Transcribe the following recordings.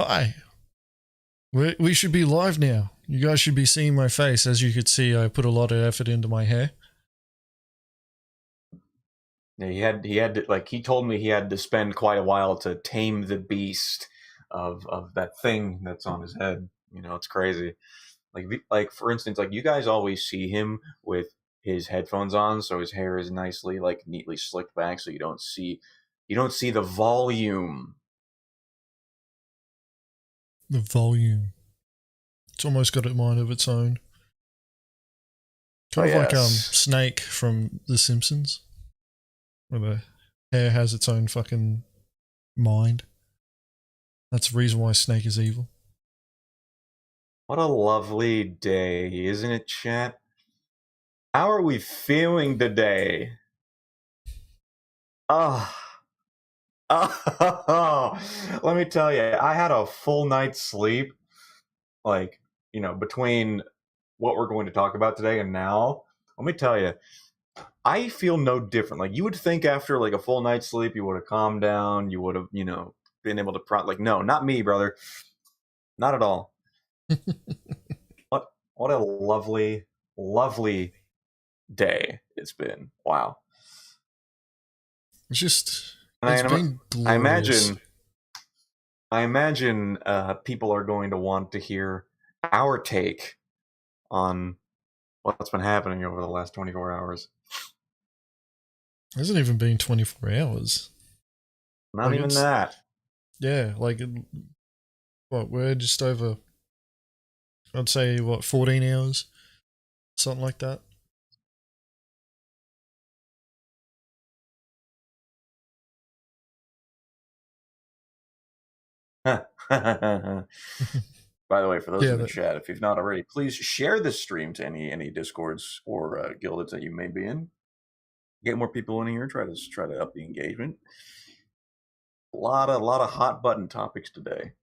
Hi. We should be live now. You guys should be seeing my face. As you could see, I put a lot of effort into my hair. Yeah, he had to, like, he told me he had to spend quite a while to tame the beast of that thing that's on his head. You know, it's crazy. Like for instance, like you guys always see him with his headphones on, so his hair is nicely, like, neatly slicked back, so you don't see the volume. The volume. It's almost got a mind of its own. Kind of like Snake from The Simpsons, where the hair has its own fucking mind. That's the reason why Snake is evil. What a lovely day, isn't it, chat? How are we feeling today? Oh, let me tell you, I had a full night's sleep, like, you know, between what we're going to talk about today and now. Let me tell you, I feel no different. Like, you would think after, like, a full night's sleep, you would have calmed down, you would have, you know, been able to like, no, not me, brother. Not at all. What a lovely, lovely day it's been. Wow. It's just, been glorious. I imagine people are going to want to hear our take on what's been happening over the last 24 hours. It hasn't even been 24 hours. Not like even that. Yeah, like, what, we're just over, I'd say, what, 14 hours? Something like that. By the way, for those in the chat, if you've not already, please share this stream to any discords or guilds that you may be in. Get more people in here. Try to up the engagement. A lot of hot button topics today.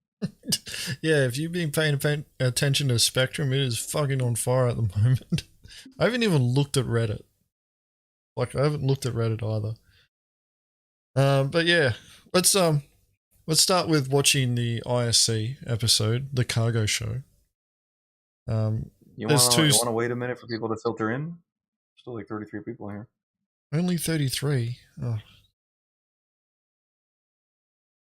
Yeah, if you've been paying attention to Spectrum, it is fucking on fire at the moment. I haven't even looked at Reddit. Like, I haven't looked at Reddit either. But yeah, let's start with watching the ISC episode, The Cargo Show. You want to wait a minute for people to filter in? Still like 33 people here. Only 33. Oh.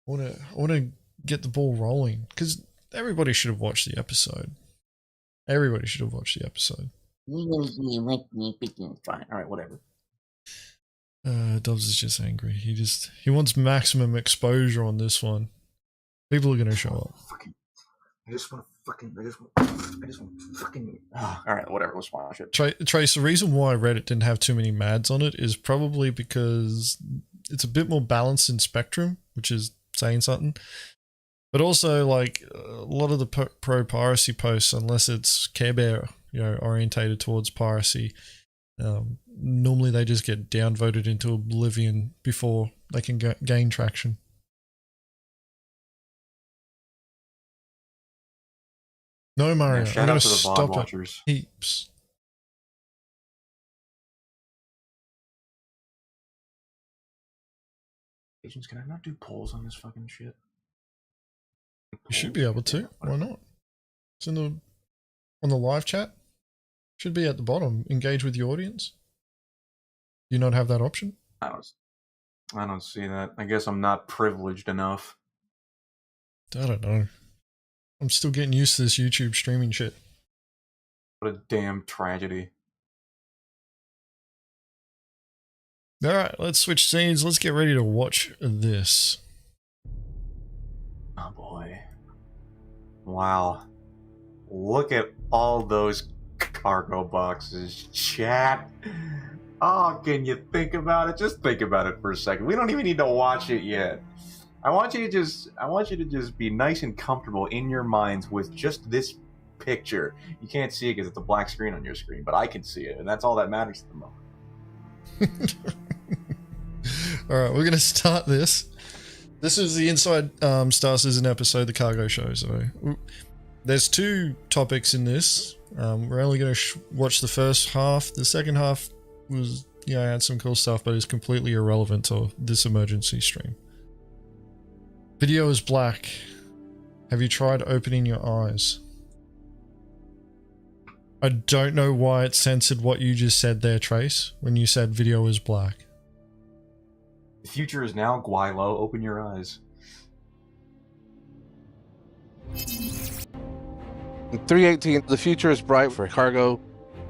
I want to get the ball rolling because everybody should have watched the episode. Everybody should have watched the episode. Fine. All right, whatever. Dobbs is just angry. He wants maximum exposure on this one. People are going to show up. I just want fucking. All right, whatever. Let's watch it. Trace, the reason why Reddit didn't have too many mads on it is probably because it's a bit more balanced in Spectrum, which is saying something. But also, like, a lot of the pro piracy posts, unless it's Care Bear, you know, orientated towards piracy, normally they just get downvoted into oblivion before they can gain traction. No, Mario, I'm going to stop it. Heaps. Agents, can I not do polls on this fucking shit? You should be able to. Why not? It's in on the live chat. Should be at the bottom. Engage with the audience. Do you not have that option? I don't see that. I guess I'm not privileged enough. I don't know. I'm still getting used to this YouTube streaming shit. What a damn tragedy. Alright, let's switch scenes. Let's get ready to watch this. Oh boy. Wow. Look at all those cargo boxes, chat. Oh, can you think about it? Just think about it for a second. We don't even need to watch it yet. I want you to just be nice and comfortable in your minds with just this picture. You can't see it because it's a black screen on your screen, but I can see it, and that's all that matters at the moment. Alright, we're going to start this. This is the Inside Star Citizen episode, The Cargo Show. So there's two topics in this. We're only going to watch the first half. The second half was, yeah, I had some cool stuff, but it's completely irrelevant to this emergency stream. Video is black. Have you tried opening your eyes? I don't know why it censored what you just said there, Trace, when you said video is black. The future is now, Guilo. Open your eyes. 318, the future is bright for cargo.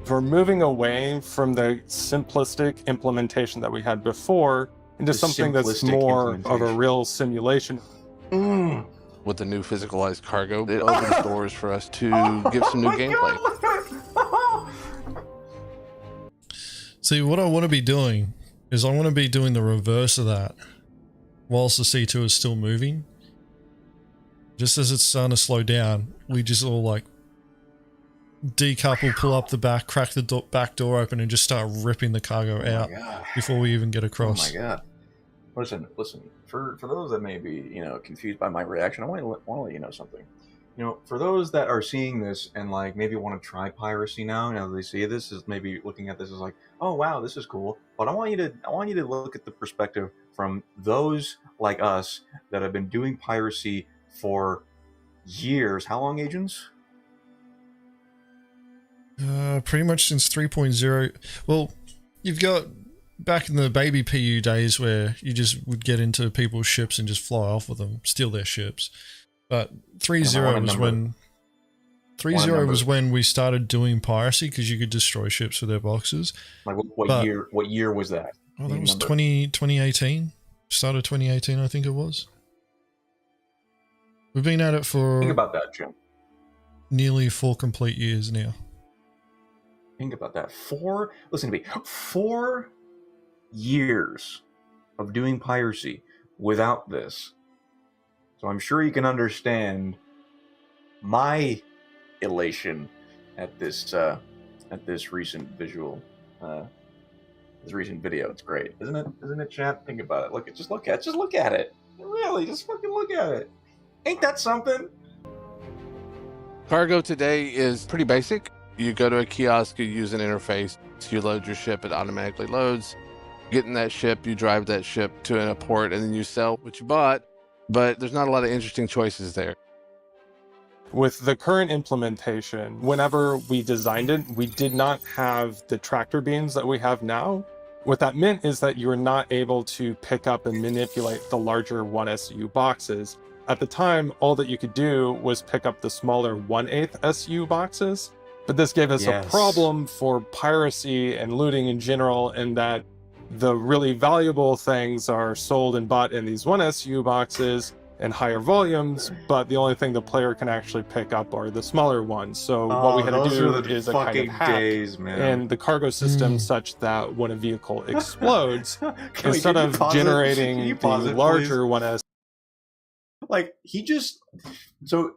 We're moving away from the simplistic implementation that we had before into something that's more of a real simulation. With the new physicalized cargo, it opens doors for us to give some new gameplay. See, what I want to be doing is I want to be doing the reverse of that whilst the C2 is still moving. Just as it's starting to slow down, we just all like decouple, pull up the back, crack the back door open and just start ripping the cargo out before we even get across. Oh my god. Listen. For those that may be, confused by my reaction, I want to let you know something. For those that are seeing this and like maybe want to try piracy now that they see this, is maybe looking at this as like, oh wow, this is cool. But I want you to look at the perspective from those like us that have been doing piracy for years. How long, Agens? Pretty much since 3.0. Well, you've got back in the baby PU days where you just would get into people's ships and just fly off with them, steal their ships. But 3.0 was when 3.0 was when we started doing piracy because you could destroy ships with their boxes. Like what year? What year was that? Oh, that was 2018. Start of 2018, I think it was. We've been at it for think about that, Jim. Nearly 4 complete years now. Think about that. Listen to me. 4 years of doing piracy without this. So I'm sure you can understand my elation at this recent visual, this recent video. It's great, isn't it? Isn't it, chat? Think about it. Just look at it. Really, just fucking look at it. Ain't that something? Cargo today is pretty basic. You go to a kiosk, you use an interface, you load your ship, it automatically loads. Get in that ship, you drive that ship to a port, and then you sell what you bought. But there's not a lot of interesting choices there. With the current implementation, whenever we designed it, we did not have the tractor beams that we have now. What that meant is that you were not able to pick up and manipulate the larger 1 SU boxes. At the time, all that you could do was pick up the smaller 1/8 SU boxes. But this gave us a problem for piracy and looting in general, in that the really valuable things are sold and bought in these 1 SU boxes in higher volumes, but the only thing the player can actually pick up are the smaller ones. So what we had to do is a kind of hack in the cargo system such that when a vehicle explodes, instead of generating the larger 1 SU, like so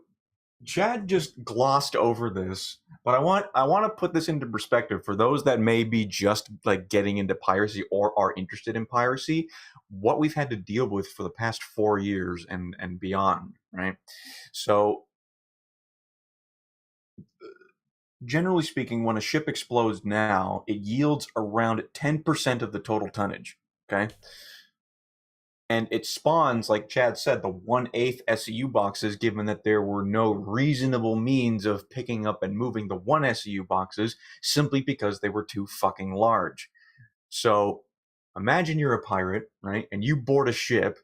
Chad just glossed over this, but I want to put this into perspective for those that may be just like getting into piracy or are interested in piracy, what we've had to deal with for the past 4 years and beyond, right? So generally speaking, when a ship explodes now, it yields around 10% of the total tonnage, okay? And it spawns, like Chad said, the 1/8 SEU boxes, given that there were no reasonable means of picking up and moving the 1 SEU boxes simply because they were too fucking large. So imagine you're a pirate, right? And you board a ship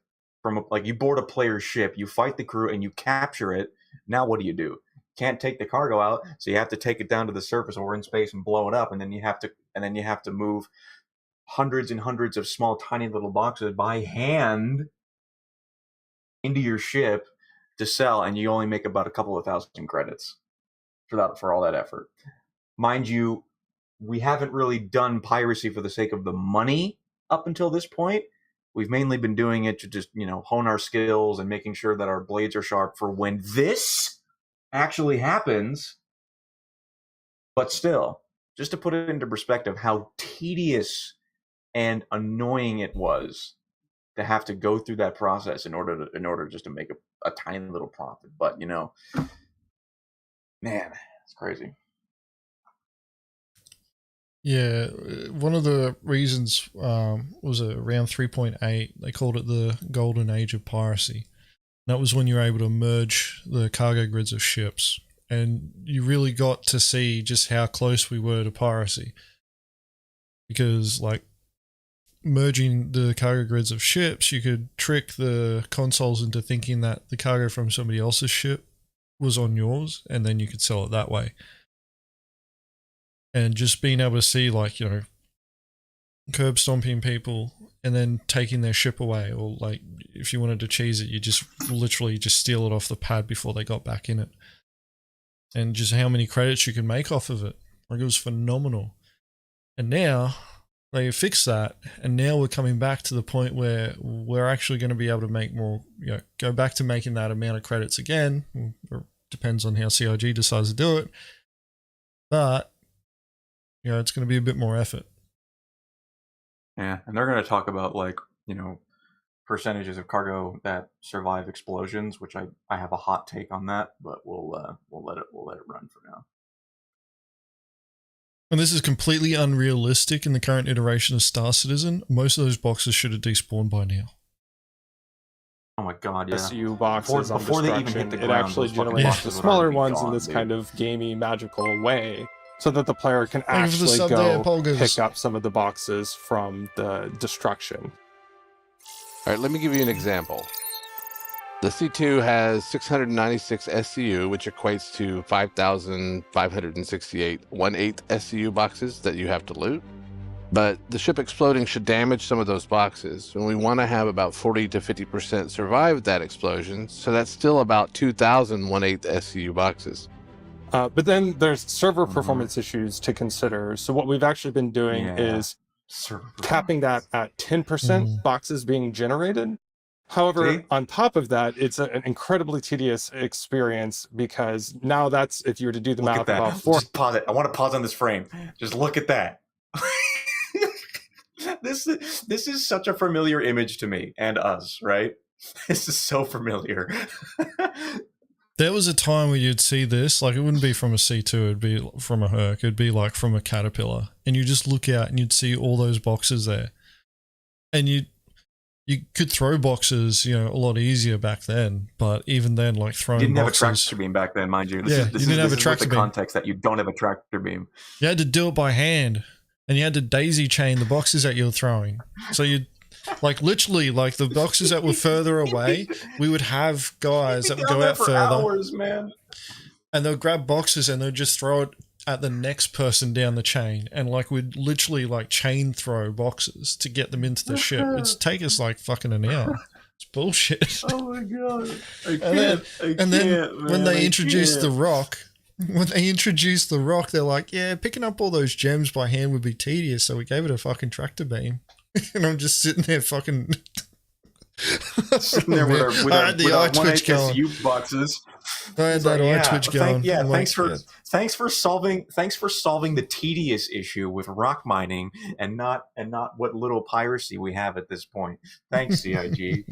you board a player's ship, you fight the crew and you capture it. Now what do? Can't take the cargo out, so you have to take it down to the surface or in space and blow it up, and then you have to move hundreds and hundreds of small, tiny little boxes by hand into your ship to sell, and you only make about a couple of thousand credits for all that effort. Mind you, we haven't really done piracy for the sake of the money up until this point. We've mainly been doing it to just, hone our skills and making sure that our blades are sharp for when this actually happens. But still, just to put it into perspective, how tedious and annoying it was to have to go through that process in order just to make a tiny little profit. But man, it's crazy. Yeah, one of the reasons was around 3.8. They called it the golden age of piracy. That was when you were able to merge the cargo grids of ships, and you really got to see just how close we were to piracy. Because, like, merging the cargo grids of ships, you could trick the consoles into thinking that the cargo from somebody else's ship was on yours, and then you could sell it that way. And just being able to see, like, you know, curb stomping people and then taking their ship away, or like if you wanted to cheese it, you just literally just steal it off the pad before they got back in it, and just how many credits you can make off of it. Like, it was phenomenal. And now they fixed that, and now we're coming back to the point where we're actually going to be able to make more, you know, go back to making that amount of credits again. It depends on how CIG decides to do it, but you know, it's going to be a bit more effort. Yeah, and they're going to talk about, like, you know, percentages of cargo that survive explosions, which I have a hot take on that, but we'll let it run for now. And this is completely unrealistic in the current iteration of Star Citizen. Most of those boxes should have despawned by now. Oh my god, yeah. SU boxes before on they even destruction, hit the it ground, actually those fucking generates boxes the would smaller already be ones in gone, this dude. kind of gamey, magical way, so that the player can Thank you for the actually sub there, go Polgers. pick up some of the boxes from the destruction. All right, let me give you an example. The C2 has 696 SCU, which equates to 5,568 1/8 SCU boxes that you have to loot. But the ship exploding should damage some of those boxes, and we want to have about 40 to 50% survive that explosion, so that's still about 2,000 1/8 SCU boxes. But then there's server performance issues to consider. So what we've actually been doing is capping that at 10% boxes being generated. However, on top of that, it's an incredibly tedious experience, because now that's, if you were to do the math, about 4. Just pause it. I want to pause on this frame. Just look at that. This is such a familiar image to me and us, right? This is so familiar. There was a time where you'd see this, like, it wouldn't be from a C2, it'd be from a Herc, it'd be like from a Caterpillar, and you just look out and you'd see all those boxes there, and you could throw boxes, you know, a lot easier back then, but even then, like, throwing You didn't boxes, have a tractor beam back then, mind you. You didn't have a tractor beam. Context that you don't have a tractor beam. You had to do it by hand, and you had to daisy chain the boxes that you were throwing. So you'd, like, literally, like, the boxes that were further away, we would have guys that would go out further, hours, man. and they'll grab boxes and they'll just throw it at the next person down the chain, and, like, we'd literally, like, chain throw boxes to get them into the ship. It'd take us like fucking an hour. It's bullshit. Oh my god! And then when they introduced the rock, they're like, yeah, picking up all those gems by hand would be tedious, so we gave it a fucking tractor beam. And I'm just sitting there fucking sitting there with our iTwitch going. SU boxes. I had that iTwitch going. Thanks for solving the tedious issue with rock mining and not what little piracy we have at this point. Thanks, CIG.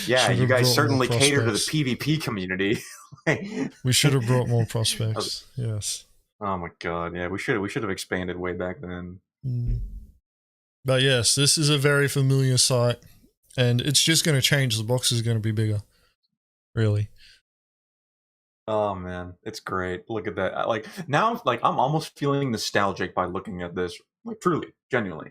Yeah, you guys certainly cater to the PvP community. We should have brought more prospects. Yes. Oh my god, yeah, we should have expanded way back then. But yes, this is a very familiar sight, and it's just going to change. The box is going to be bigger. Really. Oh man, it's great. Look at that. Like, now, like, I'm almost feeling nostalgic by looking at this. Like, truly, genuinely.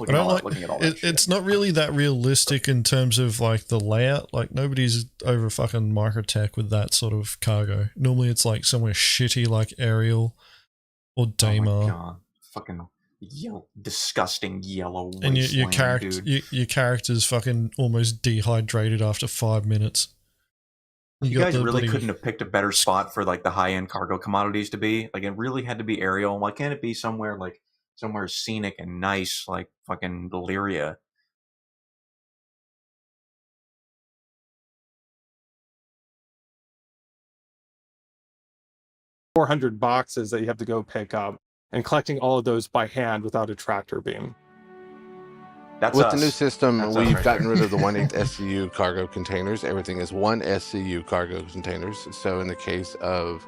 Looking at all that shit. It's not really that realistic in terms of, like, the layout. Like, nobody's over fucking Microtech with that sort of cargo. Normally it's like somewhere shitty like Ariel or Daymar. Oh my god. Fucking disgusting yellow and wasteland, your character's fucking almost dehydrated after 5 minutes. You guys really couldn't have picked a better spot for, like, the high-end cargo commodities to be. Like, it really had to be Ariel. Why can't it be somewhere scenic and nice, like fucking Deliria? 400 boxes that you have to go pick up, and collecting all of those by hand without a tractor beam. With the new system, we've gotten rid of the 1/8 SCU cargo containers. Everything is 1 SCU cargo containers. So in the case of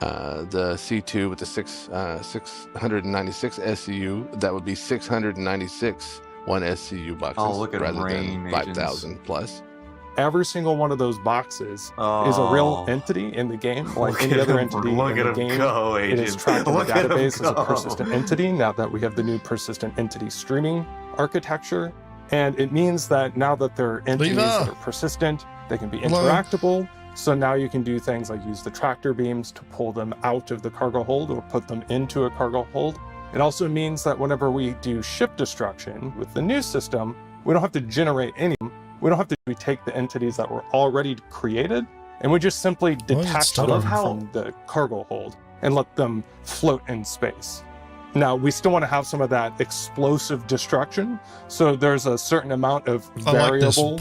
the C2 with the 696 SCU, that would be 696 1 SCU boxes rather than 5,000 plus. every single one of those boxes is a real entity in the game, like any other entity in the game. Go, it is tracked in the database as a persistent entity, now that we have the new persistent entity streaming architecture. And it means that now that they're entities that are persistent, they can be interactable. So now you can do things like use the tractor beams to pull them out of the cargo hold or put them into a cargo hold. It also means that whenever we do ship destruction with the new system, we don't have to generate any. We don't have to take the entities that were already created, and we just simply detach them from the cargo hold and let them float in space. Now, we still want to have some of that explosive destruction, so there's a certain amount of variable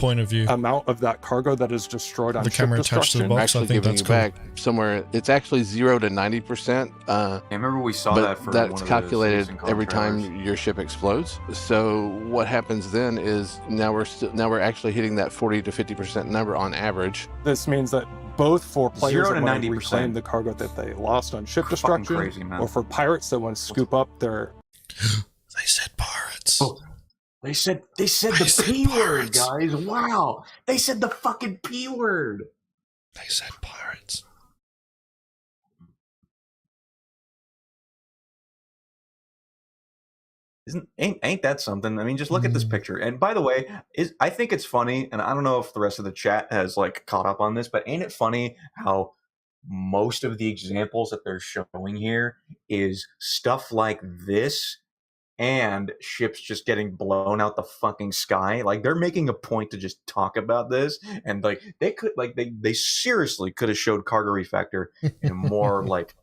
amount of that cargo that is destroyed on the camera attached to the box. I think that's cool. Back somewhere, it's actually 0 to 90%. I remember we saw that for that's calculated every time your ship explodes. So what happens then is now we're actually hitting that 40 to 50% number on average. This means that both for players that want to reclaim the cargo that they lost on ship destruction, or for pirates that want to scoop up their... They said pirates. Oh, they said the P word, guys. Wow. They said the fucking P word. They said pirates. Ain't that something? I mean, just look at this picture. And by the way, I think it's funny, and I don't know if the rest of the chat has like caught up on this, but ain't it funny how most of the examples that they're showing here is stuff like this and ships just getting blown out the fucking sky? Like, they're making a point to just talk about this, and like they seriously could have showed Cargo Refactor in a more like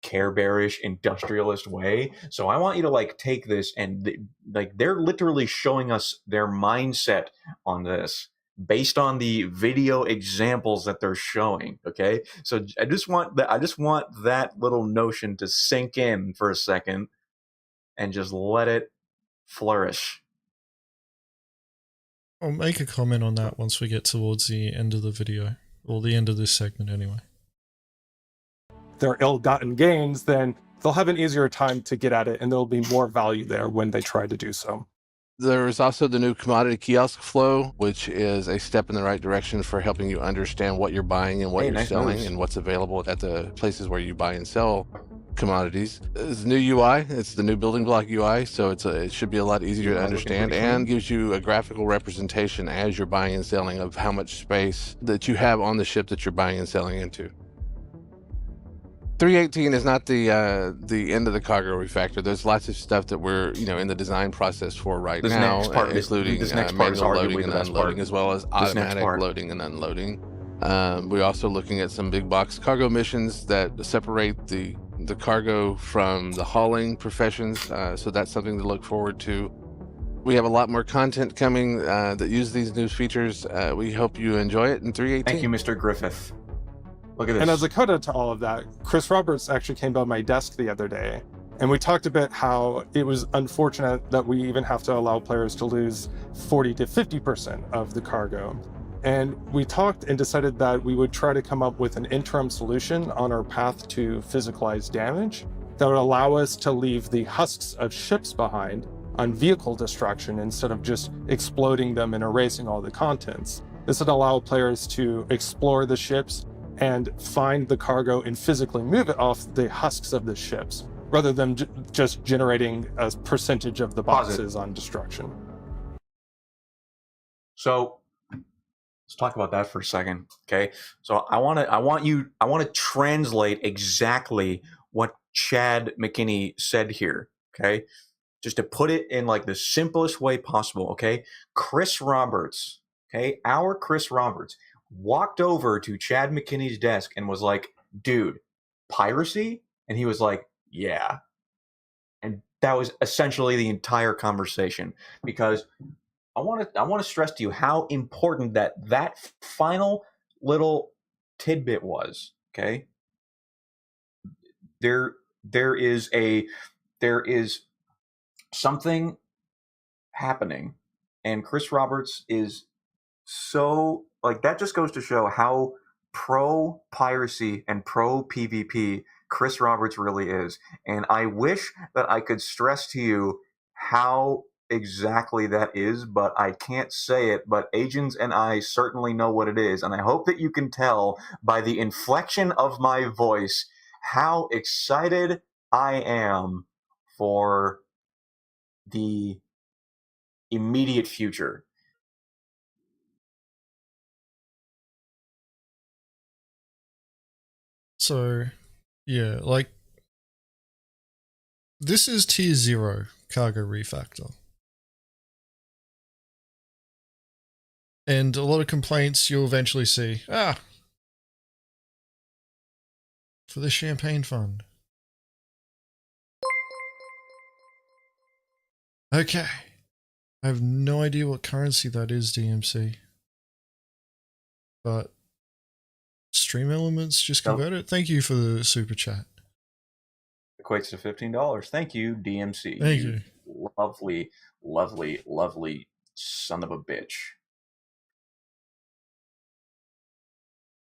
Care Bearish industrialist way. So I want you to like take this and they're literally showing us their mindset on this based on the video examples that they're showing. Okay, so I just want that little notion to sink in for a second and just let it flourish. I'll make a comment on that once we get towards the end of the video, or the end of this segment anyway. Their ill-gotten gains, then they'll have an easier time to get at it, and there'll be more value there when they try to do so. There is also the new commodity kiosk flow, which is a step in the right direction for helping you understand what you're buying and what you're selling and what's available at the places where you buy and sell commodities. It's the new UI. It's the new building block UI, so it should be a lot easier to understand and gives you a graphical representation as you're buying and selling of how much space that you have on the ship that you're buying and selling into. 3.18 is not the end of the cargo refactor. There's lots of stuff that we're in the design process for right now, including manual loading and unloading, as well as automatic loading and unloading. We're also looking at some big box cargo missions that separate the cargo from the hauling professions. So that's something to look forward to. We have a lot more content coming that use these new features. We hope you enjoy it in 3.18. Thank you, Mr. Griffith. Look at this. And as a coda to all of that, Chris Roberts actually came by my desk the other day, and we talked a bit how it was unfortunate that we even have to allow players to lose 40 to 50% of the cargo. And we talked and decided that we would try to come up with an interim solution on our path to physicalized damage that would allow us to leave the husks of ships behind on vehicle destruction instead of just exploding them and erasing all the contents. This would allow players to explore the ships and find the cargo and physically move it off the husks of the ships, rather than just generating a percentage of the boxes on destruction. So let's talk about that for a second, okay? So I want to translate exactly what Chad McKinney said here, okay? Just to put it in like the simplest way possible, okay? Chris Roberts, okay? Our Chris Roberts walked over to Chad McKinney's desk and was like, dude, piracy? And he was like, yeah. And that was essentially the entire conversation, because I want to stress to you how important that final little tidbit was, okay? There is something happening, and Chris Roberts is so, like, that just goes to show how pro piracy and pro PvP Chris Roberts really is. And I wish that I could stress to you how exactly that is, but I can't say it. But Agens and I certainly know what it is, and I hope that you can tell by the inflection of my voice how excited I am for the immediate future. So, yeah, like, this is tier 0 cargo refactor. And a lot of complaints you'll eventually see. For the champagne fund. Okay. I have no idea what currency that is, DMC. But Stream Elements just convert it. Thank you for the super chat. Equates to $15. Thank you, DMC. Thank you. Lovely, lovely, lovely son of a bitch.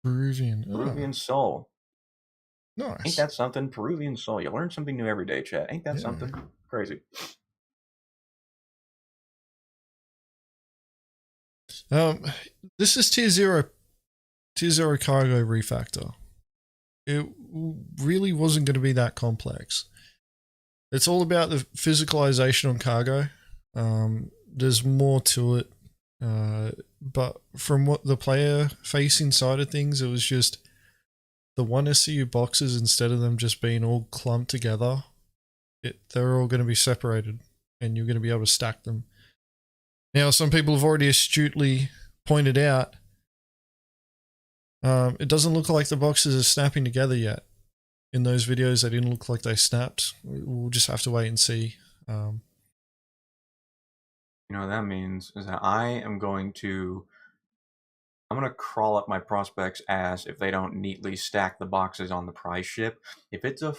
Peruvian soul. Nice. Ain't that something? Peruvian soul. You learn something new every day, chat. Ain't that something? Crazy. This is tier 0 cargo refactor. It really wasn't going to be that complex. It's all about the physicalization on cargo. There's more to it. But from what the player facing side of things, it was just the 1 SCU boxes, instead of them just being all clumped together, they're all going to be separated and you're going to be able to stack them. Now, some people have already astutely pointed out it doesn't look like the boxes are snapping together yet. In those videos, they didn't look like they snapped. We'll just have to wait and see. You know what that means is that I'm going to crawl up my prospect's ass if they don't neatly stack the boxes on the prize ship. If it's a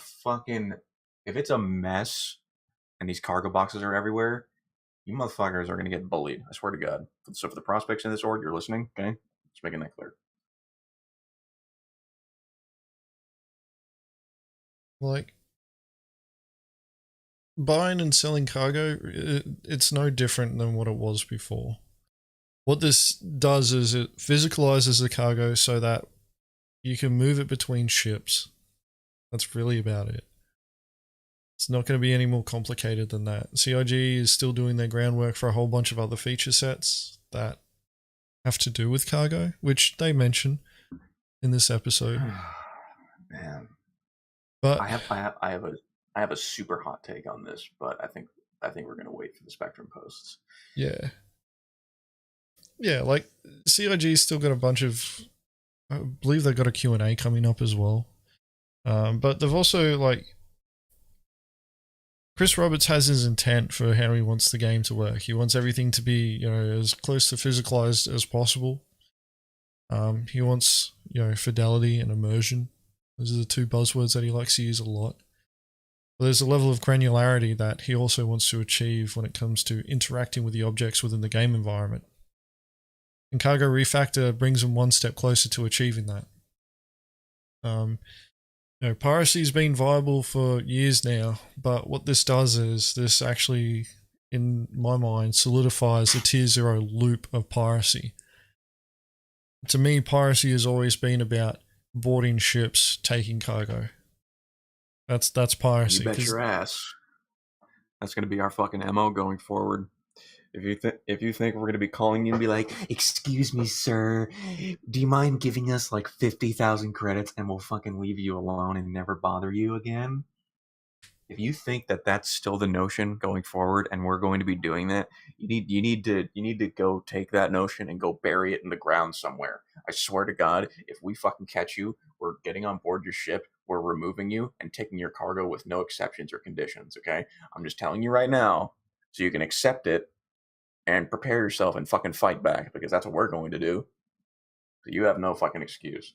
mess and these cargo boxes are everywhere, you motherfuckers are going to get bullied. I swear to God. So for the prospects in this org, you're listening, okay? Just making that clear. Like, buying and selling cargo, it's no different than what it was before. What this does is it physicalizes the cargo so that you can move it between ships. That's really about it. It's not going to be any more complicated than that. CIG is still doing their groundwork for a whole bunch of other feature sets that have to do with cargo, which they mention in this episode. Man, but I have a super hot take on this, but I think we're going to wait for the Spectrum posts. Yeah, like CIG's still got a bunch of, I believe they've got a Q&A coming up as well. But they've also, like, Chris Roberts has his intent for how he wants the game to work. He wants everything to be, as close to physicalized as possible. He wants, fidelity and immersion. Those are the two buzzwords that he likes to use a lot. But there's a level of granularity that he also wants to achieve when it comes to interacting with the objects within the game environment. And Cargo Refactor brings him one step closer to achieving that. Piracy's been viable for years now, but what this does is this actually, in my mind, solidifies the tier 0 loop of piracy. To me, piracy has always been about boarding ships, taking cargo. That's piracy. You bet your ass. That's going to be our fucking MO going forward. If you think we're going to be calling you and be like, "Excuse me, sir, do you mind giving us like 50,000 credits and we'll fucking leave you alone and never bother you again?" If you think that that's still the notion going forward and we're going to be doing that, you need to go take that notion and go bury it in the ground somewhere. I swear to God, if we fucking catch you, we're getting on board your ship, we're removing you and taking your cargo with no exceptions or conditions, okay? I'm just telling you right now so you can accept it and prepare yourself and fucking fight back, because that's what we're going to do. So you have no fucking excuse.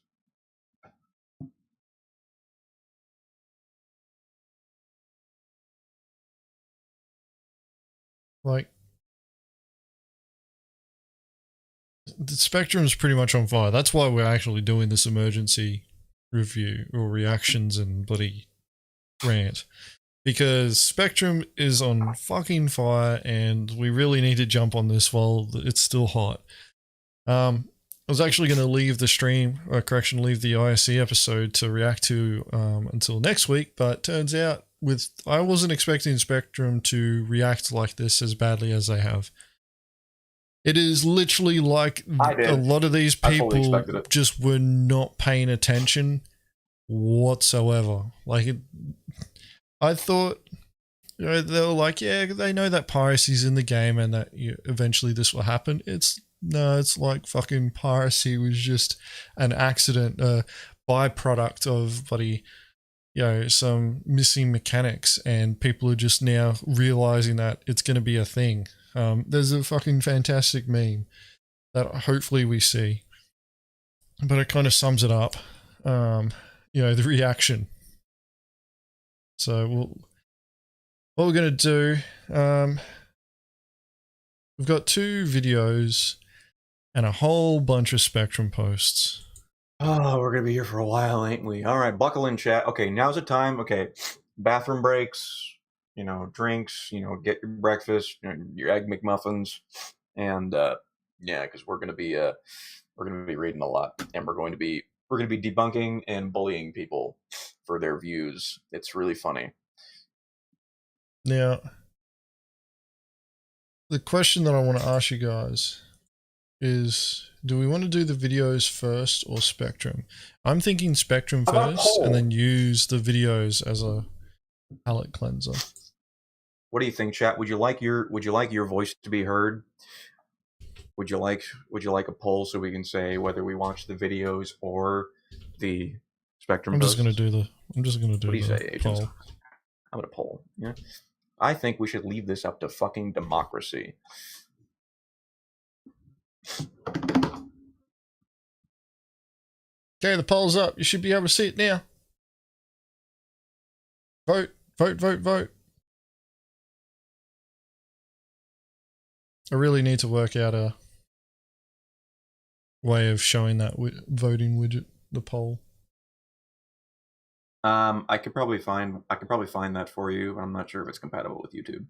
Like, the Spectrum is pretty much on fire. That's why we're actually doing this emergency review or reactions and bloody rant. because Spectrum is on fucking fire and we really need to jump on this while it's still hot. I was actually going to leave the stream, or correction, leave the ISC episode to react to until next week, but turns out I wasn't expecting Spectrum to react like this as badly as they have. It is literally like a lot of these people just were not paying attention whatsoever. Like, I thought, you know, they were like, yeah, they know that piracy's in the game and that eventually this will happen. It's like fucking piracy was just an accident, a byproduct of bloody, you know, some missing mechanics, and people are just now realizing that it's going to be a thing. There's a fucking fantastic meme that hopefully we see, but it kind of sums it up. You know, the reaction. So what we're going to do, we've got 2 videos and a whole bunch of Spectrum posts. Oh, we're going to be here for a while, ain't we? All right, buckle in, chat. Okay, now's the time. Okay, bathroom breaks, you know, drinks, you know, get your breakfast, you know, your egg McMuffins, and yeah, because we're going to be reading a lot, and we're going to be debunking and bullying people for their views. It's really funny. Now, the question that I want to ask you guys is, do we want to do the videos first or Spectrum? I'm thinking Spectrum first and then use the videos as a palate cleanser. What do you think, chat? Would you like your voice to be heard? Would you like a poll so we can say whether we watch the videos or the Spectrum? I'm just gonna do the What do you say, Agents? poll. I'm gonna poll. Yeah, I think we should leave this up to fucking democracy. Okay, the poll's up. You should be able to see it now. Vote, vote, vote, vote. I really need to work out a way of showing that voting widget, the poll. I could probably find that for you, but I'm not sure if it's compatible with YouTube,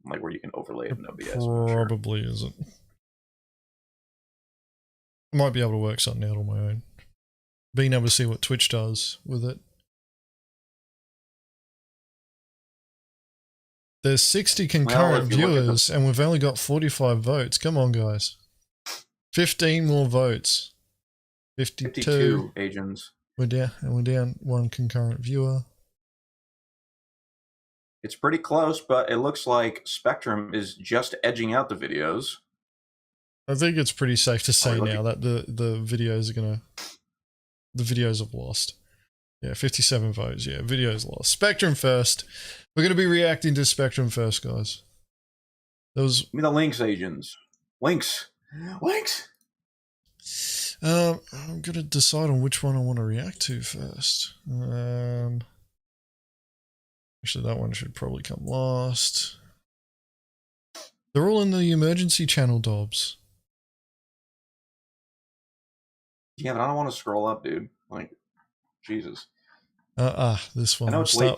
like where you can overlay it in OBS. Probably isn't. I might be able to work something out on my own. Being able to see what Twitch does with it. There's 60 concurrent viewers and we've only got 45 votes. Come on, guys. 15 more votes. 52 Agents. We're down 1 concurrent viewer. It's pretty close, but it looks like Spectrum is just edging out the videos. I think it's pretty safe to say now that the videos are gonna... The videos have lost. Yeah, 57 votes. Yeah, videos lost. Spectrum first. We're gonna be reacting to Spectrum first, guys. Give me the links, Agents. Links. I'm gonna decide on which one I want to react to first. Actually, that one should probably come last. They're all in the emergency channel, Dobbs. Yeah, but I don't want to scroll up, dude. Like, Jesus. This one. I know it's late.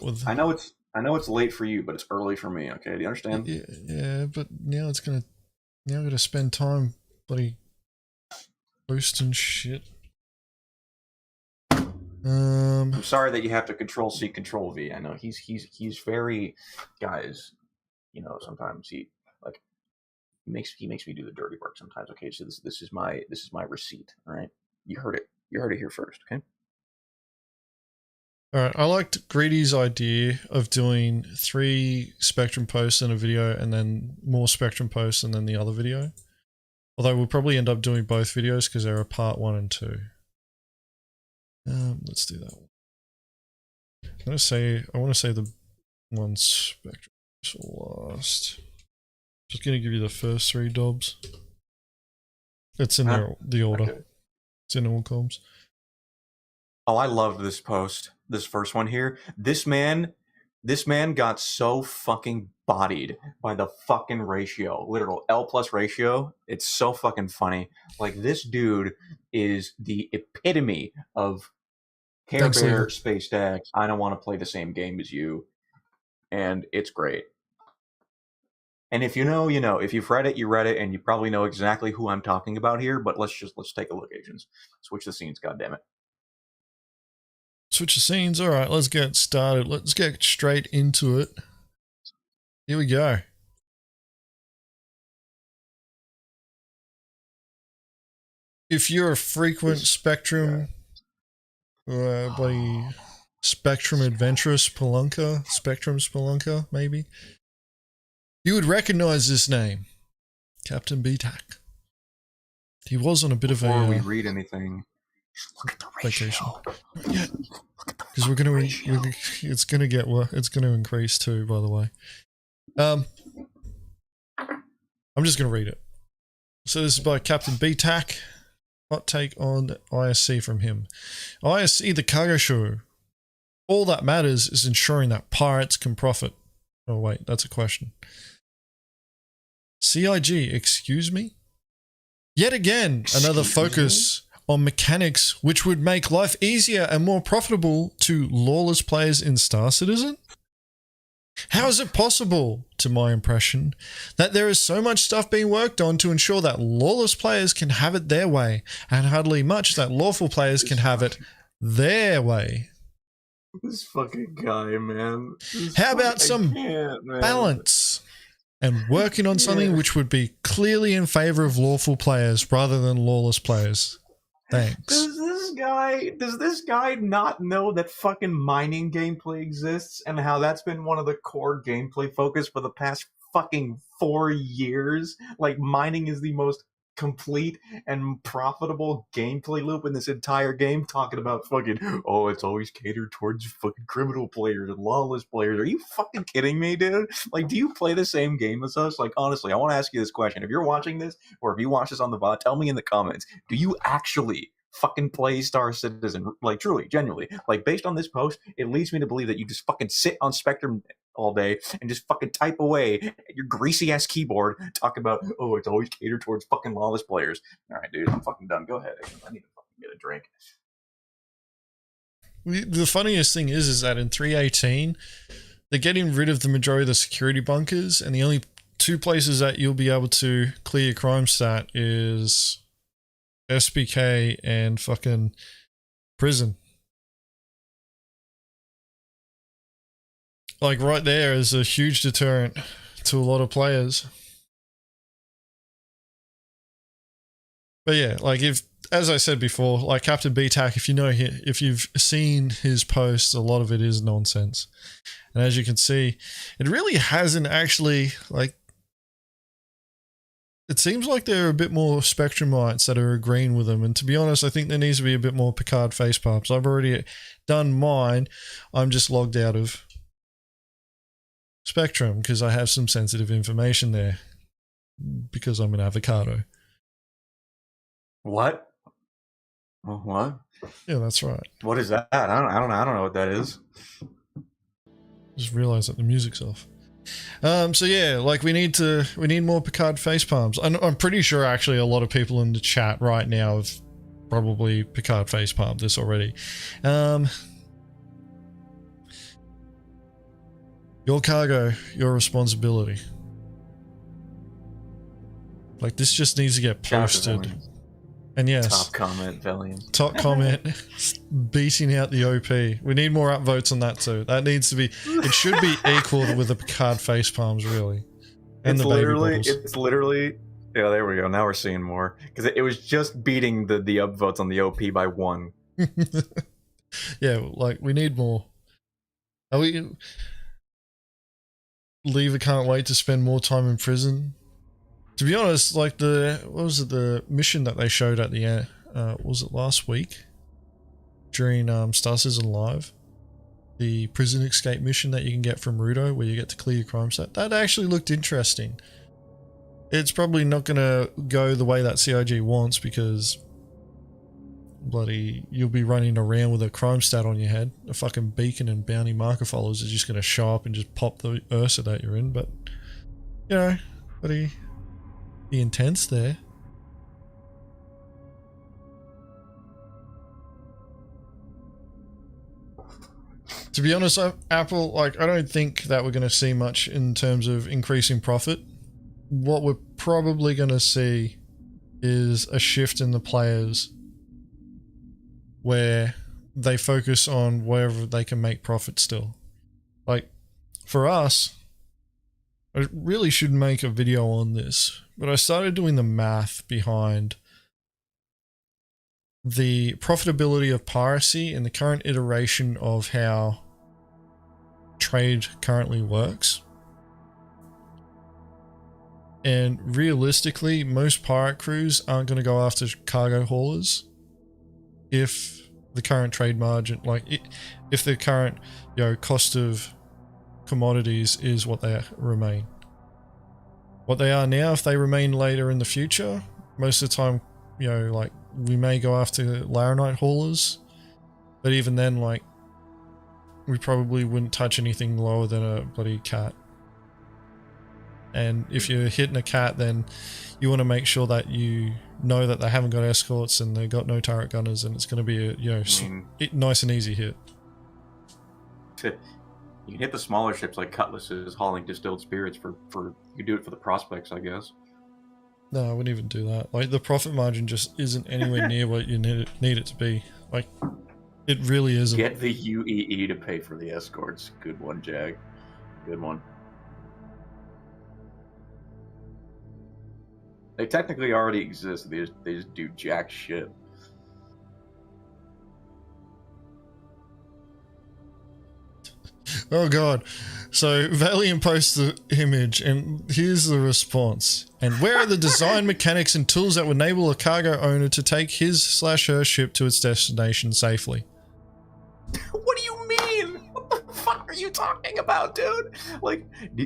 I know it's late for you, but it's early for me. Okay, do you understand? Yeah, but now I'm gonna spend time bloody posting shit. I'm sorry that you have to Control C, Control V. I know he's very, guys. You know, sometimes he makes me do the dirty work sometimes. Okay, so this is my receipt. All right, you heard it here first. Okay. All right, I liked Greedy's idea of doing 3 Spectrum posts in a video and then more Spectrum posts and then the other video. Although we'll probably end up doing both videos because they're a part 1 and 2. Let's do that one. I want to say the one Spectrum last. Just gonna give you the first 3, Dobbs. It's in the order. Okay. It's in all columns. Oh, I loved this post. This first one here. This man got so fucking bodied by the fucking ratio. Literal L+ ratio. It's so fucking funny. Like, this dude is the epitome of Care Bear Space Dax. I don't want to play the same game as you. and it's great. And if you know, you know. If you've read it, you read it, and you probably know exactly who I'm talking about here. But let's take a look, Agens. Switch the scenes, goddammit. Switch the scenes. All right, let's get started. Let's get straight into it. Here we go. If you're a frequent Spectrum, bloody Spectrum adventurer spelunker, Spectrum spelunker, maybe, you would recognize this name, Captain BTAC. He was on a bit Before of a we read anything, look at the vacation. ratio. Yeah, because we're gonna, it's gonna get, it's gonna increase too. By the way, I'm just gonna read it. So this is by Captain BTAC. Hot take on ISC from him. ISC The Cargo Show. All that matters is ensuring that pirates can profit. Oh wait, that's a question. CIG, excuse me? Yet again, another focus on mechanics which would make life easier and more profitable to lawless players in Star Citizen? How is it possible, to my impression, that there is so much stuff being worked on to ensure that lawless players can have it their way, and hardly much that lawful players can have it their way? This fucking guy, man. How about some balance and working on something which would be clearly in favor of lawful players rather than lawless players? Thanks. Does this guy not know that fucking mining gameplay exists and how that's been one of the core gameplay focus for the past fucking 4 years? Like, mining is the most complete and profitable gameplay loop in this entire game, talking about fucking, oh, it's always catered towards fucking criminal players and lawless players. Are you fucking kidding me, dude? Like, do you play the same game as us? Like, honestly, I want to ask you this question. If you're watching this, or if you watch this on the VOD, tell me in the comments, do you actually fucking play Star Citizen? Like, truly, genuinely. Like, based on this post, it leads me to believe that you just fucking sit on Spectrum all day and just fucking type away at your greasy ass keyboard talking about, oh, it's always catered towards fucking lawless players. All right, dude, I'm fucking done. Go ahead. I need to fucking get a drink. The funniest thing is that in 3.18, they're getting rid of the majority of the security bunkers, and the only two places that you'll be able to clear your crime stat is SBK and fucking prison. Like, right there is a huge deterrent to a lot of players. But yeah, like, if, as I said before, like Captain BTAC, if you've seen his posts, a lot of it is nonsense. And as you can see, it really hasn't actually, like, it seems like there are a bit more Spectrumites that are agreeing with him. And to be honest, I think there needs to be a bit more Picard facepalms. I've already done mine. I'm just logged out of Spectrum because I have some sensitive information there because I'm an avocado. What? What? Yeah, that's right. What is that? I don't know what that is. Just realized that the music's off. So yeah, like, we need more Picard facepalms. I'm pretty sure actually a lot of people in the chat right now have probably Picard facepalmed this already. Your cargo, your responsibility. Like, this just needs to get posted. And yes, top comment, Valiant. Top comment, beating out the OP. We need more upvotes on that too. That needs to be, it should be equal with the Picard facepalms, really. And it's literally, yeah, there we go. Now we're seeing more. Because it was just beating the upvotes on the OP by 1. Yeah, like, we need more. Are we... Lever can't wait to spend more time in prison. To be honest, like, the mission that they showed at the end, was it last week? During Star Citizen Live? The prison escape mission that you can get from Rudo, where you get to clear your crime set. That actually looked interesting. It's probably not going to go the way that CIG wants, because bloody, you'll be running around with a crime stat on your head. A fucking beacon and bounty marker followers are just going to show up and just pop the Ursa that you're in. But, you know, bloody, the intent's there. To be honest, Apple, like, I don't think that we're going to see much in terms of increasing profit. What we're probably going to see is a shift in the players where they focus on wherever they can make profit still. Like, for us, I really should make a video on this, but I started doing the math behind the profitability of piracy in the current iteration of how trade currently works. And realistically, most pirate crews aren't going to go after cargo haulers if the current trade margin, like if the current, cost of commodities is what they remain. What they are now, if they remain later in the future, most of the time, like, we may go after Laranite haulers, but even then, like, we probably wouldn't touch anything lower than a bloody cat. And if you're hitting a cat, then you want to make sure that you know that they haven't got escorts and they've got no turret gunners, and it's going to be a nice and easy hit. You can hit the smaller ships like cutlasses hauling distilled spirits for you do it for the prospects, I guess. No, I wouldn't even do that. Like, the profit margin just isn't anywhere near what you need it to be. Like, it really isn't. Get the UEE to pay for the escorts. Good one, Jag. Good one. They technically already exist. They just do jack shit. Oh god. So Valiant posts the image and here's the response. And where are the design mechanics and tools that would enable a cargo owner to take his/her ship to its destination safely? What do you mean? What the fuck are you talking about, dude? Like,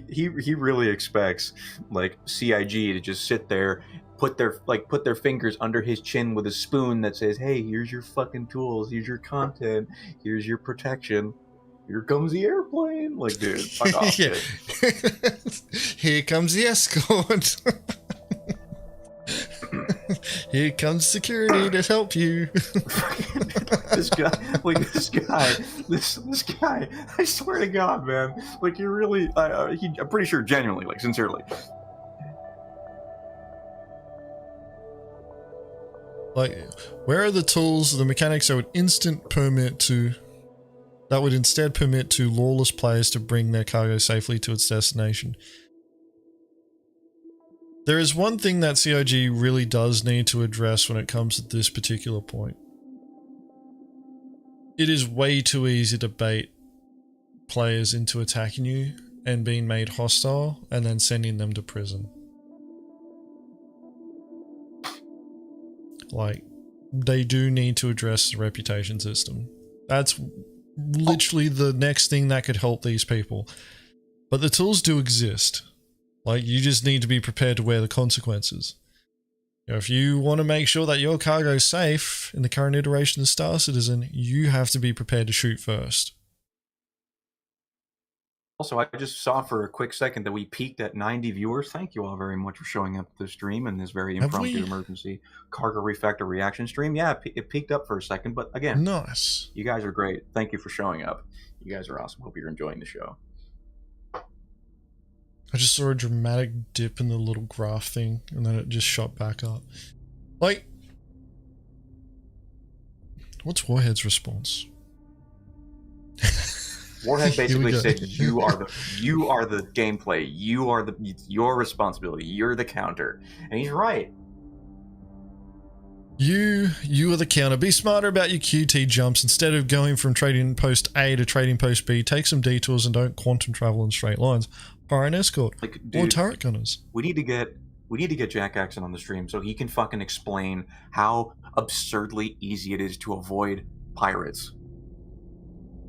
he really expects, like, CIG to just sit there, put their fingers under his chin with a spoon that says, hey, here's your fucking tools, here's your content, here's your protection. Here comes the airplane. Like, dude, fuck off, yeah. Here comes the escort. Here comes security to help you. this guy, I swear to God, man. Like, you really, I'm pretty sure genuinely, like, sincerely. Like, where are the tools, the mechanics that would instead permit to lawless players to bring their cargo safely to its destination? There is one thing that CIG really does need to address when it comes to this particular point. It is way too easy to bait players into attacking you and being made hostile and then sending them to prison. Like, they do need to address the reputation system. That's literally the next thing that could help these people. But the tools do exist. Like, you just need to be prepared to wear the consequences. If you want to make sure that your cargo is safe in the current iteration of Star Citizen, you have to be prepared to shoot first. Also, I just saw for a quick second that we peaked at 90 viewers. Thank you all very much for showing up to the stream in this very impromptu emergency cargo refactor reaction stream. Yeah, it peaked up for a second, but again, nice. You guys are great. Thank you for showing up. You guys are awesome. Hope you're enjoying the show. I just saw a dramatic dip in the little graph thing, and then it just shot back up. Like, what's Warhead's response? Warhead basically said, "You are the gameplay. Your responsibility. You're the counter," and he's right. You are the counter. Be smarter about your QT jumps. Instead of going from trading post A to trading post B, take some detours and don't quantum travel in straight lines. Hire an escort, like, dude, or turret gunners. We need to get Jack Axon on the stream so he can fucking explain how absurdly easy it is to avoid pirates.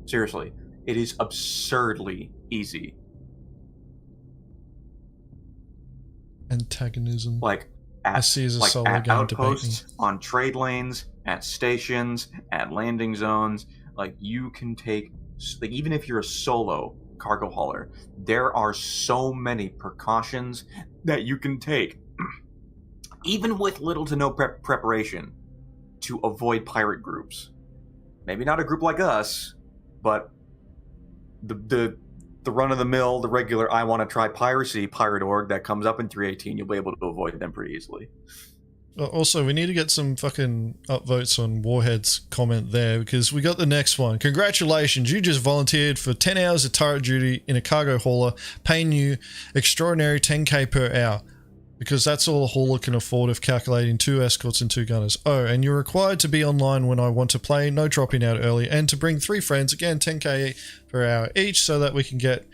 Seriously. It is absurdly easy. Antagonism. Like at outposts, on trade lanes, at stations, at landing zones. Like, you can take, like, even if you're a solo cargo hauler, there are so many precautions that you can take, even with little to no preparation, to avoid pirate groups. Maybe not a group like us, but the run-of-the-mill, the regular I want to try piracy pirate org that comes up in 318, you'll be able to avoid them pretty easily. Also, we need to get some fucking upvotes on Warhead's comment there, because we got the next one. Congratulations, you just volunteered for 10 hours of turret duty in a cargo hauler, paying you extraordinary 10k per hour, because that's all a hauler can afford if calculating 2 escorts and 2 gunners. Oh, and you're required to be online when I want to play, no dropping out early, and to bring 3 friends, again 10k per hour each, so that we can get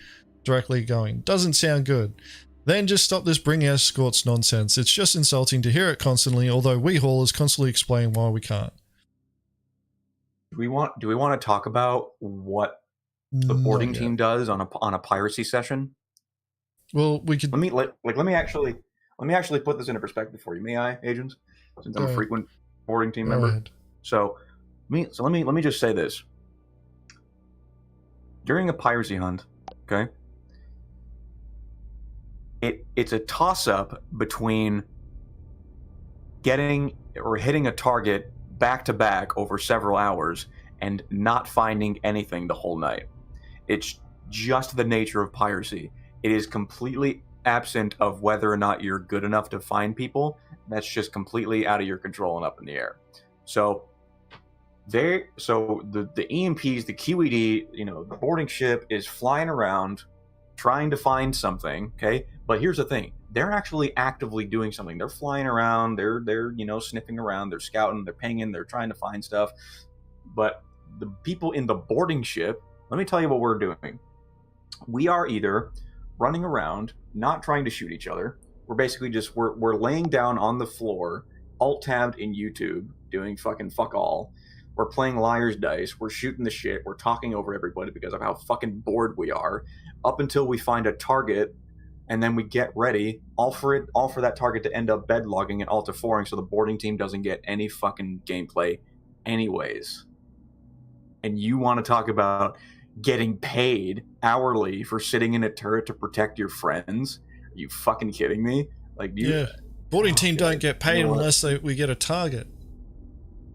directly going. Doesn't sound good. Then just stop this bring escorts nonsense. It's just insulting to hear it constantly, although we haulers constantly explain why we can't. Do we want to talk about what the boarding team does on a piracy session? Well, we could. Let me actually put this into perspective for you. May I, Agents? Since I'm a frequent boarding team member. So let me just say this. During a piracy hunt, okay? It's a toss-up between getting or hitting a target back-to-back over several hours and not finding anything the whole night. It's just the nature of piracy. It is completely absent of whether or not you're good enough to find people. That's just completely out of your control and up in the air. So the EMPs, the QED, the boarding ship is flying around trying to find something, okay? But here's the thing. They're actually actively doing something. They're flying around, they're sniffing around, they're scouting, they're pinging, they're trying to find stuff. But the people in the boarding ship, let me tell you what we're doing. We are either running around, not trying to shoot each other. We're basically just, we're laying down on the floor, alt-tabbed in YouTube, doing fucking fuck all. We're playing liar's dice. We're shooting the shit. We're talking over everybody because of how fucking bored we are, up until we find a target, and then we get ready, all for that target to end up bedlogging and alt-4ing, so the boarding team doesn't get any fucking gameplay anyways. And you want to talk about getting paid hourly for sitting in a turret to protect your friends? Are you fucking kidding me? Yeah, boarding team don't get paid unless we get a target.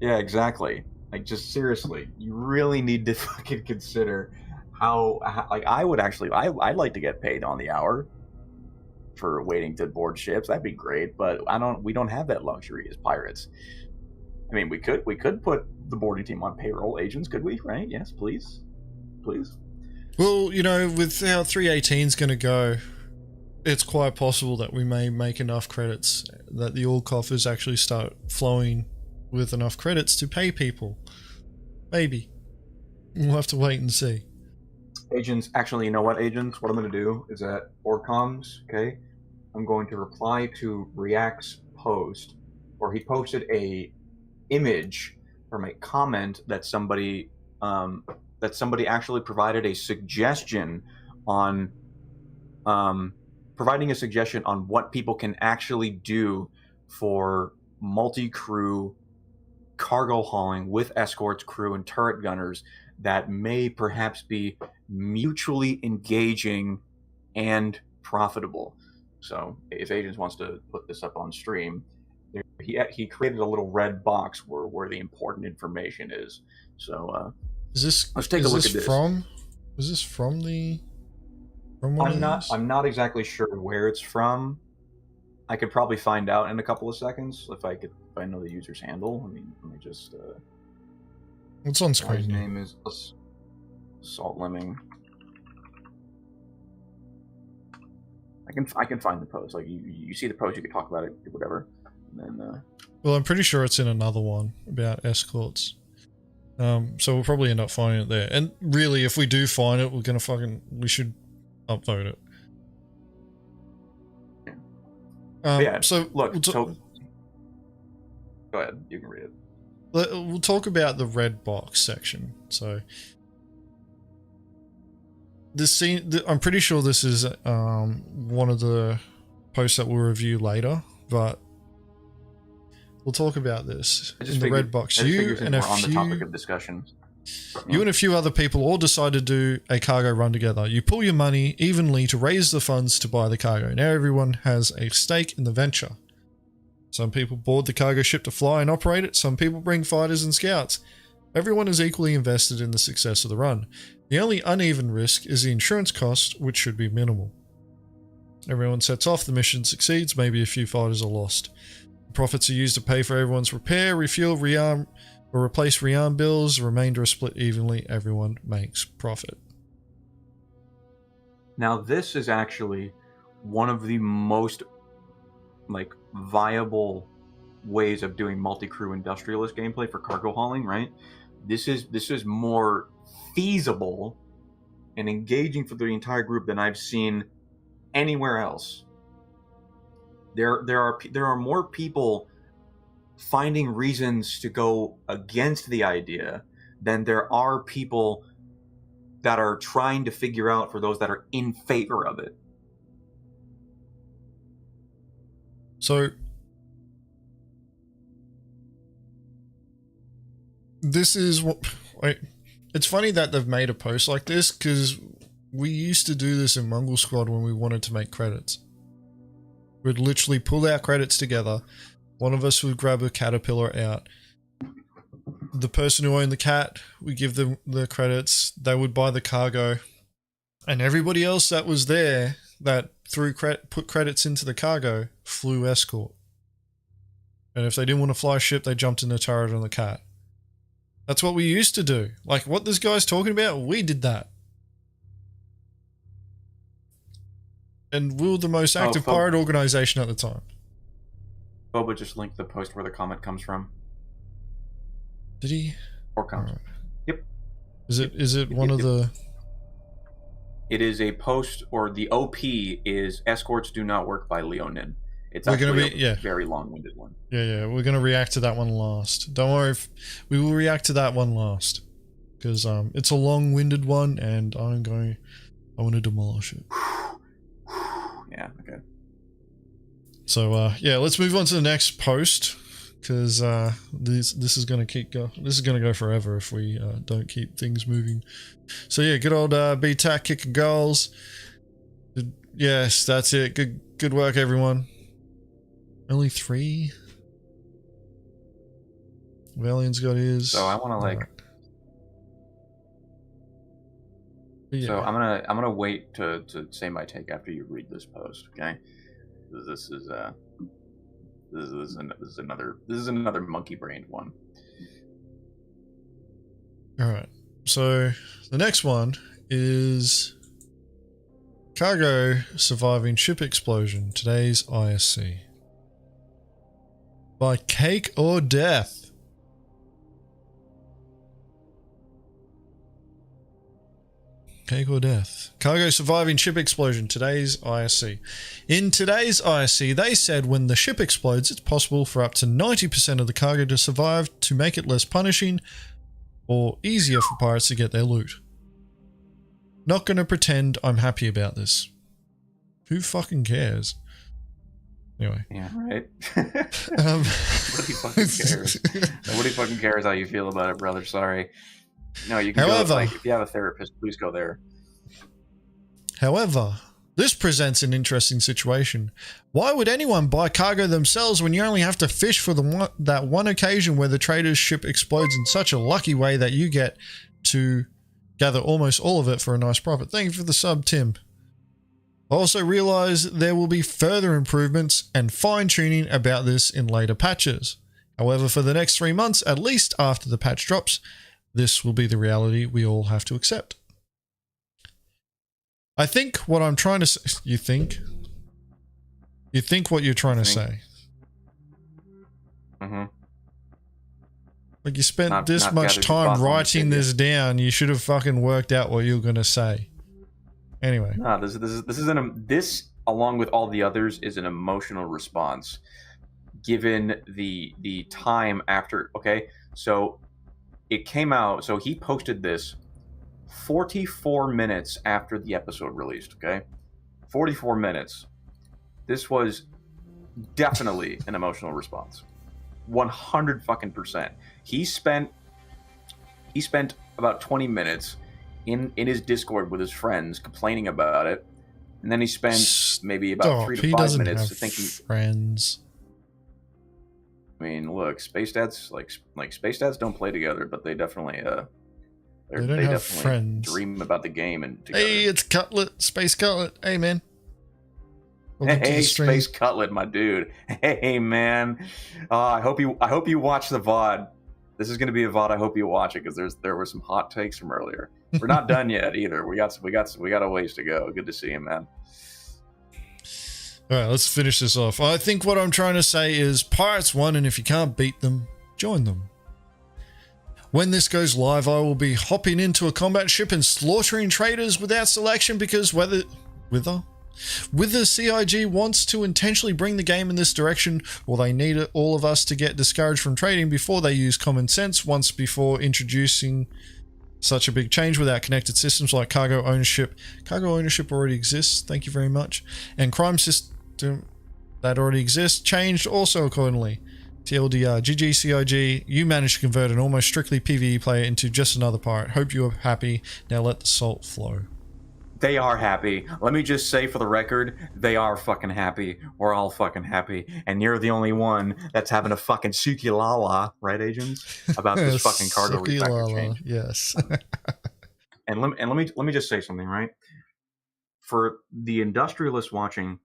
Yeah, exactly. Just seriously, you really need to fucking consider how I'd like to get paid on the hour for waiting to board ships. That'd be great, but we don't have that luxury as pirates. I mean, we could put the boarding team on payroll, Agents, could we? Right? Yes, please. Well, with how 318's going to go, it's quite possible that we may make enough credits that the oil coffers actually start flowing with enough credits to pay people. Maybe. We'll have to wait and see. Agents, actually, you know what, Agents? What I'm going to do is at Orcomms, okay, I'm going to reply to React's post, where he posted a image from a comment that somebody actually provided a suggestion on providing a suggestion on what people can actually do for multi-crew cargo hauling with escorts, crew, and turret gunners that may perhaps be mutually engaging and profitable. So if Agents wants to put this up on stream, he created a little red box where the important information is. So let's take a look at this. Is this from I'm not exactly sure where it's from. I could probably find out in a couple of seconds if I know the user's handle. I mean, let me just. What's on screen? His name is Salt Lemming. I can find the post. You see the post, you can talk about it, whatever. And then. Well, I'm pretty sure it's in another one about escorts. So we'll probably end up finding it there. And really, if we do find it, we should upvote it. Yeah. So look. Go ahead. You can read it. We'll talk about the red box section. So this scene, I'm pretty sure this is one of the posts that we'll review later, but we'll talk about this in the red box. You and a few, on the topic of discussion. You and a few other people all decide to do a cargo run together. You pool your money evenly to raise the funds to buy the cargo. Now everyone has a stake in the venture. Some people board the cargo ship to fly and operate it. Some people bring fighters and scouts. Everyone is equally invested in the success of the run. The only uneven risk is the insurance cost, which should be minimal. Everyone sets off, the mission succeeds, maybe a few fighters are lost. The profits are used to pay for everyone's repair, refuel, rearm, or replace rearm bills. The remainder are split evenly. Everyone makes profit. Now, this is actually one of the most viable ways of doing multi-crew industrialist gameplay for cargo hauling, right? This is more feasible and engaging for the entire group than I've seen anywhere else. There are more people finding reasons to go against the idea than there are people that are trying to figure out for those that are in favor of it. So this is what it's funny that they've made a post like this, because we used to do this in Mongrel Squad when we wanted to make credits. We'd literally pull our credits together. One of us would grab a caterpillar out. The person who owned the cat, we give them the credits. They would buy the cargo. And everybody else that was there that put credits into the cargo flew Escort. And if they didn't want to fly a ship, they jumped in the turret on the cat. That's what we used to do. Like what this guy's talking about, we did that. And we were the most active pirate organization at the time. Boba just linked the post where the comment comes from. Did he? Or comes. Right. Yep. Is it one of the... It is a post, or the OP is Escorts Do Not Work by Leonin. It's actually a very long-winded one. Yeah, we're going to react to that one last. Don't worry, we will react to that one last. Because it's a long-winded one, and I want to demolish it. Yeah, okay. So, yeah, let's move on to the next post. Because this is going to keep going. This is going to go forever if we don't keep things moving. So, yeah, good old BTAC kicking goals. Yes, that's it. Good work, everyone. Only 3. Valiant's got his. So I want to Yeah. So I'm gonna wait to say my take after you read this post, okay? This is another monkey-brained one. All right. So the next one is cargo surviving ship explosion. Today's ISC. By Cake or Death. Cake or Death. Cargo surviving ship explosion. Today's ISC. In today's ISC, they said when the ship explodes, it's possible for up to 90% of the cargo to survive to make it less punishing or easier for pirates to get their loot. Not gonna pretend I'm happy about this. Who fucking cares? Anyway. Yeah, right. Nobody fucking cares. Nobody fucking cares how you feel about it, brother. Sorry. No, you can go, if you have a therapist, please go there. However, this presents an interesting situation. Why would anyone buy cargo themselves when you only have to fish for that one occasion where the trader's ship explodes in such a lucky way that you get to gather almost all of it for a nice profit? Thank you for the sub, Tim. I also realize there will be further improvements and fine-tuning about this in later patches. However, for the next 3 months, at least after the patch drops, this will be the reality we all have to accept. I think what I'm trying to say... You think what you're trying to say. Mm-hmm. Like you spent this much time writing this down, you should have fucking worked out what you were going to say. Anyway. No, this along with all the others is an emotional response given the time after. Okay, so it came out, so he posted this 44 minutes after the episode released. Okay, 44 minutes. This was definitely an emotional response. 100%. He spent about 20 minutes in his Discord with his friends complaining about it, and then he spent maybe about 3 to 5 minutes thinking. Friends. mean, look, space dads like space dads don't play together, but they definitely They don't have friends. dream about the game and together. Hey, it's Cutlet, Space Cutlet. Hey, man. Welcome to Hey, the stream. Space Cutlet, my dude. Hey, man. I hope you watch the VOD. This is going to be a VOD. I hope you watch it because there were some hot takes from earlier. We're not done yet either. We got a ways to go. Good to see you, man. All right, let's finish this off. I think what I'm trying to say is Pirates won, and if you can't beat them, join them. When this goes live, I will be hopping into a combat ship and slaughtering traders without selection because whether CIG wants to intentionally bring the game in this direction, or they need all of us to get discouraged from trading before they use common sense once before introducing such a big change without connected systems like cargo ownership. Cargo ownership already exists, thank you very much. And crime system that already exists changed also accordingly. TLDR, GG CIG, you managed to convert an almost strictly PvE player into just another pirate. Hope you are happy. Now let the salt flow. They are happy. Let me just say for the record, they are fucking happy. We're all fucking happy. And you're the only one that's having a fucking sukilala, right, agents? About this fucking cargo refactor change. Yes. and let me just say something, right? For the industrialists watching,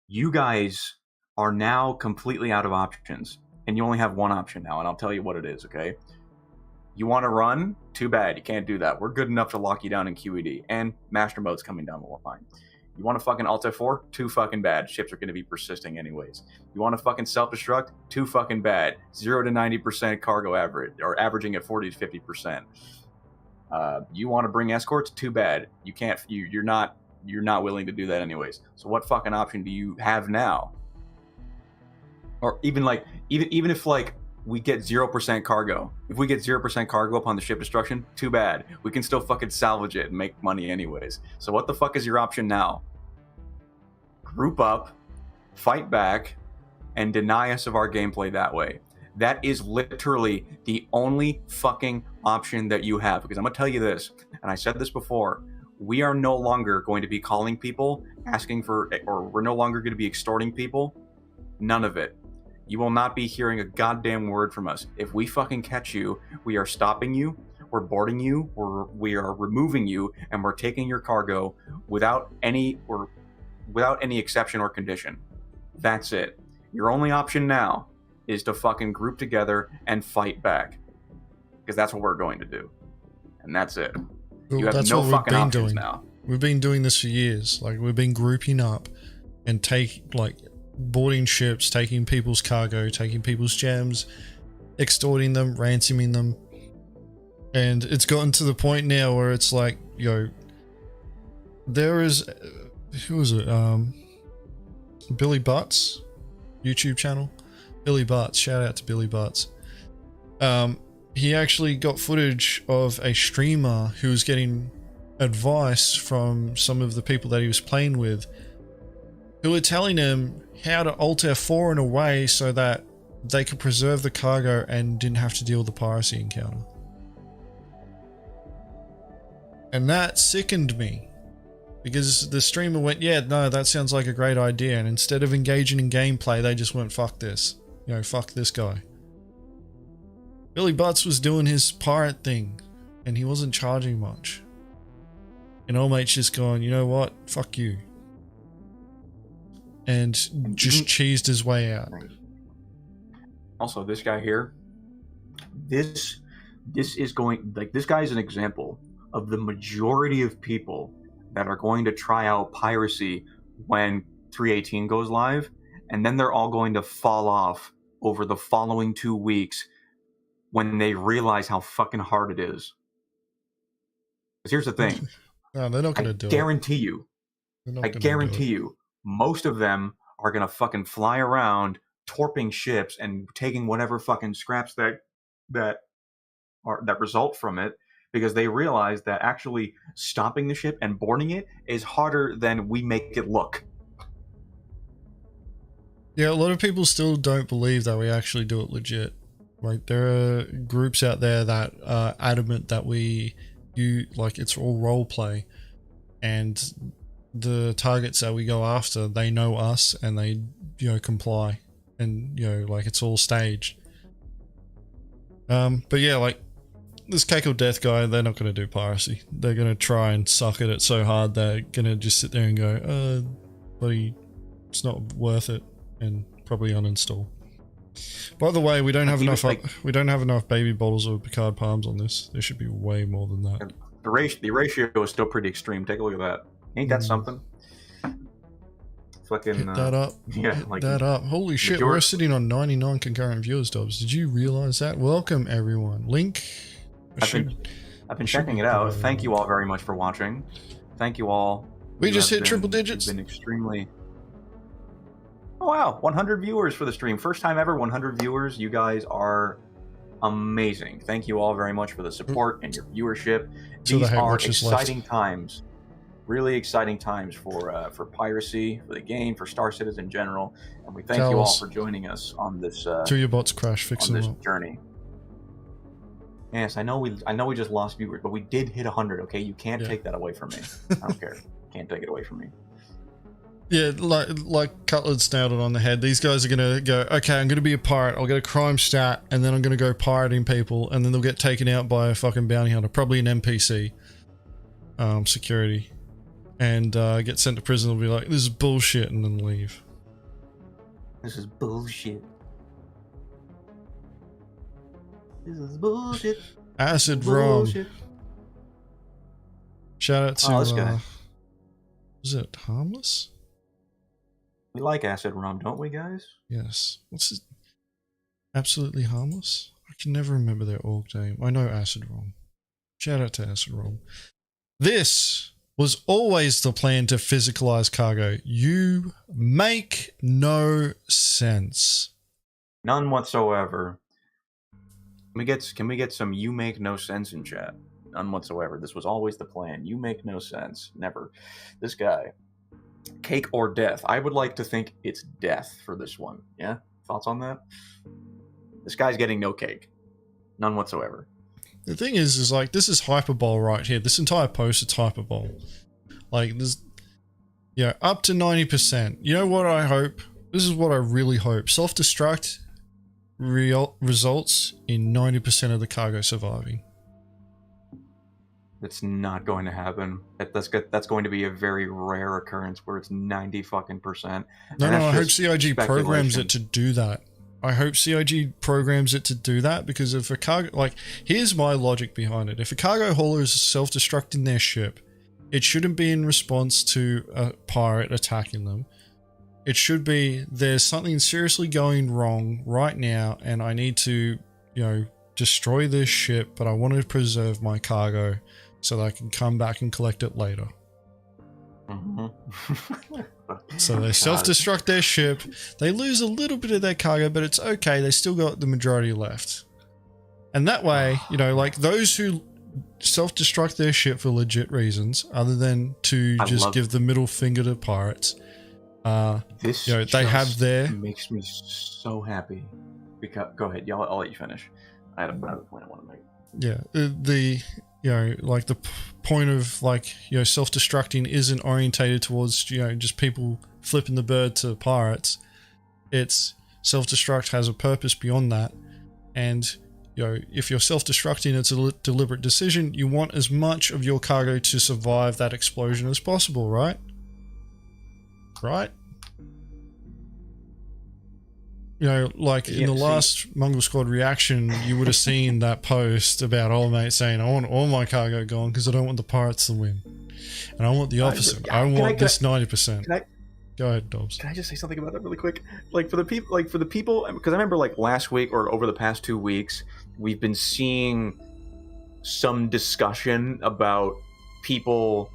you guys are now completely out of options. And you only have one option now, and I'll tell you what it is, okay? You want to run? Too bad. You can't do that. We're good enough to lock you down in QED. And Master Mode's coming down the line. You want to fucking Alt F4? Too fucking bad. Ships are going to be persisting anyways. You want to fucking self-destruct? Too fucking bad. 0 to 90% cargo average, or averaging at 40 to 50%. You want to bring escorts? Too bad. You can't. You're not willing to do that anyways. So what fucking option do you have now? Or even if like we get 0% cargo. If we get 0% cargo upon the ship destruction, too bad. We can still fucking salvage it and make money anyways. So what the fuck is your option now? Group up, fight back, and deny us of our gameplay that way. That is literally the only fucking option that you have. Because I'm gonna tell you this, and I said this before, we are no longer going to be calling people, asking for, or we're no longer going to be extorting people. None of it. You will not be hearing a goddamn word from us. If we fucking catch you, we are stopping you, we're boarding you, we are removing you, and we're taking your cargo without any exception or condition. That's it. Your only option now is to fucking group together and fight back. Because that's what we're going to do. And that's it. Well, you have no fucking options now. We've been doing this for years. Like, we've been grouping up and boarding ships, taking people's cargo, taking people's gems, extorting them, ransoming them. And it's gotten to the point now where it's like, yo, there is, who was it? Billy Butts YouTube channel. Billy Butts, shout out to Billy Butts. He actually got footage of a streamer who was getting advice from some of the people that he was playing with, who were telling him how to Alt F4 in a way so that they could preserve the cargo and didn't have to deal with the piracy encounter. And that sickened me, because the streamer went, yeah, no, that sounds like a great idea, and instead of engaging in gameplay, they just went, fuck this. You know, fuck this guy. Billy Butts was doing his pirate thing, and he wasn't charging much. And old mate's just going, you know what, fuck you. And just cheesed his way out. Also, this guy here, this is going, like, this guy is an example of the majority of people that are going to try out piracy when 318 goes live, and then they're all going to fall off over the following 2 weeks when they realize how fucking hard it is. Because here's the thing. No, they're not going to do it. I guarantee you, most of them are going to fucking fly around torping ships and taking whatever fucking scraps that result from it, because they realize that actually stopping the ship and boarding it is harder than we make it look. Yeah, a lot of people still don't believe that we actually do it legit. Like, there are groups out there that are adamant that it's all role play, and the targets that we go after, they know us and they, comply. and like it's all staged. But yeah, like this Cake or Death guy, they're not going to do piracy. They're going to try and suck at it so hard they're going to just sit there and go, buddy, it's not worth it, and probably uninstall. By the way, we don't have enough. We don't have enough baby bottles of Picard Palms on this. There should be way more than that. The ratio is still pretty extreme. Take a look at that. Ain't that something? Fucking hit that up. Yeah, hit that up. Holy shit, we're sitting on 99 concurrent viewers, Dobbs. Did you realize that? Welcome everyone. Link. I've been checking it out. Thank you all very much for watching. Thank you all. We just hit triple digits. Been extremely. Oh wow, 100 viewers for the stream. First time ever, 100 viewers. You guys are amazing. Thank you all very much for the support and your viewership. These are exciting times. Really exciting times for piracy, for the game, for Star Citizen in general, and we thank you all for joining us on this. Till your bots crash, fix on them this up. Journey. Yes, I know we just lost viewers, but we did hit 100. Okay, you can't take that away from me. I don't care. Can't take it away from me. Yeah, like Cutler's nailed it on the head. These guys are gonna go, okay, I'm gonna be a pirate. I'll get a crime stat, and then I'm gonna go pirating people, and then they'll get taken out by a fucking bounty hunter, probably an NPC, security, and get sent to prison. They'll be like, this is bullshit, and then leave. This is bullshit. This is bullshit. Acid Rom. Shout out to this guy. Is it Harmless? We like Acid Rom, don't we, guys? Yes. What's his? Absolutely Harmless? I can never remember their org name. I know Acid Rom. Shout out to Acid Rom. This was always the plan to physicalize cargo. You make no sense. None whatsoever. Can we get some "you make no sense" in chat? None whatsoever. This was always the plan. You make no sense. Never. This guy. Cake or death? I would like to think it's death for this one. Yeah? Thoughts on that? This guy's getting no cake. None whatsoever. The thing is like, this is hyperbole right here. This entire post is hyperbole. Like, this, up to 90%. You know what I hope? This is what I really hope. Self-destruct results in 90% of the cargo surviving. It's not going to happen. That's going to be a very rare occurrence where it's 90%. No, I hope CIG programs it to do that. I hope CIG programs it to do that, because if a cargo, like, here's my logic behind it. If a cargo hauler is self-destructing their ship, it shouldn't be in response to a pirate attacking them. It should be, there's something seriously going wrong right now, and I need to, destroy this ship, but I want to preserve my cargo so that I can come back and collect it later. So they self-destruct their ship. They lose a little bit of their cargo, but it's okay. They still got the majority left. And that way, like those who self-destruct their ship for legit reasons, other than to just give the middle finger to pirates, this they have their... makes me so happy. Because, go ahead, I'll let you finish. I have a point I want to make. Yeah, like the point of self-destructing isn't orientated towards, just people flipping the bird to pirates. It's self-destruct has a purpose beyond that. And, if you're self-destructing, it's a deliberate decision. You want as much of your cargo to survive that explosion as possible, right? Right? Like in the last Mongrel Squad reaction, you would have seen that post about old mate saying, I want all my cargo gone because I don't want the pirates to win. And I want the opposite. I want this 90%. Go ahead, Dobbs. Can I just say something about that really quick? For the people, because I remember last week or over the past 2 weeks, we've been seeing some discussion about people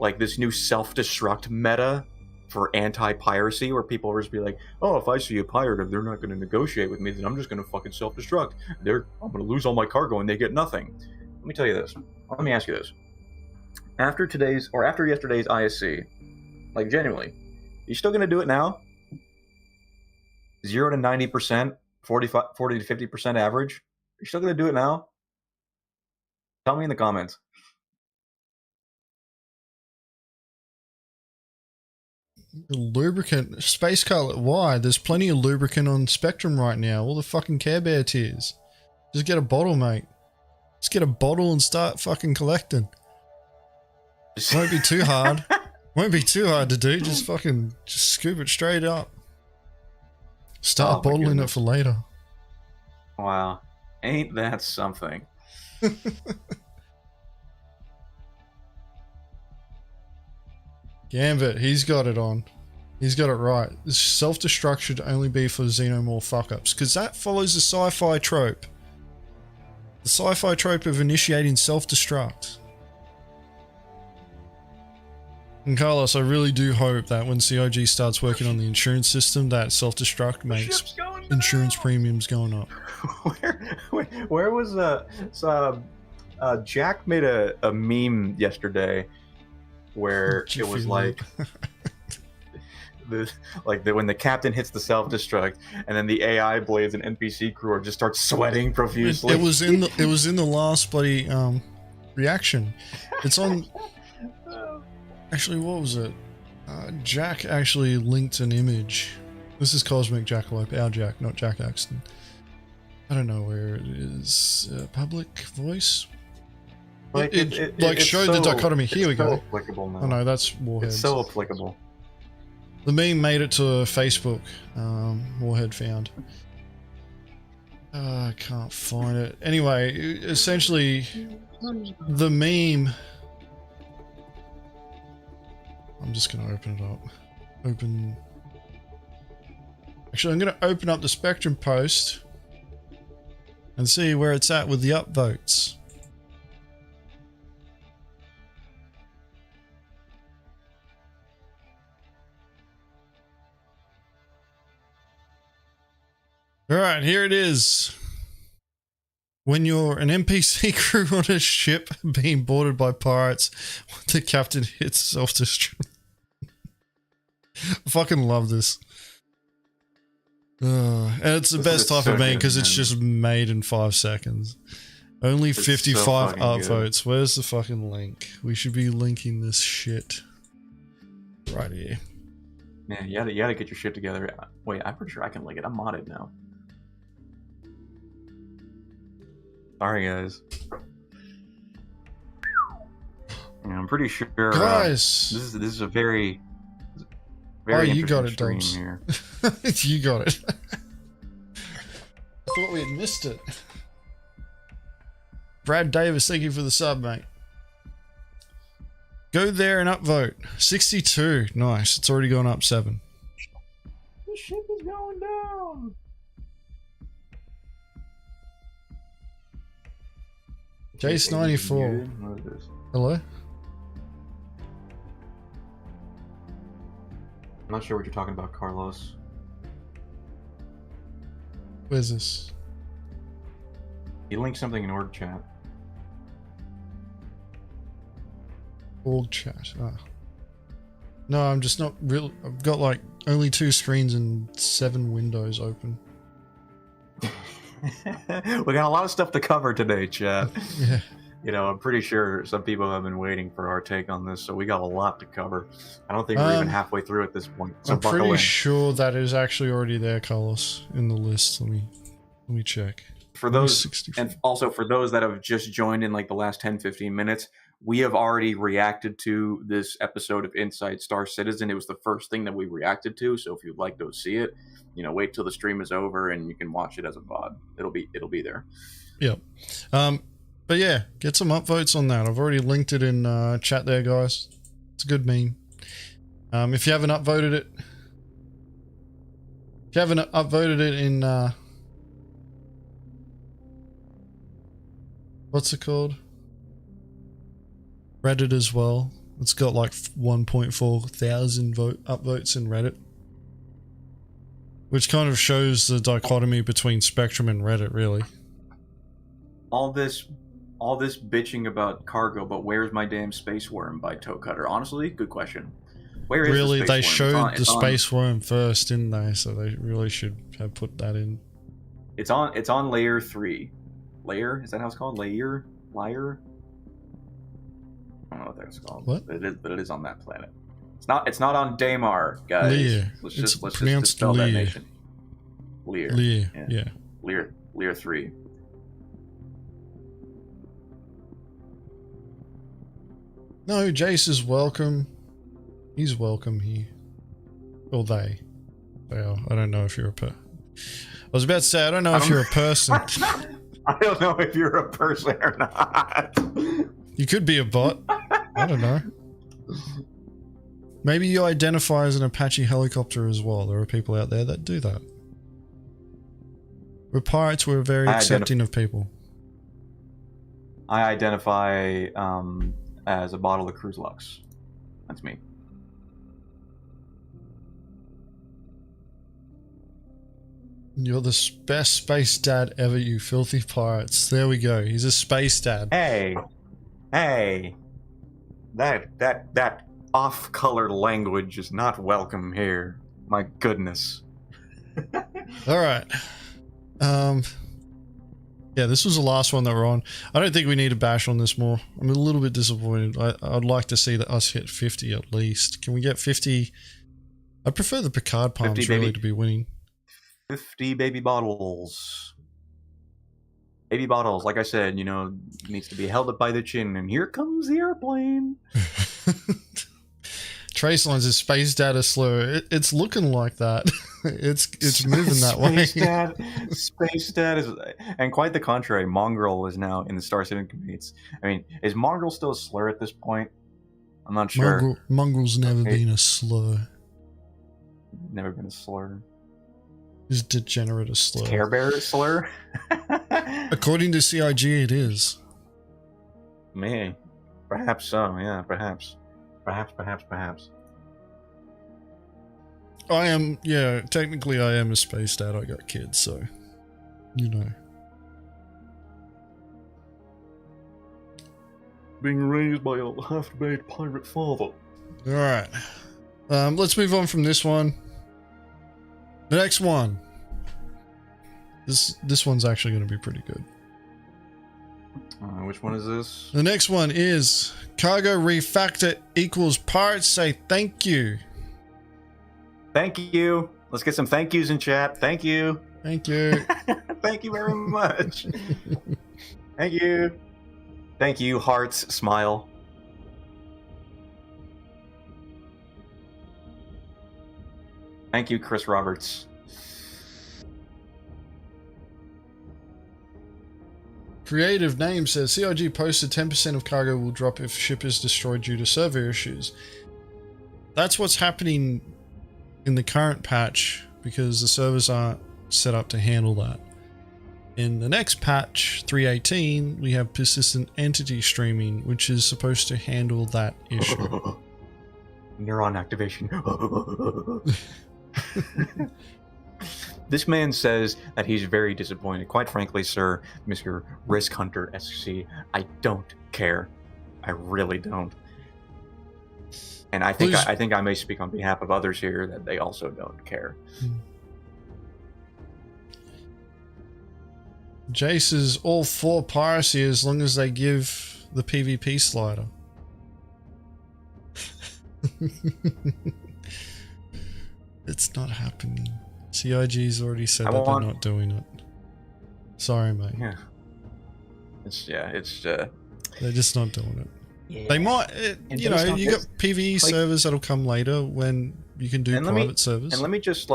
like this new self-destruct meta for anti-piracy, where people will just be like, oh, if I see a pirate, if they're not going to negotiate with me, then I'm just going to fucking self-destruct. I'm going to lose all my cargo and they get nothing. Let me tell you this. Let me ask you this. After yesterday's ISC, genuinely, you still going to do it now? 0 to 90%, 40 to 50% average? You're still going to do it now? Tell me in the comments. Lubricant. Space Cutlet. Why? There's plenty of lubricant on Spectrum right now. All the fucking Care Bear tiers. Just get a bottle, mate. Just get a bottle and start fucking collecting. Won't be too hard. Won't be too hard to do. Just fucking just scoop it straight up. Start bottling it for later. Wow. Ain't that something? Gambit, he's got it on. He's got it right. Self-destruct should only be for xenomorph fuck-ups, because that follows the sci-fi trope. The sci-fi trope of initiating self-destruct. And Carlos, I really do hope that when COG starts working on the insurance system, that self-destruct makes insurance premiums going up. Where was Jack made a meme yesterday where it was like when the captain hits the self-destruct and then the AI blades and NPC crew just start sweating profusely. It was in the last bloody reaction. It's on. Actually, what was it? Jack actually linked an image. This is Cosmic Jackalope, our Jack, not Jack Axton. I don't know where it is. Public voice? It showed the dichotomy. Here we go. It's so applicable now. Oh no, that's Warheads. It's so applicable. The meme made it to Facebook. Warhead found. I can't find it. Anyway, essentially, the meme... I'm just going to open it up. Actually, I'm going to open up the Spectrum post and see where it's at with the upvotes. Alright, here it is. When you're an NPC crew on a ship being boarded by pirates, the captain hits self-destruct. I fucking love this. And it's the best type of meme because it's just made in 5 seconds. Only 55 upvotes. Where's the fucking link? We should be linking this shit right here. Man, you gotta get your shit together. Wait, I'm pretty sure I can link it. I'm modded now. Sorry, guys. Yeah, I'm pretty sure. Guys, this is a very you got it, stream Dobbss. here. You got it. I thought we had missed it. Brad Davis, thank you for the sub, mate. Go there and upvote. 62. Nice. It's already gone up 7. The ship is going down. Jace 94. Hello? I'm not sure what you're talking about, Carlos. Where's this? You linked something in org chat. Org chat. Oh. No, I'm just not real. I've got like only 2 screens and 7 windows open. We got a lot of stuff to cover today, chat. Yeah. You know, I'm pretty sure some people have been waiting for our take on this, so we got a lot to cover. I don't think we're even halfway through at this point. So I'm pretty sure that is actually already there, Carlos, in the list. Let me check. For those, and also for those that have just joined in like the last 10-15 minutes, we have already reacted to this episode of Inside Star Citizen. It was the first thing that we reacted to, so if you'd like to see it, you know, wait till the stream is over and you can watch it as a VOD. It'll be there. Yep. But yeah, get some upvotes on that. I've already linked it in chat there, guys. It's a good meme. If you haven't upvoted it, in what's it called? Reddit as well. It's got like 1.4 thousand upvotes in Reddit. Which kind of shows the dichotomy between Spectrum and Reddit, really. All this bitching about cargo, but where's my damn space worm by Toe Cutter? Honestly, good question. Where is really, the space they worm? showed the space worm first, didn't they? So they really should have put that in. It's on layer 3. Layer? Is that how it's called? Layer? I don't know what that's called. What? But it is on that planet. It's not on Daymar, guys. Lear. Let's It's just pronounced dispel that Lear. nation. Lear. Lear. Yeah. Lear 3. No, Jace is welcome. He's welcome here. Or they. They are. I don't know if you're I was about to say, I don't know if you're a person. I don't know if you're a person or not. You could be a bot. I don't know. Maybe you identify as an Apache helicopter as well. There are people out there that do that. We're pirates, we're very accepting of people. I identify as a bottle of Cruise Lux. That's me. You're the best space dad ever, you filthy pirates. There we go. He's a space dad. Hey. That off-color language is not welcome here. My goodness. All right. Yeah, this was the last one that we're on. I don't think we need to bash on this more. I'm a little bit disappointed. I'd like to see that us hit 50 at least. Can we get 50? I prefer the Picard palms really to be winning. 50 baby bottles. Baby bottles, like I said, needs to be held up by the chin, and here comes the airplane. Trace lines is space data slur. It's looking like that. it's moving that way. Space dad is, and quite the contrary. Mongrel is now in the Star Citizen committees. I mean, is Mongrel still a slur at this point? I'm not sure. Mongrel's never been a slur. Never been a slur. Is degenerate a slur? Care Bear a slur? According to CIG, it is. Me, perhaps so. Yeah, perhaps. I am, yeah, technically I am a space dad. I got kids, so, Being raised by a half-baked pirate father. Alright. Let's move on from this one. The next one. This one's actually going to be pretty good. Which one is this? The next one is Cargo Refactor equals Pirates say thank you. Thank you. Let's get some thank yous in chat. Thank you. Thank you. Thank you very much. Thank you. Thank you, hearts, smile. Thank you, Chris Roberts. Creative Name says CIG posted 10% of cargo will drop if ship is destroyed due to server issues. That's what's happening in the current patch because the servers aren't set up to handle that. In the next patch, 3.18, we have persistent entity streaming, which is supposed to handle that issue. Neuron activation. This man says that he's very disappointed. Quite frankly, sir, Mr. Risk Hunter SC, I don't care. I really don't. And I think I may speak on behalf of others here that they also don't care. Jace is all for piracy as long as they give the PvP slider. It's not happening. CIG's already said that they're not doing it. Sorry, mate. Yeah. They're just not doing it. Yeah. They might, you got PvE servers that'll come later when you can do private servers. And let me just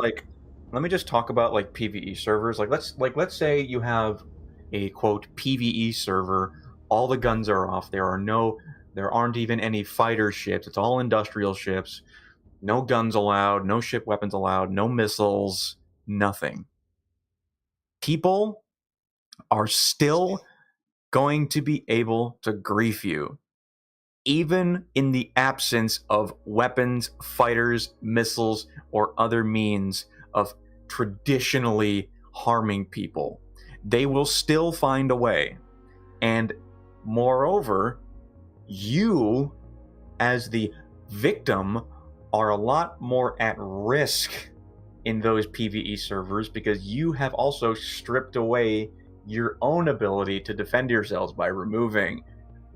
talk about like PvE servers. Let's say you have a quote PvE server. All the guns are off. There aren't even any fighter ships. It's all industrial ships. No guns allowed, no ship weapons allowed, no missiles, nothing. People are still going to be able to grief you, even in the absence of weapons, fighters, missiles, or other means of traditionally harming people. They will still find a way. And moreover, you, as the victim, are a lot more at risk in those PvE servers because you have also stripped away your own ability to defend yourselves by removing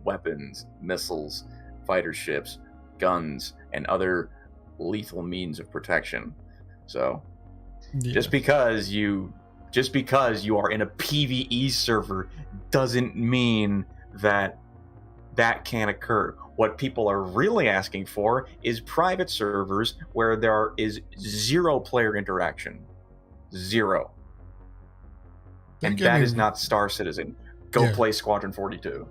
weapons, missiles, fighter ships, guns, and other lethal means of protection. So Yeah. just because you are in a PvE server doesn't mean that can't occur. What people are really asking for is private servers where there is 0 player interaction. 0. And that is not Star Citizen. Go play Squadron 42.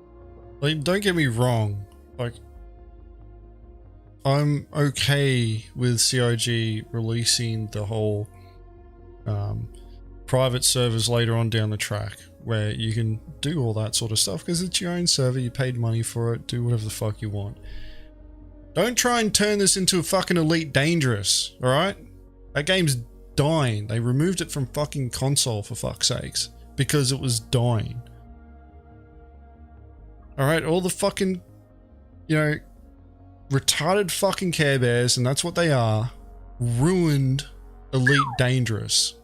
Like, don't get me wrong. Like, I'm okay with CIG releasing the whole private servers later on down the track, where you can do all that sort of stuff because it's your own server, you paid money for it, do whatever the fuck you want. Don't try and turn this into a fucking Elite Dangerous, alright? That game's dying. They removed it from fucking console, for fuck's sakes, because it was dying. Alright, all the fucking, you know, retarded fucking Care Bears, and that's what they are, ruined Elite Dangerous.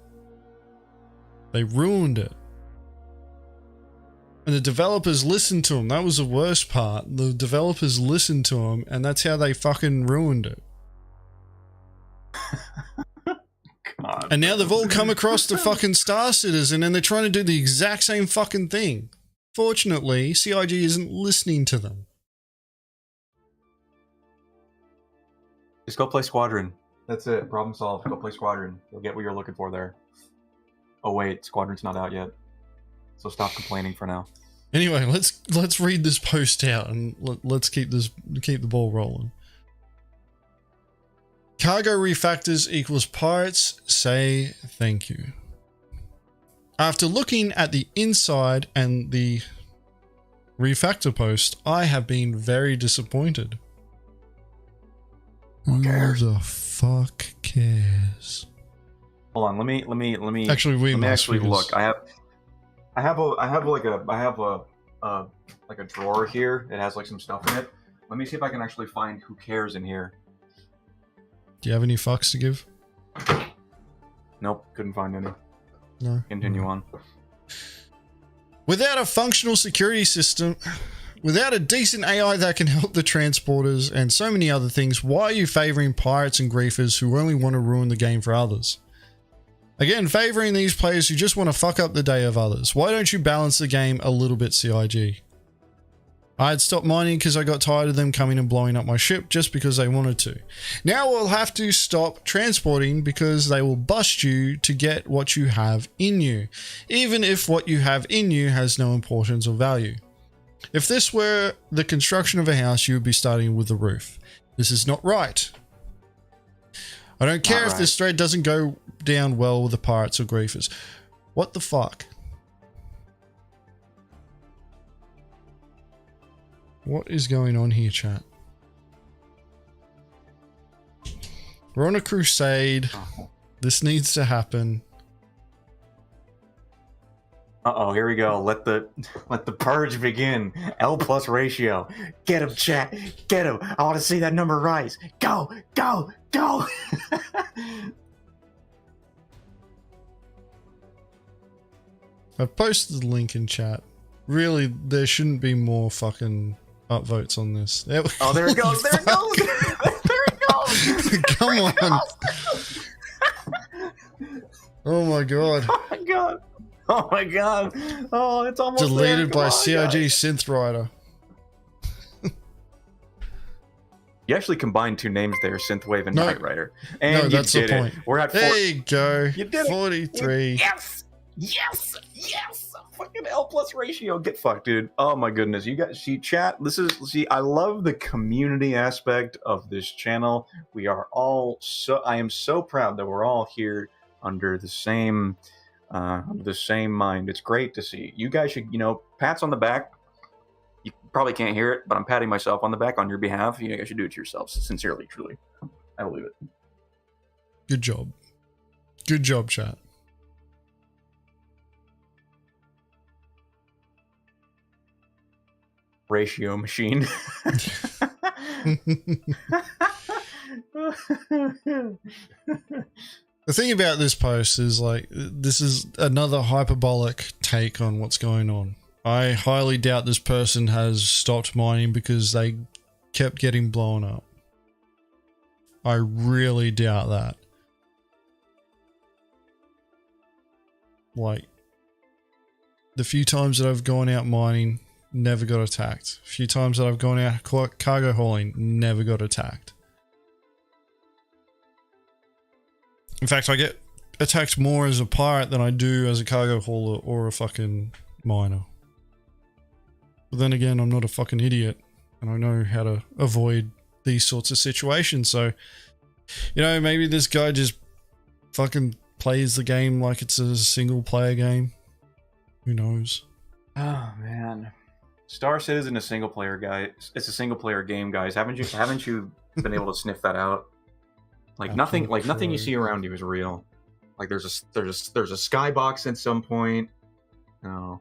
They ruined it. And the developers listened to them. That was the worst part. The developers listened to them, and that's how they fucking ruined it. God. And now they've all come across the fucking Star Citizen, and they're trying to do the exact same fucking thing. Fortunately, CIG isn't listening to them. Just go play Squadron. That's it. Problem solved. Go play Squadron. You'll get what you're looking for there. Oh wait, Squadron's not out yet. So stop complaining for now. Anyway, let's read this post out and let's keep the ball rolling. Cargo refactors equals pirates say thank you. After looking at the inside and the refactor post, I have been very disappointed. Who the fuck cares? Hold on, let me actually look. I have a drawer here. It has like some stuff in it. Let me see if I can actually find who cares in here. Do you have any fucks to give? Nope, couldn't find any. No. Continue on. Without a functional security system, without a decent AI that can help the transporters and so many other things, why are you favoring pirates and griefers who only want to ruin the game for others? Again, favoring these players who just want to fuck up the day of others. Why don't you balance the game a little bit, CIG? I had stopped mining because I got tired of them coming and blowing up my ship just because they wanted to. Now we'll have to stop transporting because they will bust you to get what you have in you, even if what you have in you has no importance or value. If this were the construction of a house, you would be starting with the roof. This is not right. I don't care if this thread doesn't go down well with the pirates or griefers. What the fuck? What is going on here, chat? We're on a crusade. This needs to happen. Uh-oh, here we go. Let the purge begin. L+ ratio. Get him, chat. Get him. I want to see that number rise. Go, go, go. I've posted the link in chat. Really, there shouldn't be more fucking upvotes on this. Oh, there it goes. There it goes. There it goes. Come on. Oh my god. Oh my god. Oh my god. Oh, it's almost deleted by CIG guys. Synth Rider. You actually combined two names there, Synthwave and Knight Rider. And no, that's the point. We're at there you go. You did 43. It. Yes. Yes. Yes. Fucking L+ ratio. Get fucked, dude. Oh my goodness. You guys see chat. I love the community aspect of this channel. We are all I am so proud that we're all here under the same mind. It's great to see. You guys should, pats on the back. You probably can't hear it, but I'm patting myself on the back on your behalf. You guys should do it to yourselves. Sincerely, truly. I believe it. Good job. Good job, chat. Ratio machine. The thing about this post is this is another hyperbolic take on what's going on. I highly doubt this person has stopped mining because they kept getting blown up. I really doubt that. Like, the few times that I've gone out mining, never got attacked. A few times that I've gone out cargo hauling, never got attacked. In fact, I get attacked more as a pirate than I do as a cargo hauler or a fucking miner. But then again, I'm not a fucking idiot, and I know how to avoid these sorts of situations. So, you know, maybe this guy just fucking plays the game like it's a single player game. Who knows? Oh man, Star Citizen is a single player guy. It's a single player game, guys. Haven't you been able to sniff that out? Like nothing you see around you is real. Like there's a skybox at some point. No.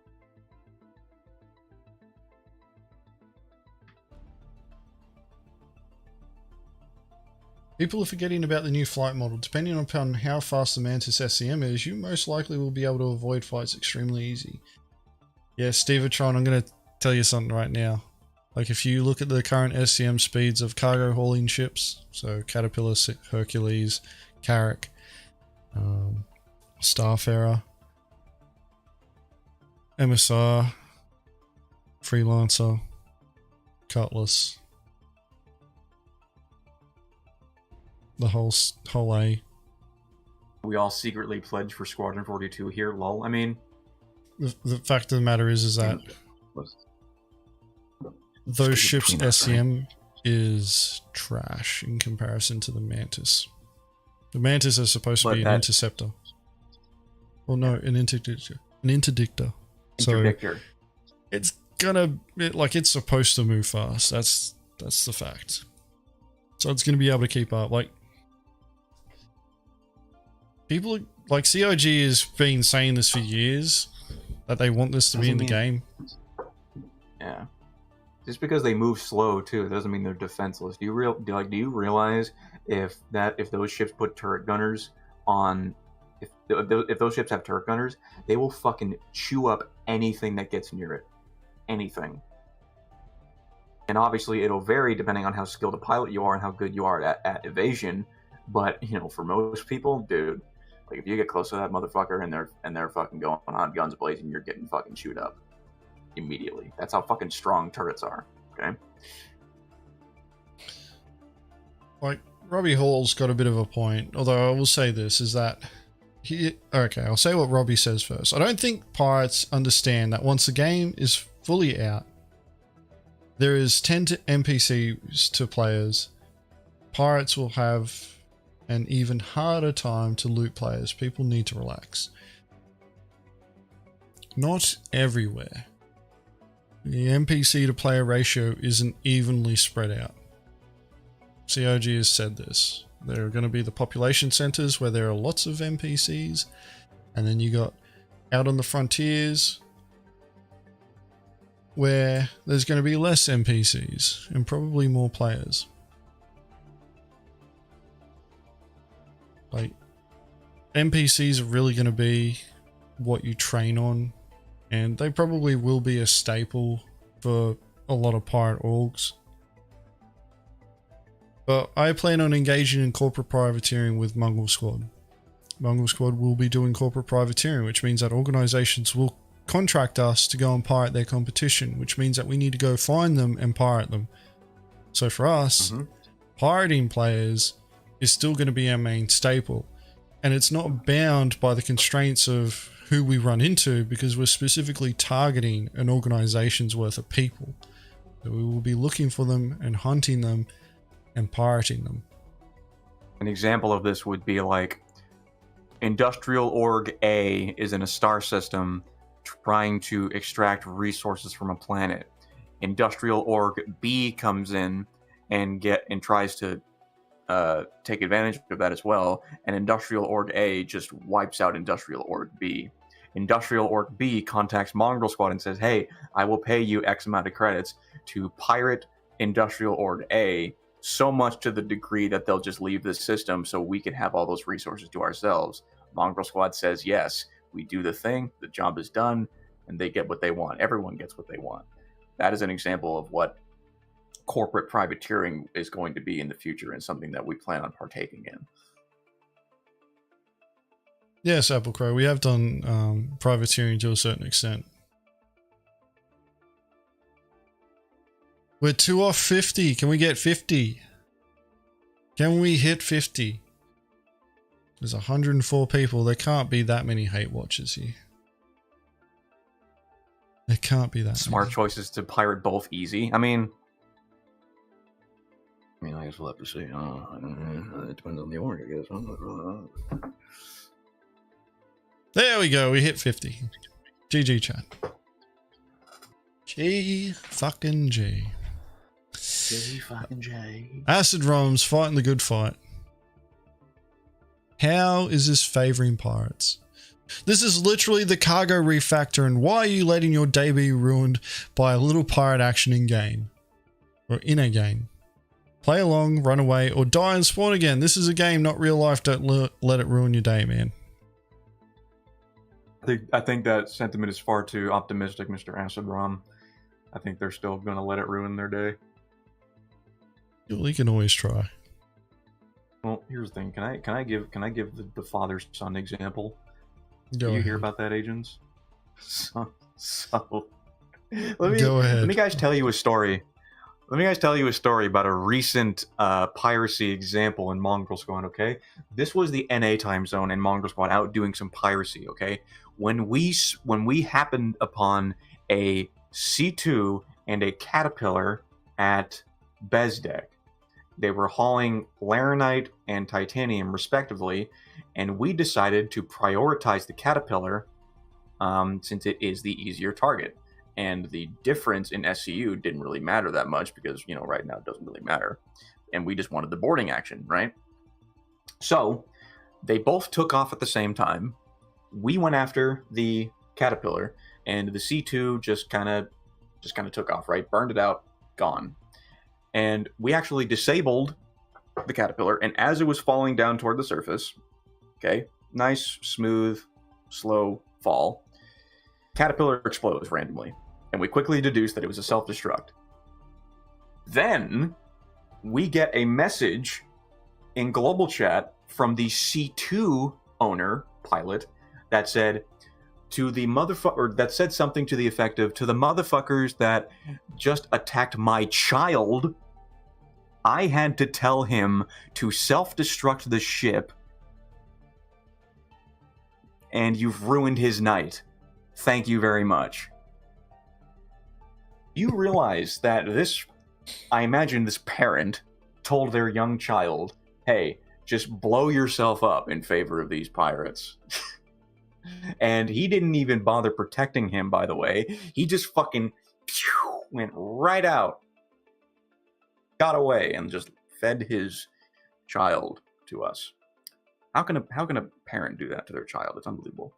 People are forgetting about the new flight model. Depending upon how fast the Mantis SCM is, you most likely will be able to avoid fights extremely easy. Yeah, Stevatron, I'm going to tell you something right now. Like, if you look at the current SCM speeds of cargo hauling ships, so Caterpillar, Hercules, Carrack, Starfarer, MSR, Freelancer, Cutlass, the whole A. We all secretly pledged for Squadron 42 here, lol. I mean, the fact of the matter is that those ships' SCM is trash in comparison to the Mantis. The Mantis is supposed to be an interceptor. Well, no, an interdictor. Interdictor. So it's gonna, it's supposed to move fast. That's the fact. So it's gonna be able to keep up. Like, people like COG has been saying this for years, that they want this to be in the game. Yeah. Just because they move slow too, doesn't mean they're defenseless. Do you realize if those ships put turret gunners on, if those ships have turret gunners, they will fucking chew up anything that gets near it, anything. And obviously, it'll vary depending on how skilled a pilot you are and how good you are at evasion. But you know, for most people, dude, like if you get close to that motherfucker and they're fucking going on guns blazing, you're getting fucking chewed up immediately. That's how fucking strong turrets are. Okay. Like, Robbie Hall's got a bit of a point, although I will say this, is that I'll say what Robbie says first. I don't think pirates understand that once the game is fully out, there is 10 NPCs to players. Pirates will have an even harder time to loot players. People need to relax. Not everywhere. The NPC to player ratio isn't evenly spread out. COG has said this. There are going to be the population centers where there are lots of NPCs, and then you got out on the frontiers where there's going to be less NPCs and probably more players. Like, NPCs are really going to be what you train on, and they probably will be a staple for a lot of pirate orgs. But I plan on engaging in corporate privateering with Mongrel Squad. Mongrel Squad will be doing corporate privateering, which means that organizations will contract us to go and pirate their competition, which means that we need to go find them and pirate them. So for us, pirating players is still going to be our main staple. And it's not bound by the constraints of who we run into, because we're specifically targeting an organization's worth of people. So we will be looking for them and hunting them and pirating them. An example of this would be like Industrial Org A is in a star system trying to extract resources from a planet. Industrial Org B comes in and tries to take advantage of that as well, and Industrial Org A just wipes out Industrial Org B. Industrial Org B contacts Mongrel Squad and says, hey, I will pay you X amount of credits to pirate Industrial Org A, so much to the degree that they'll just leave the system so we can have all those resources to ourselves. Mongrel Squad says yes, we do the thing, the job is done, and they get what they want. Everyone gets what they want. That is an example of what corporate privateering is going to be in the future and something that we plan on partaking in. Yes, Applecrow, we have done privateering to a certain extent. We're 2 off 50. Can we get 50? Can we hit 50? There's 104 people. There can't be that many hate watchers here. There can't be that Smart many. choices to pirate both easy. I mean, I guess we'll have to see. It depends on the org, I guess. There we go. We hit 50. GG, chat. G fucking G. G fucking J. Acid Rom's fighting the good fight. How is this favoring pirates? This is literally the cargo refactor, and why are you letting your day be ruined by a little pirate action in game? Or in a game. Play along, run away, or die and spawn again. This is a game, not real life. Don't let it ruin your day, man. I think that sentiment is far too optimistic, Mr. Acid Rom. I think they're still going to let it ruin their day. We can always try. Well, here's the thing. Can I give the father-son example? Go Did you ahead. hear about that, Agens? So Go ahead. Let me guys tell you a story. Let me guys tell you a story about a recent piracy example in Mongrel Squad, okay? This was the NA time zone in Mongrel Squad out doing some piracy, okay? When we happened upon a C2 and a Caterpillar at Bezdek, they were hauling Laranite and Titanium respectively, and we decided to prioritize the Caterpillar since it is the easier target. And the difference in SCU didn't really matter that much because, right now it doesn't really matter. And we just wanted the boarding action, right? So they both took off at the same time. We went after the Caterpillar, and the C2 just kind of took off, right? Burned it out, gone. And we actually disabled the Caterpillar, and as it was falling down toward the surface, okay, nice, smooth, slow fall, Caterpillar explodes randomly, and we quickly deduced that it was a self-destruct. Then we get a message in global chat from the C2 owner, pilot, that said that said something to the effect of, to the motherfuckers that just attacked my child, I had to tell him to self-destruct the ship, and you've ruined his night. Thank you very much. You realize that I imagine this parent told their young child, hey, just blow yourself up in favor of these pirates. And he didn't even bother protecting him, by the way. He just fucking went right out, got away, and just fed his child to us. How can a parent do that to their child? It's unbelievable.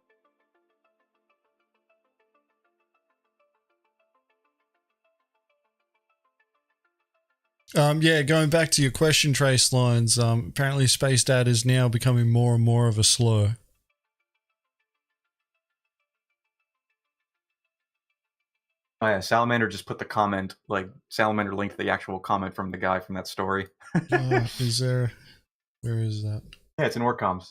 Yeah, going back to your question trace lines, apparently Space Dad is now becoming more and more of a slur. Oh yeah, Salamander just put the comment, Salamander linked the actual comment from the guy from that story. Is there? Where is that? Yeah, it's in org comms.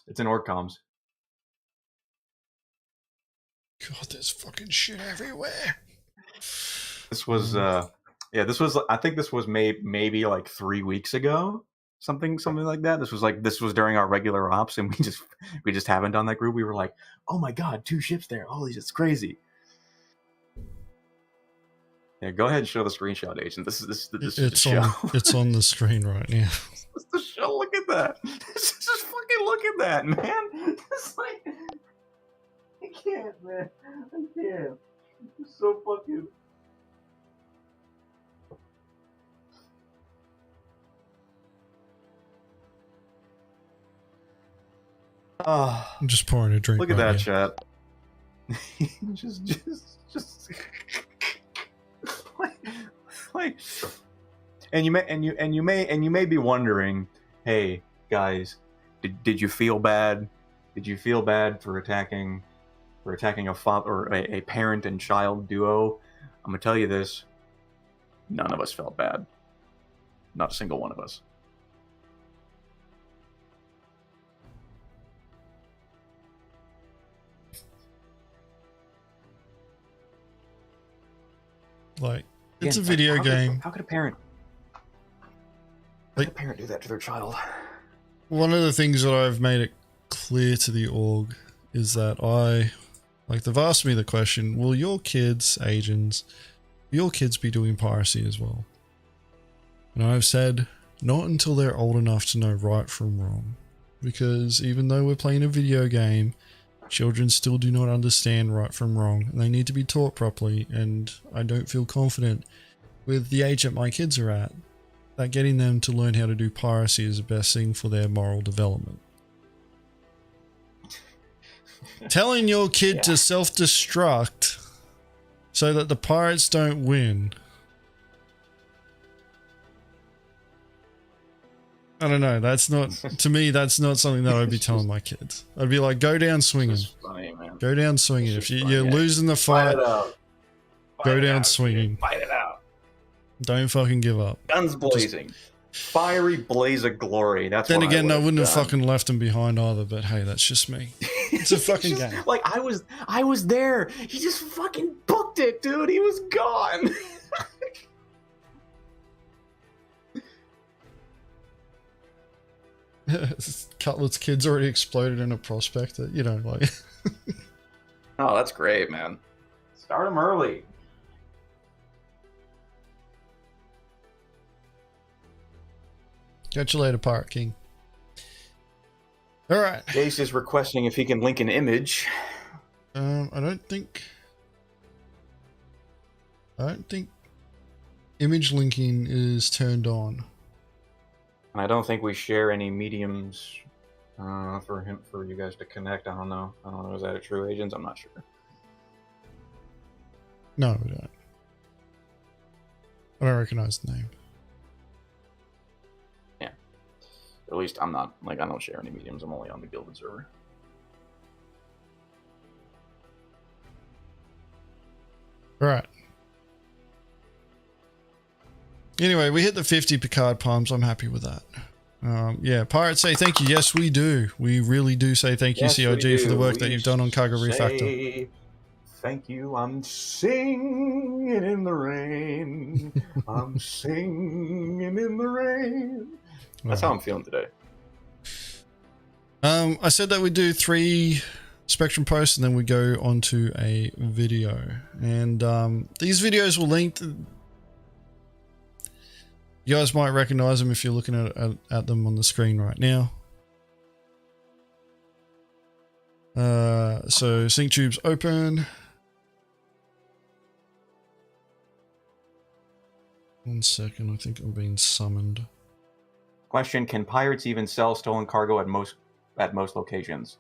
God, there's fucking shit everywhere. This was, I think this was maybe like 3 weeks ago, something like that. This was during our regular ops, and we just happened on that group. We were like, oh my god, 2 ships there! Holy shit, it's crazy. Yeah, go ahead and show the screenshot, Agent. This is the show. It's on the screen right now. This is the show. Look at that. Just fucking look at that, man. It's like, I can't, man. I can't. It's so fucking. I'm just pouring a drink. Look at right that, here. chat. just like, and you may be wondering, hey guys, did you feel bad? Did you feel bad for attacking a father or a parent and child duo? I'm gonna tell you this: none of us felt bad. Not a single one of us. Like, it's a Again, video game. How could a parent? How could a parent do that to their child? One of the things that I've made it clear to the org is that they've asked me the question, will your kids, Agens, your kids be doing piracy as well? And I've said, not until they're old enough to know right from wrong. Because even though we're playing a video game, children still do not understand right from wrong, and they need to be taught properly, and I don't feel confident with the age that my kids are at, that getting them to learn how to do piracy is the best thing for their moral development. Telling your kid to self-destruct so that the pirates don't win. I don't know, that's not, to me, that's not something that I'd be telling my kids. I'd be like, go down swinging. Funny, man. Go down swinging. If you're funny. losing the fight, go down swinging. Fight it out. Don't fucking give up. Guns blazing. Fiery blaze of glory. That's then what again, I wouldn't have done. fucking left them behind either, but hey, that's just me. It's a fucking game. Like, I was there. He just fucking booked it, dude. He was gone. Cutlet's kids already exploded in a prospector, you know, like. Oh, that's great, man. Start him early. Catch you later, Pirate King. Alright. Jace is requesting if he can link an image. I don't think image linking is turned on. And I don't think we share any mediums for you guys to connect. I don't know. Is that a true Agens? I'm not sure. No, we don't. I don't recognize the name. Yeah. At least I'm not, like, I don't share any mediums. I'm only on the Guilded server. Right. Anyway, we hit the 50 Picard palms. I'm happy with that. Yeah, Pirates say thank you. Yes, we do. We really do say thank you, Yes, we CIG, for the do. work that you've done on Cargo Refactor. Say thank you. I'm singing in the rain. I'm singing in the rain. That's how I'm feeling today. I said that we do 3 Spectrum posts and then we go onto a video. And these videos will link. You guys might recognize them if you're looking at them on the screen right now. So sync tubes open. One second, I think I'm being summoned. Question: can pirates even sell stolen cargo at most locations?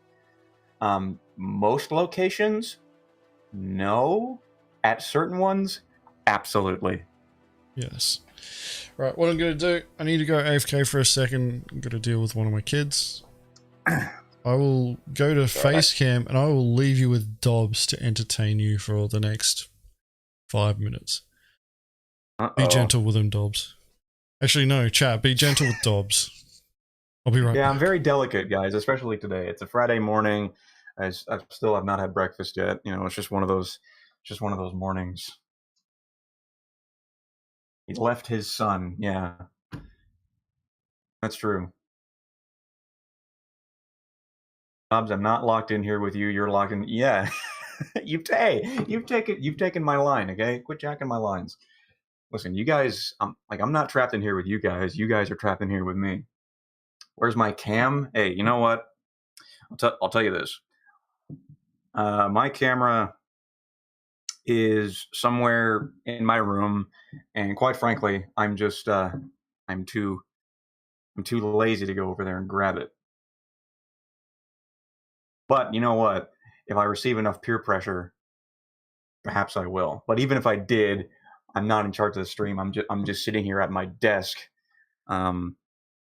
Most locations? No. At certain ones? Absolutely. Yes. Right, what I'm going to do, I need to go AFK for a second. I'm going to deal with one of my kids. I will go to face cam and I will leave you with Dobbss to entertain you for the next 5 minutes. Be gentle with him, Dobbss. Actually, no, chat, be gentle with Dobbss. I'll be right back. I'm very delicate, guys, especially today. It's a Friday morning. I still have not had breakfast yet. You know, it's just one of those mornings. He left his son. Yeah. That's true. Dobbss, I'm not locked in here with you. You're locked in. Yeah. You've taken my line, okay? Quit jacking my lines. Listen, you guys, I'm not trapped in here with you guys. You guys are trapped in here with me. Where's my cam? Hey, you know what? I'll tell you this. My camera is somewhere in my room, and quite frankly, I'm just I'm too lazy to go over there and grab it. But you know what? If I receive enough peer pressure, perhaps I will. But even if I did, I'm not in charge of the stream. I'm just sitting here at my desk, and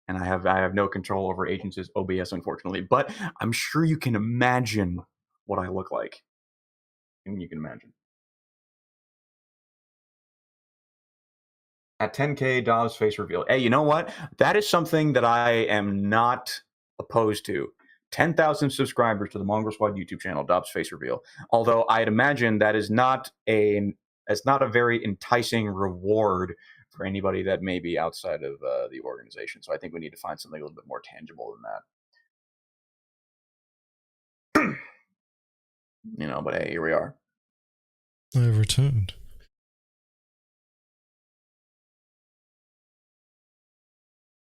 I have no control over Agens' OBS, unfortunately. But I'm sure you can imagine what I look like. I mean, you can imagine. At 10K, Dobbs face reveal. Hey, you know what? That is something that I am not opposed to. 10,000 subscribers to the Mongrel Squad YouTube channel, Dobbs face reveal. Although I'd imagine that is not a very enticing reward for anybody that may be outside of the organization. So I think we need to find something a little bit more tangible than that. You know, but hey, here we are. I have returned.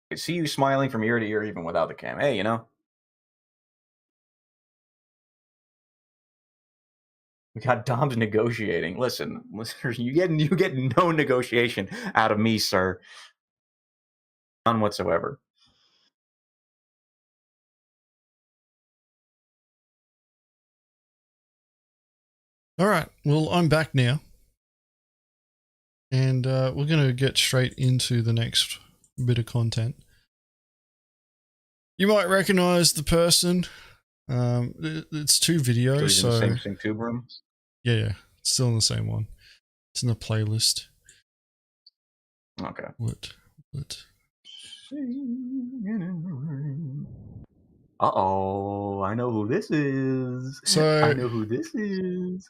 I can see you smiling from ear to ear even without the cam. Hey, you know. We got Dobbs negotiating. Listen, listeners, you get no negotiation out of me, sir. None whatsoever. All right. Well, I'm back now. And we're going to get straight into the next bit of content. You might recognize the person. It's 2 videos. So so in the same tube room? Yeah. It's still in the same one. It's in the playlist. Okay. What? Uh-oh. I know who this is. So I know who this is.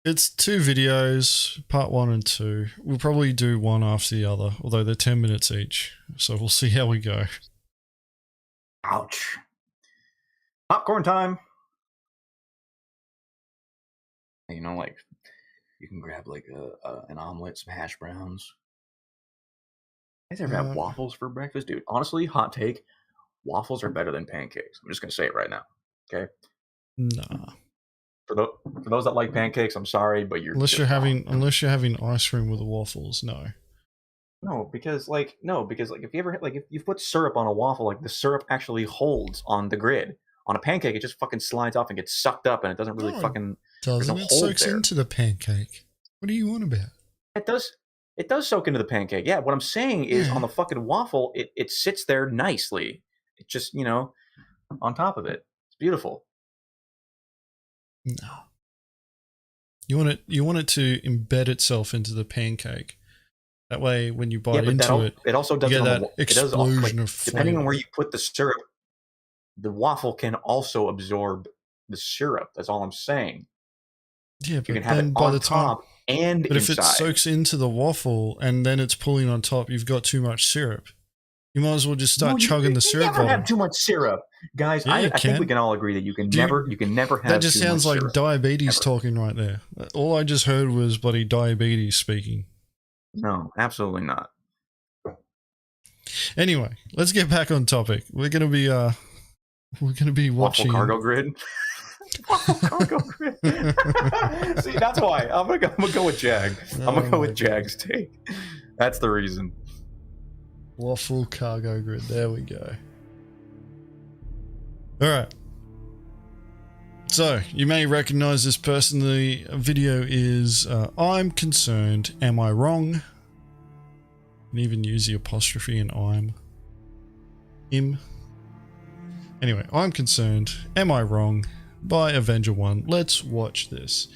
It's 2 videos, part 1 and 2. We'll probably do one after the other, although they're 10 minutes each. So we'll see how we go. Ouch. Popcorn time. You know, like, you can grab like an omelet, some hash browns. You guys ever have waffles for breakfast? Dude, honestly, hot take, waffles are better than pancakes. I'm just going to say it right now. Okay? Nah. For those that like pancakes, I'm sorry, but unless you're having ice cream with the waffles, no. No, because if you ever if you put syrup on a waffle, like the syrup actually holds on the grid. On a pancake, it just fucking slides off and gets sucked up, and it doesn't really doesn't. It soaks into the pancake. What do you want about? It does. It does soak into the pancake. Yeah. What I'm saying is, on the fucking waffle, it sits there nicely. It just on top of it. It's beautiful. No. You want it to embed itself into the pancake. That way, when you bite into it, it also does you get that explosion of flavor. Depending on where you put the syrup, the waffle can also absorb the syrup. That's all I'm saying. Yeah, but you can have then it by on the top time, and but inside. If it soaks into the waffle and then it's pulling on top, you've got too much syrup. You might as well just start chugging the syrup. You never have too much syrup, guys. Yeah, I think we can all agree that you can never have. That just sounds like syrup. diabetes talking right there. All I just heard was bloody diabetes speaking. No, absolutely not. Anyway, let's get back on topic. We're gonna be watching Waffle cargo grid. Waffle cargo grid. See, that's why I'm gonna go with Jag. I'm gonna go with Jag's take. That's the reason. Waffle cargo grid. There we go. All right. So you may recognize this person. The video is I'm concerned. Am I wrong? And even use the apostrophe in I'm. Him. Anyway, I'm concerned. Am I wrong? By Avenger 1. Let's watch this.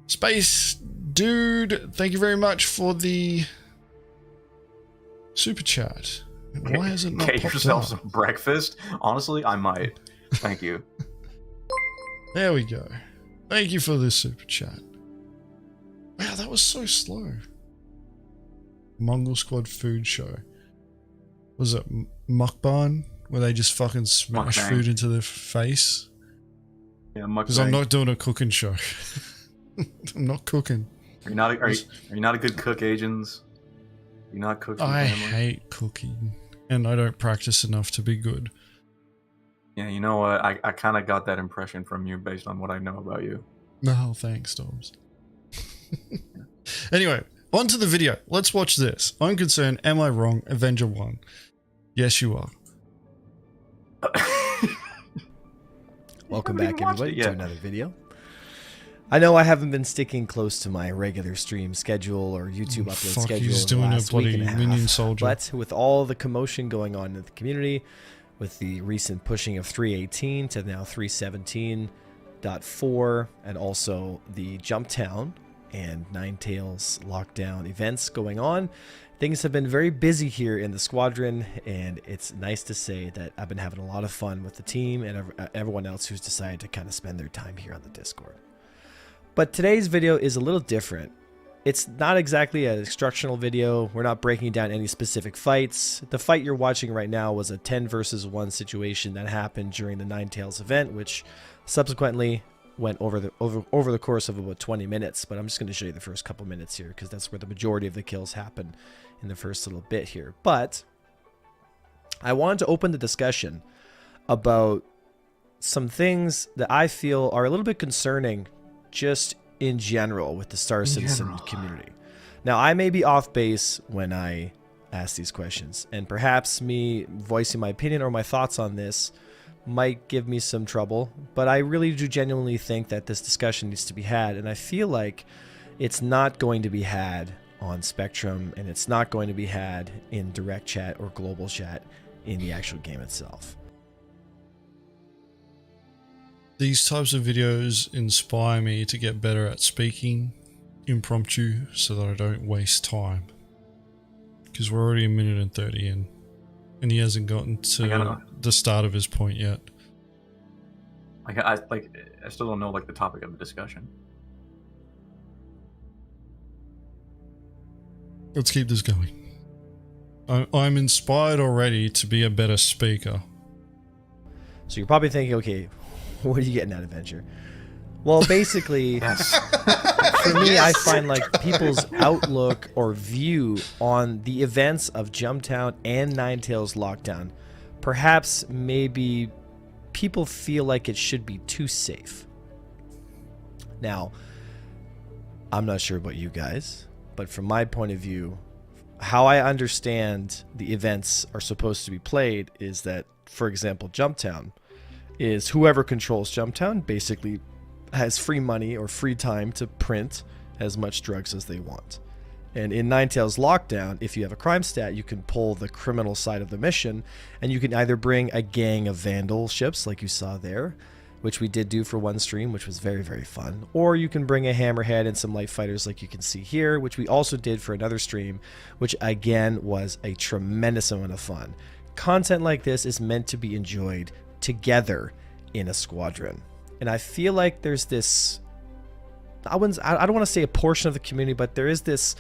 Space Dude, thank you very much for the super chat. Why has it not Get popped yourself up? some breakfast. Honestly, I might. Thank you. There we go. Thank you for this super chat. Wow, that was so slow. Mongrel Squad food show. Was it mukbang? Where they just fucking smash food into their face? Yeah, mukbang. Because I'm not doing a cooking show. I'm not cooking. Are you not a good cook, Agens? You're not cooking. I hate cooking, and I don't practice enough to be good. Yeah, you know what? I kind of got that impression from you based on what I know about you. No, thanks, Dobbs. Anyway, on to the video. Let's watch this. I'm concerned. Am I wrong? Avenger 1. Yes, you are. Welcome back, everybody, to another video. I know I haven't been sticking close to my regular stream schedule or YouTube upload schedule He's in doing the last a bloody week and a half, Minion Soldier. but with all the commotion going on in the community, with the recent pushing of 3.18 to now 3.17.4, and also the Jumptown and Ninetales lockdown events going on. Things have been very busy here in the squadron, and it's nice to say that I've been having a lot of fun with the team and everyone else who's decided to kind of spend their time here on the Discord. But today's video is a little different. It's not exactly an instructional video. We're not breaking down any specific fights. The fight you're watching right now was a 10 versus 1 situation that happened during the Ninetales event, which subsequently went over the course of about 20 minutes. But I'm just going to show you the first couple minutes here because that's where the majority of the kills happen in the first little bit here. But I wanted to open the discussion about some things that I feel are a little bit concerning just in general with the Star Citizen community. Now, I may be off base when I ask these questions, and perhaps me voicing my opinion or my thoughts on this might give me some trouble, but I really do genuinely think that this discussion needs to be had, and I feel like it's not going to be had on Spectrum, and it's not going to be had in direct chat or global chat in the actual game itself. These types of videos inspire me to get better at speaking impromptu so that I don't waste time. Because we're already a minute and 30 in, and he hasn't gotten to the start of his point yet. I still don't know like the topic of the discussion. Let's keep this going. I'm inspired already to be a better speaker. So you're probably thinking, okay, what are you getting at, Adventure? Well, basically, for me, I find like people's outlook or view on the events of Jumptown and Ninetales lockdown, perhaps maybe people feel like it should be too safe. Now, I'm not sure about you guys, but from my point of view, how I understand the events are supposed to be played is that, for example, Jumptown is whoever controls Jumptown basically has free money or free time to print as much drugs as they want. And in Ninetales lockdown, if you have a crime stat, you can pull the criminal side of the mission, and you can either bring a gang of vandal ships like you saw there, which we did do for one stream, which was very, very fun, or you can bring a hammerhead and some light fighters like you can see here, which we also did for another stream, which again was a tremendous amount of fun. Content like this is meant to be enjoyed together in a squadron. And I feel like there's this, I don't want to say a portion of the community, but there is this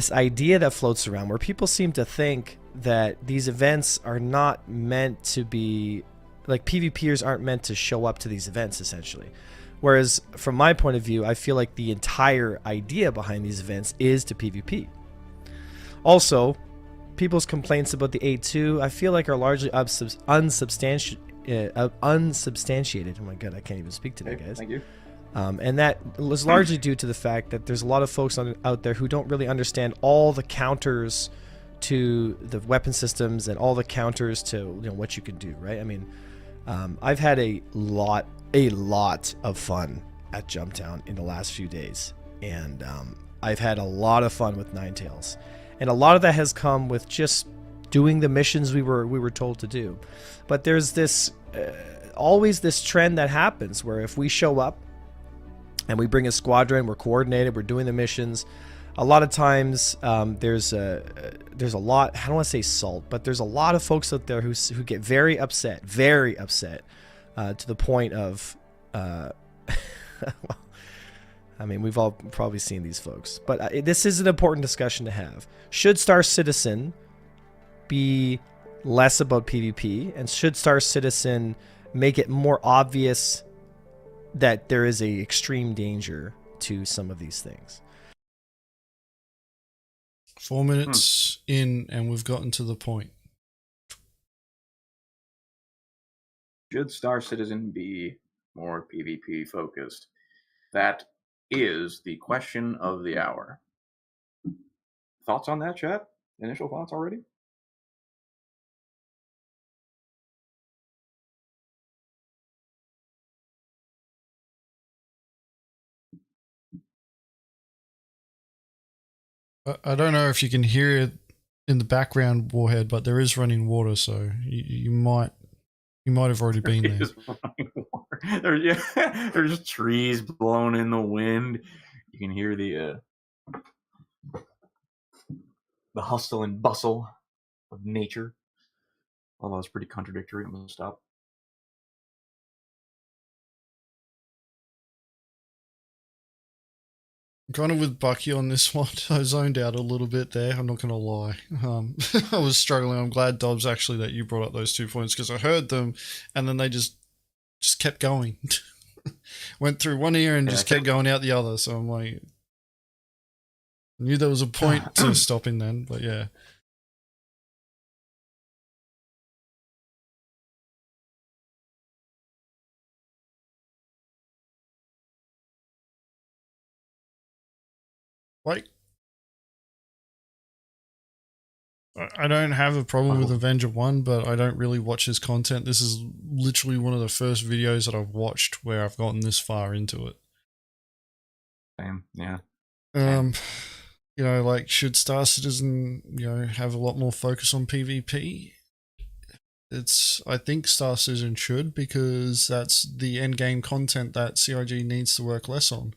idea that floats around where people seem to think that these events are not meant to be, like PvPers aren't meant to show up to these events essentially. Whereas from my point of view, I feel like the entire idea behind these events is to PvP. Also, people's complaints about the A2, I feel like are largely unsubstantiated. Oh my god, I can't even speak today, guys. Thank you. And that was largely due to the fact that there's a lot of folks out there who don't really understand all the counters to the weapon systems and all the counters to what you can do, right? I mean, I've had a lot of fun at Jumptown in the last few days, and I've had a lot of fun with Ninetales, and a lot of that has come with just doing the missions we were told to do. But there's this always this trend that happens where if we show up and we bring a squadron, we're coordinated, we're doing the missions, a lot of times there's a lot, I don't want to say salt, but there's a lot of folks out there who get very upset to the point of I mean, we've all probably seen these folks, but this is an important discussion to have. Should Star Citizen be less about PvP, and should Star Citizen make it more obvious that there is a extreme danger to some of these things? 4 minutes in and we've gotten to the point. Should Star Citizen be more PvP focused? That is the question of the hour. Thoughts on that, chat? Initial thoughts already? I don't know if you can hear it in the background, Warhead, but there is running water, so you might have already been there. There's trees blown in the wind. You can hear the hustle and bustle of nature. Although it's pretty contradictory. I'm gonna stop. Kind of with Bucky on this one. I zoned out a little bit there. I'm not going to lie. I was struggling. I'm glad, Dobbs, actually, that you brought up those 2 points because I heard them and then they just kept going. Went through one ear and just kept going out the other. So I'm like, I knew there was a point to stopping then, but yeah. Like, I don't have a problem with Avenger 1, but I don't really watch his content. This is literally one of the first videos that I've watched where I've gotten this far into it. Same, yeah. You know, like, should Star Citizen, you know, have a lot more focus on PvP? I think Star Citizen should, because that's the end game content that CIG needs to work less on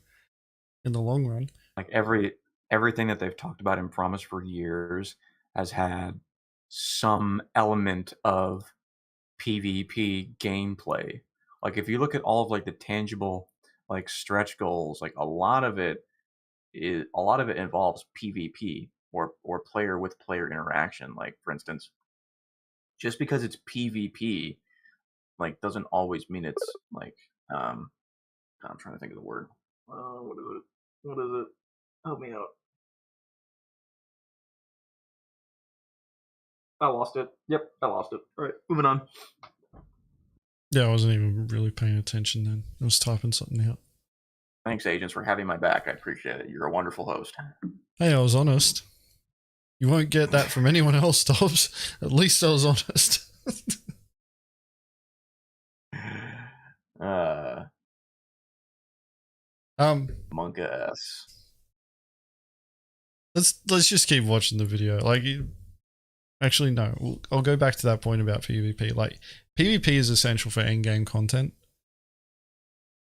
in the long run. Like everything that they've talked about and promised for years has had some element of PvP gameplay. Like if you look at all of like the tangible like stretch goals, like a lot of it involves PvP or player with player interaction. Like for instance, just because it's PvP like doesn't always mean it's like I'm trying to think of the word. What is it? Help me out. I lost it. Yep, I lost it. All right, moving on. Yeah, I wasn't even really paying attention then. I was typing something out. Thanks, agents, for having my back. I appreciate it. You're a wonderful host. Hey, I was honest. You won't get that from anyone else, Dobbs. At least I was honest. Monk ass. Let's just keep watching the video. Like, actually, no. I'll go back to that point about PvP. Like, PvP is essential for endgame content.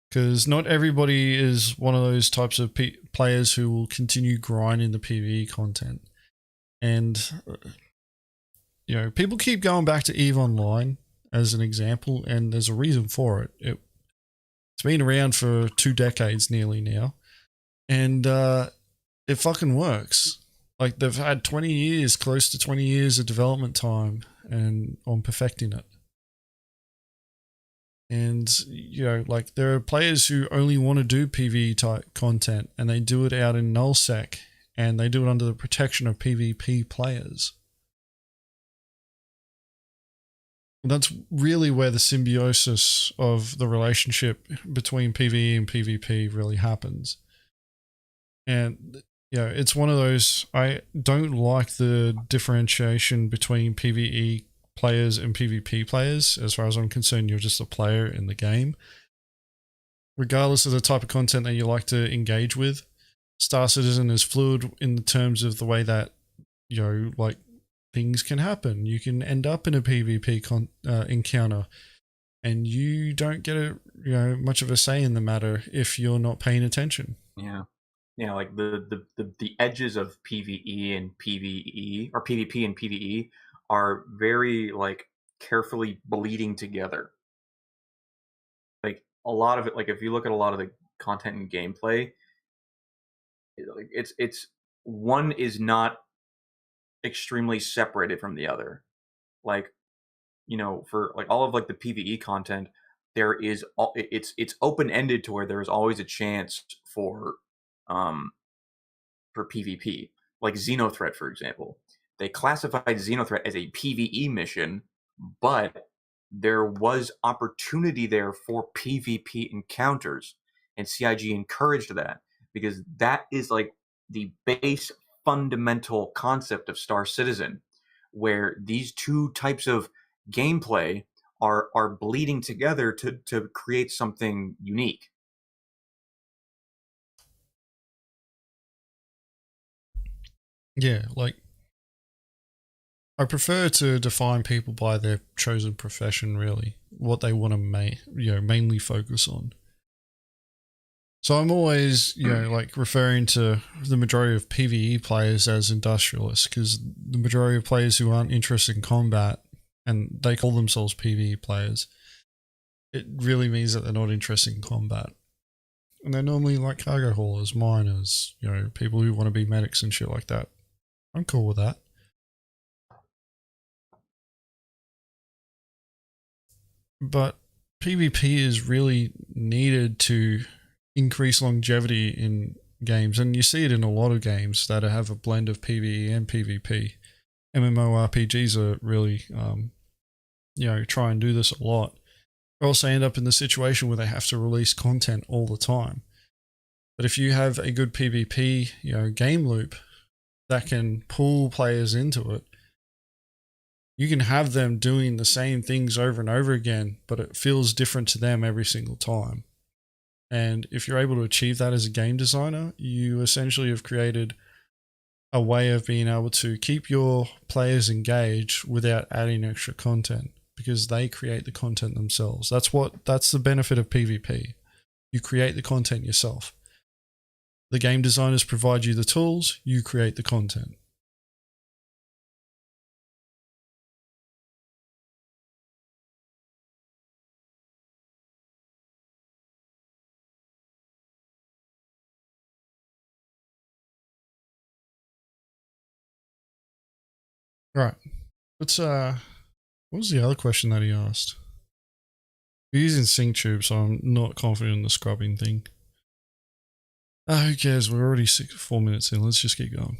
Because not everybody is one of those types of players who will continue grinding the PvE content. And, you know, people keep going back to EVE Online as an example, and there's a reason for it. It's been around for 2 decades nearly now. And it fucking works. Like, they've had 20 years, close to 20 years of development time and on perfecting it. And, you know, like, there are players who only want to do PvE type content, and they do it out in nullsec, and they do it under the protection of PvP players. And that's really where the symbiosis of the relationship between PvE and PvP really happens. And, you know, it's one of those, I don't like the differentiation between PvE players and PvP players. As far as I'm concerned, you're just a player in the game. Regardless of the type of content that you like to engage with, Star Citizen is fluid in the terms of the way that, you know, like, things can happen. You can end up in a PvP encounter, and you don't get much of a say in the matter if you're not paying attention. Yeah. Yeah, like the edges of PvE and PvE, or PvP and PvE, are very like carefully bleeding together. Like a lot of it, like if you look at a lot of the content and gameplay, it's one is not extremely separated from the other. Like, you know, for like all of like the PvE content, there is it's open ended to where there is always a chance for PvP. Like Xenothreat, for example, they classified Xenothreat as a PvE mission, but there was opportunity there for PvP encounters, and CIG encouraged that because that is like the base fundamental concept of Star Citizen, where these two types of gameplay are bleeding together to create something unique. Yeah, like, I prefer to define people by their chosen profession, really, what they want to mainly focus on. So I'm always, like referring to the majority of PvE players as industrialists, because the majority of players who aren't interested in combat and they call themselves PvE players, it really means that they're not interested in combat. And they're normally like cargo haulers, miners, people who want to be medics and shit like that. I'm cool with that. But PvP is really needed to increase longevity in games, and you see it in a lot of games that have a blend of PvE and PvP. MMORPGs are really, try and do this a lot. They also end up in the situation where they have to release content all the time. But if you have a good PvP, game loop that can pull players into it, you can have them doing the same things over and over again, but it feels different to them every single time. And if you're able to achieve that as a game designer, you essentially have created a way of being able to keep your players engaged without adding extra content, because they create the content themselves. That's the benefit of PvP. You create the content yourself. The game designers provide you the tools, you create the content. Right. What was the other question that he asked? We're using SyncTube, so I'm not confident in the scrubbing thing. Who cares? We're already 4 minutes in. Let's just keep going.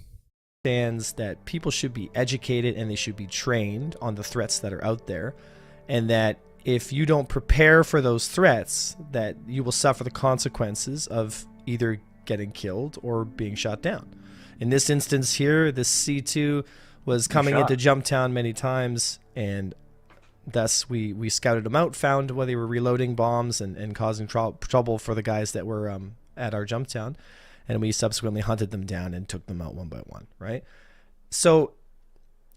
Stands that people should be educated and they should be trained on the threats that are out there, and that if you don't prepare for those threats, that you will suffer the consequences of either getting killed or being shot down. In this instance here, this C2 was coming into Jumptown many times, and thus we scouted them out, found where they were reloading bombs and causing trouble for the guys that were at our Jumptown, and we subsequently hunted them down and took them out one by one, right? So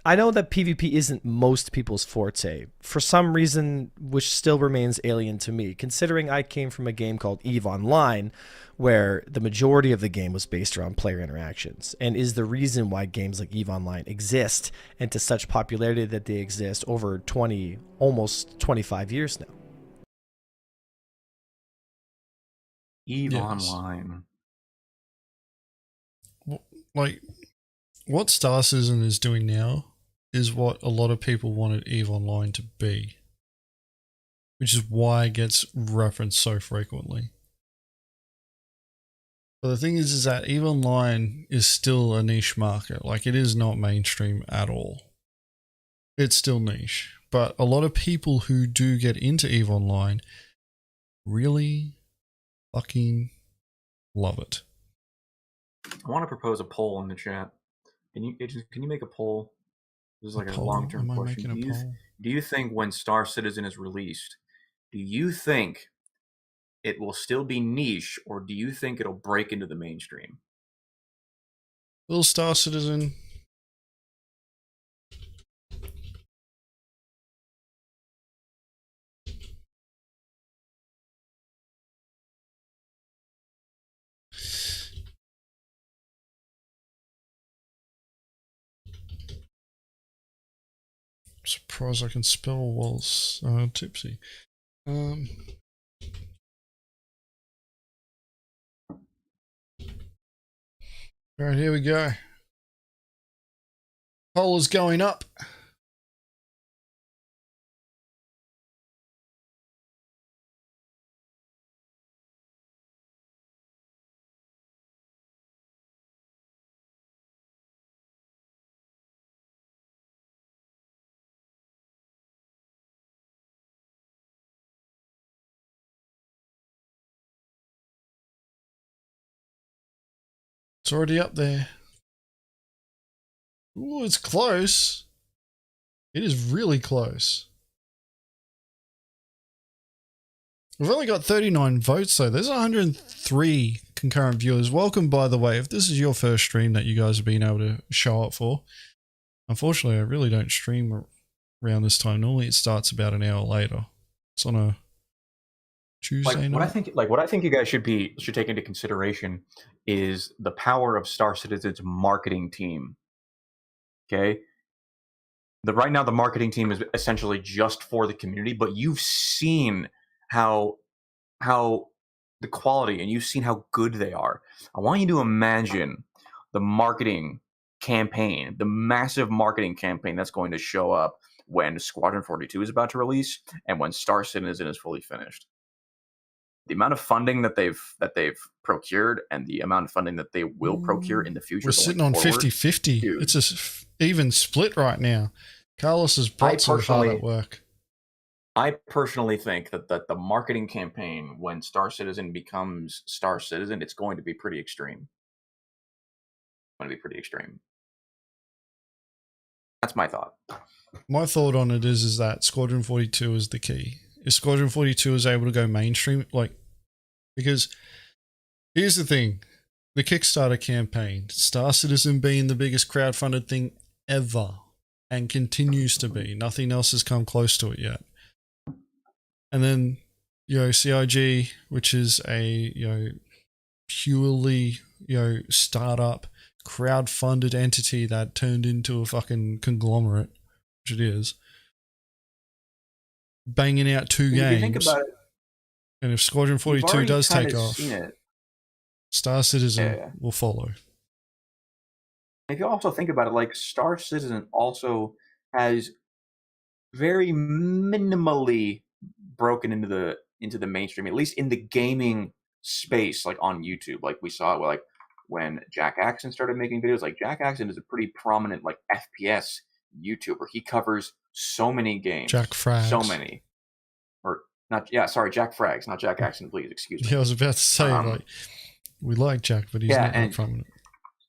I know that PvP isn't most people's forte, for some reason which still remains alien to me, considering I came from a game called EVE Online, where the majority of the game was based around player interactions, and is the reason why games like EVE Online exist, and to such popularity that they exist over 20, almost 25 years now. EVE Online. Like, what Star Citizen is doing now is what a lot of people wanted EVE Online to be, which is why it gets referenced so frequently. But the thing is that EVE Online is still a niche market. Like, it is not mainstream at all. It's still niche. But a lot of people who do get into EVE Online really fucking love it. I want to propose a poll in the chat. Can you make a poll? This is like a long-term question. Do you think when Star Citizen is released, do you think it will still be niche, or do you think it'll break into the mainstream? Will Star Citizen surprised I can spell whilst tipsy. Alright, here we go. Poll is going up. It's already up there. Ooh, it's close. It is really close. We've only got 39 votes though. There's 103 concurrent viewers. Welcome, by the way. If this is your first stream that you guys have been able to show up for. Unfortunately, I really don't stream around this time. Normally it starts about an hour later. It's on a Tuesday night. What I think you guys should take into consideration is the power of Star Citizen's marketing team. Okay, right now the marketing team is essentially just for the community, but you've seen how the quality, and you've seen how good they are. I want you to imagine the marketing campaign, the massive marketing campaign that's going to show up when Squadron 42 is about to release and when Star Citizen is fully finished. The amount of funding that they've procured and the amount of funding that they will procure in the future. We're sitting on 50-50. It's a even split right now. Carlos's bots are hard at work. I personally think that the marketing campaign when Star Citizen becomes Star Citizen, it's going to be pretty extreme. That's my thought. My thought on it is that Squadron 42 is the key. If Squadron 42 is able to go mainstream, because here's the thing, the Kickstarter campaign, Star Citizen being the biggest crowdfunded thing ever and continues to be. Nothing else has come close to it yet. And then, CIG, which is a, purely, startup, crowdfunded entity that turned into a fucking conglomerate, which it is, banging out 2 games. If you think about it, and if Squadron 42 does take off, Star Citizen will follow. If you also think about it, Star Citizen also has very minimally broken into the mainstream, at least in the gaming space, on YouTube. We saw it when Jack Axon started making videos. Jack Axon is a pretty prominent FPS YouTuber. He covers so many games. Jack Frags. So many. Jack Frags, not Jack Axon, please, excuse me. Yeah, I was about to say, we like Jack, but he's not that prominent.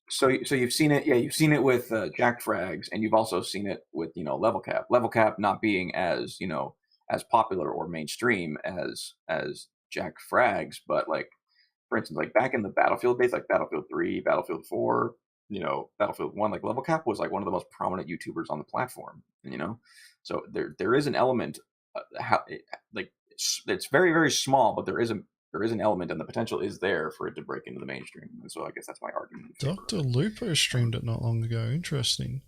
So you've seen it, you've seen it with Jack Frags, and you've also seen it with, Level Cap. Level Cap not being as, as popular or mainstream as Jack Frags, but for instance, back in the Battlefield days, Battlefield 3, Battlefield 4, Battlefield 1, Level Cap was one of the most prominent YouTubers on the platform, so there is an element, it's very, very small, but there is an element, and the potential is there for it to break into the mainstream. And so I guess that's my argument. Dr. Lupo streamed it not long ago. Interesting.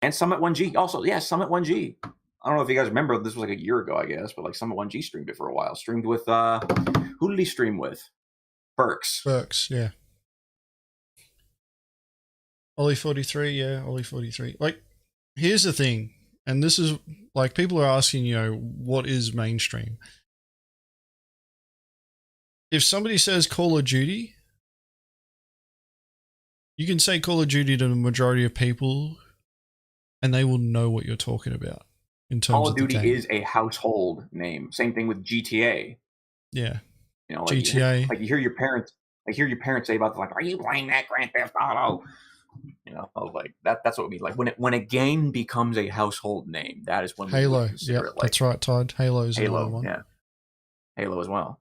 And Summit 1G also. Yeah, Summit 1G. I don't know if you guys remember, this was a year ago, I guess, but Summit 1G streamed it for a while. Streamed with, who did he stream with? Burks, yeah. Ollie 43, yeah, Ollie 43. Here's the thing, and this is, people are asking, what is mainstream? If somebody says Call of Duty, you can say Call of Duty to the majority of people and they will know what you're talking about in terms Call of of Duty is a household name. Same thing with GTA. Yeah. GTA. You hear your parents say about are you playing that Grand Theft Auto? That's what we mean. When a game becomes a household name, that is when Halo. Yeah, that's right, Todd. Halo's another one. Yeah. Halo as well.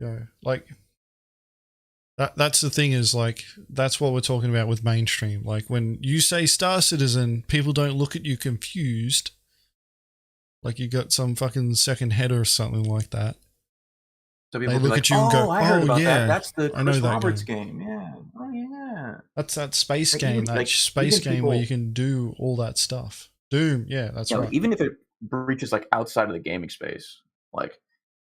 Yeah, that's the thing is that's what we're talking about with mainstream. When you say Star Citizen, people don't look at you confused, you got some fucking second header or something like that. So people they look at you and go, I heard about yeah, that. That's the Chris that Roberts game. Yeah. Oh yeah. That's that space game, space game where you can do all that stuff. Doom, yeah, that's right. Even if it breaches outside of the gaming space, if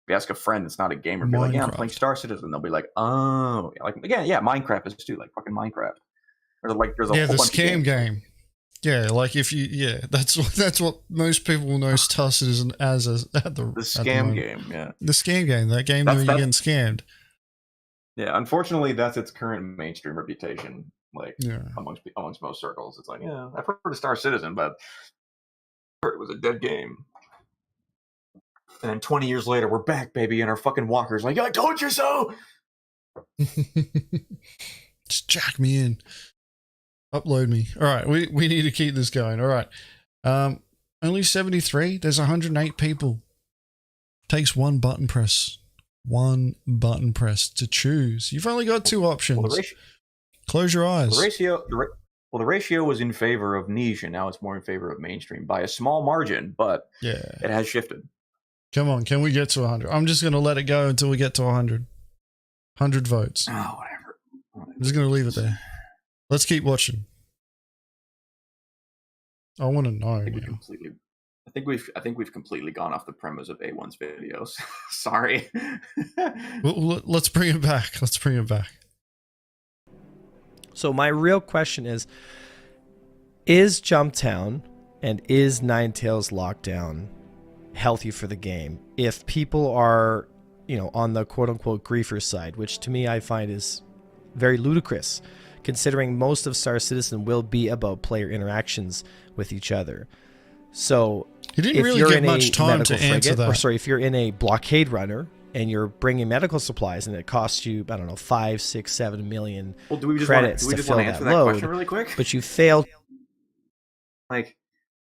you ask a friend that's not a gamer, be I'm playing Star Citizen. They'll be oh, Minecraft is too, fucking Minecraft. Or there's a whole the bunch scam game. Yeah, if you, that's what most people will know Star Citizen as the scam game. Yeah, the scam game. That game where you're getting scammed. Yeah, unfortunately, that's its current mainstream reputation. Amongst most circles, it's I've heard of Star Citizen, but it was a dead game. And then 20 years later, we're back, baby, and our fucking walkers I told you so. Just jack me in. Upload me. All right, we need to keep this going. All right. Only 73. There's 108 people. Takes one button press. One button press to choose. You've only got 2 options. Close your eyes. The ratio was in favor of niche, and now it's more in favor of mainstream by a small margin, but it has shifted. Come on, can we get to 100? I'm just going to let it go until we get to 100. 100 votes. Oh, whatever. I'm just going to leave it there. Let's keep watching. I want to know. I think we've completely gone off the premise of A1's videos. Sorry. Well, let's bring it back. Let's bring it back. So my real question is Jumptown and is Ninetales Lockdown healthy for the game if people are, on the quote-unquote griefer side, which to me I find is very ludicrous, considering most of Star Citizen will be about player interactions with each other. So you didn't really get much time to answer that. Or sorry, if you're in a blockade runner and you're bringing medical supplies and it costs you, I don't know, 5, 6, 7 million credits to fill that load, really quick? But you failed.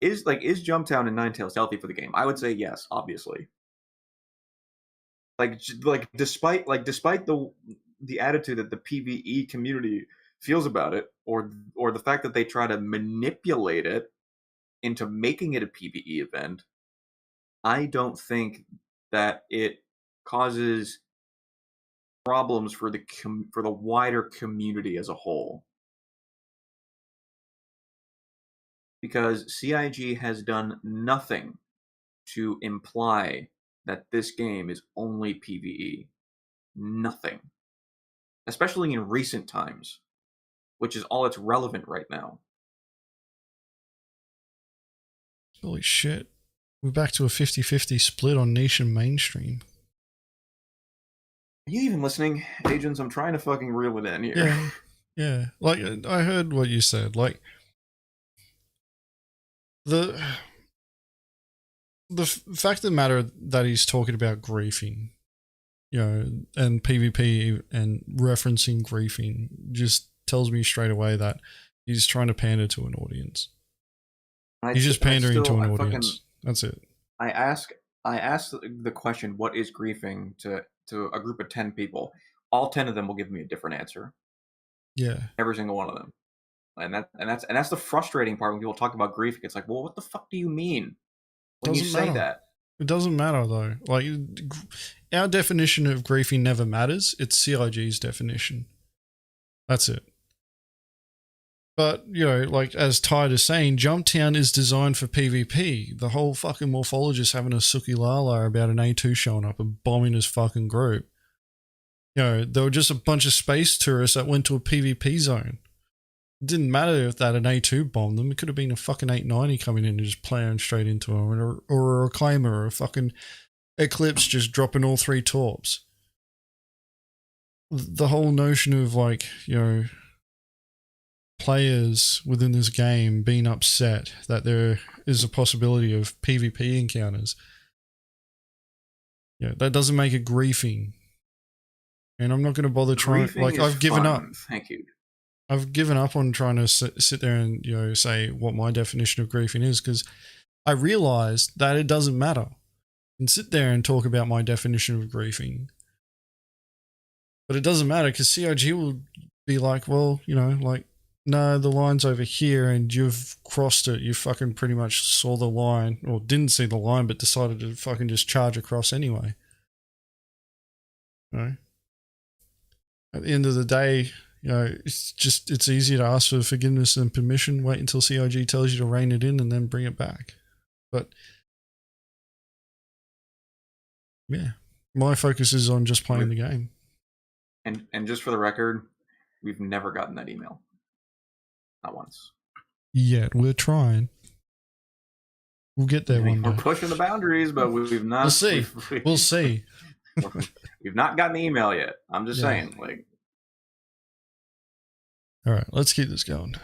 Is Jumptown and Ninetales healthy for the game? I would say yes, obviously. Despite the attitude that the PvE community feels about it, or the fact that they try to manipulate it into making it a PvE event, I don't think that it causes problems for the wider community as a whole. Because CIG has done nothing to imply that this game is only PvE. Nothing. Especially in recent times, which is all that's relevant right now. Holy shit. We're back to a 50-50 split on niche and mainstream. Are you even listening, Agens? I'm trying to fucking reel it in here. Yeah. Like, I heard what you said. Like, the fact of the matter that he's talking about griefing, and PvP and referencing griefing just tells me straight away that he's trying to pander to an audience. He's just pandering to an audience. That's it. I asked the question, what is griefing, to a group of 10 people. All 10 of them will give me a different answer. Yeah. Every single one of them. And that's the frustrating part when people talk about griefing. It's like, well, what the fuck do you mean when you say that? It doesn't matter though. Like, our definition of griefing never matters. It's CIG's definition. That's it. But, like as Tide is saying, Jumptown is designed for PvP. The whole fucking morphologist having a Suki Lala about an A2 showing up and bombing his fucking group. There were just a bunch of space tourists that went to a PvP zone. It didn't matter if that an A2 bombed them. It could have been a fucking 890 coming in and just playing straight into them, or a Reclaimer, or a fucking Eclipse just dropping all 3 torps. The whole notion of like, players within this game being upset that there is a possibility of PvP encounters, that doesn't make it griefing. And I'm not going to bother trying. Like, I've given up. Thank you. I've given up on trying to sit there and say what my definition of griefing is, because I realized that it doesn't matter. I can sit there and talk about my definition of griefing, but it doesn't matter because CIG will be like, well, like, no, the line's over here and you've crossed it. You fucking pretty much saw the line, or didn't see the line, but decided to fucking just charge across anyway. At the end of the day, it's easier to ask for forgiveness and permission. Wait until CIG tells you to rein it in and then bring it back. But yeah, my focus is on just playing the game. And just for the record, we've never gotten that email. Not once. Yet we're trying. We'll get there one day. We're pushing the boundaries, but we've not. We'll see. We'll see. We've not gotten the email yet. I'm just saying, like. All right, let's keep this going.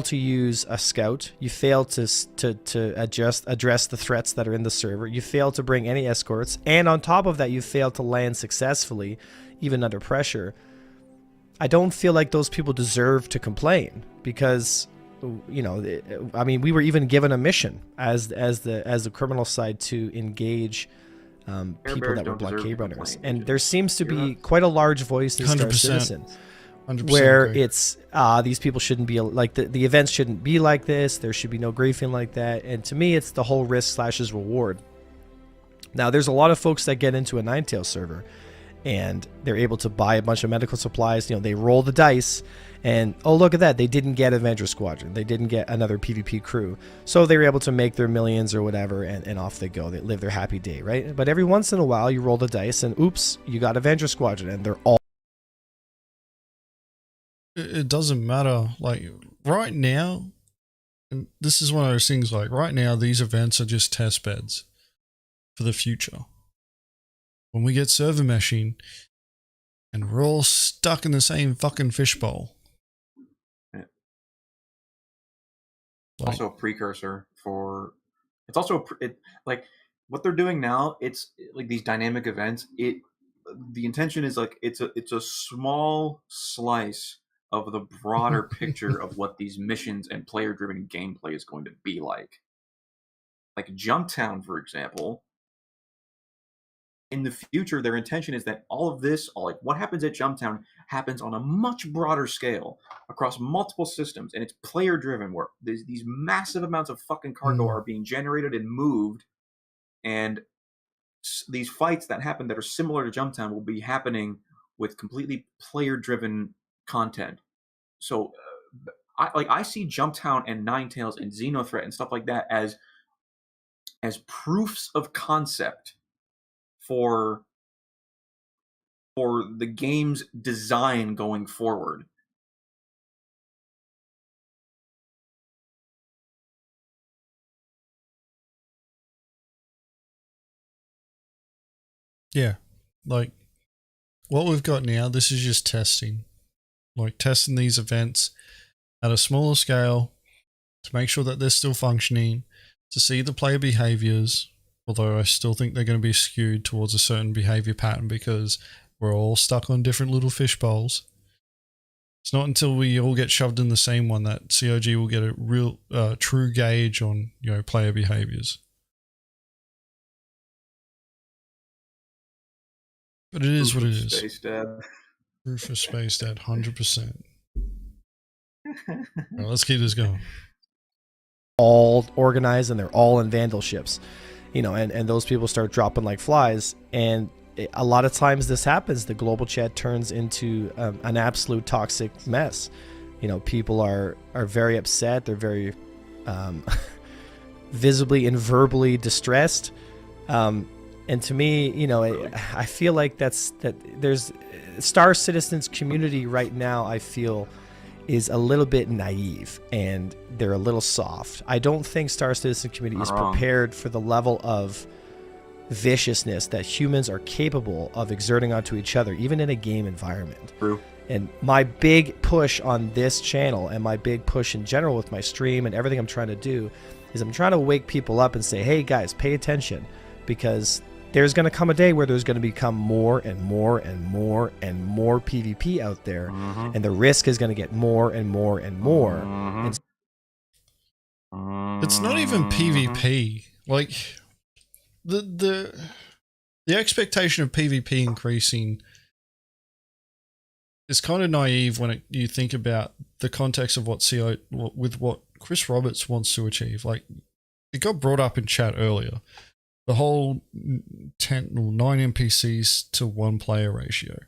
To use a scout, you fail to address the threats that are in the server. You fail to bring any escorts, and on top of that, you fail to land successfully, even under pressure. I don't feel like those people deserve to complain because, we were even given a mission as the criminal side to engage people that were blockade runners, and there seems to be quite a large voice in Star Citizen. Where agree. It's these people shouldn't be like the events shouldn't be like this. There should be no griefing like that. And to me, it's the whole risk / reward. Now, there's a lot of folks that get into a Ninetales server and they're able to buy a bunch of medical supplies. You know, they roll the dice and, oh, look at that. They didn't get Avenger Squadron. They didn't get another PvP crew. So they were able to make their millions or whatever, and off they go. They live their happy day, right? But every once in a while, you roll the dice and, oops, you got Avenger Squadron, and they're all... It doesn't matter. Like, right now, and this is one of those things, like, right now, these events are just test beds for the future. When we get server meshing, and we're all stuck in the same fucking fishbowl. Also a precursor for, it's also like what they're doing now. It's like these dynamic events. The intention is like it's a small slice of the broader picture of what these missions and player driven gameplay is going to be like. Like Jumptown, for example. In the future, their intention is that all of this, like what happens at Jumptown, happens on a much broader scale across multiple systems, and it's player-driven work. These massive amounts of fucking cargo are being generated and moved, and these fights that happen that are similar to Jumptown will be happening with completely player-driven content. So, I see Jumptown and Ninetales and Xenothreat and stuff like that as proofs of concept for the game's design going forward. Yeah, like what we've got now, this is just testing. Like testing these events at a smaller scale to make sure that they're still functioning, to see the player behaviors. Although I still think they're going to be skewed towards a certain behavior pattern because we're all stuck on different little fish bowls. It's not until we all get shoved in the same one that COG will get a real true gauge on, you know, player behaviors. But it is what it is. Space Dad. Proof of Space Dad, 100%. Right, let's keep this going. all organized and they're all in vandal ships, you know, and those people start dropping like flies. And a lot of times this happens. The global chat turns into an absolute toxic mess. You know, people are very upset. They're very visibly and verbally distressed. And to me, you know, I feel like there's Star Citizens community right now, I feel, is a little bit naive and they're a little soft. I don't think Star Citizen community is prepared for the level of viciousness that humans are capable of exerting onto each other, even in a game environment. True. And my big push on this channel and my big push in general with my stream and everything I'm trying to do is I'm trying to wake people up and say, hey guys, pay attention, because there's going to come a day where there's going to become more and more and more and more PvP out there, and the risk is going to get more and more and more. And it's not even PvP. Like the expectation of PvP increasing is kind of naive when you think about the context of what Chris Roberts wants to achieve. Like, it got brought up in chat earlier. The whole 9 NPCs to 1 player ratio.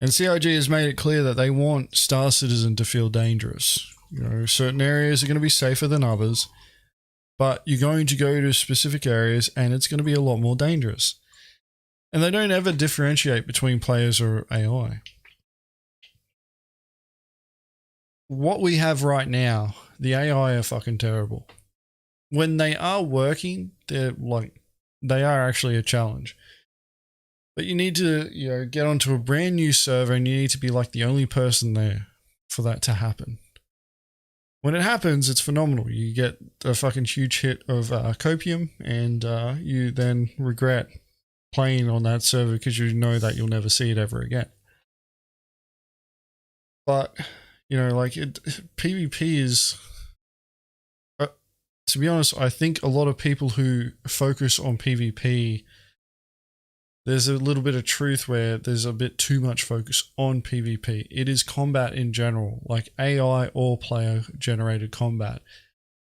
And CIG has made it clear that they want Star Citizen to feel dangerous. You know, certain areas are going to be safer than others, but you're going to go to specific areas and it's going to be a lot more dangerous. And they don't ever differentiate between players or AI. What we have right now, the AI are fucking terrible. When they are working, they are actually a challenge. But you need to, you know, get onto a brand new server and you need to be like the only person there for that to happen. When it happens, it's phenomenal. You get a fucking huge hit of copium and you then regret playing on that server because you know that you'll never see it ever again. But, you know, like PvP is... to be honest, I think a lot of people who focus on PvP, there's a little bit of truth where there's a bit too much focus on PvP. It is combat in general, like AI or player generated combat.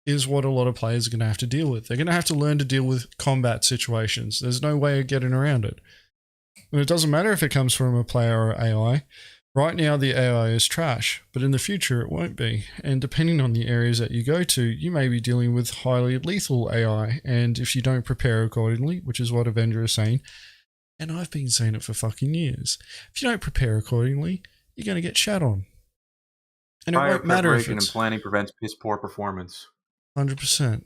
is what a lot of players are going to have to deal with. They're going to have to learn to deal with combat situations. There's no way of getting around it. And it doesn't matter if it comes from a player or AI. Right now, the AI is trash, but in the future, it won't be. And depending on the areas that you go to, you may be dealing with highly lethal AI. And if you don't prepare accordingly, which is what Avenger is saying, and I've been saying it for fucking years, if you don't prepare accordingly, you're going to get shat on. And it Prior won't matter if preparation it's and planning prevents piss poor performance. 100%.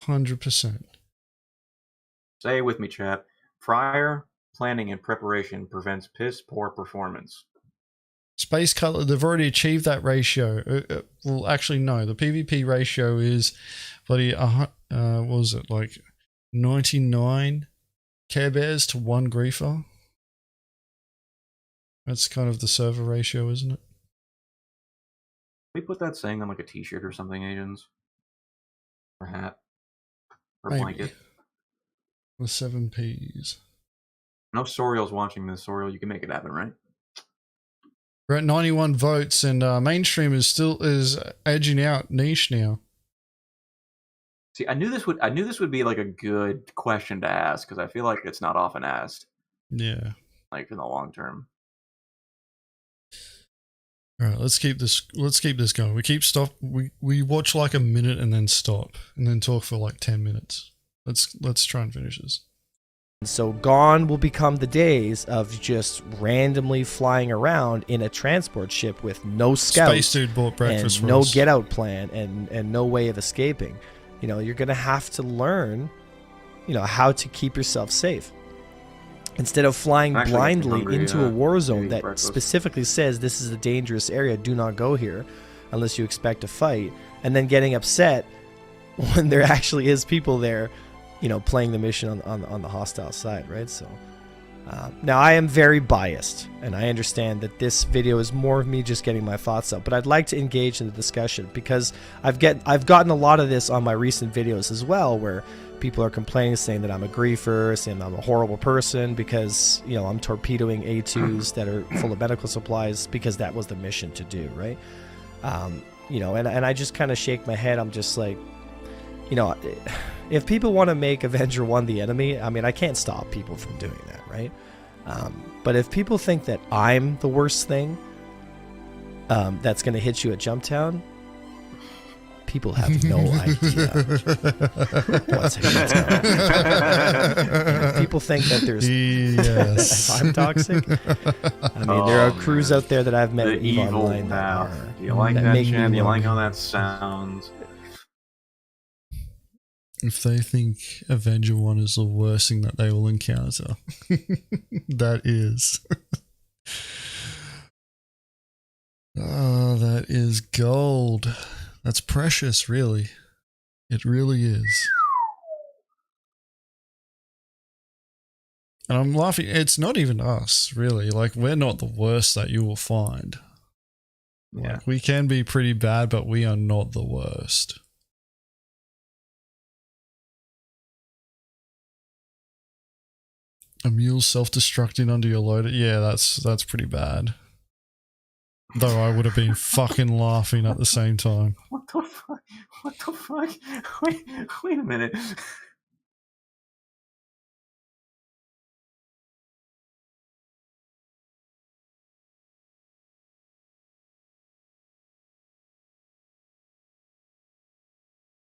100%. Say it with me, chat. Prior planning and preparation prevents piss poor performance. Space Color, they've already achieved that ratio. Well, actually, no. The PvP ratio is, bloody, what was it, like 99 Care Bears to 1 Griefer? That's kind of the server ratio, isn't it? We put that saying on like a t-shirt or something, Agents? Or hat? Or Maybe. blanket? The 7 Ps. No Soriel's watching this, Soriel. You can make it happen, right? We're at 91 votes, and mainstream is edging out niche now. See, I knew this would be like a good question to ask because I feel like it's not often asked. Yeah. Like in the long term. All right, let's keep this going. We watch like a minute and then stop, and then talk for like 10 minutes. Let's try and finish this. So gone will become the days of just randomly flying around in a transport ship with no scouts, Space Dude bought breakfast and for no us. get out plan and no way of escaping. You know, you're gonna have to learn, you know, how to keep yourself safe. Instead of flying Actually, blindly hungry, into a war zone eat that breakfast. specifically says this is a dangerous area, do not go here unless you expect a fight, and then getting upset when there actually is people there, you know, playing the mission on the hostile side, right? So now I am very biased, and I understand that this video is more of me just getting my thoughts out, but I'd like to engage in the discussion because I've gotten a lot of this on my recent videos as well, where people are complaining, saying that I'm a griefer, saying I'm a horrible person because, you know, I'm torpedoing A2s that are full of medical supplies because that was the mission to do, right? You know, and I just kind of shake my head. I'm just like, you know, if people want to make Avenger 1 the enemy, I mean, I can't stop people from doing that, right? But if people think that I'm the worst thing that's going to hit you at Jumptown, people have no idea what's happening. If people think that there's if I'm toxic. I mean, there are crews out there that I've met The at EVE evil Online now. that Do you like that that, make me Jen? Do you look- like how that sounds? If they think Avenger 1 is the worst thing that they will encounter, that is. Oh, that is gold. That's precious, really. It really is. And I'm laughing. It's not even us, really. Like, we're not the worst that you will find. Yeah. Like, we can be pretty bad, but we are not the worst. A mule self-destructing under your loader? Yeah, that's pretty bad. Though I would have been fucking laughing at the same time. What the fuck? What the fuck? Wait a minute.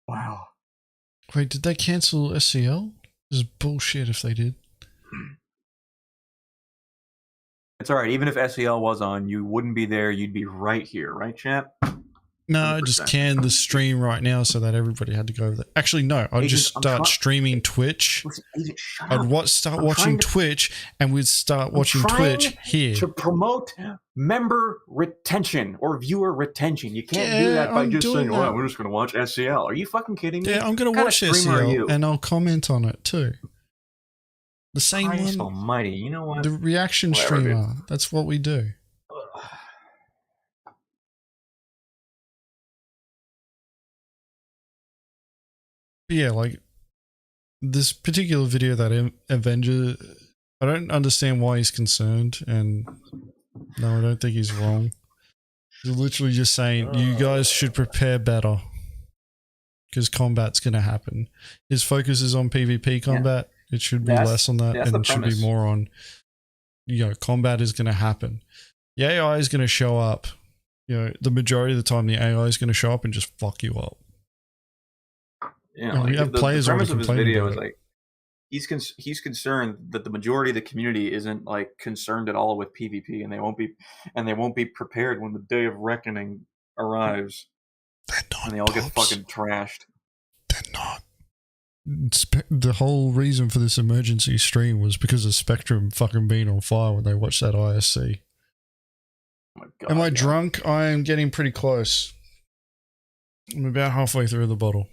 Wow. Wait, did they cancel SCL? This is bullshit if they did. It's alright, even if SEL was on, you wouldn't be there, you'd be right here, right, champ? No, I just 100%. canned the stream right now so that everybody had to go over there. Actually, no, I'd Agent, just I'm start try- streaming Twitch. Listen, Agent, shut I'd up. start I'm watching trying to- Twitch, and we'd start I'm watching trying Twitch here. To promote member retention or viewer retention. You can't do Yeah, that by I'm just doing saying, that. "Oh, we're just going to watch SCL." Are you fucking kidding me? Yeah, I'm going What to kind watch of streamer are you? SCL, and I'll comment on it too. The same Christ one, almighty, you know what? the reaction Whatever, dude. streamer. That's what we do. Ugh. But yeah, like this particular video that Avenger, I don't understand why he's concerned, and no, I don't think he's wrong. He's literally just saying you guys should prepare better. because combat's going to happen. His focus is on PvP combat. It should be less on that, and it should be more on, combat is going to happen. The AI is going to show up. The majority of the time, the AI is going to show up and just fuck you up. Yeah, we have players the premise of his video is it. like he's concerned that the majority of the community isn't like concerned at all with PvP, and they won't be prepared when the day of reckoning arrives. And they all get fucking trashed. They're not. The whole reason for this emergency stream was because of Spectrum fucking being on fire when they watched that ISC. Oh my God, am I drunk? I am getting pretty close. I'm about halfway through the bottle.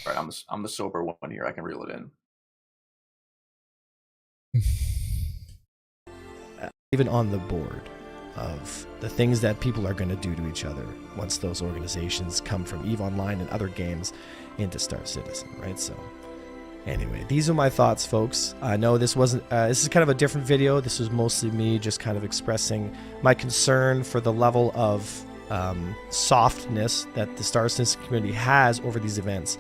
All right, I'm the sober one here. I can reel it in. Even on the board of the things that people are going to do to each other once those organizations come from EVE Online and other games into Star Citizen, right? So anyway, these are my thoughts, folks. I know this wasn't this is kind of a different video. This was mostly me just kind of expressing my concern for the level of softness that the Star Citizen community has over these events,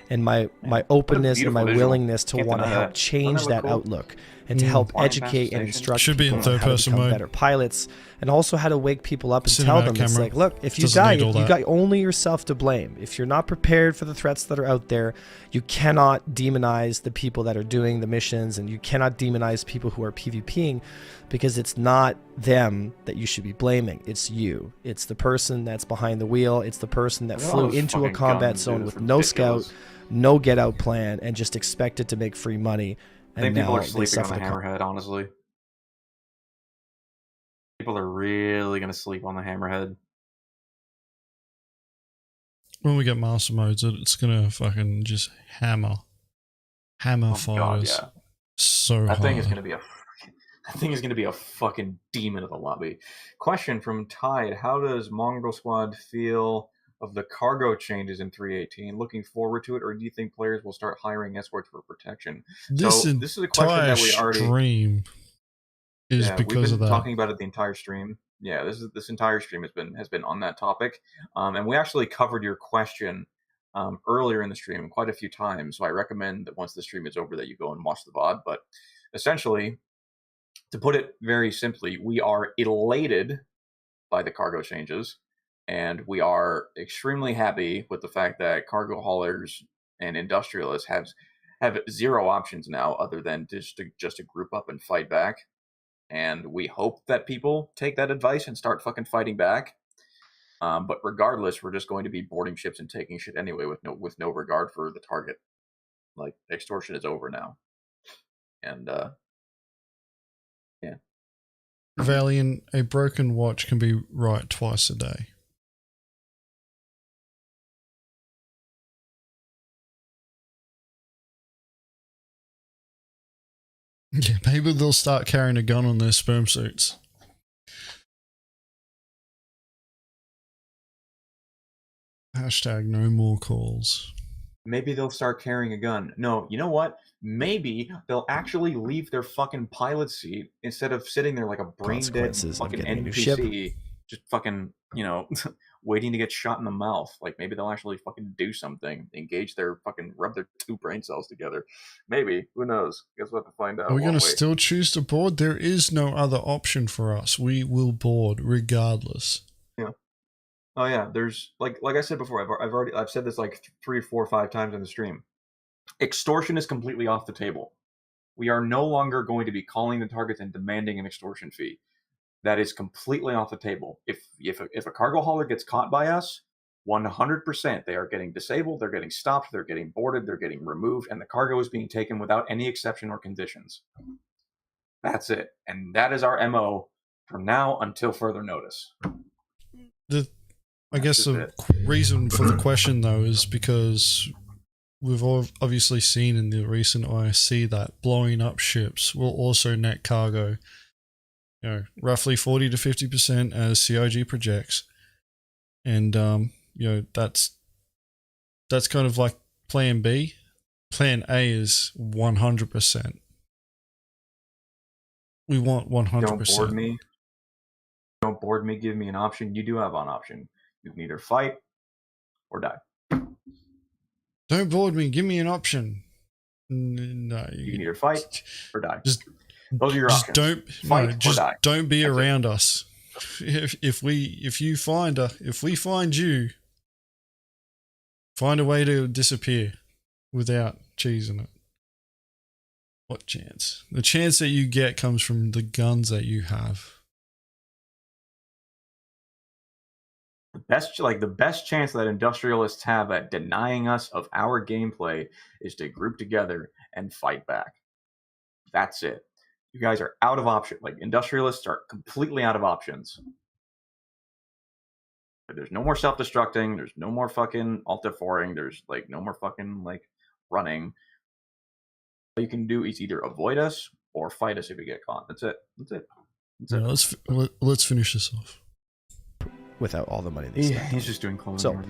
and my openness and my willingness to want to help change that outlook and to help educate and instruct people on how to become better pilots, and also how to wake people up and tell them it's like, look, if you die, you got only yourself to blame. If you're not prepared for the threats that are out there, you cannot demonize the people that are doing the missions, and you cannot demonize people who are PvPing, because it's not them that you should be blaming. It's you. It's the person that's behind the wheel. It's the person that flew into a combat zone with no scout, no get out plan, and just expected to make free money. I think people are sleeping on the Hammerhead, honestly. People are really going to sleep on the Hammerhead. When we get master modes, it's going to fucking just hammer fighters. God, yeah. So that hard. thing is going to be a fucking demon of the lobby. Question from Tide: how does Mongrel Squad feel of the cargo changes in 3.18? Looking forward to it, or do you think players will start hiring escorts for protection? This is a question that we already stream is because we've been of that. Talking about it the entire stream. Yeah, this entire stream has been on that topic, and we actually covered your question earlier in the stream quite a few times. So I recommend that once the stream is over, that you go and watch the VOD. But essentially, to put it very simply, we are elated by the cargo changes. And we are extremely happy with the fact that cargo haulers and industrialists have zero options now other than just to group up and fight back. And we hope that people take that advice and start fucking fighting back. But regardless, we're just going to be boarding ships and taking shit anyway with no regard for the target. Like, extortion is over now. And yeah. Valiant, a broken watch can be right twice a day. Yeah, maybe they'll start carrying a gun on their sperm suits. Hashtag no more calls. Maybe they'll start carrying a gun. No, you know what? Maybe they'll actually leave their fucking pilot seat instead of sitting there like a brain dead fucking NPC, just fucking, waiting to get shot in the mouth. Like, maybe they'll actually fucking do something, rub their two brain cells together. Maybe. Who knows? Guess we'll have to find out. Are we going to still choose to board? There is no other option for us. We will board regardless. Yeah. Oh yeah. There's like I said before. I've said this like 3, 4, 5 times in the stream. Extortion is completely off the table. We are no longer going to be calling the targets and demanding an extortion fee. That is completely off the table. If a cargo hauler gets caught by us, 100% they are getting disabled, they're getting stopped, they're getting boarded, they're getting removed, and the cargo is being taken without any exception or conditions. That's it. And that is our MO from now until further notice. I guess the reason for the question, though, is because we've obviously seen in the recent ISC that blowing up ships will also net cargo, roughly 40 to 50% as CIG projects. And, that's kind of like plan B. Plan A is 100%. We want 100%. Don't board me. Don't board me, give me an option. You do have an option. You can either fight or die. Don't board me. Give me an option. No, You can either fight or die. Just, Those are your just options. don't be That's around us. If we find you, find a way to disappear without cheesing it. What chance? The chance that you get comes from the guns that you have. The best chance that industrialists have at denying us of our gameplay is to group together and fight back. That's it. You guys are out of options. Like, industrialists are completely out of options. There's no more self-destructing. There's no more fucking alt-F4ing. There's like no more fucking like running. All you can do is either avoid us or fight us if we get caught. That's it. That's it. That's it. Let's finish this off. Without all the money they spent. He's just doing clones. So,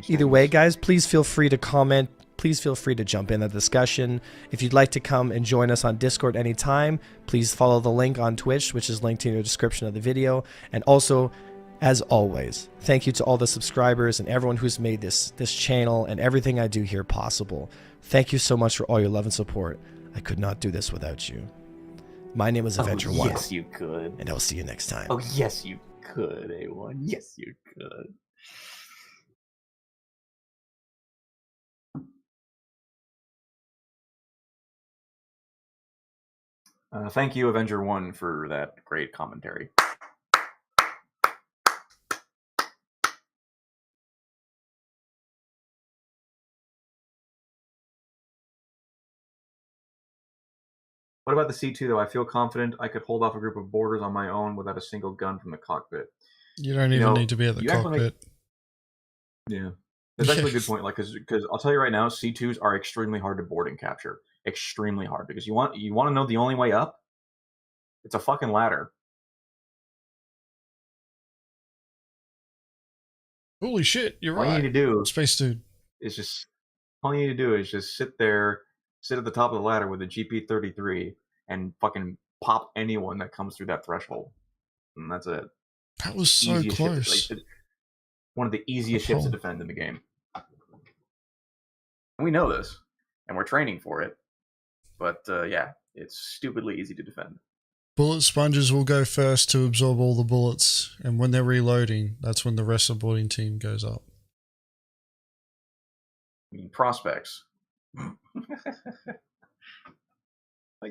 either way, guys, please feel free to comment. Please feel free to jump in the discussion. If you'd like to come and join us on Discord anytime, please follow the link on Twitch, which is linked in the description of the video. And also, as always, thank you to all the subscribers and everyone who's made this channel and everything I do here possible. Thank you so much for all your love and support. I could not do this without you. My name is Avenger One. Yes, you could. And I'll see you next time. Oh, yes, you could, A1. Yes, you could. Thank you, Avenger 1, for that great commentary. What about the C2, though? I feel confident I could hold off a group of boarders on my own without a single gun from the cockpit. You don't even need to be at the cockpit. Yeah. That's actually a good point. Like, because I'll tell you right now, C2s are extremely hard to board and capture. Extremely hard. Because you want to know the only way up? It's a fucking ladder. Holy shit, you're right. All you need to do Space Dude. is just sit there, sit at the top of the ladder with a GP-33 and fucking pop anyone that comes through that threshold. And that's it. That was so close. One of the easiest ships to defend in the game. And we know this, and we're training for it. But yeah, it's stupidly easy to defend. Bullet sponges will go first to absorb all the bullets, and when they're reloading, that's when the rest of the boarding team goes up. I mean, prospects. Like,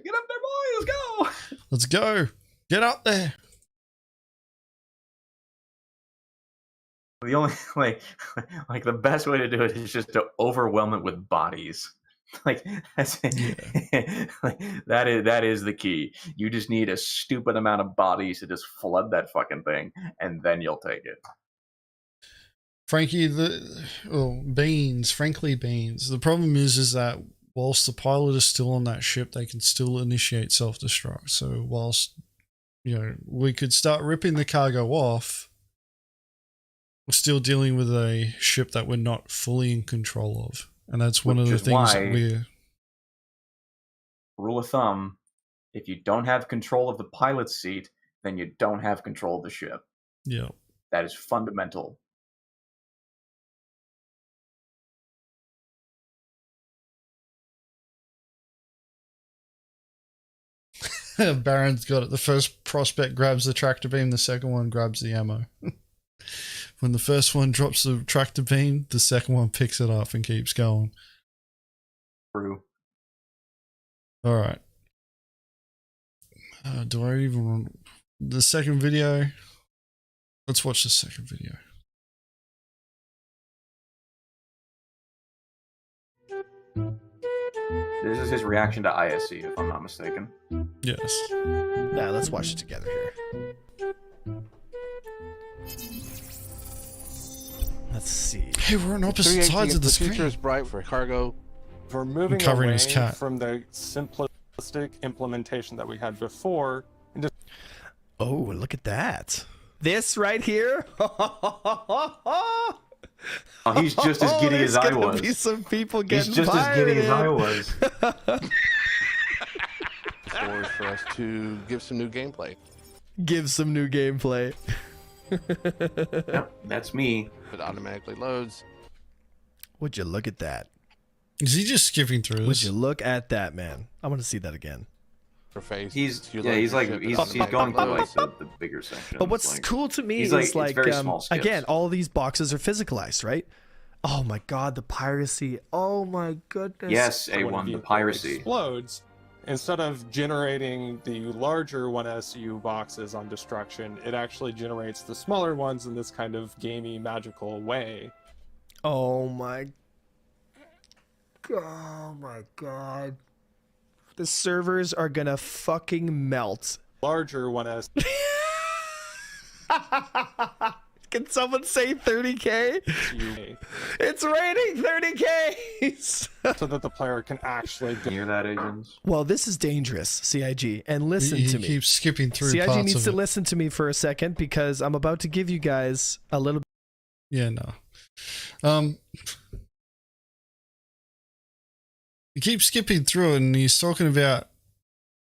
get up there, boy! Let's go! Let's go! Get up there! The only like the best way to do it is just to overwhelm it with bodies. Like that's like that is the key. You just need a stupid amount of bodies to just flood that fucking thing, and then you'll take it. Frankly, Beans. The problem is that whilst the pilot is still on that ship, they can still initiate self-destruct. So whilst we could start ripping the cargo off, we're still dealing with a ship that we're not fully in control of. And that's one of the things that we're... Rule of thumb, if you don't have control of the pilot's seat, then you don't have control of the ship. Yeah. That is fundamental. Baron's got it. The first prospect grabs the tractor beam, the second one grabs the ammo. When the first one drops the tractor beam, the second one picks it up and keeps going. True. All right. Do I even want the second video? Let's watch the second video. This is his reaction to ISC, if I'm not mistaken. Yes. Now let's watch it together here. Let's see. Hey, we're on opposite sides of the screen. future is bright for cargo. We're moving covering away his cat. from the simplistic implementation that we had before. Oh, look at that. This right here? Oh, he's just as giddy as I was. Be some people getting He's just as giddy as I was. Or for us to give some new gameplay. Give some new gameplay. Yep, that's me. It automatically loads. Would you look at that? Is he just skipping through Would this? you look at that, man? I want to see that again. Interface. He's You load he's your like ship, it he's automatically going through loads. like the bigger section. But what's cool to me he's is like, it's like very small skips. again, all these boxes are physicalized, right? Oh my god, the piracy! Oh my goodness! Yes, When A1, the vehicle piracy. explodes. Instead of generating the larger 1SU boxes on destruction, it actually generates the smaller ones in this kind of gamey, magical way. Oh my god! The servers are gonna fucking melt. Larger 1S Can someone say 30k? It's raining 30k. so that the player can actually You hear that, Agens? Well, this is dangerous, CIG, and listen He to me. keeps skipping through CIG parts needs of to it. listen to me for a second because I'm about to give you guys a little. Yeah, no. He keeps skipping through it and he's talking about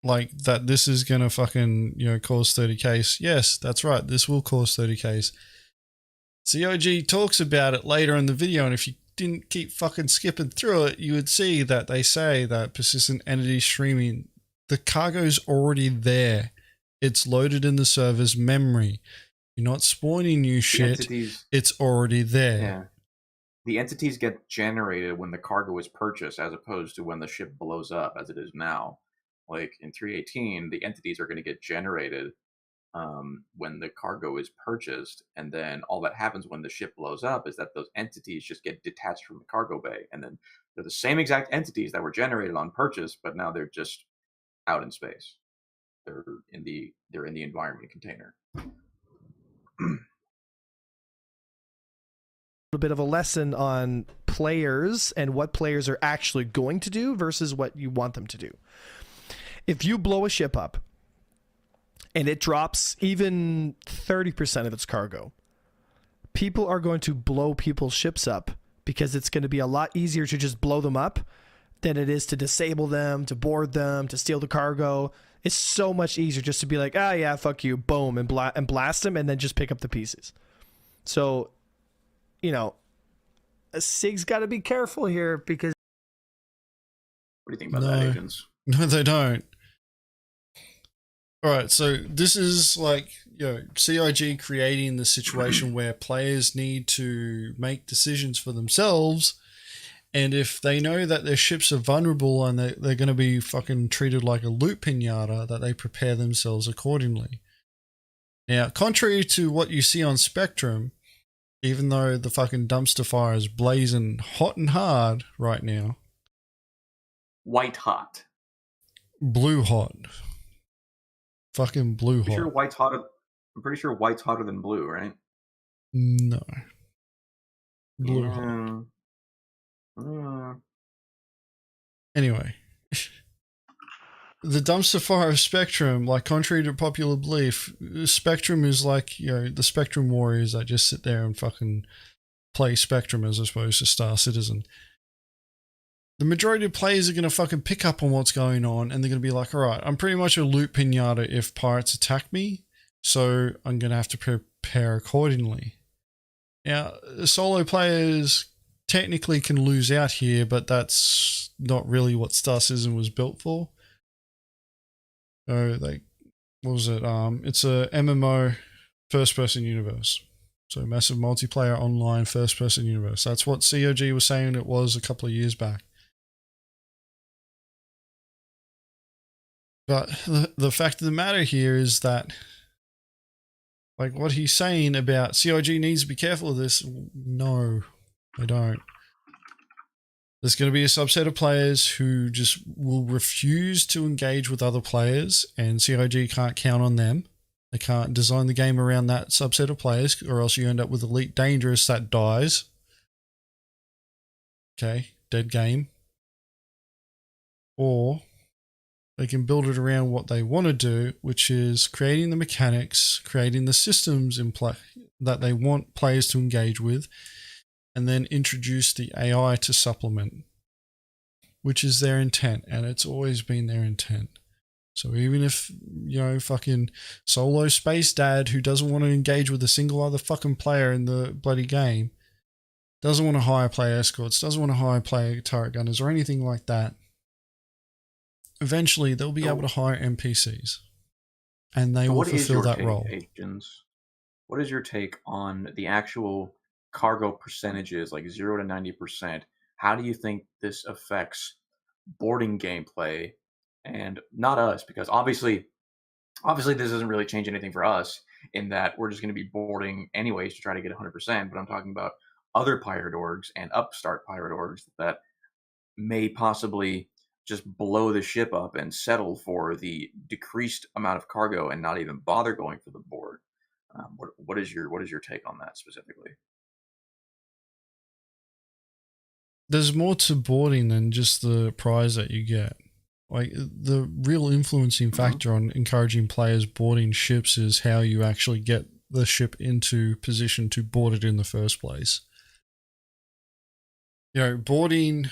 like that this is gonna fucking, you know, cause 30Ks. Yes, that's right, this will cause 30Ks. COG talks about it later in the video, and if you didn't keep fucking skipping through it, you would see that they say that persistent entity streaming, the cargo's already there. It's loaded in the server's memory. You're not spawning new shit. Entities, It's already there. yeah. The entities get generated when the cargo is purchased, as opposed to when the ship blows up, as it is now. Like in 318, the entities are going to get generated when the cargo is purchased, and then all that happens when the ship blows up is that those entities just get detached from the cargo bay, and then they're the same exact entities that were generated on purchase, but now they're just out in space. They're in the environment container. Little bit of a lesson on players and what players are actually going to do versus what you want them to do. If you blow a ship up and it drops even 30% of its cargo, people are going to blow people's ships up because it's going to be a lot easier to just blow them up than it is to disable them, to board them, to steal the cargo. It's so much easier just to be like, ah, yeah, fuck you, boom, and blast them, and then just pick up the pieces. So, you know, SIG's got to be careful here because. What do you think about that, Agens? No, they don't. All right, so this is like, you know, CIG creating the situation where players need to make decisions for themselves, and if they know that their ships are vulnerable and they're going to be fucking treated like a loot pinata, that they prepare themselves accordingly. Now, contrary to what you see on Spectrum, even though the fucking dumpster fire is blazing hot and hard right now, White hot. blue hot. Fucking blue Pretty hot. sure white's hotter. I'm pretty sure white's hotter than blue, right? No. Blue hot. Mm. Mm. Anyway. The dumpster fire of Spectrum, like contrary to popular belief, Spectrum is like, you know, the Spectrum warriors that just sit there and fucking play Spectrum as opposed to Star Citizen. The majority of players are going to fucking pick up on what's going on, and they're going to be like, all right, I'm pretty much a loot pinata if pirates attack me, so I'm going to have to prepare accordingly. Now, solo players technically can lose out here, but that's not really what Star Citizen was built for. So, like, what was it? It's a MMO first-person universe. So, massive multiplayer online first-person universe. That's what COG was saying it was a couple of years back. But the fact of the matter here is that, like, what he's saying about COG needs to be careful of this, no, they don't. There's going to be a subset of players who just will refuse to engage with other players, and COG can't count on them. They can't design the game around that subset of players, or else you end up with Elite Dangerous that dies. Okay, dead game. Or they can build it around what they want to do, which is creating the mechanics, creating the systems in play that they want players to engage with, and then introduce the AI to supplement, which is their intent, and it's always been their intent. So even if, fucking solo space dad who doesn't want to engage with a single other fucking player in the bloody game, doesn't want to hire player escorts, doesn't want to hire player turret gunners or anything like that, eventually they'll be able to hire NPCs and they will fulfill that role. Agens? What is your take on the actual cargo percentages, like 0 to 90%? How do you think this affects boarding gameplay? And not us, because obviously this doesn't really change anything for us in that we're just going to be boarding anyways to try to get 100%. But I'm talking about other pirate orgs and upstart pirate orgs that may possibly just blow the ship up and settle for the decreased amount of cargo and not even bother going for the board. What is your take on that specifically? There's more to boarding than just the prize that you get. Like, the real influencing factor on encouraging players boarding ships is how you actually get the ship into position to board it in the first place. Boarding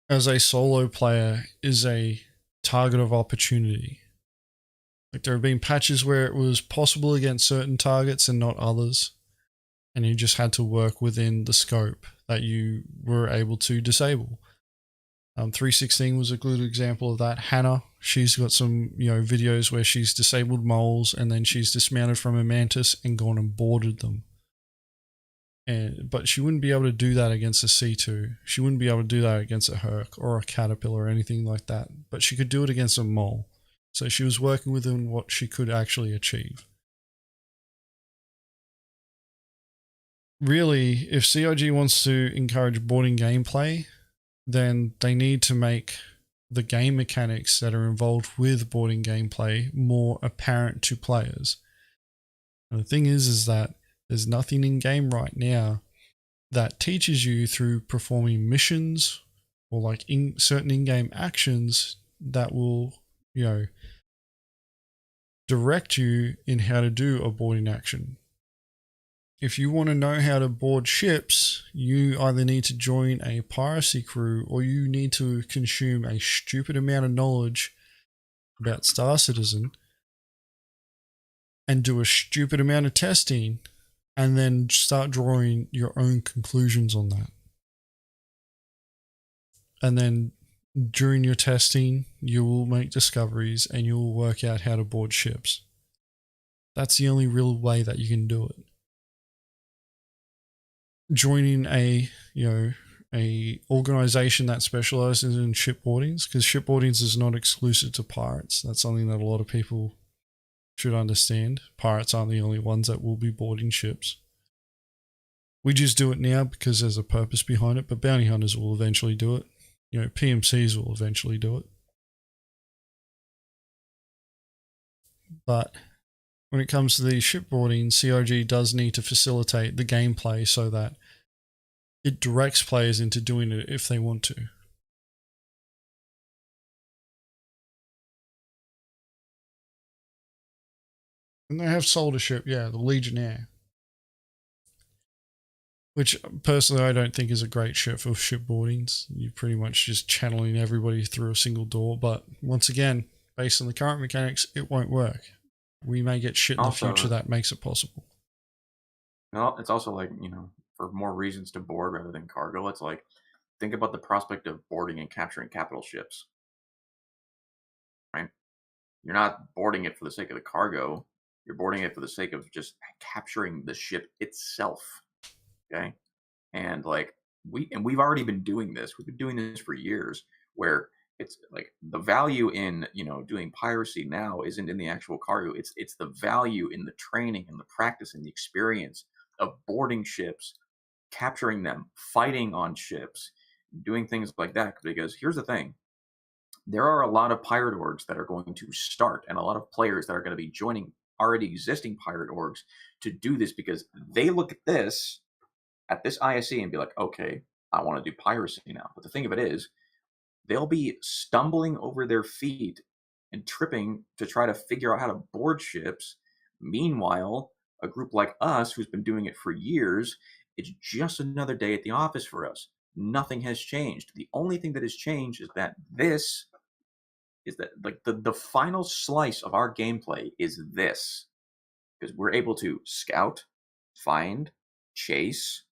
as a solo player is a target of opportunity. Like, there have been patches where it was possible against certain targets and not others, and you just had to work within the scope that you were able to disable. 316 was a good example of that. Hannah, she's got some videos where she's disabled moles and then she's dismounted from a mantis and gone and boarded them. But she wouldn't be able to do that against a C2. She wouldn't be able to do that against a Herc or a Caterpillar or anything like that. But she could do it against a mole. So she was working within what she could actually achieve. Really, if CIG wants to encourage boarding gameplay, then they need to make the game mechanics that are involved with boarding gameplay more apparent to players. And the thing is that there's nothing in game right now that teaches you through performing missions or like certain in-game actions that will, direct you in how to do a boarding action. If you want to know how to board ships, you either need to join a piracy crew or you need to consume a stupid amount of knowledge about Star Citizen and do a stupid amount of testing and then start drawing your own conclusions on that. And then during your testing, you will make discoveries and you will work out how to board ships. That's the only real way that you can do it. Joining a organization that specializes in shipboardings, because shipboardings is not exclusive to pirates. That's something that a lot of people should understand. Pirates aren't the only ones that will be boarding ships. We just do it now because there's a purpose behind it, but bounty hunters will eventually do it. PMCs will eventually do it. But when it comes to the shipboarding, CIG does need to facilitate the gameplay so that it directs players into doing it if they want to. And they have sold a ship, the Legionnaire. Which, personally, I don't think is a great ship for shipboardings. You're pretty much just channeling everybody through a single door. But once again, based on the current mechanics, it won't work. We may get shit in the future that makes it possible. No, it's also like, for more reasons to board rather than cargo. It's like, think about the prospect of boarding and capturing capital ships. Right? You're not boarding it for the sake of the cargo. You're boarding it for the sake of just capturing the ship itself. Okay? And like, we've already been doing this. We've been doing this for years, where it's like the value in, doing piracy now isn't in the actual cargo. It's the value in the training and the practice and the experience of boarding ships, capturing them, fighting on ships, doing things like that. Because here's the thing. There are a lot of pirate orgs that are going to start and a lot of players that are going to be joining already existing pirate orgs to do this because they look at this ISC and be like, okay, I want to do piracy now. But the thing of it is, they'll be stumbling over their feet and tripping to try to figure out how to board ships. Meanwhile, a group like us, who's been doing it for years, it's just another day at the office for us. Nothing has changed. The only thing that has changed is that this is that like the final slice of our gameplay is this, because we're able to scout, find, chase,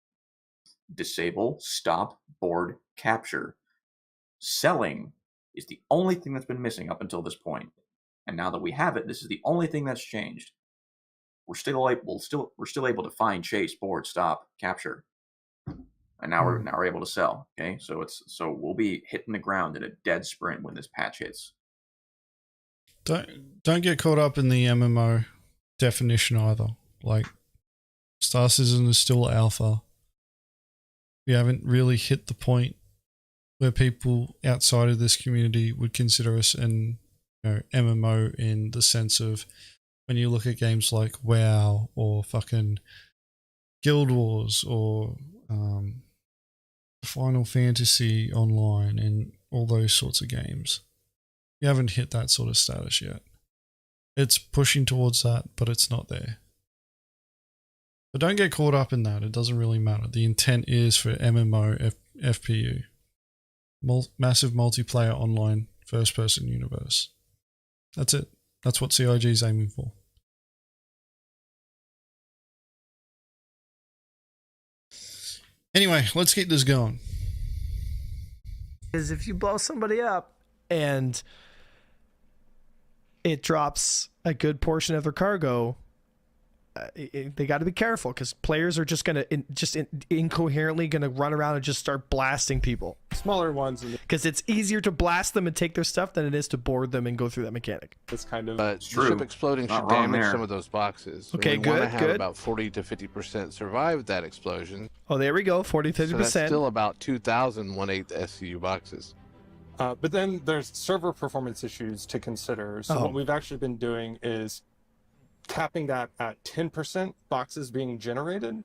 disable, stop, board, capture. Selling is the only thing that's been missing up until this point, and now that we have it, this is the only thing that's changed. We're still able to find, chase, board, stop, capture, and now we're able to sell. Okay, so we'll be hitting the ground in a dead sprint when this patch hits. Don't get caught up in the MMO definition either. Like, Star Citizen is still alpha. We haven't really hit the point where people outside of this community would consider us an MMO in the sense of when you look at games like WoW or fucking Guild Wars or Final Fantasy Online and all those sorts of games. You haven't hit that sort of status yet. It's pushing towards that, but it's not there. But don't get caught up in that. It doesn't really matter. The intent is for MMO FPU. Massive multiplayer online first-person universe. That's it. That's what CIG is aiming for. Anyway, let's keep this going. Is if you blow somebody up and it drops a good portion of their cargo, they got to be careful because players are just gonna incoherently gonna run around and just start blasting people. Smaller ones, because it's easier to blast them and take their stuff than it is to board them and go through that mechanic. It's kind of but the ship exploding should damage some of those boxes. Okay, we good. Want to have about 40 to 50% survive that explosion. Oh, there we go, 40 to 50%. So that's still about 2,000 1/8 SCU boxes. But then there's server performance issues to consider. So what we've actually been doing is capping that at 10% boxes being generated.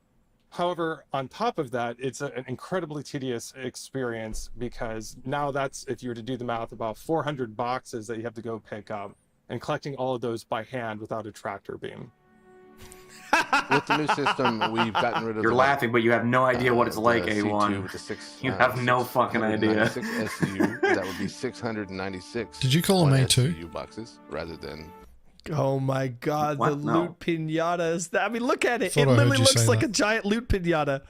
However, on top of that, it's an incredibly tedious experience because now that's, if you were to do the math, about 400 boxes that you have to go pick up and collecting all of those by hand without a tractor beam. With the new system, we've gotten rid of. You're laughing, but you have no idea what it's like, A1. You have no fucking idea. SCU, that would be 696. Did you call them A2? SCU boxes rather than. Oh my god, What? the loot pinata is that. I mean, look at it. Thought It I heard literally you looks say like that. a giant loot pinata.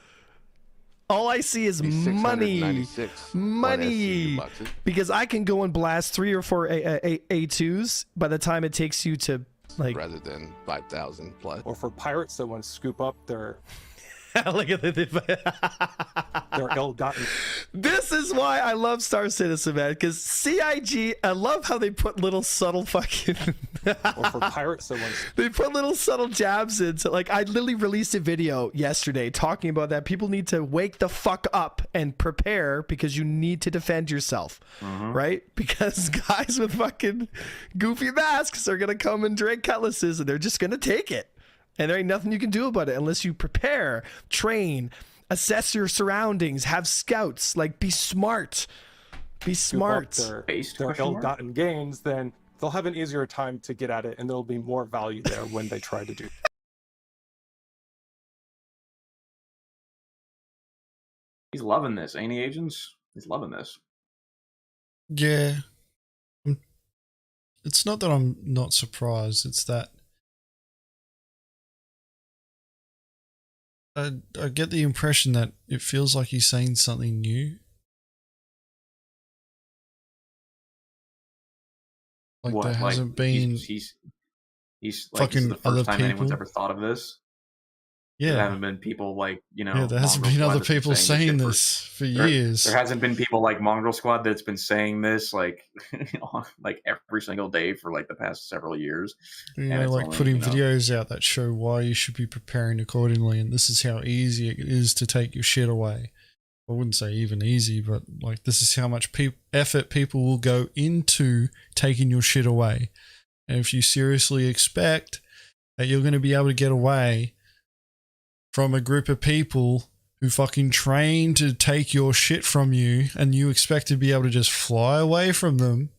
All I see is money. Money. Because I can go and blast 3 or 4 A2s by the time it takes you to, like, rather than 5,000 plus. Or for pirates that want to scoop up their look at their ill-gotten. This is why I love Star Citizen, man. Because CIG, I love how they put little subtle fucking. Or for pirates that want to. They put little subtle jabs into, like, I literally released a video yesterday talking about that. People need to wake the fuck up and prepare because you need to defend yourself, right? Because guys with fucking goofy masks are gonna come and drag cutlasses and they're just gonna take it. And there ain't nothing you can do about it unless you prepare, train, assess your surroundings, have scouts, like, be smart. Be smart. Their ill-gotten gains, then they'll have an easier time to get at it, and there'll be more value there when they try to do. He's loving this, ain't he, Agents? He's loving this. Yeah. It's not that I'm not surprised, it's that I get the impression that it feels like he's saying something new. Like What, there hasn't been he's like, fucking this is the other first time anyone's people. ever thought of this. Yeah. There haven't been people like, Yeah, there hasn't Mongrel been Squad other that's been people saying this for years. There hasn't been people like Mongrel Squad that's been saying this like like every single day for like the past several years. You And know, it's like only, putting you know, videos out that show why you should be preparing accordingly, and this is how easy it is to take your shit away. I wouldn't say even easy, but like this is how much effort people will go into taking your shit away. And if you seriously expect that you're going to be able to get away from a group of people who fucking train to take your shit from you, and you expect to be able to just fly away from them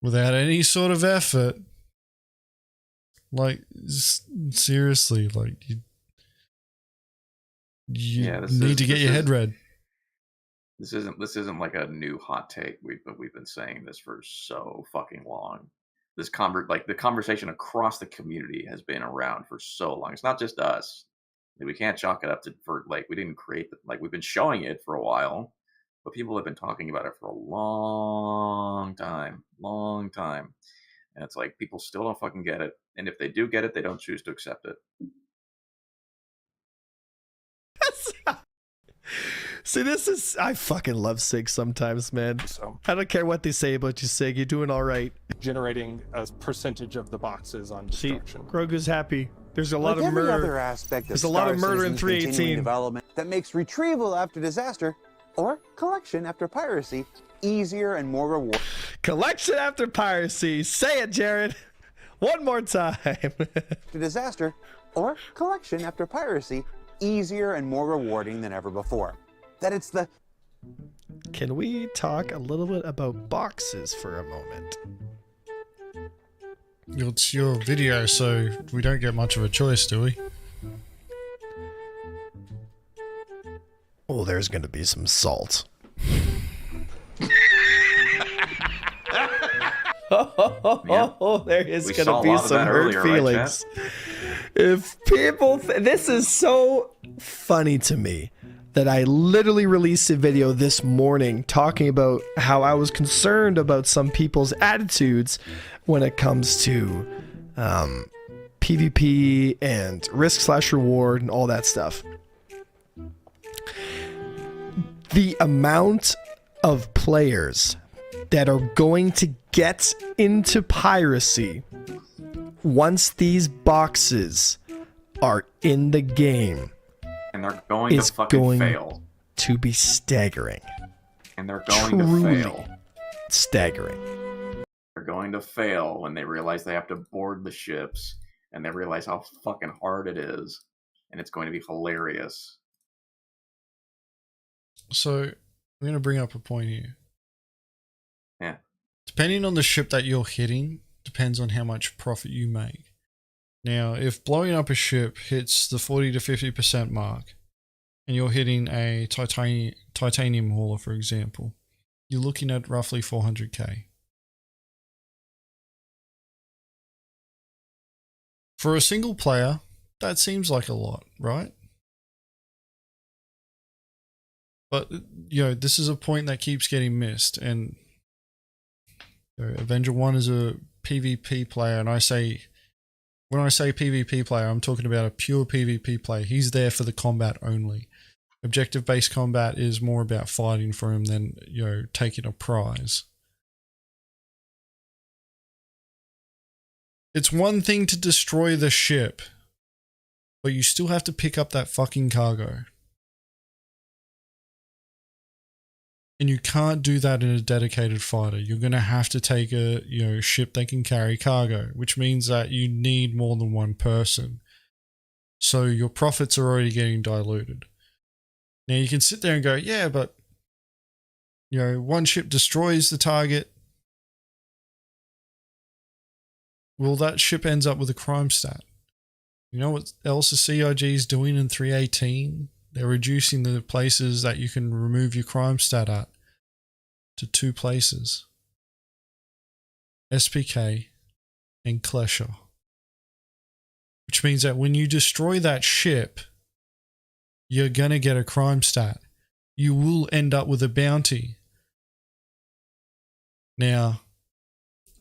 without any sort of effort, like, seriously, like, you Yeah, need to get your head read. This isn't like a new hot take. We've been saying this for so fucking long. This the conversation across the community has been around for so long. It's not just us. We can't chalk it up to we didn't create we've been showing it for a while, but people have been talking about it for a long time, and it's like people still don't fucking get it, and if they do get it, they don't choose to accept it. See, I fucking love Sig sometimes, man. So I don't care what they say about you, Sig. You're doing all right. generating a percentage of the boxes on See, destruction. Grogu's happy. There's a lot Like of every murder. other aspect of There's a lot of Star murder in Citizen's continuing 318. development that makes retrieval after disaster or collection after piracy easier and more rewarding. Collection after piracy. Say it, Jared. One more time. To disaster or collection after piracy easier and more rewarding than ever before. That it's the Can we talk a little bit about boxes for a moment? It's your video, so we don't get much of a choice, do we? Oh, there's going to be some salt. There is going to be some hurt feelings. If people, this is so funny to me that I literally released a video this morning talking about how I was concerned about some people's attitudes when it comes to PvP and risk/reward and all that stuff. The amount of players that are going to get into piracy once these boxes are in the game And they're going to is fucking going fail. to be staggering. And they're going Truly to fail. staggering. They're going to fail when they realize they have to board the ships, and they realize how fucking hard it is, and it's going to be hilarious. So, I'm going to bring up a point here. Yeah. Depending on the ship that you're hitting, depends on how much profit you make. Now, if blowing up a ship hits the 40 to 50% mark, and you're hitting a titanium hauler, for example, you're looking at roughly 400k. For a single player, that seems like a lot, right? But, this is a point that keeps getting missed, and Avenger 1 is a PvP player, and when I say PvP player, I'm talking about a pure PvP player. He's there for the combat only. Objective-based combat is more about fighting for him than, taking a prize. It's one thing to destroy the ship, but you still have to pick up that fucking cargo. And you can't do that in a dedicated fighter. You're going to have to take a ship that can carry cargo, which means that you need more than one person. So your profits are already getting diluted. Now you can sit there and go, yeah, but one ship destroys the target. Well, that ship ends up with a crime stat. You know what else the CIG is doing in 318? They're reducing the places that you can remove your crime stat at to 2 places. SPK and Klesher. Which means that when you destroy that ship, you're going to get a crime stat. You will end up with a bounty. Now,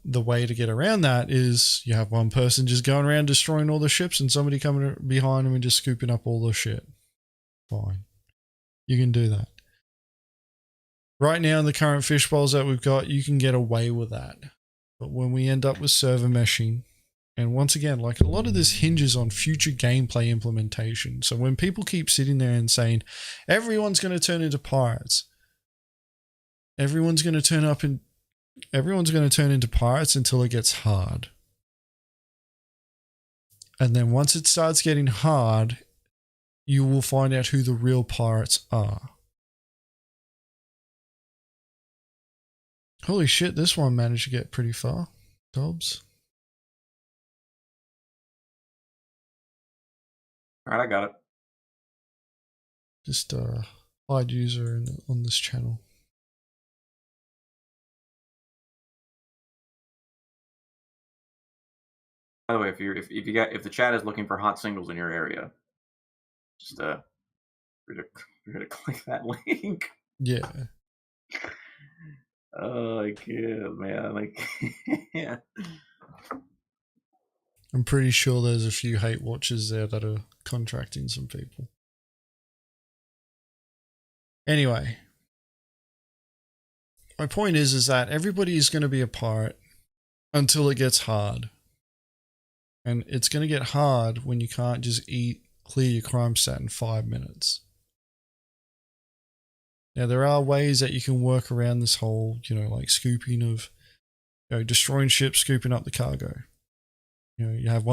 the way to get around that is you have one person just going around destroying all the ships and somebody coming behind them and just scooping up all the shit. Fine. You can do that. Right now in the current fishbowls that we've got, you can get away with that. But when we end up with server meshing, and once again, like a lot of this hinges on future gameplay implementation. So when people keep sitting there and saying, everyone's going to turn into pirates, everyone's going to turn into pirates until it gets hard. And then once it starts getting hard, you will find out who the real pirates are. Holy shit, this one managed to get pretty far. Dobbss. Alright, I got it. Just wide user on this channel. By the way, if the chat is looking for hot singles in your area, just you're gonna click that link. Yeah. Oh, I can't, man. Like, yeah. I'm pretty sure there's a few hate watchers there that are contracting some people. Anyway, my point is that everybody is going to be a pirate until it gets hard. And it's going to get hard when you can't just clear your crime stat in 5 minutes. Now, there are ways that you can work around this whole, like scooping of, destroying ships, scooping up the cargo. You have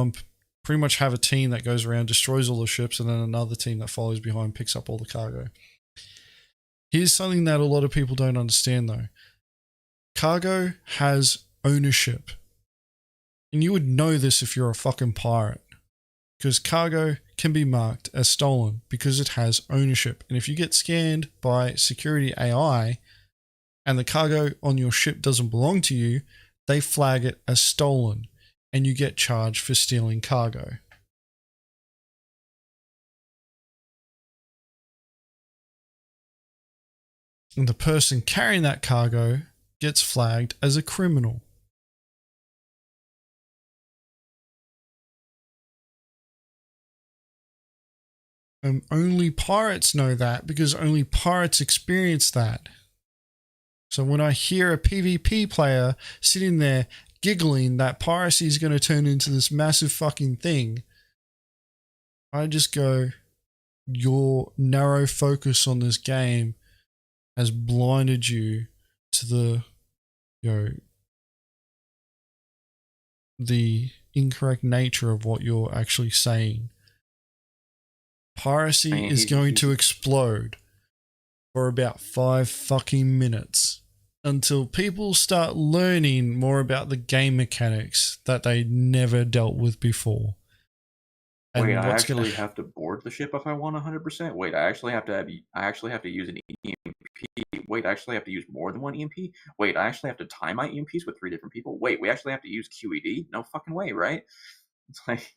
pretty much have a team that goes around, destroys all the ships, and then another team that follows behind, picks up all the cargo. Here's something that a lot of people don't understand though. Cargo has ownership. And you would know this if you're a fucking pirate. Because cargo can be marked as stolen because it has ownership. And if you get scanned by security AI and the cargo on your ship doesn't belong to you, they flag it as stolen and you get charged for stealing cargo. And the person carrying that cargo gets flagged as a criminal. And only pirates know that because only pirates experience that. So when I hear a PvP player sitting there giggling that piracy is going to turn into this massive fucking thing, I just go, your narrow focus on this game has blinded you to the incorrect nature of what you're actually saying. Piracy is going to explode for about 5 fucking minutes until people start learning more about the game mechanics that they never dealt with before. And wait, I actually have to board the ship if I want 100%. Wait, I actually have to use an EMP. Wait, I actually have to use more than one EMP. Wait, I actually have to tie my EMPs with 3 different people. Wait, we actually have to use QED? No fucking way, right? It's like,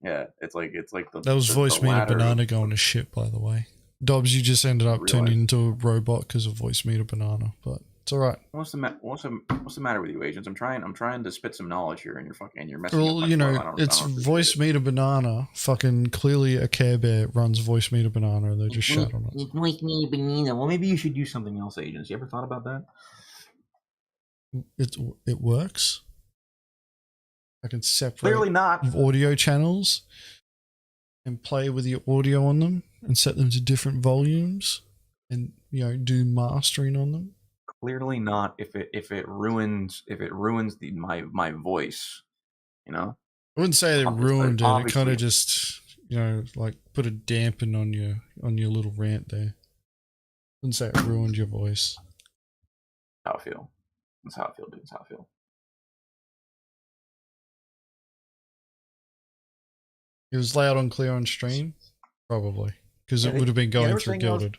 yeah, it's like that was voice meter banana going to shit, by the way. Dobbs, you just ended up turning into a robot because of voice meter banana, but it's all right. What's the matter with you, agents? I'm trying to spit some knowledge here, and you're messing. Well, it's voice meter banana. Fucking clearly, a Care Bear runs voice meter banana, and they just shut on it. Voice meter banana. Well, maybe you should use something else, agents. You ever thought about that? It works. I can separate clearly not audio channels and play with the audio on them and set them to different volumes and do mastering on them. Clearly not if it ruins my voice, I wouldn't say it ruined it. It kind of just like put a dampen on your little rant there. Wouldn't say it ruined your voice. How I feel. That's how I feel, dude. That's how I feel. It was loud and clear on stream, probably, because it would have been going through Gilded.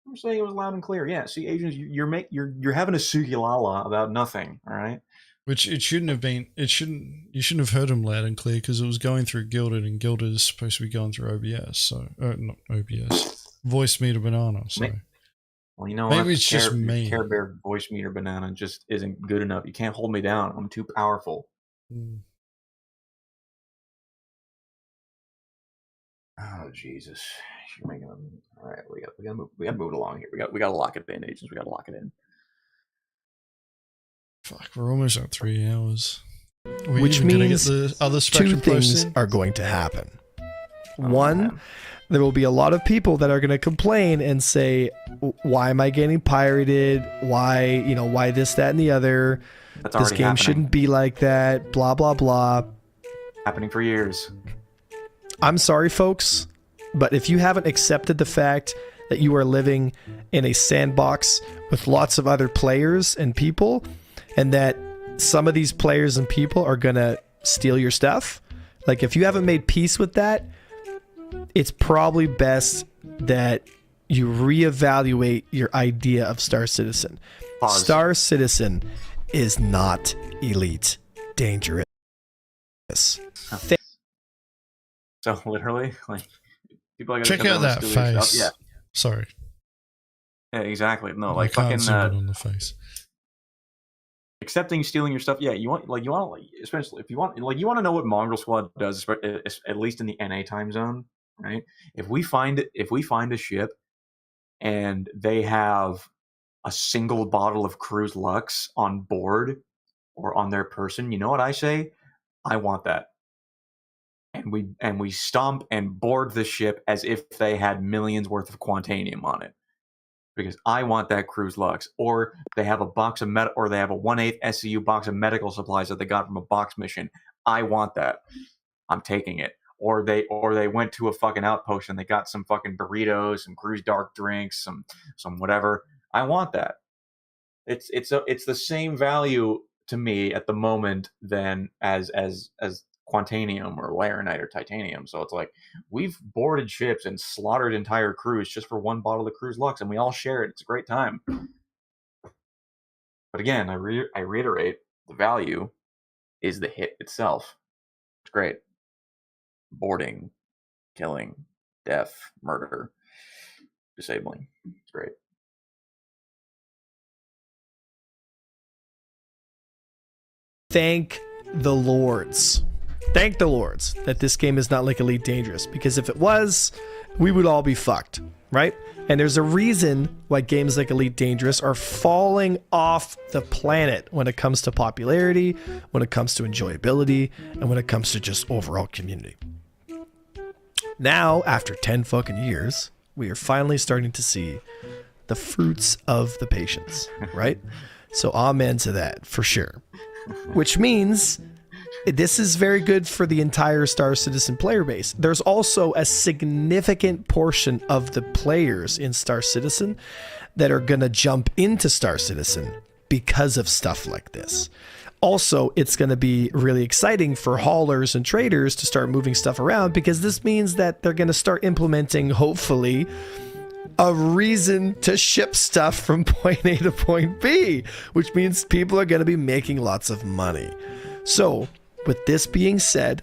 I'm saying it was loud and clear. Yeah. See, agents, you're having a sukilala about nothing. All right. Which it shouldn't have been. You shouldn't have heard him loud and clear because it was going through Gilded, and Gilded is supposed to be going through OBS. So not OBS, voice meter banana. So. Well, maybe it's just me. Care Bear voice meter banana just isn't good enough. You can't hold me down. I'm too powerful. Oh Jesus! You're making them. All right, we gotta move along here. We gotta lock it in, agents. We gotta lock it in. Fuck, we're almost at 3 hours. Which means the other 2 things are going to happen. One, there will be a lot of people that are going to complain and say, "Why am I getting pirated? Why this, that, and the other? This game shouldn't be like that. Blah blah blah." Happening for years. I'm sorry, folks, but if you haven't accepted the fact that you are living in a sandbox with lots of other players and people, and that some of these players and people are going to steal your stuff, like if you haven't made peace with that, it's probably best that you reevaluate your idea of Star Citizen. Pause. Star Citizen is not elite dangerous. So literally, like, people are gonna Check come out down that and steal your face. stuff. Sorry. Yeah, exactly. No, I like can't fucking zoom in on the face. accepting stealing your stuff. Yeah, you want especially if you want to know what Mongrel Squad does, at least in the NA time zone, right? If we find a ship and they have a single bottle of Cruise Lux on board or on their person, you know what I say? I want that. And we stomp and board the ship as if they had millions worth of Quantanium on it. Because I want that Cruise Lux. Or they have a box of or they have a 1/8 SCU box of medical supplies that they got from a box mission. I want that. I'm taking it. Or they went to a fucking outpost and they got some fucking burritos, some Cruise Dark drinks, some whatever. I want that. It's the same value to me at the moment than as Quantanium or Laranite or Titanium. So it's like, we've boarded ships and slaughtered entire crews just for one bottle of Cruise Lux, and we all share it. It's a great time. But again, I reiterate, the value is the hit itself. It's great. Boarding, killing, death, murder, disabling. It's great. Thank the Lords. Thank the Lords that this game is not like Elite Dangerous, because if it was, we would all be fucked, right? And there's a reason why games like Elite Dangerous are falling off the planet when it comes to popularity, when it comes to enjoyability, and when it comes to just overall community. Now, after 10 fucking years, we are finally starting to see the fruits of the patience, right? So amen to that, for sure. Which means this is very good for the entire Star Citizen player base. There's also a significant portion of the players in Star Citizen that are going to jump into Star Citizen because of stuff like this. Also, it's going to be really exciting for haulers and traders to start moving stuff around, because this means that they're going to start implementing, hopefully, a reason to ship stuff from point A to point B, which means people are going to be making lots of money. So, with this being said,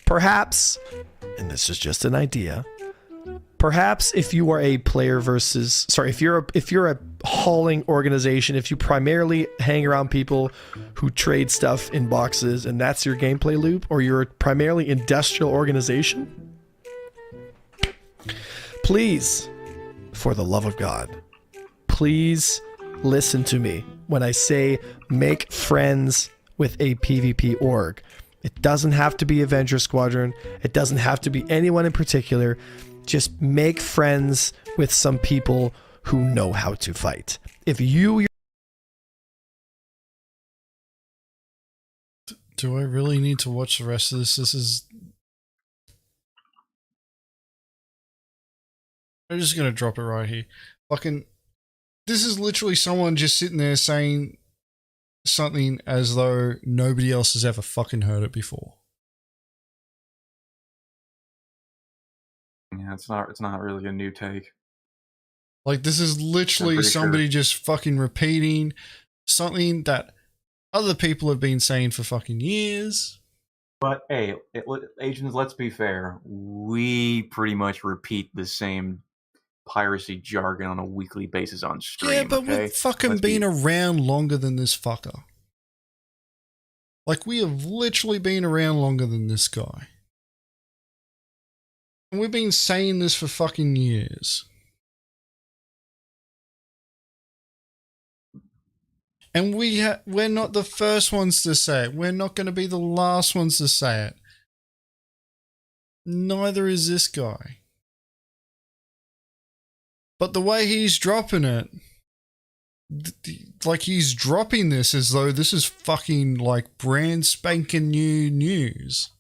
perhaps, and this is just an idea, perhaps if you are a player versus, sorry, if you're a hauling organization, if you primarily hang around people who trade stuff in boxes and that's your gameplay loop, or you're a primarily industrial organization, please, for the love of God, please listen to me when I say make friends with a PvP org. It doesn't have to be Avenger Squadron. It doesn't have to be anyone in particular. Just make friends with some people who know how to fight. If you... Do I really need to watch the rest of this? I'm just going to drop it right here. Fucking... This is literally someone just sitting there saying something as though nobody else has ever fucking heard it before. Yeah, it's not really a new take. Like, this is literally somebody just fucking repeating something that other people have been saying for fucking years. But hey, Agens, let's be fair. We pretty much repeat the same piracy jargon on a weekly basis on stream. Yeah, but we've fucking been around longer than this fucker. Like, we have literally been around longer than this guy. And we've been saying this for fucking years. And we're not the first ones to say it. We're not going to be the last ones to say it. Neither is this guy. But the way he's dropping it, like he's dropping this as though this is fucking like brand spanking new news.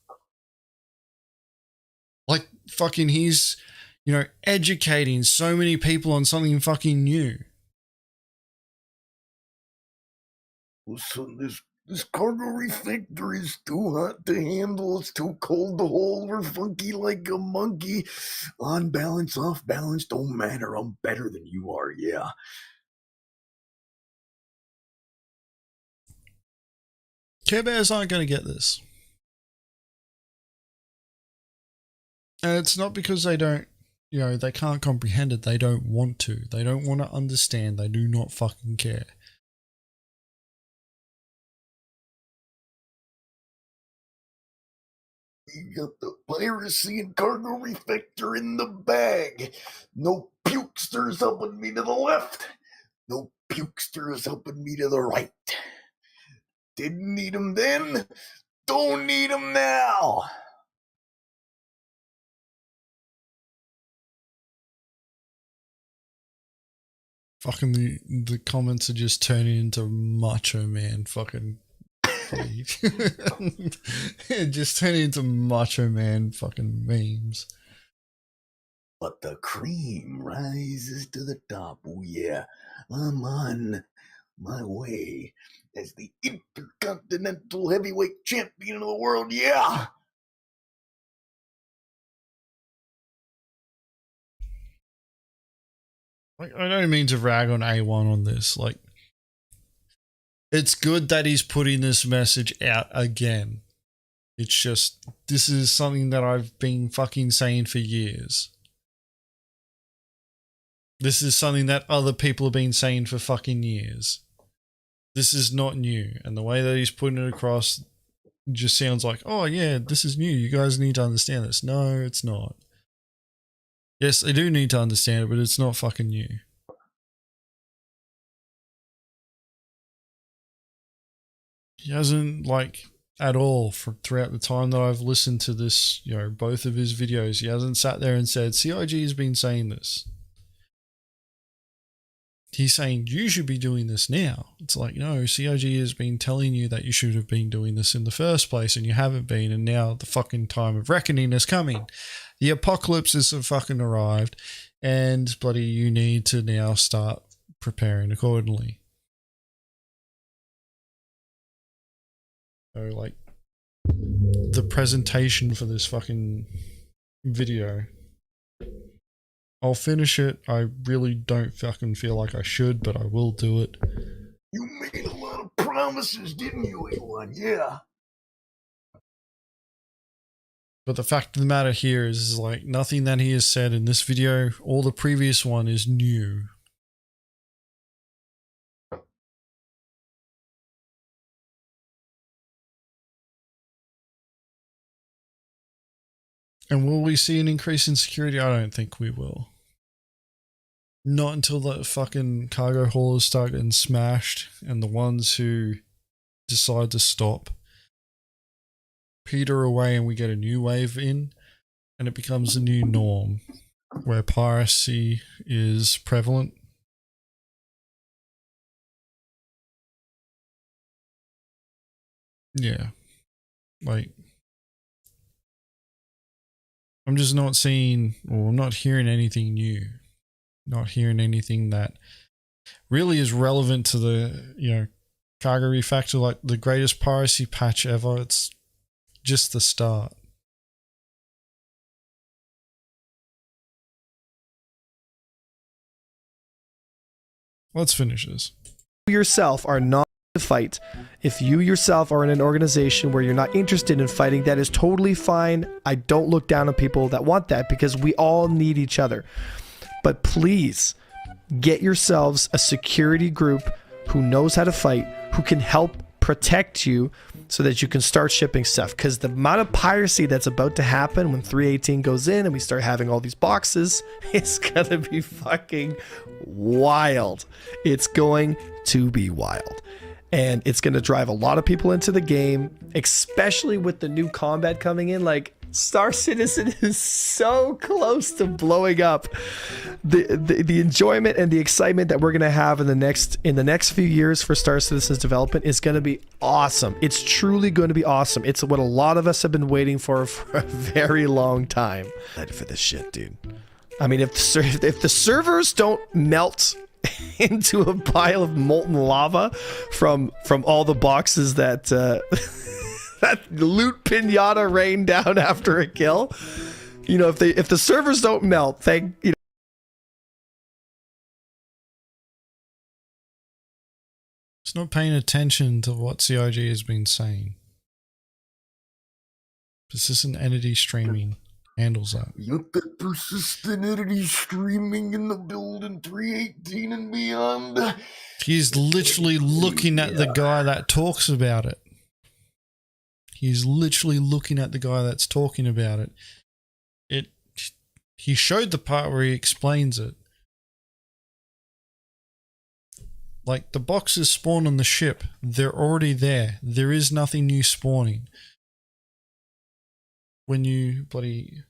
Like fucking he's, you know, educating so many people on something fucking new. Listen, this This cargo refactor is too hot to handle. It's too cold to hold. We're funky like a monkey. On balance, off balance, don't matter. I'm better than you are, yeah. Care Bears aren't going to get this. And it's not because they don't, they can't comprehend it. They don't want to. They don't want to understand. They do not fucking care. You got the piracy and cargo refactor in the bag. No pukesters helping me to the left. No pukesters helping me to the right. Didn't need them then. Don't need them now. Fucking the comments are just turning into Macho Man fucking just turning into Macho Man fucking memes. But the cream rises to the top. Oh yeah, I'm on my way as the Intercontinental Heavyweight Champion of the world. Yeah. Like, I don't mean to rag on A1 on this. Like, it's good that he's putting this message out again. It's just, this is something that I've been fucking saying for years. This is something that other people have been saying for fucking years. This is not new. And the way that he's putting it across just sounds like, oh yeah, this is new. You guys need to understand this. No, it's not. Yes, they do need to understand it, but it's not fucking new. He hasn't, like, at all throughout the time that I've listened to this, both of his videos, he hasn't sat there and said, CIG has been saying this. He's saying, you should be doing this now. It's like, no, CIG has been telling you that you should have been doing this in the first place and you haven't been, and now the fucking time of reckoning is coming. The apocalypse has fucking arrived, and bloody you need to now start preparing accordingly. So, like, the presentation for this fucking video, I'll finish it. I really don't fucking feel like I should, but I will do it. You made a lot of promises, didn't you, A1? Yeah. But the fact of the matter here is like, nothing that he has said in this video or the previous one is new. And will we see an increase in security? I don't think we will. Not until the fucking cargo haulers start getting smashed and the ones who decide to stop peter away and we get a new wave in and it becomes a new norm where piracy is prevalent. Yeah. Like, I'm just not seeing, or I'm not hearing anything new. Not hearing anything that really is relevant to the, cargo refactor, like the greatest piracy patch ever. It's just the start. Let's finish this. You yourself are not to fight. If you yourself are in an organization where you're not interested in fighting, that is totally fine. I don't look down on people that want that because we all need each other. But please get yourselves a security group who knows how to fight, who can help protect you so that you can start shipping stuff. Because the amount of piracy that's about to happen when 318 goes in and we start having all these boxes, it's gonna be fucking wild. It's going to be wild. And it's going to drive a lot of people into the game, especially with the new combat coming in. Like, Star Citizen is so close to blowing up. The enjoyment and the excitement that we're going to have in the next few years for Star Citizen's development is going to be awesome. It's truly going to be awesome. It's what a lot of us have been waiting for a very long time. Ready for this shit, dude. I mean, if the servers don't melt into a pile of molten lava from all the boxes that that loot pinata rained down after a kill. You know, if the servers don't melt, It's not paying attention to what CIG has been saying. Persistent entity streaming handles that. Yup, that persistent entity streaming in the building 318 and beyond. He's literally looking at the guy that talks about it. He's literally looking at the guy that's talking about it. He showed the part where he explains it. Like, the boxes spawn on the ship. They're already there. There is nothing new spawning. When you bloody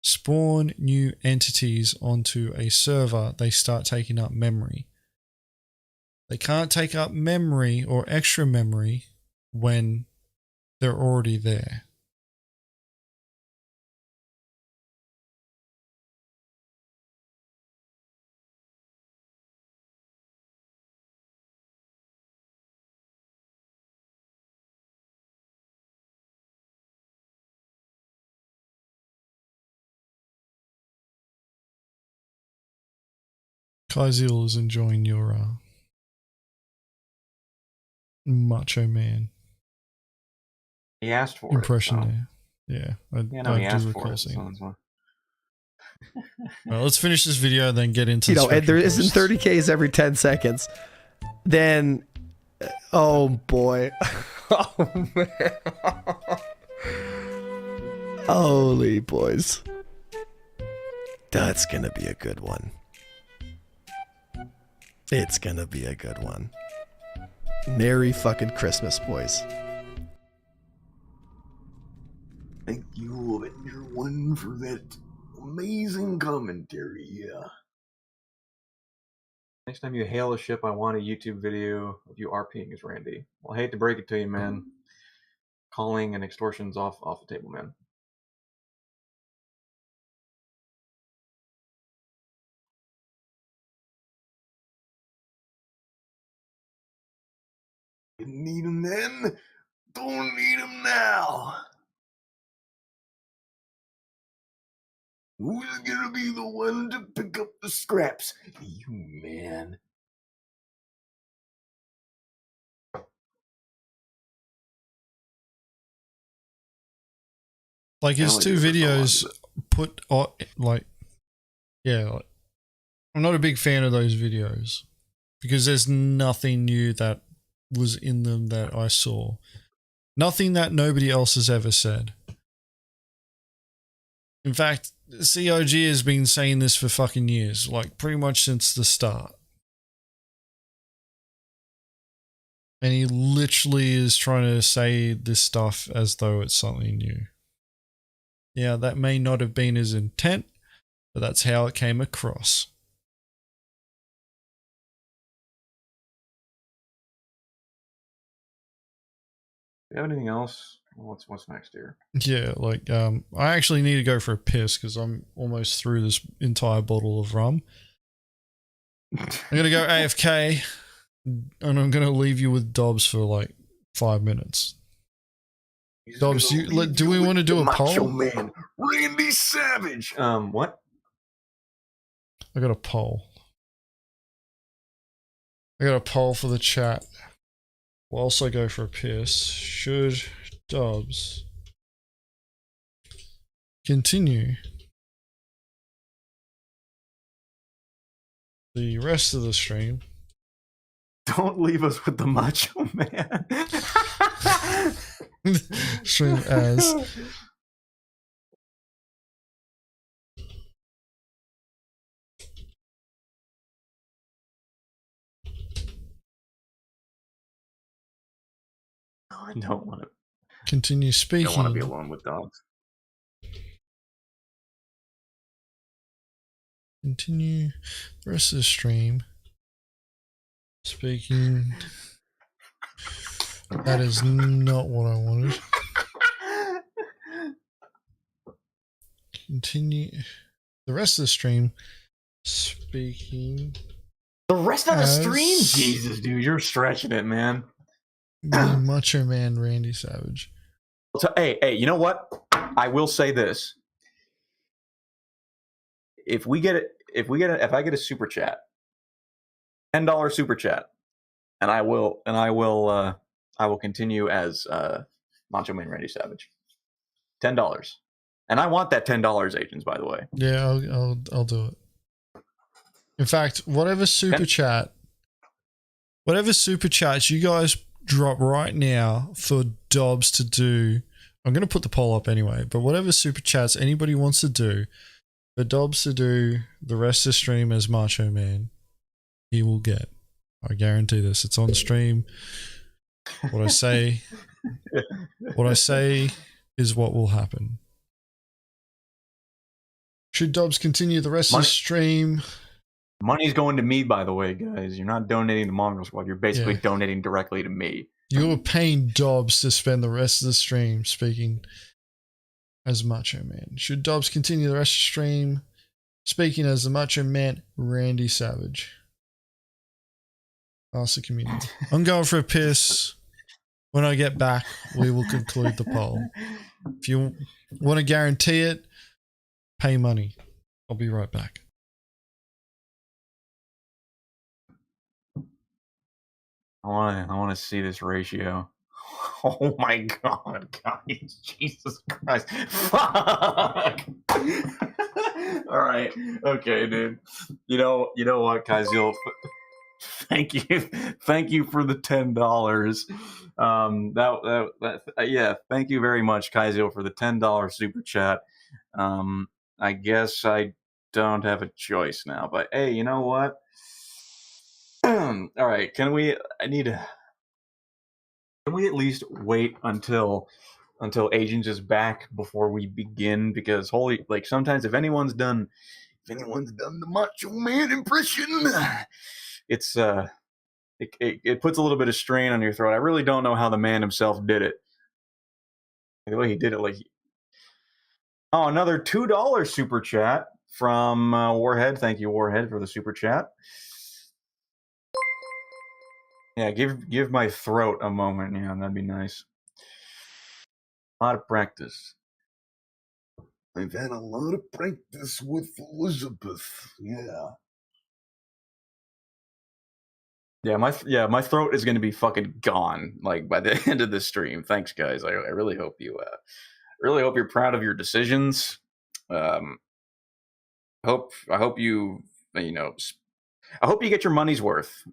spawn new entities onto a server, they start taking up memory. They can't take up memory or extra memory when they're already there. Kaizel is enjoying your Macho Man He asked for impression it. So. there. Yeah, He I asked do for recall it. seeing So it. Well, let's finish this video and then get into you the know, and there spectrum isn't posts. 30Ks every 10 seconds. Then, oh boy. Oh man. Holy boys. That's gonna be a good one. It's gonna be a good one. Merry fucking Christmas, boys. Thank you, Avenger One, for that amazing commentary. Yeah. next time you hail a ship, I want a YouTube video of you RPing as Randy. Well, I hate to break it to you, man. Calling and extortion's off the table, man. Didn't need him then, don't need him now. Who's gonna be the one to pick up the scraps? You, man. Like, his two videos put, like, yeah, like, I'm not a big fan of those videos because there's nothing new that was in them that I saw. Nothing that nobody else has ever said. In fact, COG has been saying this for fucking years, like pretty much since the start. And he literally is trying to say this stuff as though it's something new. Yeah, that may not have been his intent, but that's how it came across. Do you have anything else? What's next here? Yeah, like, I actually need to go for a piss because I'm almost through this entire bottle of rum. I'm going to go AFK and I'm going to leave you with Dobbss for like 5 minutes. Dobbss, do we want to do a Macho poll? Man, Randy Savage. What? I got a poll. I got a poll for the chat. Whilst I go for a piss, should Dobbss continue the rest of the stream? Don't leave us with the Macho Man. Stream as I don't want to. continue I speaking. don't want to be alone with dogs. Continue the rest of the stream speaking. That is not what I wanted. Continue the rest of the stream speaking The rest of the As- stream? Jesus, dude, you're stretching it, man. The Macho Man Randy Savage. So, hey, you know what? I will say this. If I get a super chat, $10 super chat, and I will continue as Macho Man Randy Savage. $10. And I want that $10, agents, by the way. Yeah, I'll do it. In fact, whatever super chats you guys drop right now for Dobbs to do, I'm going to put the poll up anyway, but whatever super chats anybody wants to do for Dobbs to do the rest of the stream as Macho Man, he will get. I guarantee this. It's on stream. What I say is what will happen. Should Dobbs continue the rest of the stream? Money's going to me, by the way, guys. You're not donating to Mongrel Squad. You're basically donating directly to me. You're paying Dobbs to spend the rest of the stream speaking as Macho Man. Should Dobbs continue the rest of the stream speaking as the Macho Man Randy Savage? Ask the community. I'm going for a piss. When I get back, we will conclude the poll. If you want to guarantee it, pay money. I'll be right back. I want to see this ratio. Oh my god, guys. Jesus Christ. Fuck. All right. Okay, dude. You know what, guys? Thank you for the $10. Thank you very much, Kaizel, for the $10 super chat. I guess I don't have a choice now, but hey, you know what? All right, can we at least wait until Agens is back before we begin? Because sometimes if anyone's done the Macho Man impression, it's it puts a little bit of strain on your throat. I really don't know how the man himself did it. The way he did it, another $2 super chat from Warhead. Thank you, Warhead, for the super chat. Yeah, give my throat a moment. Yeah, that'd be nice. A lot of practice. I've had a lot of practice with Elizabeth. Yeah. Yeah, my throat is going to be fucking gone by the end of the stream. Thanks, guys. I really hope you're proud of your decisions. I hope you get your money's worth.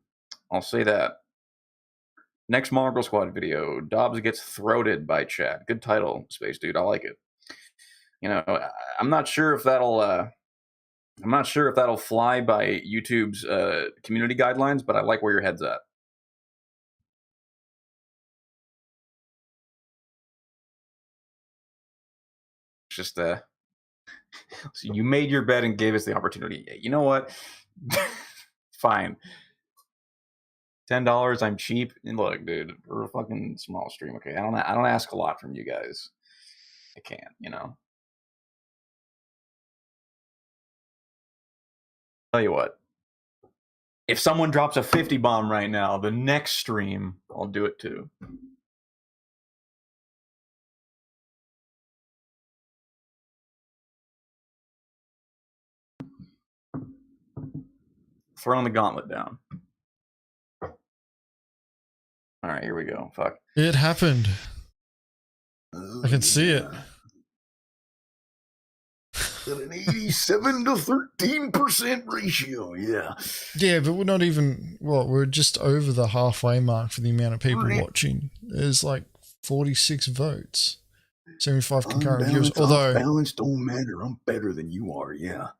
I'll say that. Next Mongrel Squad video, Dobbs gets throated by chat. Good title, Space Dude. I like it. I'm not sure if that'll fly by YouTube's community guidelines, but I like where your head's at. It's just so you made your bed and gave us the opportunity. You know what? Fine. $10, I'm cheap. And look, dude, we're a fucking small stream. Okay, I don't ask a lot from you guys. I can't, Tell you what. If someone drops a 50 bomb right now, the next stream, I'll do it too. Throwing the gauntlet down. All right, here we go. Fuck. It happened. I can see it. At an 87 to 13% ratio, yeah. Yeah, but we're not even, we're just over the halfway mark for the amount of people watching. There's 46 votes. 75 concurrent viewers. Although balance don't matter. I'm better than you are, yeah.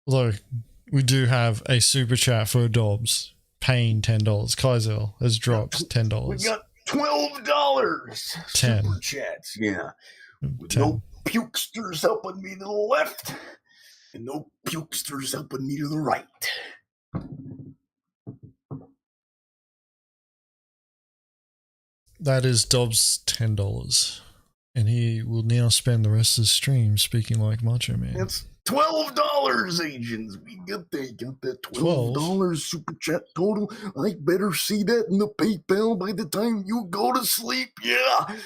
Although we do have a super chat for Dobbs paying $10. Kaizel has dropped $10. We got $12 10 super chats, yeah. With 10. no pukesters helping me to the left and no pukesters helping me to the right. That is Dobbs $10. And he will now spend the rest of the stream speaking like Macho Man. That's $12, agents. We got that $12 super chat total. I better see that in the PayPal by the time you go to sleep. Yeah.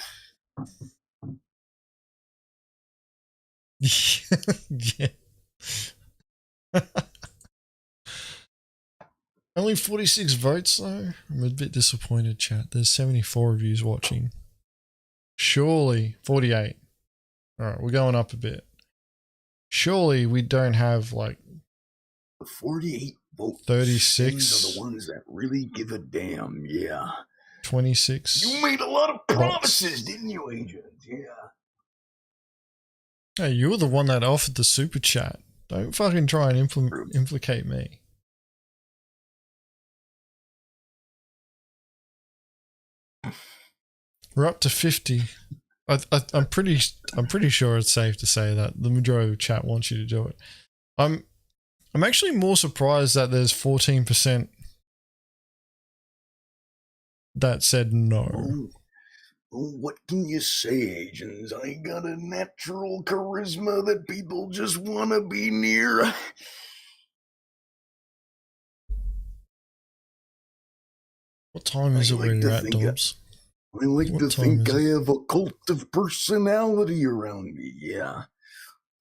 Yeah. Only 46 votes though. I'm a bit disappointed, chat. There's 74 of yous watching. Surely 48. Alright, we're going up a bit. Surely we don't have like The 48 votes 36 are the ones that really give a damn. Yeah. 26. You made a lot of promises, didn't you, agents? Yeah. Hey, you were the one that offered the super chat. Don't fucking try and implicate me. We're up to 50. I'm pretty sure it's safe to say that the majority of chat wants you to do it. I'm actually more surprised that there's 14% that said no. Oh, what can you say, agents? I got a natural charisma that people just want to be near. What time is it where you're at, Dobbs? I like to think I have a cult of personality around me, yeah.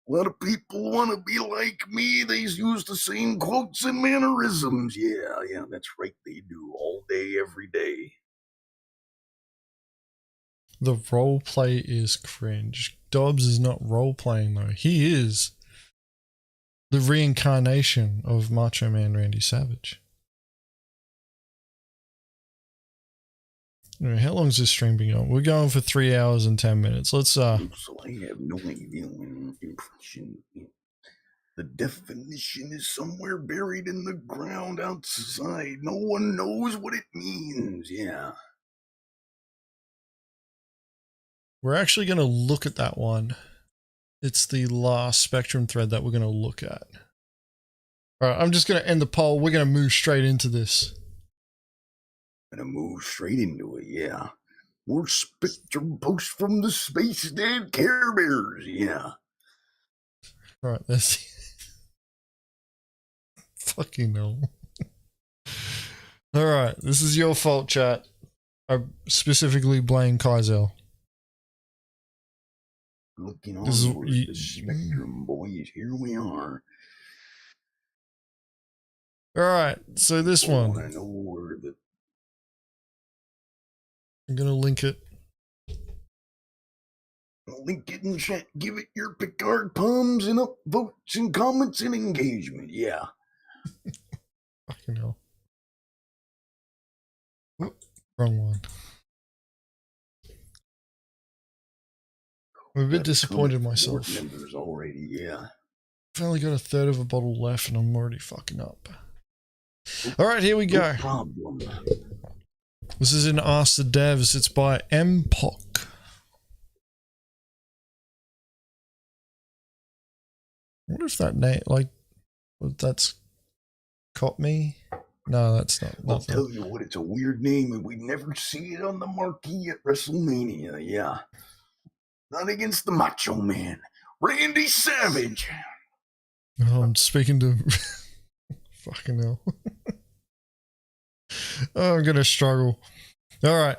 A lot of people want to be like me. They use the same quotes and mannerisms. Yeah, that's right. They do all day, every day. The role play is cringe. Dobbs is not role playing though. He is the reincarnation of Macho Man Randy Savage. Anyway, how long is this stream been going? We're going for 3 hours and 10 minutes. Let's So I have no idea when impression. The definition is somewhere buried in the ground outside. No one knows what it means. Yeah. we're actually going to look at that one. It's the last Spectrum thread that we're going to look at. All right, I'm just going to end the poll. We're going to move straight into this. Gonna move straight into it, yeah. More Spectrum posts from the Space Dad Care Bears, yeah. All right, that's fucking no. All right, this is your fault, chat. I specifically blame Kaizel. Looking on for the Spectrum, boys. Here we are. All right, so this one. I know where the I'm gonna link it. link it in chat. Give it your Picard palms and upvotes and comments and engagement. Yeah. Fucking hell. Oop, wrong one. I'm a bit disappointed in myself. Members already, yeah. I've only got a third of a bottle left and I'm already fucking up. All right, here we go. No problem. This is in Ask the Devs. It's by MPOC. I wonder if that name, like, that's caught me. No, that's not. I'll tell you what, it's a weird name, and we never see it on the marquee at WrestleMania. Yeah, not against the Macho Man, Randy Savage. Oh, I'm speaking to. Fucking hell. Oh, I'm gonna struggle. All right.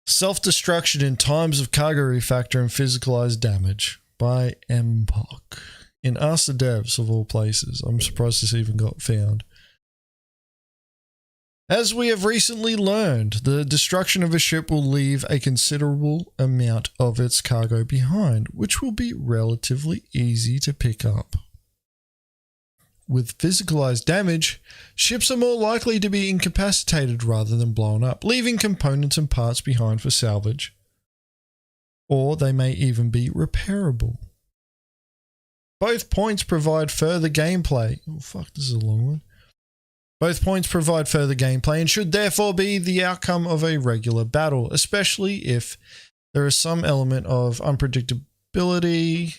Self-destruction in times of cargo refactor and physicalized damage by MPOC. In Ask the Devs of all places. I'm surprised this even got found. As we have recently learned, the destruction of a ship will leave a considerable amount of its cargo behind, which will be relatively easy to pick up. With physicalized damage, ships are more likely to be incapacitated rather than blown up, leaving components and parts behind for salvage. Or they may even be repairable. Both points provide further gameplay. Oh fuck, this is a long one. Both points provide further gameplay and should therefore be the outcome of a regular battle, especially if there is some element of unpredictability.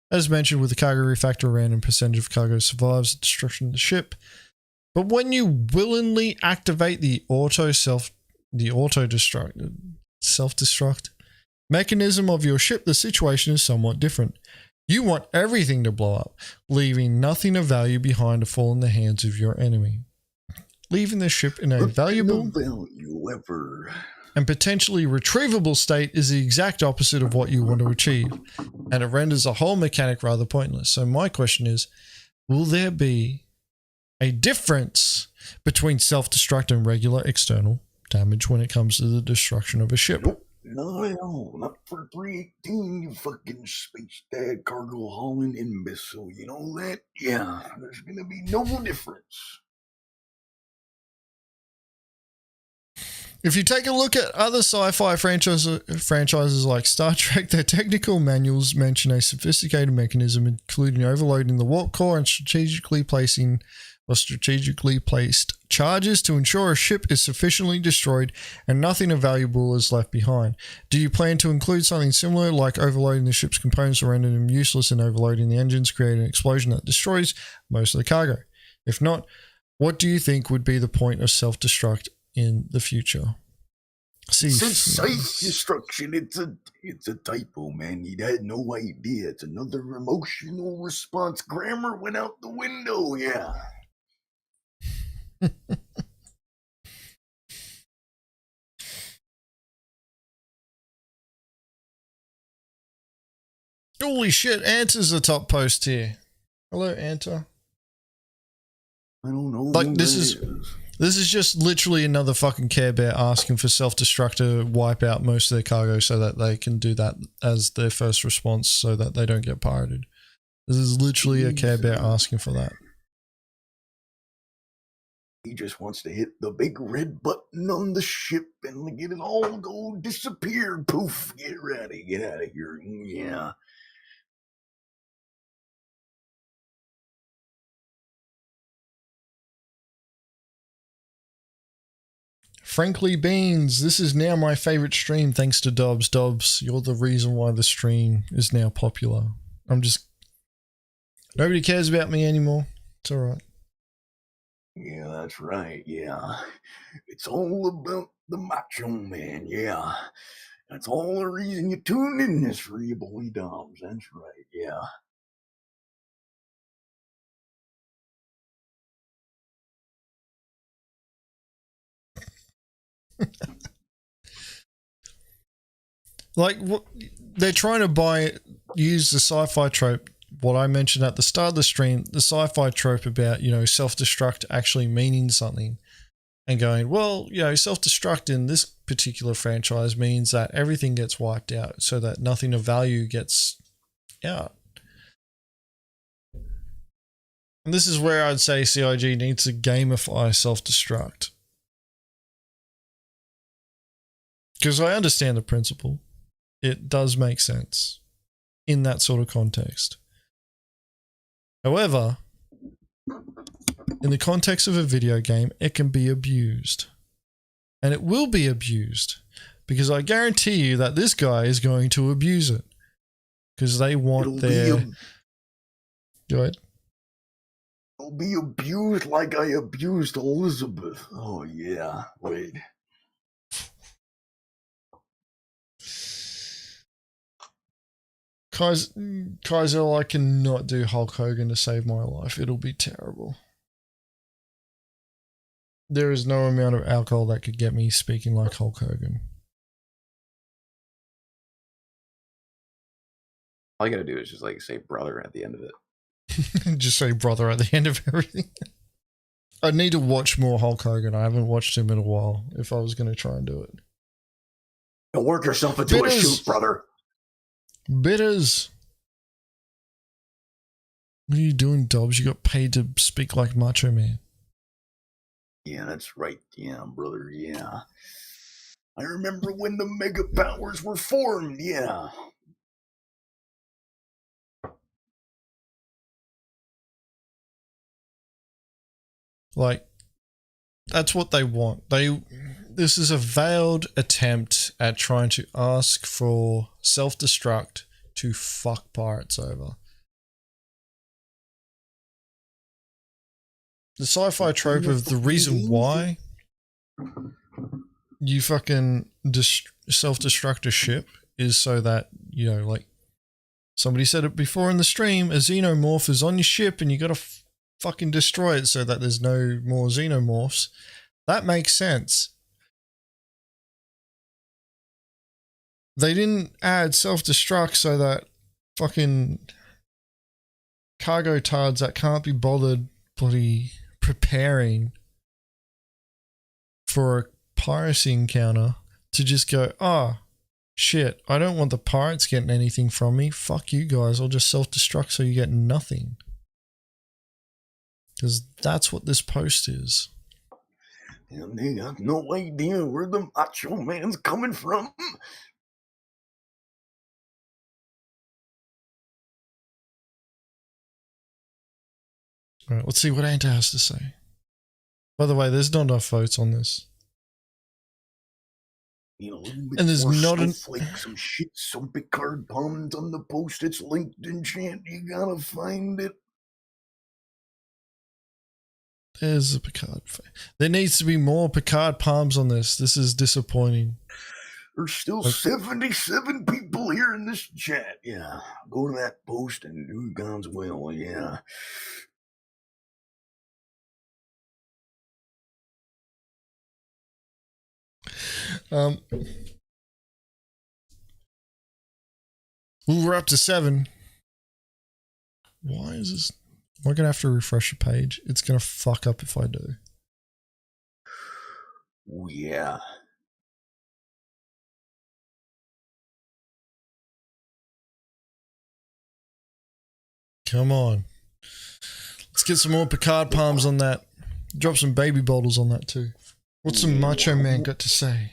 As mentioned with the cargo refactor, a random percentage of cargo survives the destruction of the ship. But when you willingly activate the self-destruct, mechanism of your ship, the situation is somewhat different. You want everything to blow up, leaving nothing of value behind to fall in the hands of your enemy. Leaving the ship in a valuable and potentially retrievable state is the exact opposite of what you want to achieve, and it renders the whole mechanic rather pointless. So my question is, will there be a difference between self-destruct and regular external damage when it comes to the destruction of a ship? Nope. Not at all. Not for 318, you fucking space dad cargo hauling imbecile. You know that? Yeah, there's gonna be no difference. If you take a look at other sci-fi franchises like Star Trek, their technical manuals mention a sophisticated mechanism including overloading the warp core and strategically placed charges to ensure a ship is sufficiently destroyed and nothing of valuable is left behind. Do you plan to include something similar, like overloading the ship's components to render them useless and overloading the engines, creating an explosion that destroys most of the cargo? If not, what do you think would be the point of self-destruct in the future? Self-destruction, it's a typo, man. You had no idea. It's another emotional response. Grammar went out the window, yeah. Holy shit, Anta's the top post here. Hello, Anta. I don't know. Like, this is just literally another fucking Care Bear asking for self-destruct to wipe out most of their cargo so that they can do that as their first response so that they don't get pirated. This is literally a Care Bear asking for that. He just wants to hit the big red button on the ship and get it all go disappear. Poof, get out of here. Yeah. Frankly Beans, this is now my favorite stream thanks to Dobbs. Dobbs, you're the reason why the stream is now popular. Nobody cares about me anymore. It's alright. Yeah, that's right, yeah. It's all about the Macho Man, yeah. That's all the reason you tuned in this for your boy Dobbs. That's right, yeah. Like, what they're trying to use the sci-fi trope, what I mentioned at the start of the stream, the sci-fi trope about, self-destruct actually meaning something, and going, well, self-destruct in this particular franchise means that everything gets wiped out so that nothing of value gets out. And this is where I'd say CIG needs to gamify self-destruct. Because I understand the principle. It does make sense in that sort of context. However, in the context of a video game, it can be abused. And it will be abused. Because I guarantee you that this guy is going to abuse it. Because they want their... Go ahead. It'll be abused like I abused Elizabeth. Oh, yeah. Wait. Kaiser, I cannot do Hulk Hogan to save my life. It'll be terrible. There is no amount of alcohol that could get me speaking like Hulk Hogan. All you gotta do is just say brother at the end of it. Just say brother at the end of everything. I need to watch more Hulk Hogan. I haven't watched him in a while if I was going to try and do it. Don't work yourself into a shoot, brother. Bitters. What are you doing, Dobbs? You got paid to speak like Macho Man. Yeah, that's right. Yeah, brother. Yeah. I remember when the mega powers were formed. Yeah. Like, that's what they want. This is a veiled attempt at trying to ask for self-destruct to fuck pirates over. The sci-fi trope of the reason why you fucking self-destruct a ship is so that, you know, like somebody said it before in the stream, a xenomorph is on your ship and you got to fucking destroy it so that there's no more xenomorphs. That makes sense. They didn't add self-destruct so that fucking cargo tards that can't be bothered bloody preparing for a piracy encounter to just go, oh, shit, I don't want the pirates getting anything from me. Fuck you guys, I'll just self-destruct so you get nothing. Because that's what this post is. And they have no idea where the Macho Man's coming from. All right, let's see what Anta has to say. By the way, there's not enough votes on this. You know, a little bit And there's more not an- snowflake, some shit, some Picard palms on the post. It's linked in chat. You gotta find it. There's a Picard. There needs to be more Picard palms on this. This is disappointing. There's still 77 people here in this chat. Yeah, go to that post and do God's will. Yeah. We're up to 7. Why is this? Am I gonna have to refresh the page? It's gonna fuck up if I do. Oh, yeah. Come on. Let's get some more Picard palms on that. Drop some baby bottles on that too. What's the Macho Man got to say?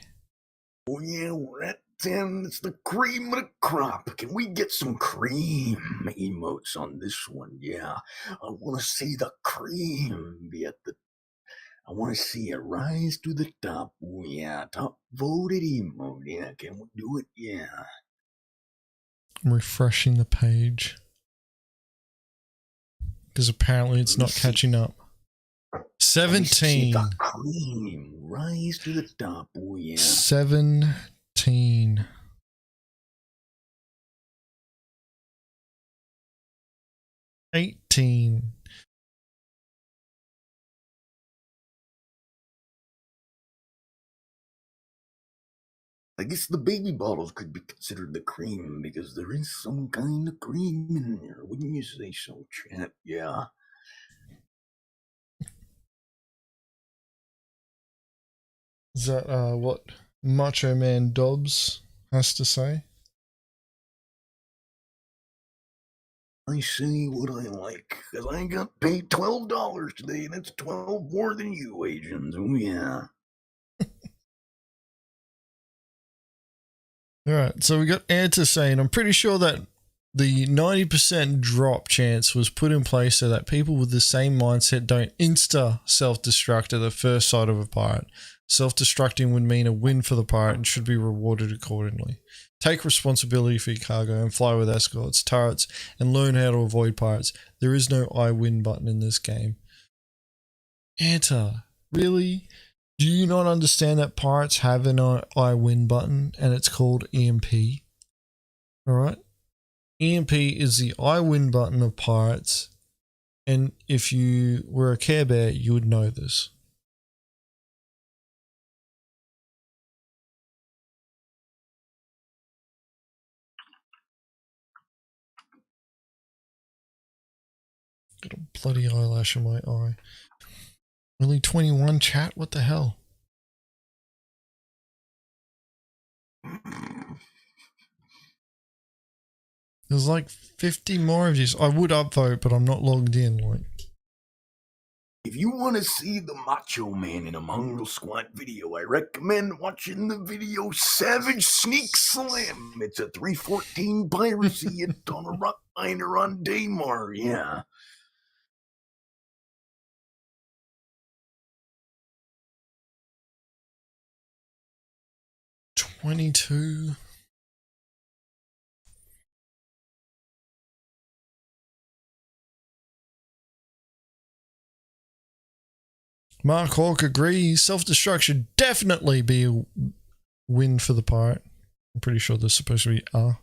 Oh, yeah, we're at 10. It's the cream of the crop. Can we get some cream emotes on this one? Yeah. I want to see the cream be at the... I want to see it rise to the top. Oh, yeah. Top voted emote. Yeah. Can we do it? Yeah. I'm refreshing the page. Because apparently it's not catching up. 17. The cream rise to the top. Oh, yeah. 17. 18. I guess the baby bottles could be considered the cream because there is some kind of cream in there. Wouldn't you say so, chat? Yeah. Is that what Macho Man Dobbss has to say? I say what I like, because I got paid $12 today, and that's 12 more than you, Agens. Oh, yeah. Alright, so we got Anta saying, I'm pretty sure that the 90% drop chance was put in place so that people with the same mindset don't insta self-destruct at the first sight of a pirate. Self-destructing would mean a win for the pirate and should be rewarded accordingly. Take responsibility for your cargo and fly with escorts, turrets, and learn how to avoid pirates. There is no I win button in this game. Anta, really? Do you not understand that pirates have an I win button and it's called EMP? Alright? EMP is the I win button of pirates, and if you were a Care Bear, you would know this. Got a bloody eyelash in my eye. Only 21 chat? What the hell? There's like 50 more of these. I would upvote, but I'm not logged in. Like, If you want to see the Macho Man in a Mongrel Squad video, I recommend watching the video Savage Sneak Slam. It's a 314 piracy hit on a rock miner on Daymar, yeah. $22. Mark Hawk agrees. Self-destruct should definitely be a win for the pirate. I'm pretty sure there's supposed to be are.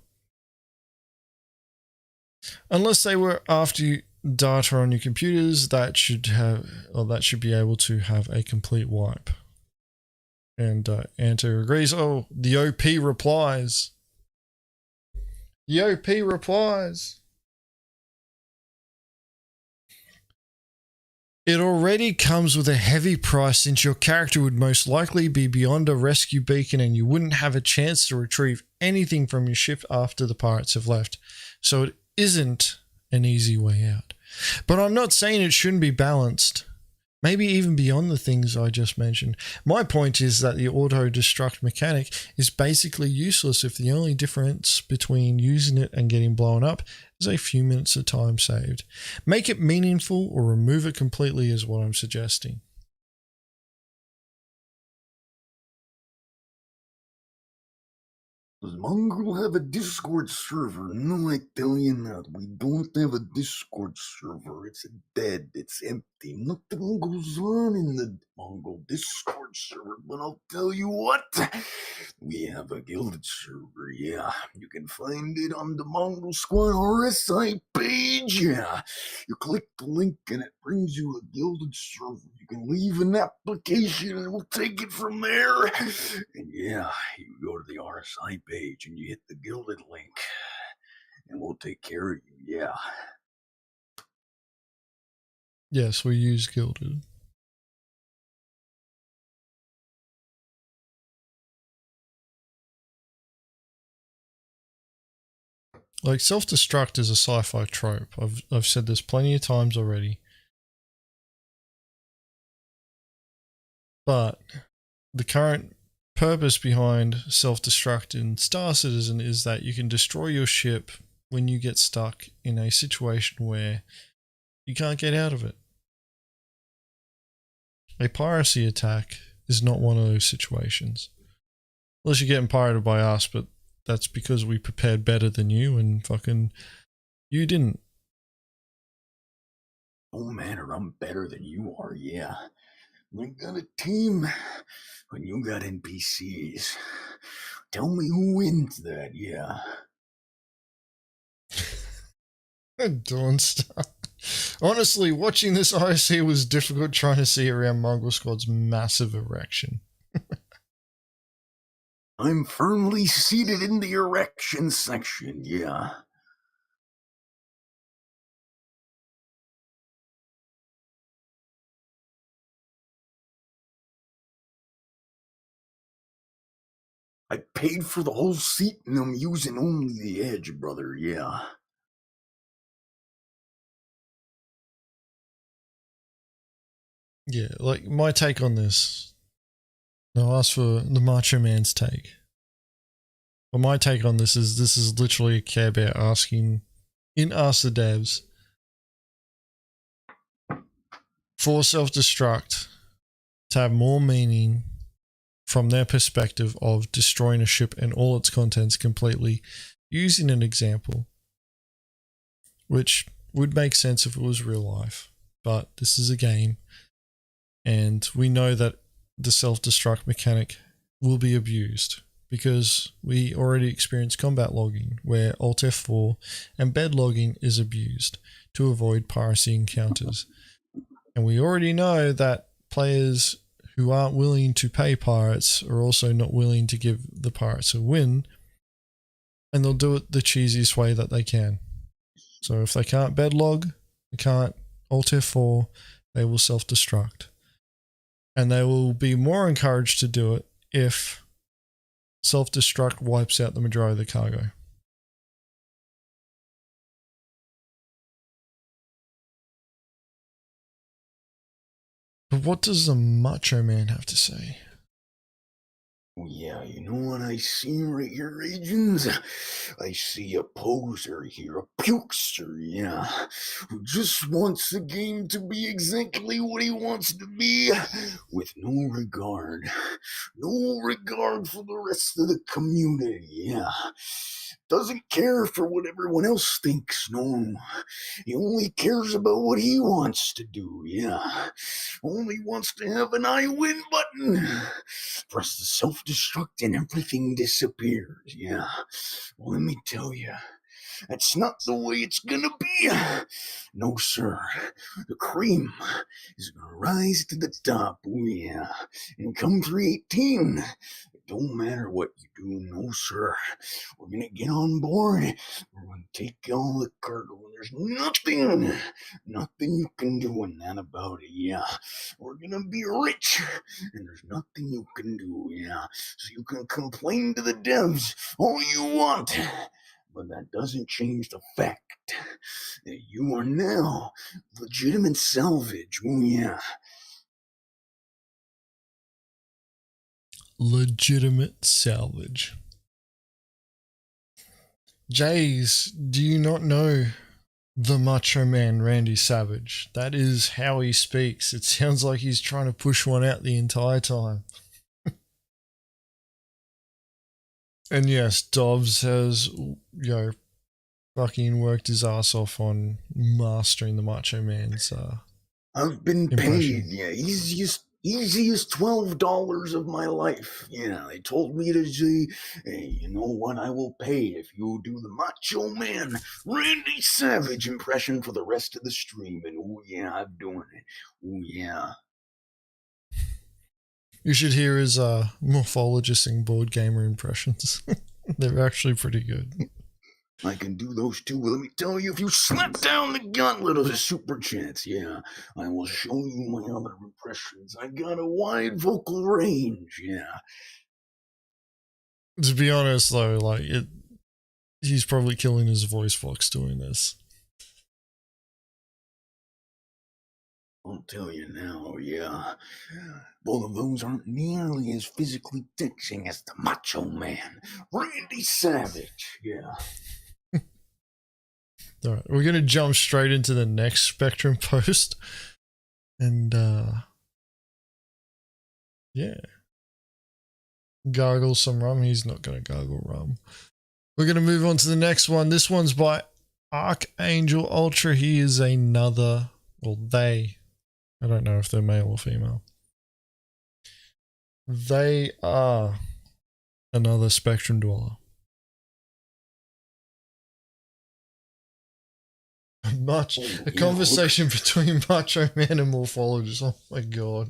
Unless they were after you data on your computers, that should have, or that should be able to have a complete wipe. And Anto agrees. Oh, the OP replies. The OP replies. It already comes with a heavy price since your character would most likely be beyond a rescue beacon and you wouldn't have a chance to retrieve anything from your ship after the pirates have left. So it isn't an easy way out. But I'm not saying it shouldn't be balanced. Maybe even beyond the things I just mentioned. My point is that the auto-destruct mechanic is basically useless if the only difference between using it and getting blown up is a few minutes of time saved. Make it meaningful or remove it completely is what I'm suggesting. Does Mongrel have a Discord server? No, I tell you not. We don't have a Discord server. It's dead. It's empty. Nothing goes on in the Mongrel Discord server. But I'll tell you what. We have a Guilded server, yeah. You can find it on the Mongrel Squad RSI page, yeah. You click the link and it brings you a Guilded server. You can leave an application and we'll take it from there. And yeah, you go to the RSI page and you hit the Guilded link and we'll take care of you, yeah. Yes, we use Guilded. Like, self-destruct is a sci-fi trope. I've said this plenty of times already. But the current purpose behind self-destruct in Star Citizen is that you can destroy your ship when you get stuck in a situation where you can't get out of it. A piracy attack is not one of those situations. Unless you're getting pirated by us, but that's because we prepared better than you and fucking you didn't. No matter, I'm better than you are, yeah. We got a team when you got NPCs. Tell me who wins that, yeah. Dawn Star. Honestly, watching this ISC was difficult trying to see around Mongrel Squad's massive erection. I'm firmly seated in the erection section, yeah. I paid for the whole seat and I'm using only the edge, brother, yeah. Yeah, like my take on this. I'll ask for the Macho Man's take. But my take on this is literally a Care Bear asking in Ask the Devs for self-destruct to have more meaning from their perspective of destroying a ship and all its contents completely, using an example, which would make sense if it was real life. But this is a game, and we know that the self-destruct mechanic will be abused because we already experienced combat logging where Alt F4 and bed logging is abused to avoid piracy encounters. And we already know that players who aren't willing to pay pirates are also not willing to give the pirates a win, and they'll do it the cheesiest way that they can. So if they can't bed log, they can't Alt F4, they will self-destruct. And they will be more encouraged to do it if self-destruct wipes out the majority of the cargo. But what does the Macho Man have to say? Oh yeah, you know what I see right here, Agens? I see a poser here, a pukester, yeah, who just wants the game to be exactly what he wants to be, with no regard for the rest of the community, yeah. Doesn't care for what everyone else thinks, no. He only cares about what he wants to do, yeah. Only wants to have an I win button. Press the self self-destruct and everything disappears. Yeah. Well, let me tell you, that's not the way it's gonna be. No, sir. The cream is gonna rise to the top. Oh, yeah. And come 318, it don't matter what you do. No, sir. We're gonna get on board. We're gonna take all the cargo. And there's nothing you can do in that about it. Yeah. We're gonna be rich. And there's nothing you can do. Yeah. So you can complain to the devs all you want. But that doesn't change the fact that you are now legitimate salvage. Oh, yeah. Legitimate salvage. Jays, do you not know the Macho Man Randy Savage? That is how he speaks. It sounds like he's trying to push one out the entire time. And yes, Dobbs has, fucking worked his ass off on mastering the Macho Man's I've been impression. paid. Yeah, easiest $12 of my life. Yeah, they told me to say, hey, you know what? I will pay if you do the Macho Man Randy Savage impression for the rest of the stream. And oh yeah, I'm doing it. Oh yeah. You should hear his morphologist and board gamer impressions. They're actually pretty good. I can do those too. Let me tell you, if you slap down the gauntlet of the super chats, yeah, I will show you my other impressions. I got a wide vocal range, yeah. To be honest, though, like he's probably killing his voice box doing this. I'll tell you now, yeah. Both of those aren't nearly as physically touching as the Macho Man, Randy Savage, yeah. All right, we're going to jump straight into the next Spectrum post. And, yeah. Gargle some rum. He's not going to gargle rum. We're going to move on to the next one. This one's by Archangel Ultra. He is another, well, they, I don't know if they're male or female. They are another Spectrum dweller. A conversation between Macho Man and morphologist. Oh my god.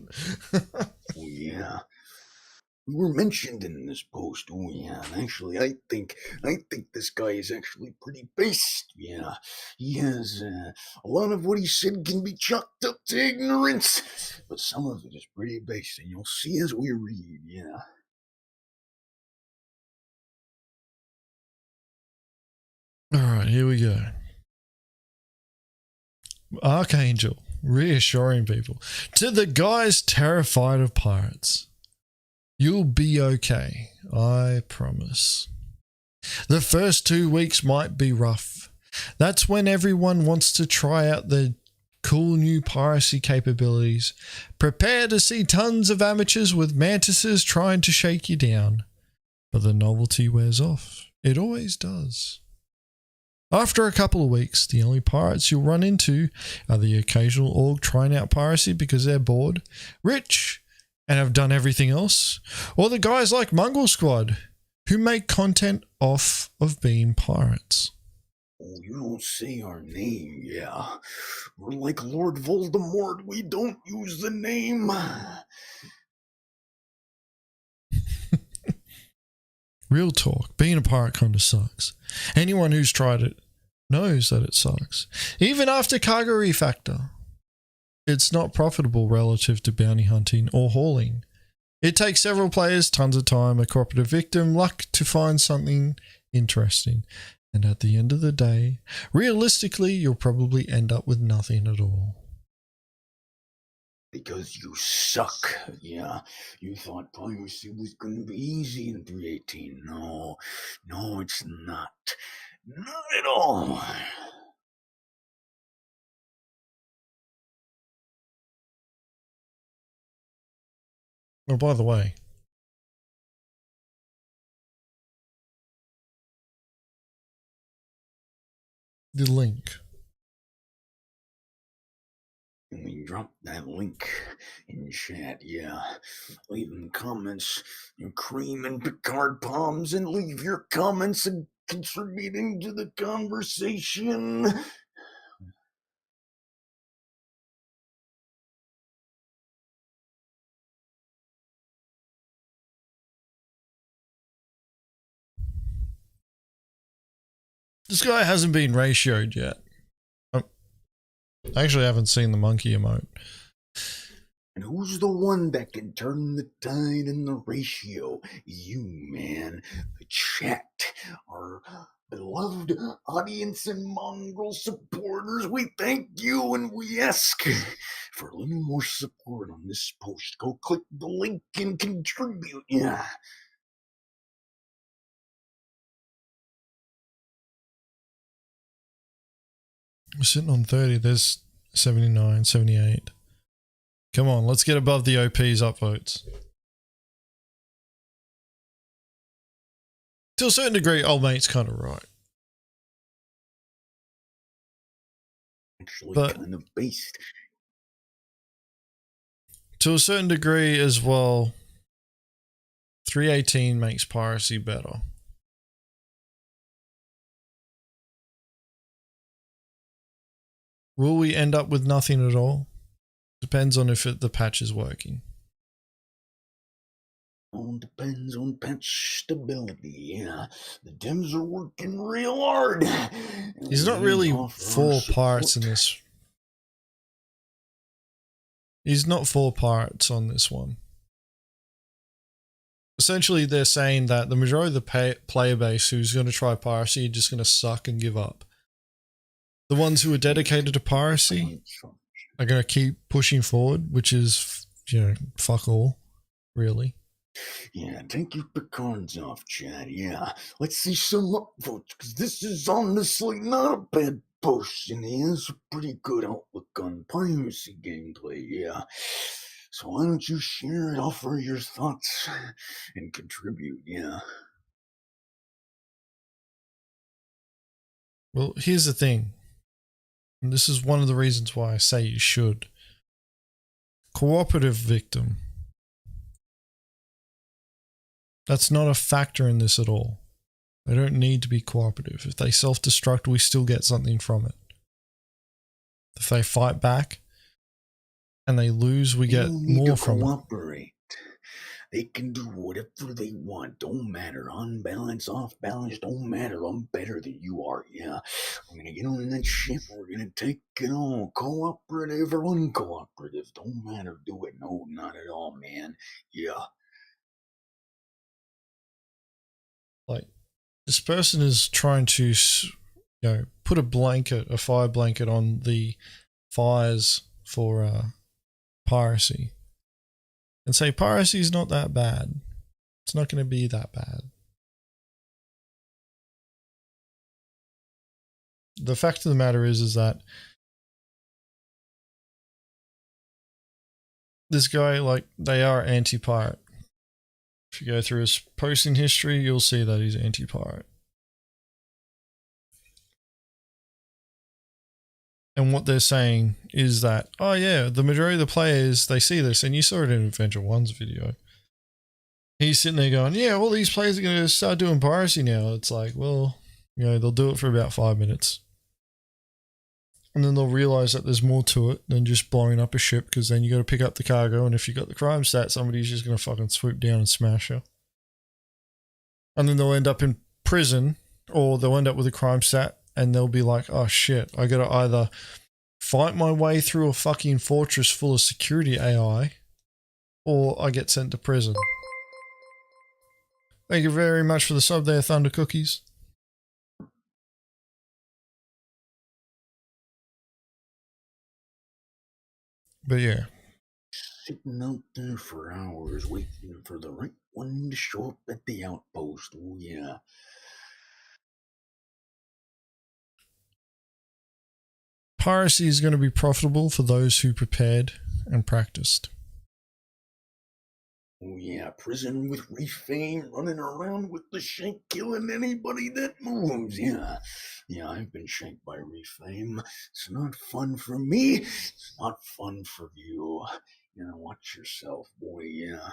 Oh yeah. We were mentioned in this post. Oh yeah. And actually, I think this guy is actually pretty based. Yeah. He has a lot of what he said can be chalked up to ignorance, but some of it is pretty based, and you'll see as we read. Yeah. All right, here we go. Archangel reassuring people. To the guys terrified of pirates, you'll be okay, I promise. The first 2 weeks might be rough. That's when everyone wants to try out the cool new piracy capabilities. Prepare to see tons of amateurs with mantises trying to shake you down. But the novelty wears off. It always does. After a couple of weeks, the only pirates you'll run into are the occasional org trying out piracy because they're bored, rich, and have done everything else, or the guys like Mongrel Squad who make content off of being pirates. Oh, you don't say our name, yeah. We're like Lord Voldemort, we don't use the name. Real talk, being a pirate kind of sucks. Anyone who's tried it knows that it sucks. Even after cargo refactor, it's not profitable relative to bounty hunting or hauling. It takes several players, tons of time, a cooperative victim, luck to find something interesting. And at the end of the day, realistically, you'll probably end up with nothing at all. Because you suck, yeah. You thought piracy was gonna be easy in 318. No, it's not. Not at all. Oh, by the way, the link. I mean, drop that link in chat, yeah. Leave them comments, and cream and Picard palms, and leave your comments and contributing to the conversation. This guy hasn't been ratioed yet. I actually haven't seen the monkey emote. And who's the one that can turn the tide in the ratio? You, man. The chat. Our beloved audience and Mongrel supporters. We thank you and we ask for a little more support on this post. Go click the link and contribute. Yeah. We're sitting on 30. There's 79, 78. Come on, let's get above the OP's upvotes. To a certain degree, old mate's kind of right. Actually, But kind of based. to a certain degree as well, 318 makes piracy better. Will we end up with nothing at all? Depends on if the patch is working. All depends on patch stability, yeah. The Dems are working real hard. He's not really for pirates in this. He's not for pirates on this one. Essentially, they're saying that the majority of the player base who's going to try piracy are just going to suck and give up. The ones who are dedicated to piracy are going to keep pushing forward, which is, you know, fuck all, really. Yeah, take your pecans off, Chad. Yeah, let's see some upvotes, because this is honestly not a bad post, and he has a pretty good outlook on piracy gameplay, yeah. So why don't you share it, offer your thoughts, and contribute, yeah. Well, here's the thing. And this is one of the reasons why I say you should. Cooperative victim. That's not a factor in this at all. They don't need to be cooperative. If they self-destruct, we still get something from it. If they fight back and they lose, we get more from it. They can do whatever they want. Don't matter. On balance, off balance, don't matter. I'm better than you are. Yeah. I'm gonna get on that ship. We're gonna take it all. Cooperative or uncooperative. Don't matter. Do it. No, not at all, man. Yeah. Like, this person is trying to, you know, put a fire blanket on the fires for piracy. And say piracy is not that bad. It's not going to be that bad. The fact of the matter is that this guy, like, they are anti-pirate. If you go through his posting history, you'll see that he's anti-pirate. And what they're saying is that, oh yeah, the majority of the players, they see this, and you saw it in Adventure 1's video. He's sitting there going, yeah, well, these players are going to start doing piracy now. It's like, well, you know, they'll do it for about 5 minutes. And then they'll realize that there's more to it than just blowing up a ship, because then you got to pick up the cargo, and if you got the crime stat, somebody's just going to fucking swoop down and smash her. And then they'll end up in prison, or they'll end up with a crime stat, and they'll be like, oh shit, I gotta either fight my way through a fucking fortress full of security AI, or I get sent to prison. Thank you very much for the sub there, Thunder Cookies. But yeah. Sitting out there for hours waiting for the right one to show up at the outpost. Oh yeah. Piracy is going to be profitable for those who prepared and practiced. Oh yeah, prison with Refame, running around with the shank, killing anybody that moves. Yeah, I've been shanked by Refame. It's not fun for me. It's not fun for you. Watch yourself, boy. Yeah.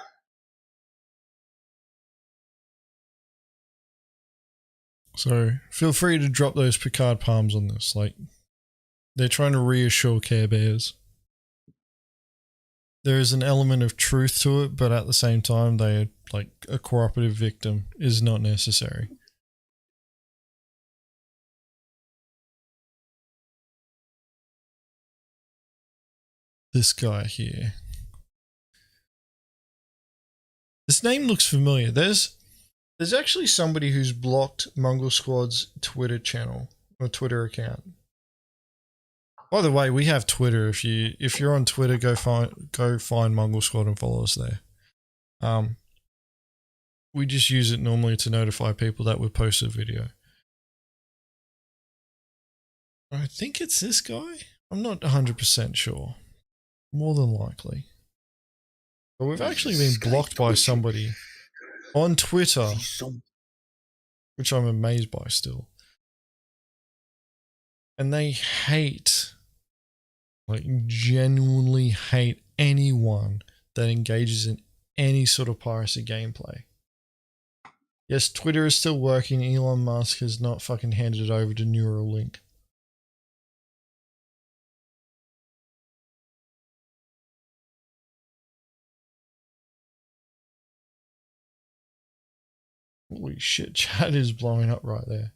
So feel free to drop those Picard palms on this. Like, they're trying to reassure Care Bears. There is an element of truth to it, but at the same time, they are like a cooperative victim is not necessary. This guy here. This name looks familiar. There's actually somebody who's blocked Mongrel Squad's Twitter channel or Twitter account. By the way, we have Twitter. If you're on Twitter, go find Mongrel Squad and follow us there. We just use it normally to notify people that we post a video. I think it's this guy. I'm not 100% sure. More than likely. But we've actually been blocked by somebody on Twitter, which I'm amazed by still. And they hate, like genuinely hate anyone that engages in any sort of piracy gameplay. Yes, Twitter is still working. Elon Musk has not fucking handed it over to Neuralink. Holy shit, chat is blowing up right there.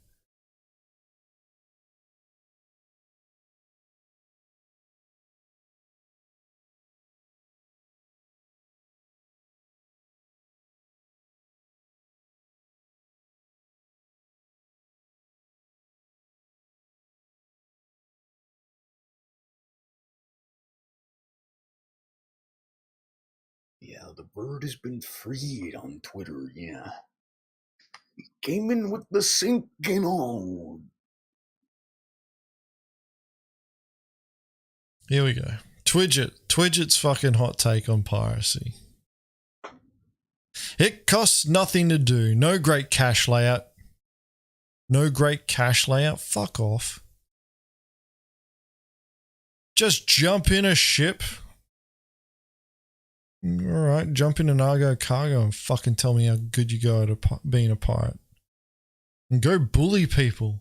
Yeah, the bird has been freed on Twitter, yeah. He came in with the sink and all. Here we go. Twidget's fucking hot take on piracy. It costs nothing to do. No great cache layout. No great cache layout? Fuck off. Just jump in a ship. Alright, jump in an Argo cargo and fucking tell me how good you go at being a pirate. And go bully people.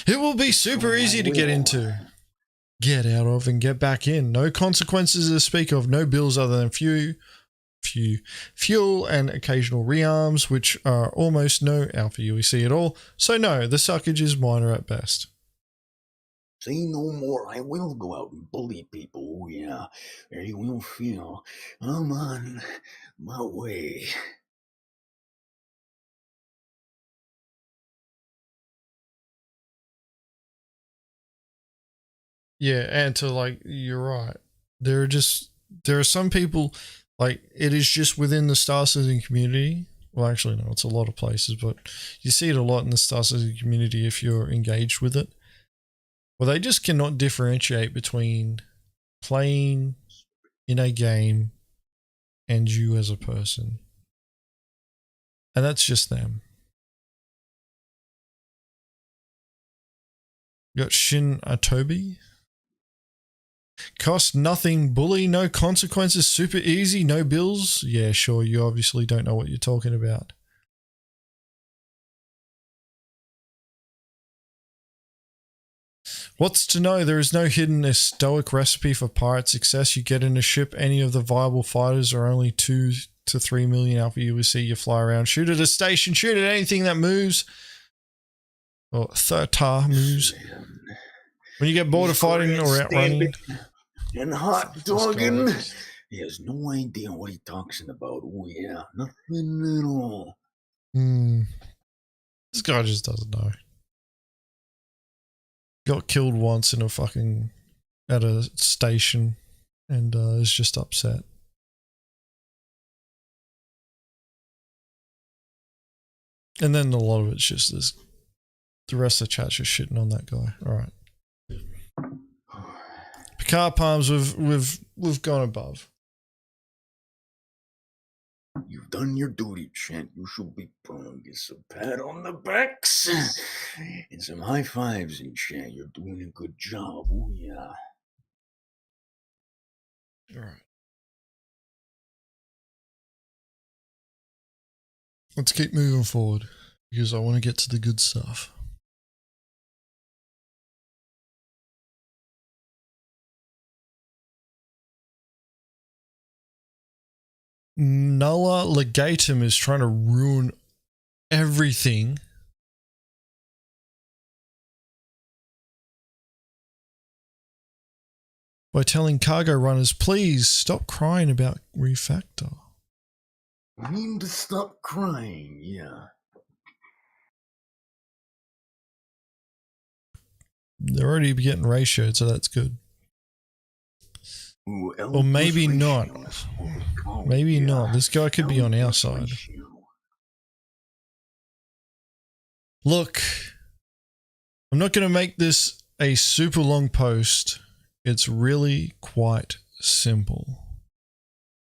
It will be super easy to get into. Get out of and get back in. No consequences to speak of. No bills other than fuel and occasional rearms, which are almost no alpha UEC at all. So no, the suckage is minor at best. Say no more. I will go out and bully people. Oh, yeah. They will feel I'm on my way. Yeah, and to like, you're right. There are some people, like, it is just within the Star Citizen community. Well, actually, no, it's a lot of places, but you see it a lot in the Star Citizen community if you're engaged with it. Well, they just cannot differentiate between playing in a game and you as a person. And that's just them. You got Shin Atobi. Cost nothing, bully, no consequences, super easy, no bills. Yeah, sure, you obviously don't know what you're talking about. What's to know? There is no hidden stoic recipe for pirate success. You get in a ship, any of the viable fighters are only 2 to 3 million alpha UEC. You fly around, shoot at a station, shoot at anything that moves. Or Thirtar moves. When you get bored of fighting or outrunning. And hot dogging. He has no idea what he's talking about. Oh yeah, nothing at all. This guy just doesn't know. Got killed once in a fucking at a station and is just upset. And then a lot of it's just this. The rest of the chat's just shitting on that guy. All right. Picard palms, we've gone above. You've done your duty, Chant. You should be proud. Get some pat on the backs and some high fives, and Chant. You're doing a good job. Oh, yeah. All right. Let's keep moving forward because I want to get to the good stuff. Nulla Legatum is trying to ruin everything. By telling cargo runners, please stop crying about Refactor. I mean to stop crying, yeah. They're already getting ratioed, so that's good. Ooh, Or maybe not. Oh, Maybe yeah. not. This guy could be on our side. Ratio. Look, I'm not going to make this a super long post. It's really quite simple.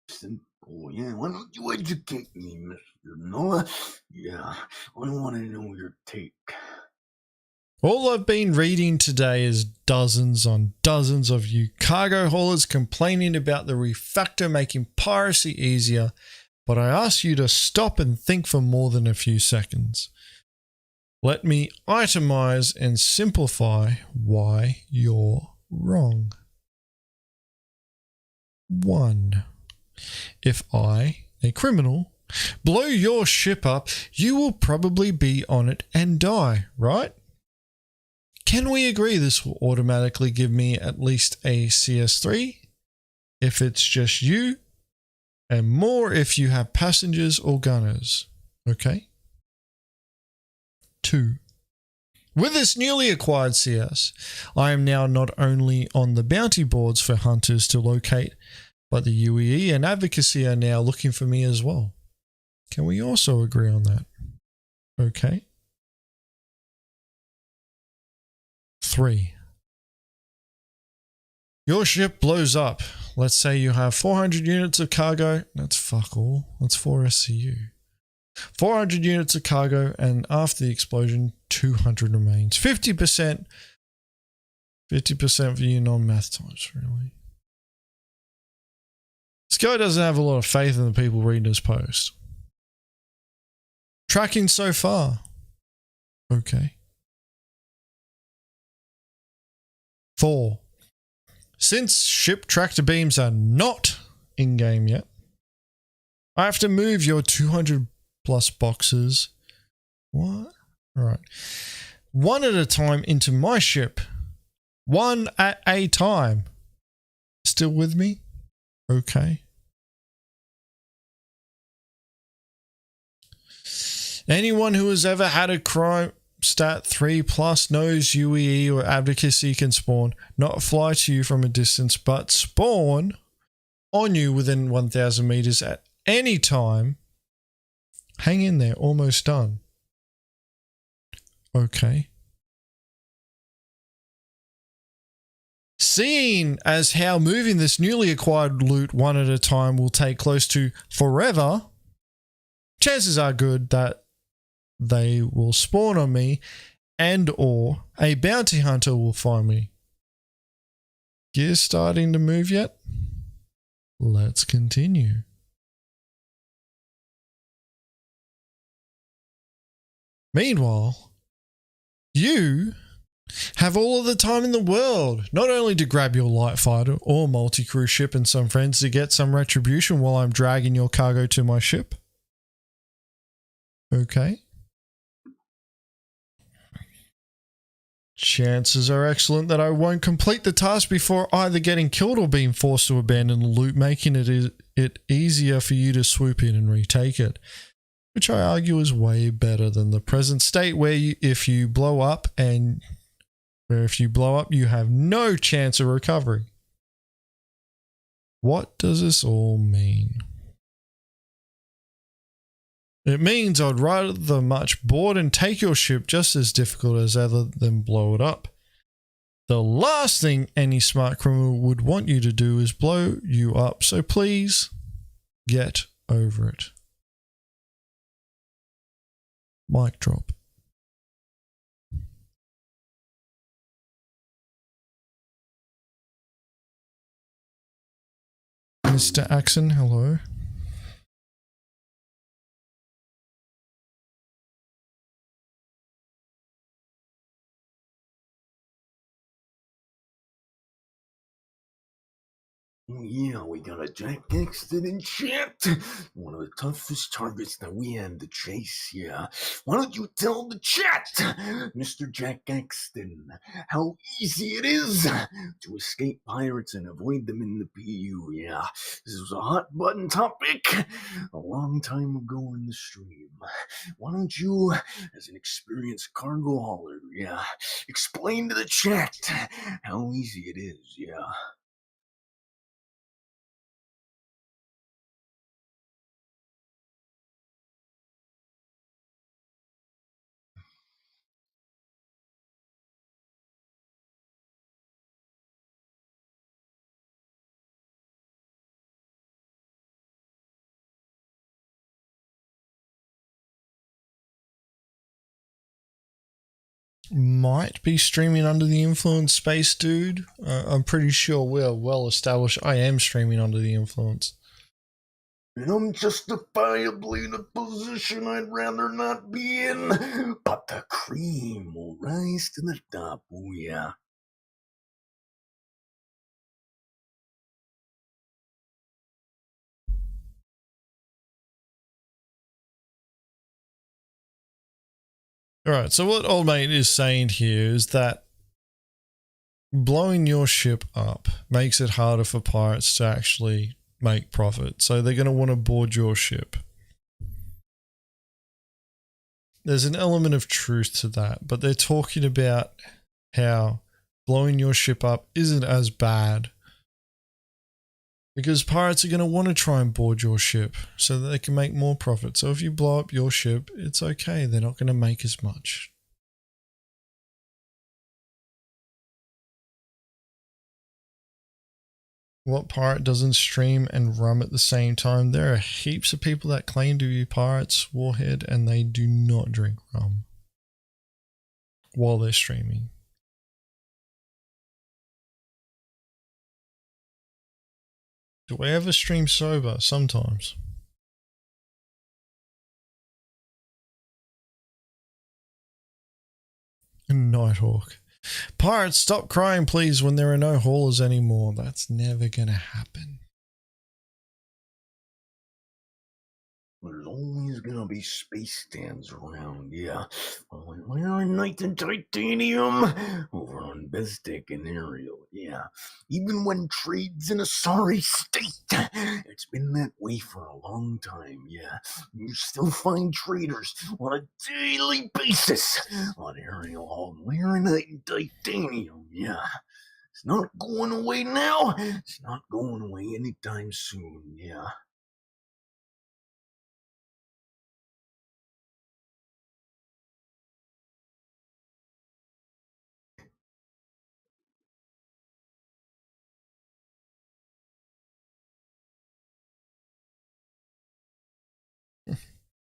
Simple, yeah. Why don't you educate me, Mr. Noah? Yeah, I want to know your take. All I've been reading today is dozens on dozens of you cargo haulers complaining about the refactor making piracy easier, but I ask you to stop and think for more than a few seconds. Let me itemize and simplify why you're wrong. 1. If I, a criminal, blow your ship up, you will probably be on it and die, right? Can we agree this will automatically give me at least a CS3 if it's just you, and more if you have passengers or gunners, okay? 2. With this newly acquired CS, I am now not only on the bounty boards for hunters to locate, but the UEE and advocacy are now looking for me as well. Can we also agree on that? Okay. 3. Your ship blows up. Let's say you have 400 units of cargo. That's fuck all. That's 4 SCU. 400 units of cargo, and after the explosion, 200 remains. 50%. 50% for you non-math types, really. This guy doesn't have a lot of faith in the people reading his post. Tracking so far. Okay. 4. Since ship tractor beams are not in-game yet, I have to move your 200 plus boxes. What? All right. One at a time into my ship. One at a time. Still with me? Okay. Anyone who has ever had a crime stat 3 plus knows UEE or advocacy can spawn, not fly to you from a distance, but spawn on you within 1,000 meters at any time. Hang in there, almost done. Okay. Seeing as how moving this newly acquired loot one at a time will take close to forever, chances are good that they will spawn on me and or a bounty hunter will find me. Gears starting to move yet? Let's continue. Meanwhile, you have all of the time in the world, not only to grab your light fighter or multi-crew ship and some friends to get some retribution while I'm dragging your cargo to my ship. Okay. Chances are excellent that I won't complete the task before either getting killed or being forced to abandon the loot, making it easier for you to swoop in and retake it. Which I argue is way better than the present state where if you blow up you have no chance of recovery. What does this all mean? It means I'd rather much board and take your ship just as difficult as ever than blow it up. The last thing any smart criminal would want you to do is blow you up, so please get over it. Mic drop. Mr. Axon, hello. Oh yeah, we got a Jack Exton in chat. One of the toughest targets that we had to chase, yeah. Why don't you tell the chat, Mr. Jack Exton, how easy it is to escape pirates and avoid them in the PU, yeah. This was a hot button topic a long time ago in the stream. Why don't you, as an experienced cargo hauler, yeah, explain to the chat how easy it is, yeah. Might be streaming under the influence, Space Dude. I'm pretty sure we're well established. I am streaming under the influence. And I'm justifiably in a position I'd rather not be in, but the cream will rise to the top, oh yeah. Alright, so what Old Mate is saying here is that blowing your ship up makes it harder for pirates to actually make profit. So they're going to want to board your ship. There's an element of truth to that, but they're talking about how blowing your ship up isn't as bad because pirates are going to want to try and board your ship so that they can make more profit. So if you blow up your ship, it's okay. They're not going to make as much. What pirate doesn't stream and rum at the same time? There are heaps of people that claim to be pirates, Warhead, and they do not drink rum while they're streaming. Do I ever stream sober? Sometimes. Nighthawk. Pirates, stop crying please when there are no haulers anymore. That's never gonna happen. There's always gonna be space stands around, yeah. Well, we're in Knight and Titanium over on Bezdek and Ariel, yeah. Even when trade's in a sorry state, it's been that way for a long time, yeah. You still find traders on a daily basis on Ariel Hall, we're in Knight and Titanium, yeah. It's not going away now. It's not going away anytime soon, yeah.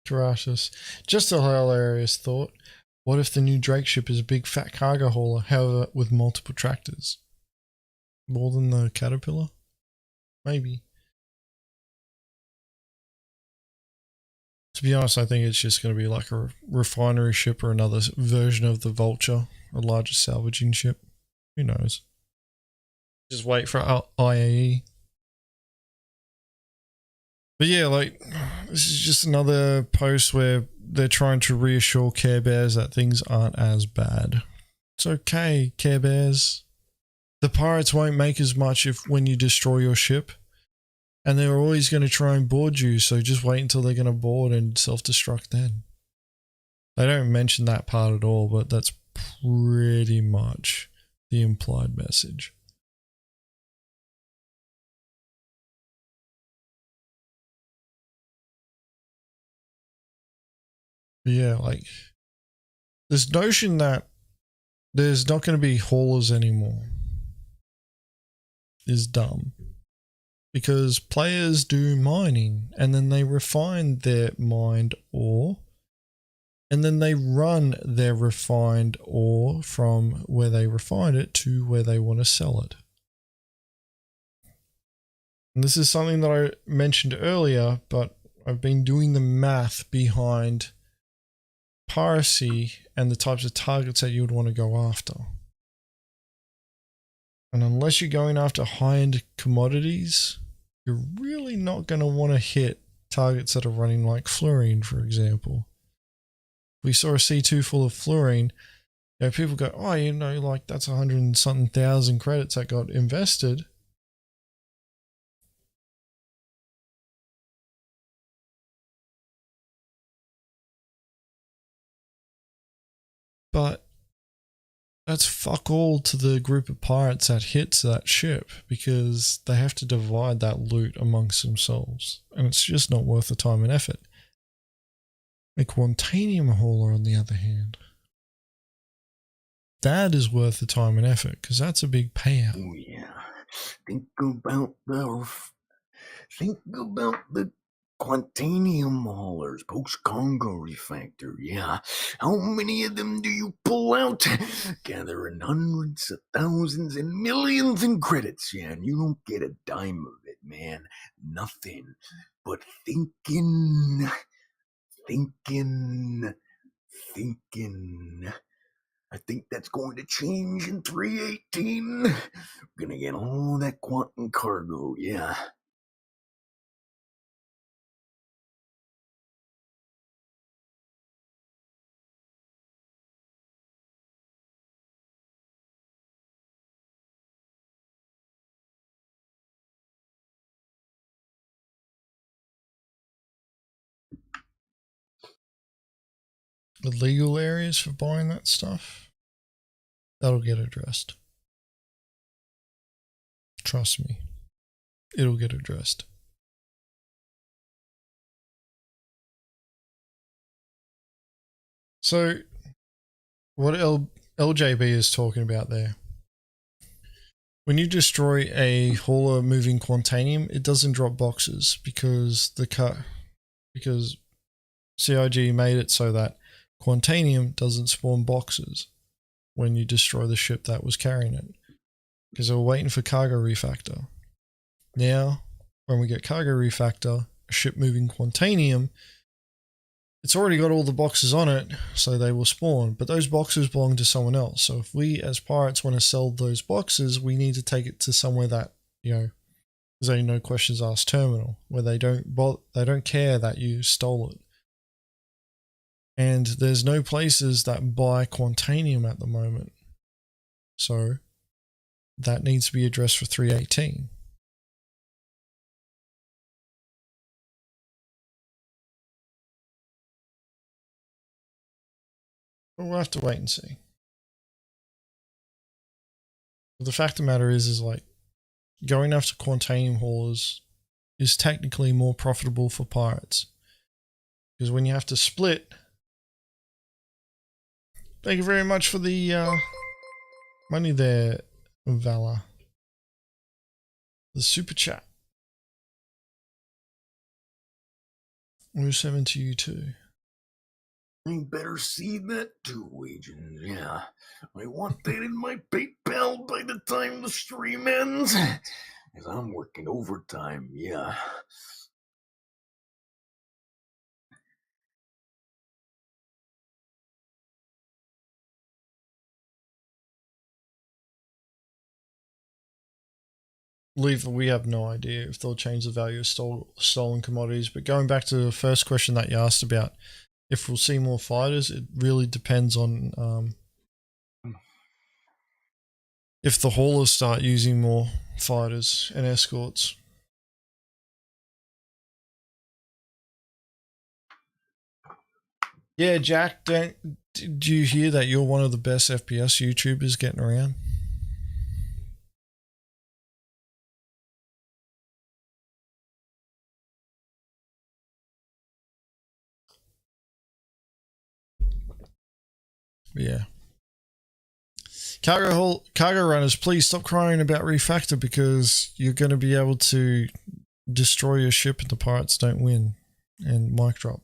Gracious. Just a hilarious thought. What if the new Drake ship is a big fat cargo hauler, however, with multiple tractors? More than the Caterpillar? Maybe. To be honest, I think it's just going to be like a refinery ship or another version of the Vulture, a larger salvaging ship. Who knows? Just wait for IAE. But yeah, like, this is just another post where they're trying to reassure Care Bears that things aren't as bad. It's okay, Care Bears. The pirates won't make as much when you destroy your ship. And they're always going to try and board you, so just wait until they're going to board and self-destruct then. They don't mention that part at all, but that's pretty much the implied message. Yeah, like, this notion that there's not going to be haulers anymore is dumb. Because players do mining and then they refine their mined ore and then they run their refined ore from where they refined it to where they want to sell it. And this is something that I mentioned earlier, but I've been doing the math behind piracy and the types of targets that you would want to go after. And unless you're going after high-end commodities, you're really not going to want to hit targets that are running like fluorine, for example. We saw a C2 full of fluorine. You know, people go, oh, you know, like that's 100 and something thousand credits that got invested. But that's fuck all to the group of pirates that hits that ship, because they have to divide that loot amongst themselves, and it's just not worth the time and effort. A Quantanium hauler, on the other hand, that is worth the time and effort, because that's a big payout. Oh yeah. Think about the Quantanium haulers, post-Congo refactor, yeah. How many of them do you pull out? Gathering hundreds of thousands and millions in credits, yeah, and you don't get a dime of it, man. Nothing. But thinking. I think that's going to change in 318. We're gonna get all that quantum cargo, yeah. The legal areas for buying that stuff, that'll get addressed. Trust me, it'll get addressed. So, what LJB is talking about there, when you destroy a hauler moving Quantanium, it doesn't drop boxes because because CIG made it so that Quantanium doesn't spawn boxes when you destroy the ship that was carrying it, because they were waiting for cargo refactor. Now, when we get cargo refactor, a ship moving Quantanium, it's already got all the boxes on it, so they will spawn, but those boxes belong to someone else. So if we as pirates want to sell those boxes, we need to take it to somewhere that, you know, there's only no questions asked terminal, where they don't care that you stole it. And there's no places that buy Quantanium at the moment. So that needs to be addressed for 318. But we'll have to wait and see. But the fact of the matter is like, going after Quantanium haulers is technically more profitable for pirates. Because when you have to split... Thank you very much for the money there, Valor. The super chat. 07 to you too. I better see that too, Agens. Yeah. I want that in my PayPal by the time the stream ends. As I'm working overtime, yeah. We have no idea if they'll change the value of stolen commodities. But going back to the first question that you asked about, if we'll see more fighters, it really depends on if the haulers start using more fighters and escorts. Yeah, Jack, do you hear that you're one of the best FPS YouTubers getting around? Yeah. Cargo runners, please stop crying about Refactor, because you're going to be able to destroy your ship and the pirates don't win. And mic drop.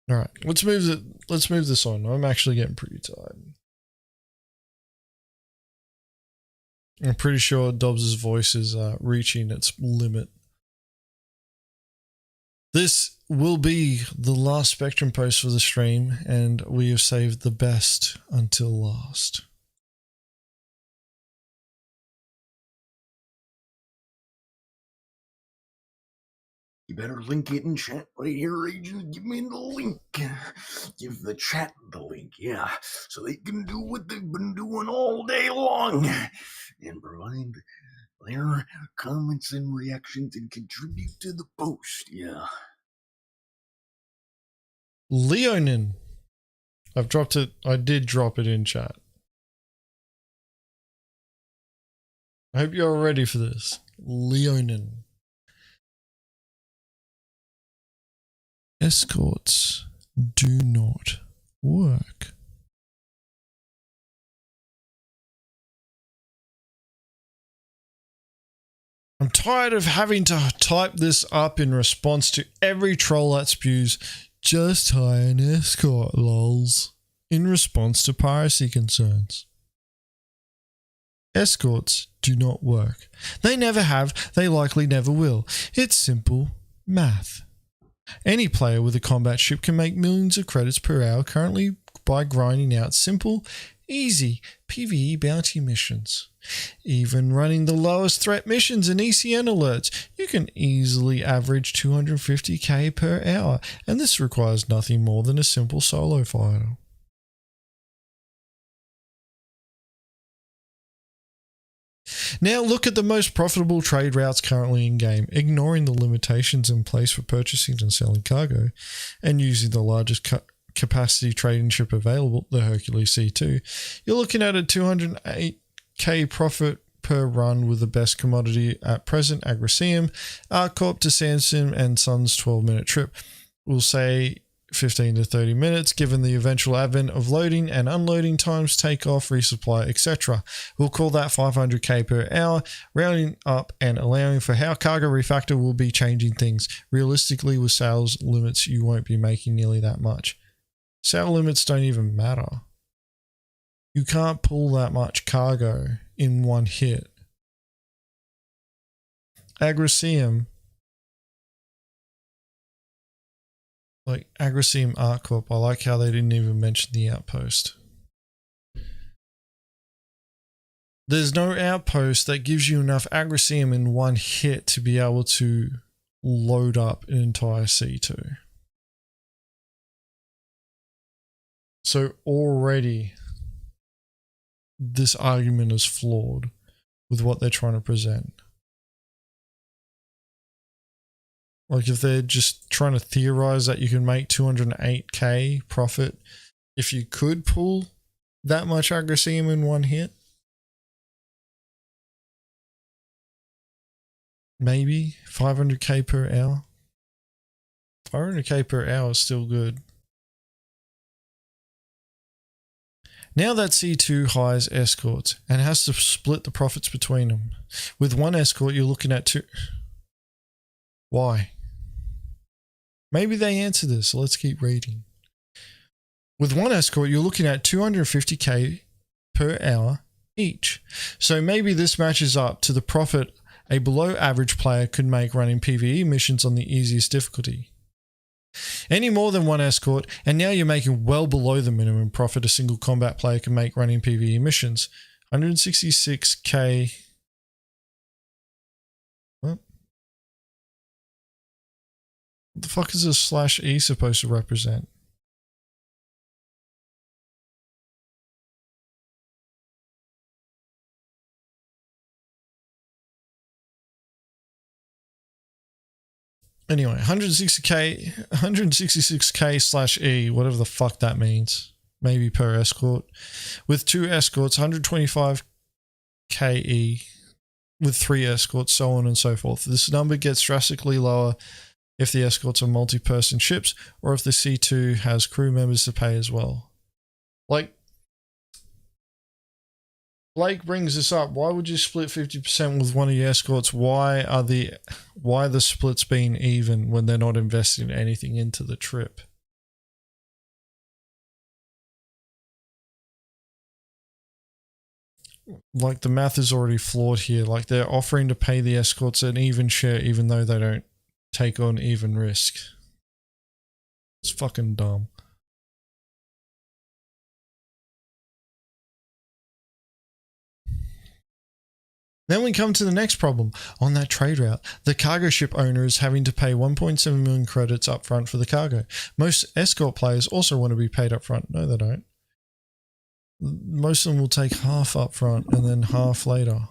All right, let's move this on. I'm actually getting pretty tired. I'm pretty sure Dobbs' voice is reaching its limit. This will be the last Spectrum post for the stream, and we have saved the best until last. You better link it in chat right here, Agent. Give me the link. Give the chat the link, yeah. So they can do what they've been doing all day long. And provide their comments and reactions and contribute to the post, yeah. Leonin. I've dropped it. I did drop it in chat. I hope you're ready for this. Leonin. Escorts do not work. I'm tired of having to type this up in response to every troll that spews, just hire an escort, lols, in response to piracy concerns. Escorts do not work. They never have, they likely never will. It's simple math. Any player with a combat ship can make millions of credits per hour currently by grinding out simple, easy PvE bounty missions. Even running the lowest threat missions and ECN alerts, you can easily average 250k per hour, and this requires nothing more than a simple solo fighter. Now look at the most profitable trade routes currently in game, ignoring the limitations in place for purchasing and selling cargo, and using the largest capacity trading ship available, the Hercules C2. You're looking at a 208k profit per run with the best commodity at present, Agricium, Arcorp to Sansom and Sun's 12-minute trip. We'll say 15 to 30 minutes, given the eventual advent of loading and unloading times, takeoff, resupply, etc. We'll call that 500k per hour, rounding up and allowing for how Cargo Refactor will be changing things. Realistically, with sales limits, you won't be making nearly that much. Sale limits don't even matter. You can't pull that much cargo in one hit. Agricium, like Agricium Arcorp, I like how they didn't even mention the outpost. There's no outpost that gives you enough Agricium in one hit to be able to load up an entire C2. So already this argument is flawed with what they're trying to present. Like if they're just trying to theorize that you can make 208k profit if you could pull that much Agricium in one hit. Maybe 500k per hour. 500k per hour is still good. Now that C2 hires escorts and has to split the profits between them. With one escort, you're looking at two. Why? Maybe they answer this, so let's keep reading. With one escort, you're looking at 250k per hour each. So maybe this matches up to the profit a below average player could make running PvE missions on the easiest difficulty. Any more than one escort, and now you're making well below the minimum profit a single combat player can make running PvE missions. 166k. What? What the fuck is a /E supposed to represent? Anyway, 166k/E, whatever the fuck that means. Maybe per escort. With 2 escorts, 125k E. With 3 escorts, so on and so forth. This number gets drastically lower if the escorts are multi-person ships or if the C2 has crew members to pay as well. Like, Blake brings this up. Why would you split 50% with one of your escorts? Why the splits being even when they're not investing anything into the trip? like the math is already flawed here. Like they're offering to pay the escorts an even share even though they don't take on even risk. It's fucking dumb. Then we come to the next problem. On that trade route, the cargo ship owner is having to pay 1.7 million credits up front for the cargo. Most escort players also want to be paid up front. No, they don't. Most of them will take half up front and then half later.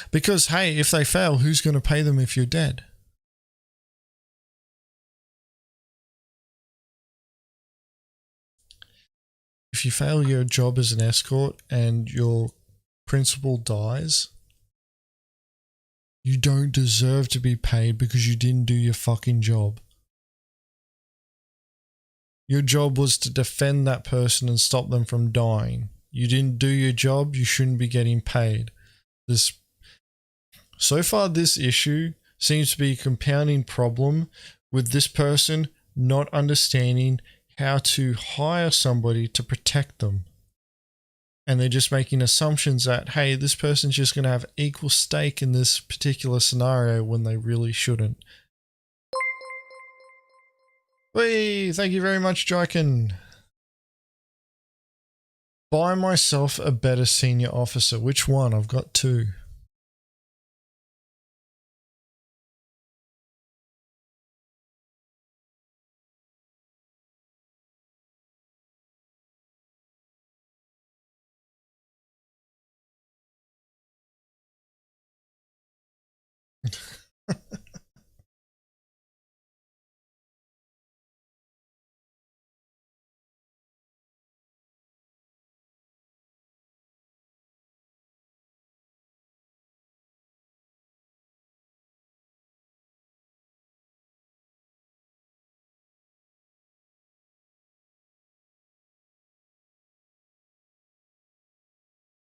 Because, hey, if they fail, who's going to pay them if you're dead? If you fail your job as an escort and your principal dies, you don't deserve to be paid because you didn't do your fucking job. Your job was to defend that person and stop them from dying. You didn't do your job, you shouldn't be getting paid. So far, this issue seems to be a compounding problem with this person not understanding how to hire somebody to protect them. And they're just making assumptions that, hey, this person's just going to have equal stake in this particular scenario when they really shouldn't. Hey, thank you very much, Jaikin. Buy myself a better senior officer. Which one? I've got 2.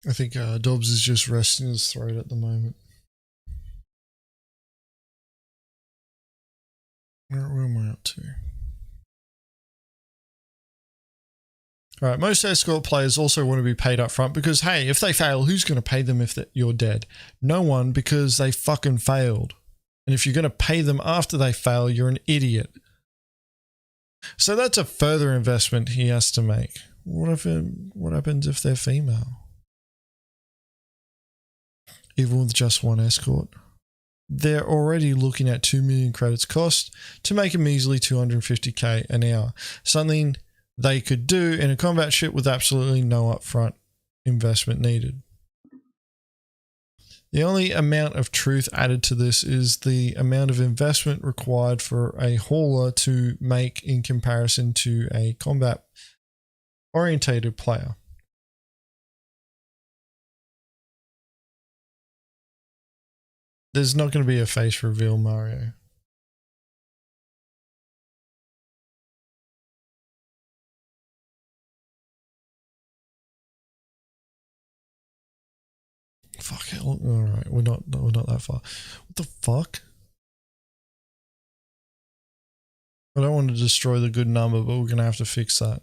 I think Dobbs is just resting his throat at the moment. Where am I up to? Alright, most escort players also want to be paid up front because, hey, if they fail, who's going to pay them if you're dead? No one, because they fucking failed. And if you're going to pay them after they fail, you're an idiot. So that's a further investment he has to make. What happens if they're female? Even with just one escort? They're already looking at 2 million credits cost to make a measly 250k an hour. Something they could do in a combat ship with absolutely no upfront investment needed. The only amount of truth added to this is the amount of investment required for a hauler to make in comparison to a combat orientated player. There's not going to be a face reveal, Mario. Fuck it. All right, we're not that far. What the fuck? I don't want to destroy the good number, but we're going to have to fix that.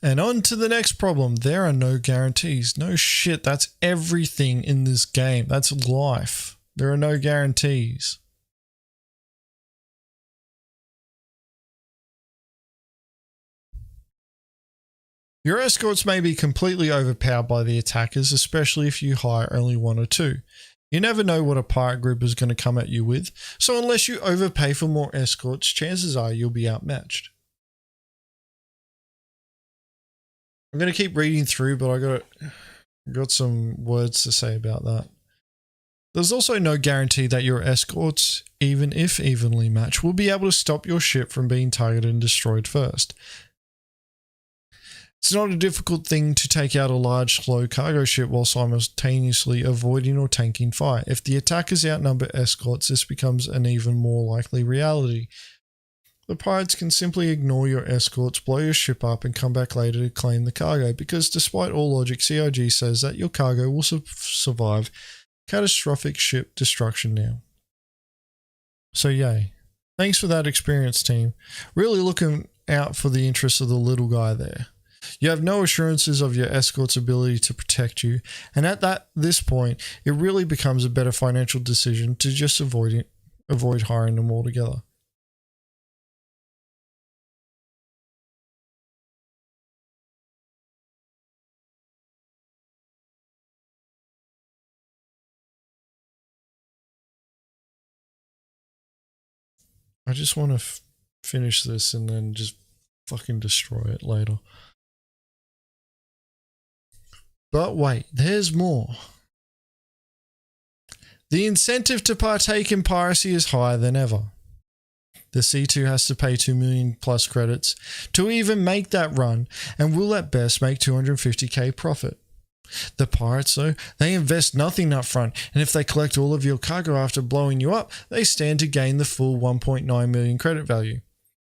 And on to the next problem. There are no guarantees. No shit. That's everything in this game. That's life. There are no guarantees. Your escorts may be completely overpowered by the attackers, especially if you hire only 1 or 2. You never know what a pirate group is going to come at you with, so unless you overpay for more escorts, chances are you'll be outmatched. I'm going to keep reading through, but I got some words to say about that. There's also no guarantee that your escorts, even if evenly matched, will be able to stop your ship from being targeted and destroyed first. It's not a difficult thing to take out a large, slow cargo ship while simultaneously avoiding or tanking fire. If the attackers outnumber escorts, this becomes an even more likely reality. The pirates can simply ignore your escorts, blow your ship up, and come back later to claim the cargo, because despite all logic, CIG says that your cargo will survive catastrophic ship destruction now. So yay. Thanks for that experience, team. Really looking out for the interests of the little guy there. You have no assurances of your escort's ability to protect you, and at this point, it really becomes a better financial decision to just avoid hiring them altogether. I just want to finish this and then just fucking destroy it later. But wait, there's more. The incentive to partake in piracy is higher than ever. The C2 has to pay 2 million plus credits to even make that run and will at best make 250k profit. The pirates, though, they invest nothing up front, and if they collect all of your cargo after blowing you up, they stand to gain the full 1.9 million credit value.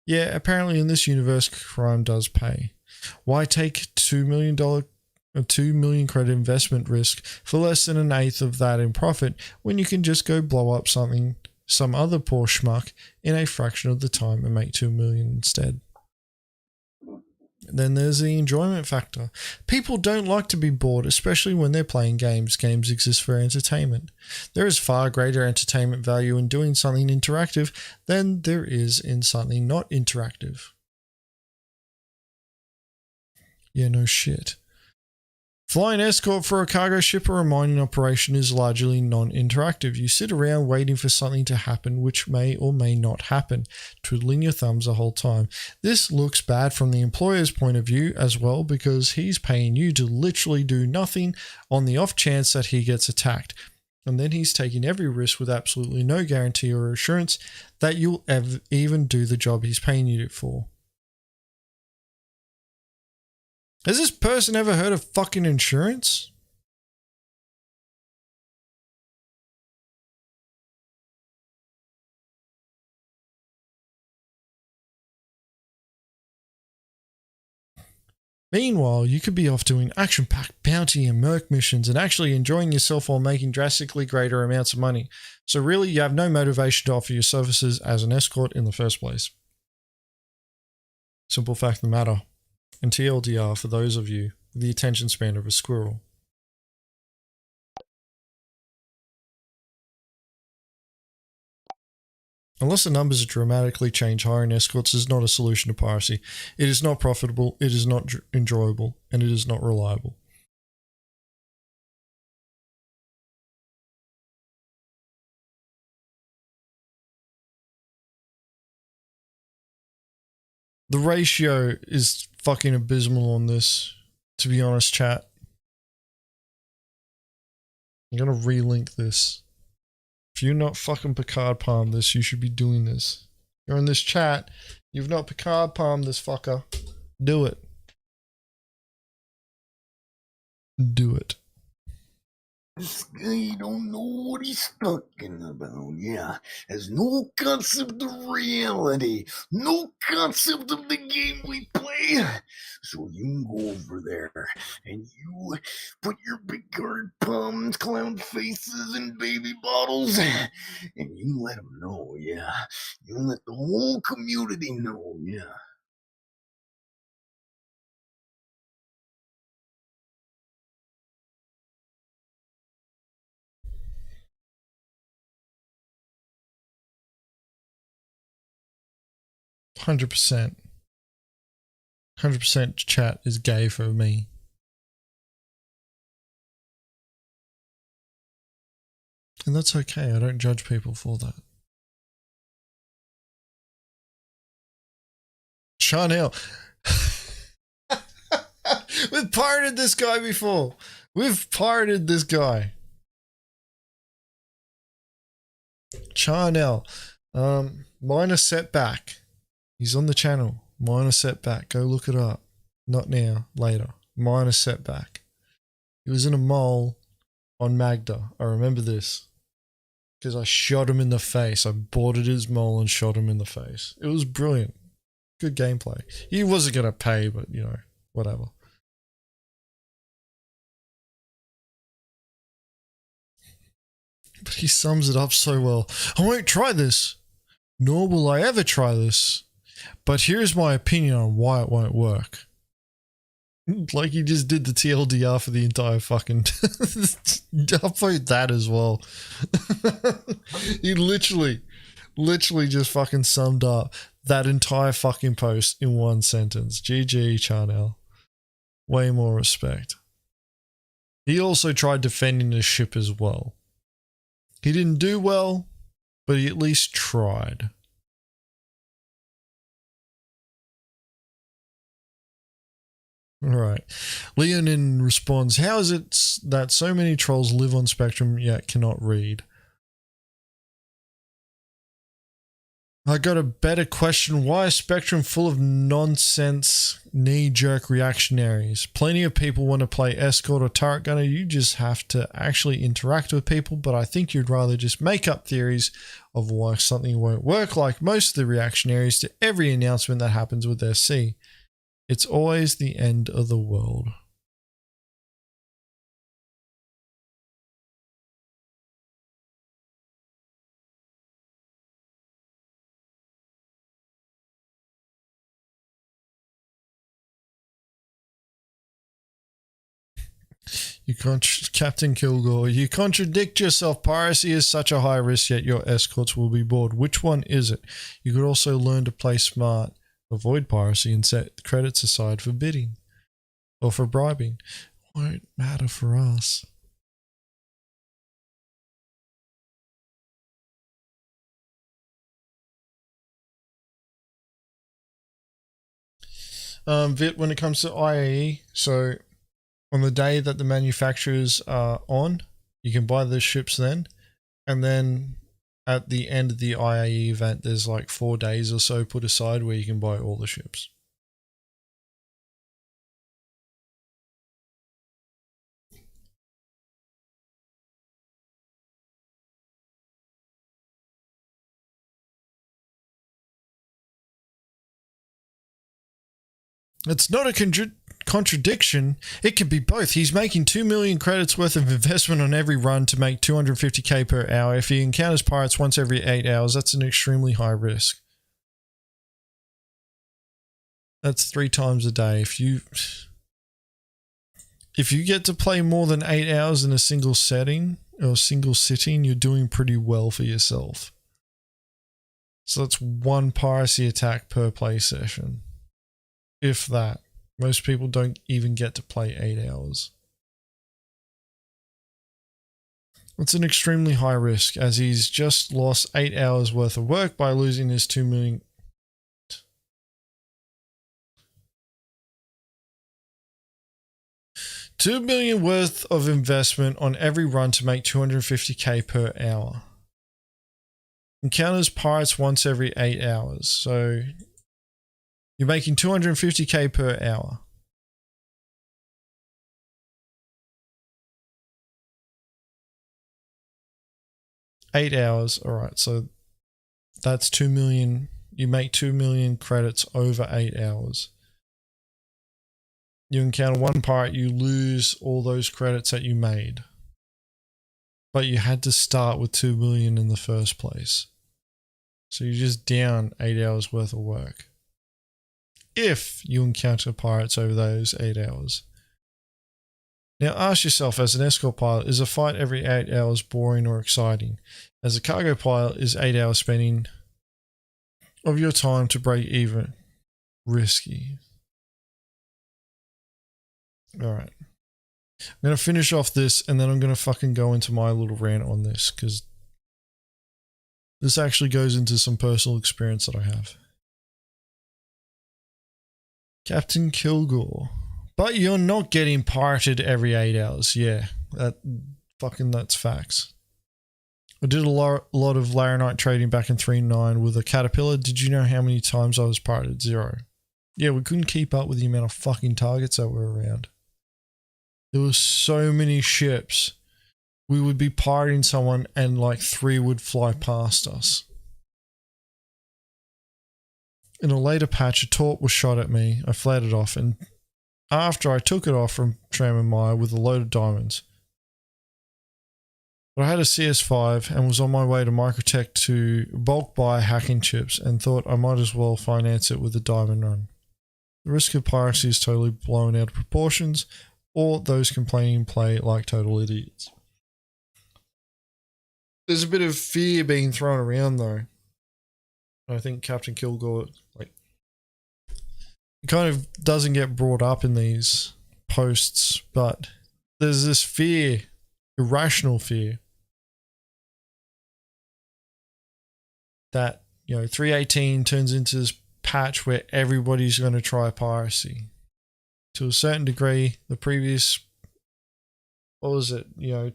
Yeah, apparently in this universe, crime does pay. Why take $2 million credit investment risk for less than an eighth of that in profit when you can just go blow up some other poor schmuck in a fraction of the time and make 2 million instead? Then there's the enjoyment factor. People don't like to be bored, especially when they're playing games. Games exist for entertainment. There is far greater entertainment value in doing something interactive than there is in something not interactive. Yeah, no shit. Flying escort for a cargo ship or a mining operation is largely non-interactive. You sit around waiting for something to happen which may or may not happen, twiddling your thumbs the whole time. This looks bad from the employer's point of view as well, because he's paying you to literally do nothing on the off chance that he gets attacked. And then he's taking every risk with absolutely no guarantee or assurance that you'll even do the job he's paying you for. Has this person ever heard of fucking insurance? Meanwhile, you could be off doing action-packed bounty and merc missions and actually enjoying yourself while making drastically greater amounts of money. So really, you have no motivation to offer your services as an escort in the first place. Simple fact of the matter. And TLDR for those of you with the attention span of a squirrel. Unless the numbers are dramatically changed, hiring escorts is not a solution to piracy. It is not profitable, it is not enjoyable, and it is not reliable. The ratio is fucking abysmal on this, to be honest, chat. I'm gonna relink this. If you're not fucking Picard palmed this, you should be doing this. You're in this chat, you've not Picard palmed this fucker. Do it. Do it. This guy don't know what he's talking about, yeah. Has no concept of reality, no concept of the game we play. So you can go over there and you put your big card palms, clown faces, and baby bottles, and you let them know, yeah. You let the whole community know, yeah. %. 100% chat is gay for me. And that's okay. I don't judge people for that. Chanel. We've pirated this guy before. We've pirated this guy. Chanel. Minor setback. He's on the channel. Minor setback. Go look it up. Not now. Later. Minor setback. He was in a mole on Magda. I remember this. Because I shot him in the face. I boarded his mole and shot him in the face. It was brilliant. Good gameplay. He wasn't going to pay, but, you know, whatever. But he sums it up so well. I won't try this. Nor will I ever try this. But here's my opinion on why it won't work. Like he just did the TLDR for the entire fucking... Upload that as well. He literally just fucking summed up that entire fucking post in one sentence. GG, Charnel. Way more respect. He also tried defending the ship as well. He didn't do well, but he at least tried. Alright. Leonin responds, how is it that so many trolls live on Spectrum yet cannot read? I got a better question. Why is Spectrum full of nonsense, knee-jerk reactionaries? Plenty of people want to play Escort or Turret Gunner. You just have to actually interact with people, but I think you'd rather just make up theories of why something won't work, like most of the reactionaries to every announcement that happens with SC. It's always the end of the world. Captain Kilgore, you contradict yourself. Piracy is such a high risk, yet your escorts will be bored. Which one is it? You could also learn to play smart, avoid piracy, and set credits aside for bidding or for bribing. Won't matter for us. Vit, when it comes to IAE, so on the day that the manufacturers are on, you can buy the ships then, and then at the end of the IAE event, there's like 4 days or so put aside where you can buy all the ships. It's not a contradiction. It can be both. He's making 2 million credits worth of investment on every run to make 250k per hour. If he encounters pirates once every 8 hours, that's an extremely high risk. That's 3 times a day. If you get to play more than 8 hours in a single setting or single sitting, you're doing pretty well for yourself. So that's 1 piracy attack per play session. If that. Most people don't even get to play 8 hours. It's an extremely high risk, as he's just lost 8 hours worth of work by losing his 2 million. $2 million worth of investment on every run to make 250k per hour. Encounters pirates once every 8 hours, so you're making 250k per hour. Eight hours, alright, so that's 2 million. You make 2 million credits over 8 hours. You encounter 1 pirate, you lose all those credits that you made. But you had to start with 2 million in the first place. So you're just down 8 hours worth of work. If you encounter pirates over those 8 hours. Now ask yourself, as an escort pilot, is a fight every 8 hours boring or exciting? As a cargo pilot, is 8 hours spending of your time to break even risky? Alright. I'm going to finish off this and then I'm going to fucking go into my little rant on this, because this actually goes into some personal experience that I have. Captain Kilgore. But you're not getting pirated every 8 hours. Yeah, that's facts. I did a lot of Laranite trading back in 3.9 with a Caterpillar. Did you know how many times I was pirated? 0. Yeah, we couldn't keep up with the amount of fucking targets that were around. There were so many ships. We would be pirating someone and like 3 would fly past us. In a later patch, a taunt was shot at me. I flared it off, and after I took it off from Tram and Mire with a load of diamonds. But I had a CS5 and was on my way to Microtech to bulk buy hacking chips and thought I might as well finance it with a diamond run. The risk of piracy is totally blown out of proportions, or those complaining play like total idiots. There's a bit of fear being thrown around though. I think Captain Kilgore, like, it kind of doesn't get brought up in these posts, but there's this fear, irrational fear, that, you know, 3.18 turns into this patch where everybody's going to try piracy. To a certain degree, the previous, what was it, you know,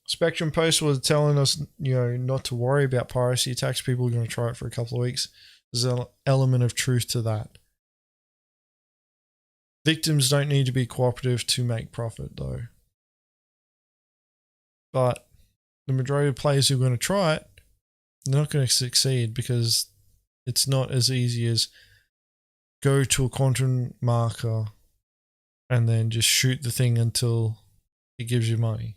Spectrum Post was telling us, you know, not to worry about piracy attacks. People are going to try it for a couple of weeks. There's an element of truth to that. Victims don't need to be cooperative to make profit, though. But the majority of players who are going to try it, they're not going to succeed because it's not as easy as go to a quantum marker and then just shoot the thing until it gives you money.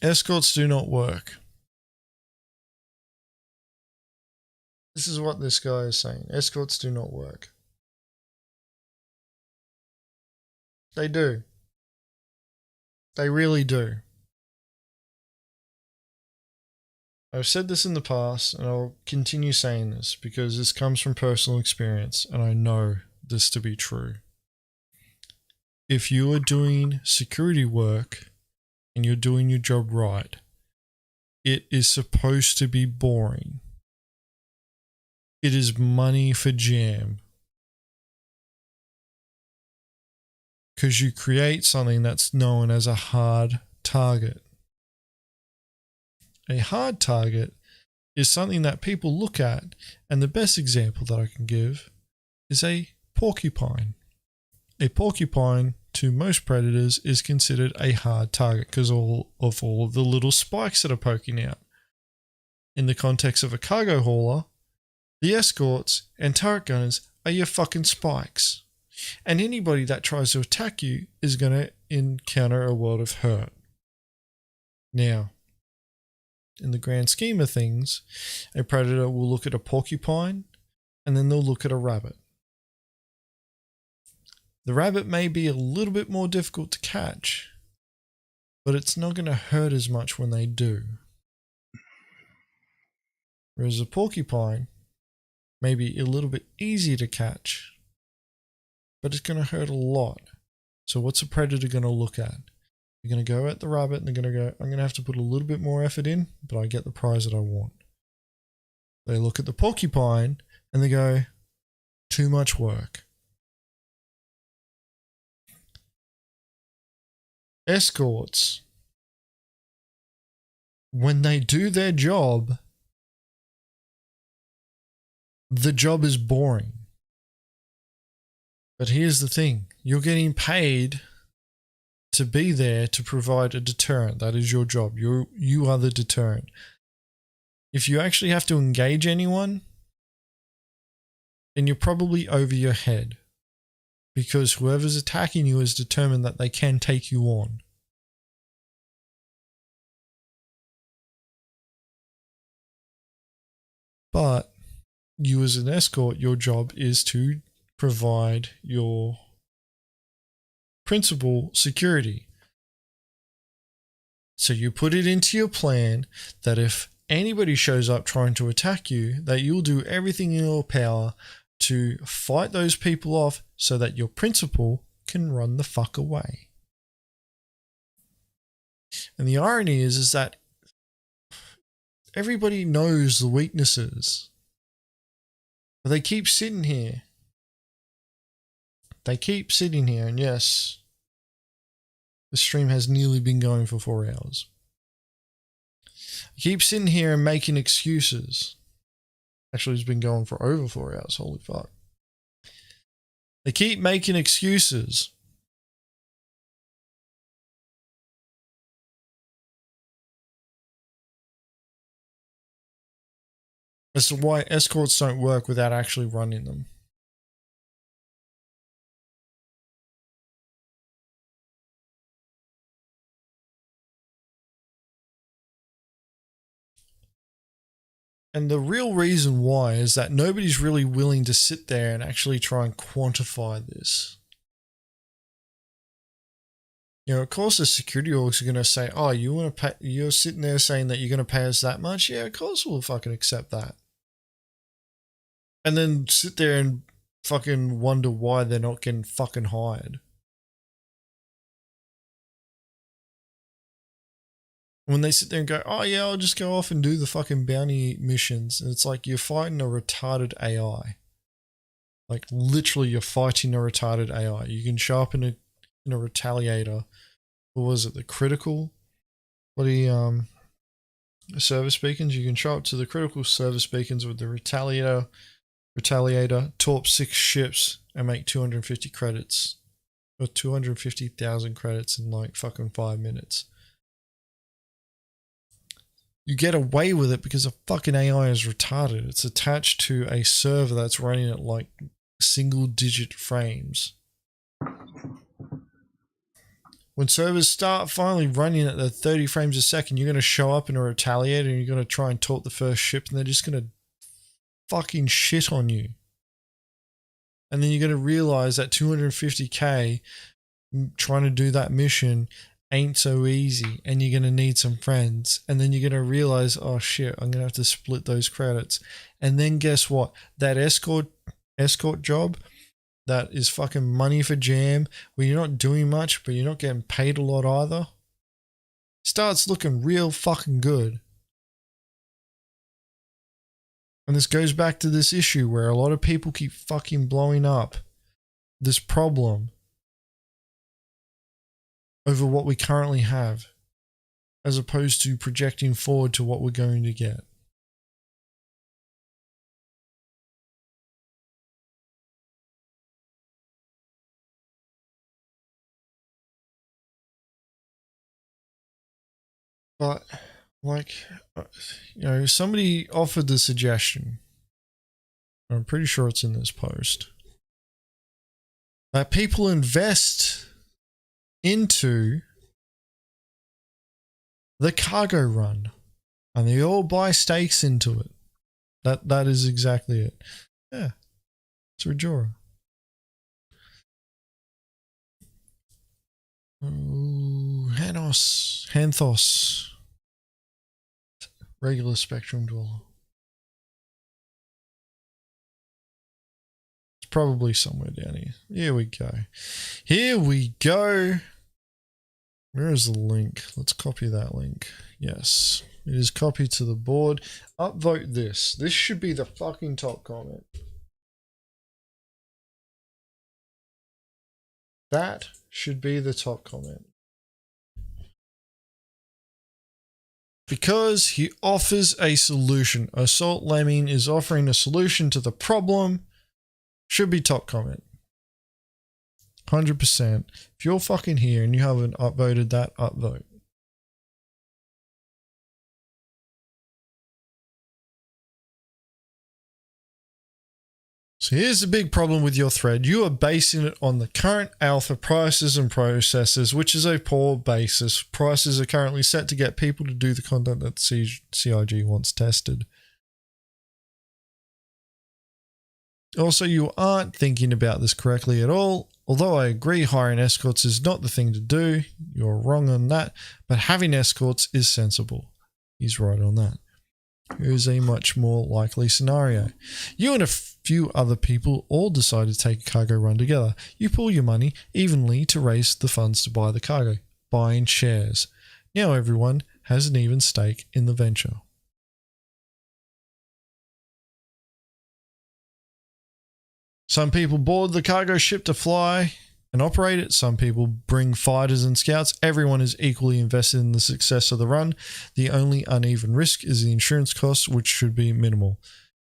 Escorts do not work. This is what this guy is saying. Escorts do not work. They do. They really do. I've said this in the past and I'll continue saying this because this comes from personal experience and I know this to be true. If you are doing security work and you're doing your job right, it is supposed to be boring. It is money for jam. Because you create something that's known as a hard target. A hard target is something that people look at, and the best example that I can give is a porcupine. A porcupine, to most predators, is considered a hard target because all of the little spikes that are poking out. In the context of a cargo hauler, the escorts and turret gunners are your fucking spikes. And anybody that tries to attack you is going to encounter a world of hurt. Now, in the grand scheme of things, a predator will look at a porcupine and then they'll look at a rabbit. The rabbit may be a little bit more difficult to catch, but it's not going to hurt as much when they do. Whereas a porcupine may be a little bit easier to catch, but it's going to hurt a lot. So what's a predator going to look at? They're going to go at the rabbit and they're going to go, I'm going to have to put a little bit more effort in, but I get the prize that I want. They look at the porcupine and they go, too much work. Escorts, when they do their job, the job is boring. But here's the thing, you're getting paid to be there to provide a deterrent. That is your job. You are the deterrent. If you actually have to engage anyone, then you're probably over your head. Because whoever's attacking you is determined that they can take you on. But you as an escort, your job is to provide your principal security. So you put it into your plan that if anybody shows up trying to attack you, that you'll do everything in your power to fight those people off so that your principal can run the fuck away. And the irony is that everybody knows the weaknesses. But they keep sitting here. They keep sitting here, and yes, the stream has nearly been going for 4 hours. I keep sitting here and making excuses. Actually, it's been going for over 4 hours. Holy fuck. They keep making excuses. As to why escorts don't work without actually running them. And the real reason why is that nobody's really willing to sit there and actually try and quantify this. You know, of course the security orgs are going to say, oh, you want to pay, you're sitting there saying that you're going to pay us that much? Yeah, of course we'll fucking accept that. And then sit there and fucking wonder why they're not getting fucking hired. When they sit there and go, oh yeah, I'll just go off and do the fucking bounty missions. And it's like you're fighting a retarded AI. Like literally you're fighting a retarded AI. You can show up in a retaliator. What was it? The critical? Service beacons. You can show up to the critical service beacons with the retaliator, torp 6 ships and make 250 credits. Or 250,000 credits in like fucking 5 minutes. You get away with it because the fucking AI is retarded. It's attached to a server that's running at like single-digit frames. When servers start finally running at the 30 frames a second, you're going to show up in a retaliator and you're going to try and taunt the first ship and they're just going to fucking shit on you. And then you're going to realize that 250k trying to do that mission ain't so easy and you're going to need some friends. And then you're going to realize, oh shit, I'm going to have to split those credits. And then guess what? That escort job that is fucking money for jam, where you're not doing much, but you're not getting paid a lot either, starts looking real fucking good. And this goes back to this issue where a lot of people keep fucking blowing up this problem over what we currently have, as opposed to projecting forward to what we're going to get. But, like, you know, somebody offered the suggestion, I'm pretty sure it's in this post, that people invest into the cargo run and they all buy stakes into it. That is exactly it. Yeah, it's Rajora. Oh, Hanthos, regular spectrum dweller. It's probably somewhere down here. Here we go. Here we go. Where is the link? Let's copy that link. Yes, it is copied to the board. Upvote this. This should be the fucking top comment. That should be the top comment. Because he offers a solution. Assault Lemming is offering a solution to the problem. Should be top comment. 100%. If you're fucking here and you haven't upvoted that, upvote. So here's the big problem with your thread. You are basing it on the current alpha prices and processes, which is a poor basis. Prices are currently set to get people to do the content that CIG wants tested. Also, you aren't thinking about this correctly at all. Although I agree hiring escorts is not the thing to do, you're wrong on that, but having escorts is sensible. He's right on that. Here's a much more likely scenario. You and a few other people all decide to take a cargo run together. You pool your money evenly to raise the funds to buy the cargo, buying shares. Now everyone has an even stake in the venture. Some people board the cargo ship to fly and operate it. Some people bring fighters and scouts. Everyone is equally invested in the success of the run. The only uneven risk is the insurance costs, which should be minimal.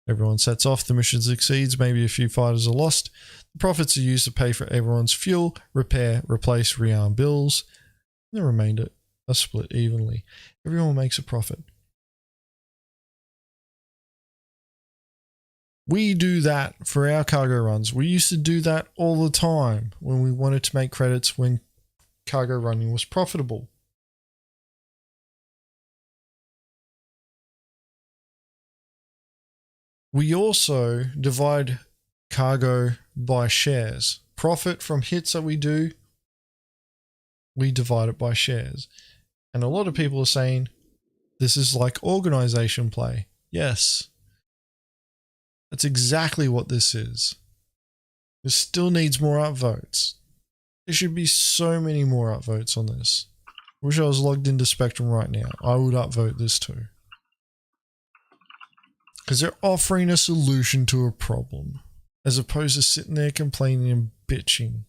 Everyone sets off, the mission succeeds, maybe a few fighters are lost. The profits are used to pay for everyone's fuel, repair, replace, rearm bills. The remainder are split evenly. Everyone makes a profit. We do that for our cargo runs. We used to do that all the time when we wanted to make credits when cargo running was profitable. We also divide cargo by shares. Profit from hits that we do, we divide it by shares. And a lot of people are saying this is like organization play. Yes. That's exactly what this is. This still needs more upvotes. There should be so many more upvotes on this. I wish I was logged into Spectrum right now. I would upvote this too. Because they're offering a solution to a problem, as opposed to sitting there complaining and bitching.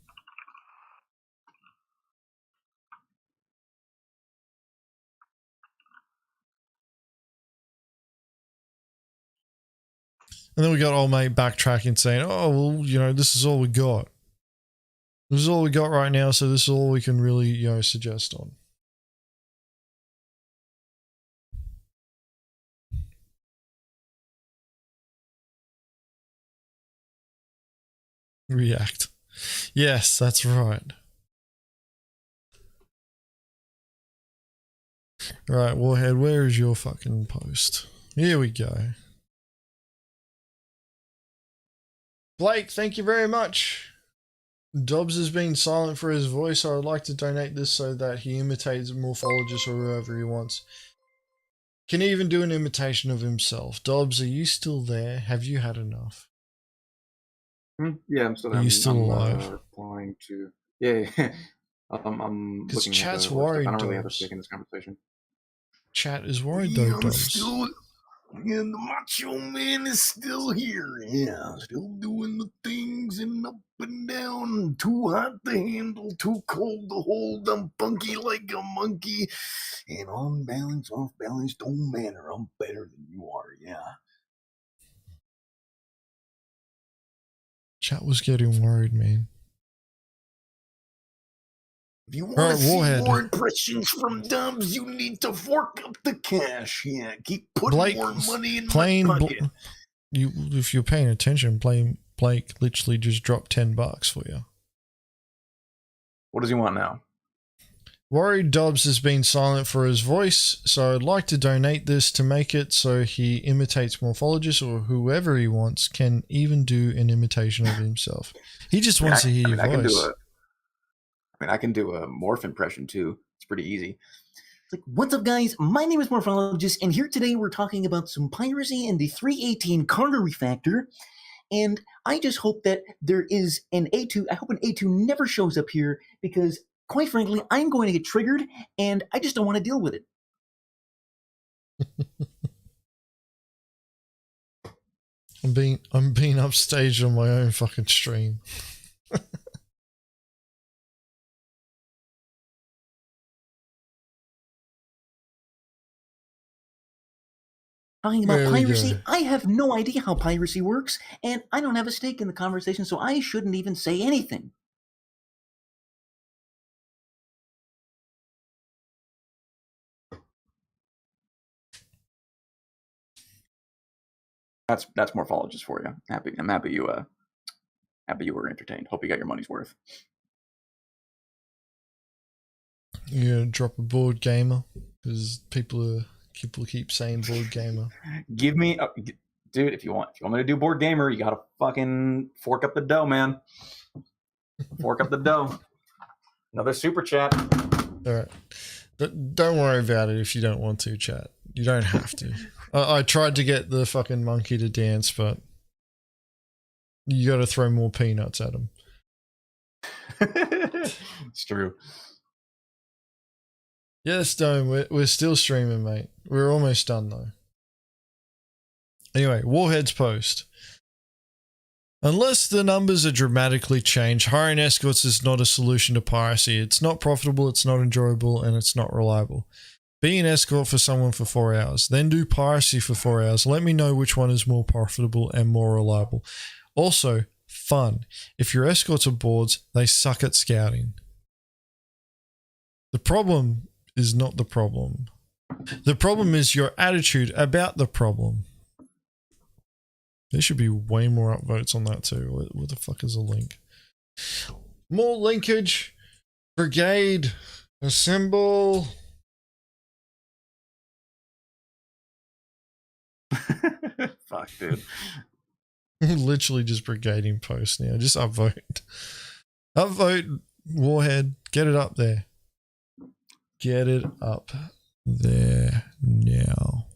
And then we got old mate backtracking saying, oh, well, you know, this is all we got. This is all we got right now, so this is all we can really, you know, suggest on. React. Yes, that's right. Right, Warhead, where is your fucking post? Here we go. Blake, thank you very much. Dobbs has been silent for his voice. I would like to donate this so that he imitates a morphologist or whoever he wants. Can even do an imitation of himself. Dobbs, are you still there? Have you had enough? Yeah, I'm still there. Are you still alive? Applying to... Yeah. I'm because looking chat's at the worried. I don't really have a Dobbs. stake in this conversation. Chat is worried though, Dobbs. Yeah, the Macho Man is still here. Yeah, still doing the things and up and down. Too hot to handle, too cold to hold. I'm funky like a monkey. And on balance, off balance, don't matter. I'm better than you are, yeah. Chat was getting worried, man. If you want Alright, to see Warhead. more impressions from Dobbs, you need to fork up the cash. Yeah, keep putting Blake, more money in plain my pocket. if you're paying attention, Blake literally just dropped $10 for you. What does he want now? Worried Dobbs has been silent for his voice, so I'd like to donate this to make it so he imitates morphologists or whoever he wants can even do an imitation of himself. He just wants to hear your voice. I can do a morph impression too. It's pretty easy. It's like, what's up, guys? My name is Morphologist, and here today we're talking about some piracy in the 318 Cargo Refactor. And I just hope that there is an A2. I hope an A2 never shows up here because, quite frankly, I'm going to get triggered, and I just don't want to deal with it. I'm being upstaged on my own fucking stream. Talking about There we piracy, go. I have no idea how piracy works, and I don't have a stake in the conversation, so I shouldn't even say anything. That's morphologist for you. I'm happy you were entertained. Hope you got your money's worth. You're gonna drop a board gamer because people keep saying board gamer. Give me, dude. If you want me to do board gamer, you gotta fucking fork up the dough, man. Fork up the dough. Another super chat. All right, don't worry about it if you don't want to, chat. You don't have to. I tried to get the fucking monkey to dance, but you got to throw more peanuts at him. It's true. Yes, Dome, we're still streaming, mate. We're almost done, though. Anyway, Warhead's post. Unless the numbers are dramatically changed, hiring escorts is not a solution to piracy. It's not profitable, it's not enjoyable, and it's not reliable. Be an escort for someone for 4 hours, then do piracy for 4 hours. Let me know which one is more profitable and more reliable. Also, fun. If your escorts are boards, they suck at scouting. The problem is not the problem. The problem is your attitude about the problem. There should be way more upvotes on that too. What the fuck is a link? More linkage. Brigade. Assemble. Fuck, dude. Literally just brigading posts now. Just upvote. Upvote Warhead. Get it up there. Get it up there now.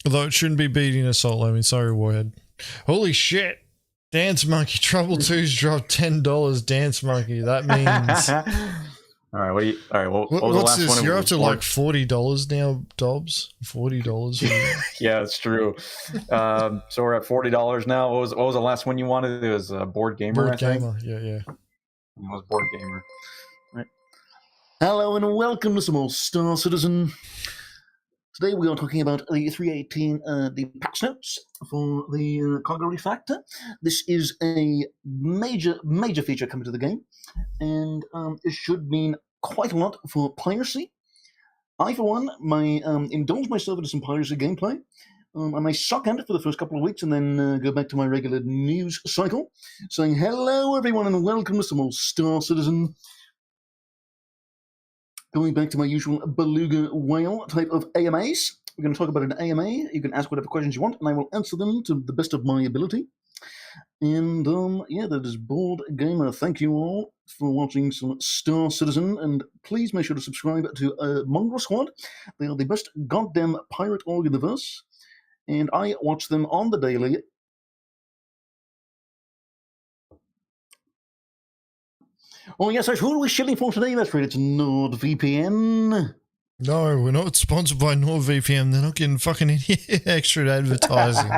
Although it shouldn't be beating assault. I mean, sorry, Warhead. Holy shit. Dance Monkey Trouble 2's dropped $10. Dance Monkey. That means. All right, what was the What's last this? one? You're up to like $40 now, Dobbs. $40 for you. Yeah, it's true. So we're at $40 now. What was the last one you wanted? It was Board Gamer. Board I think. Gamer. Yeah. It was Board Gamer. Right. Hello and welcome to some more Star Citizen. Today we are talking about the 318, the patch notes for the Cargo Refactor. This is a major feature coming to the game, and it should mean quite a lot for piracy. I, for one, may indulge myself into some piracy gameplay. I may suck at it for the first couple of weeks and then go back to my regular news cycle, saying hello everyone and welcome to some more Star Citizen. Going back to my usual beluga whale type of AMAs, we're going to talk about an AMA. You can ask whatever questions you want, and I will answer them to the best of my ability. And yeah, that is Board Gamer. Thank you all for watching some Star Citizen, and please make sure to subscribe to Mongrel Squad. They are the best goddamn pirate org in the verse, and I watch them on the daily. Oh yes, who are we shilling for today? That's right, it's NordVPN. No, we're not sponsored by NordVPN. They're not getting fucking any extra advertising.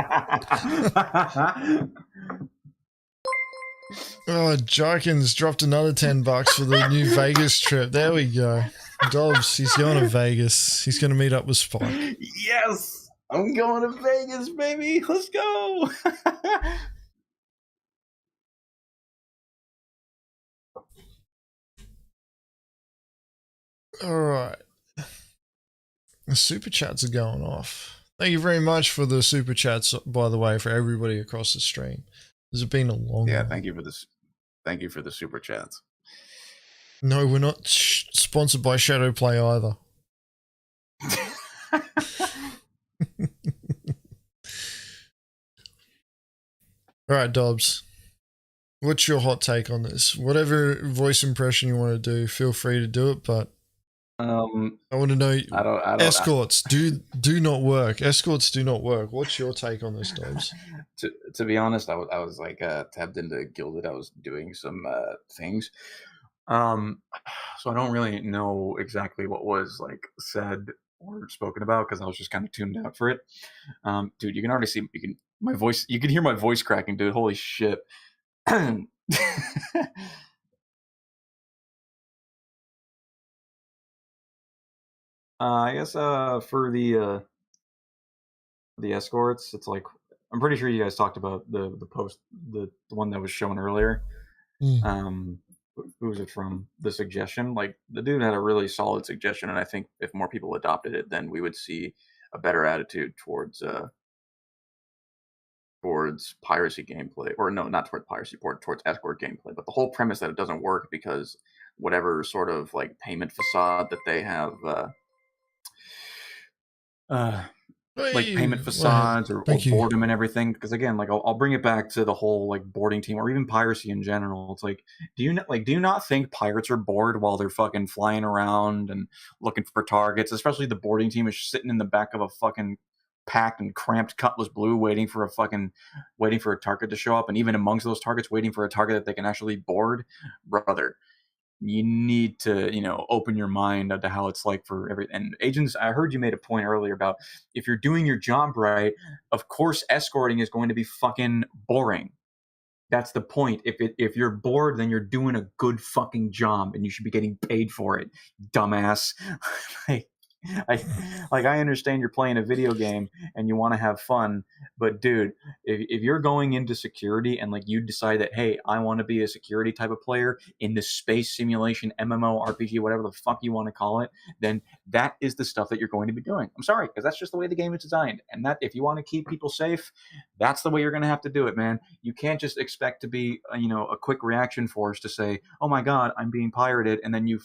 Oh, Jarkins dropped another $10 for the new Vegas trip. There we go. Dobbs, he's going to Vegas. He's going to meet up with Spike. Yes, I'm going to Vegas, baby. Let's go. All right. The super chats are going off. Thank you very much for the super chats, by the way, for everybody across the stream. This has been a long one. Thank you for this. Thank you for the super chats. No, we're not sponsored by Shadowplay either. All right, Dobbs. What's your hot take on this? Whatever voice impression you want to do, feel free to do it, but I want to know. I don't. Escorts do not work. Escorts do not work. What's your take on this, Dobbs? To be honest, I was like tabbed into Gilded. I was doing some things, so I don't really know exactly what was like said or spoken about because I was just kind of tuned out for it. Dude, you can already see my voice. You can hear my voice cracking, dude. Holy shit. I guess for the escorts, it's like I'm pretty sure you guys talked about the post, the one that was shown earlier. Who was it from? The suggestion, like the dude had a really solid suggestion, and I think if more people adopted it, then we would see a better attitude towards piracy gameplay, or no, not towards piracy, towards escort gameplay. But the whole premise that it doesn't work because whatever sort of like payment facade that they have. Like payment facades or boredom and everything, because again, like I'll bring it back to the whole like boarding team or even piracy in general. It's like, do you not think pirates are bored while they're fucking flying around and looking for targets? Especially the boarding team is sitting in the back of a fucking packed and cramped Cutlass Blue waiting for a target to show up, and even amongst those targets waiting for a target that they can actually board. Brother, you need to, open your mind to how it's like for every. And agents, I heard you made a point earlier about if you're doing your job right, of course, escorting is going to be fucking boring. That's the point. If you're bored, then you're doing a good fucking job, and you should be getting paid for it, dumbass. Like, I understand you're playing a video game and you want to have fun, but dude, if you're going into security and like you decide that, hey, I want to be a security type of player in this space simulation MMO RPG, whatever the fuck you want to call it, then that is the stuff that you're going to be doing. I'm sorry, because that's just the way the game is designed. And that if you want to keep people safe, that's the way you're going to have to do it, man. You can't just expect to be, a quick reaction force to say, oh my God, I'm being pirated. And then you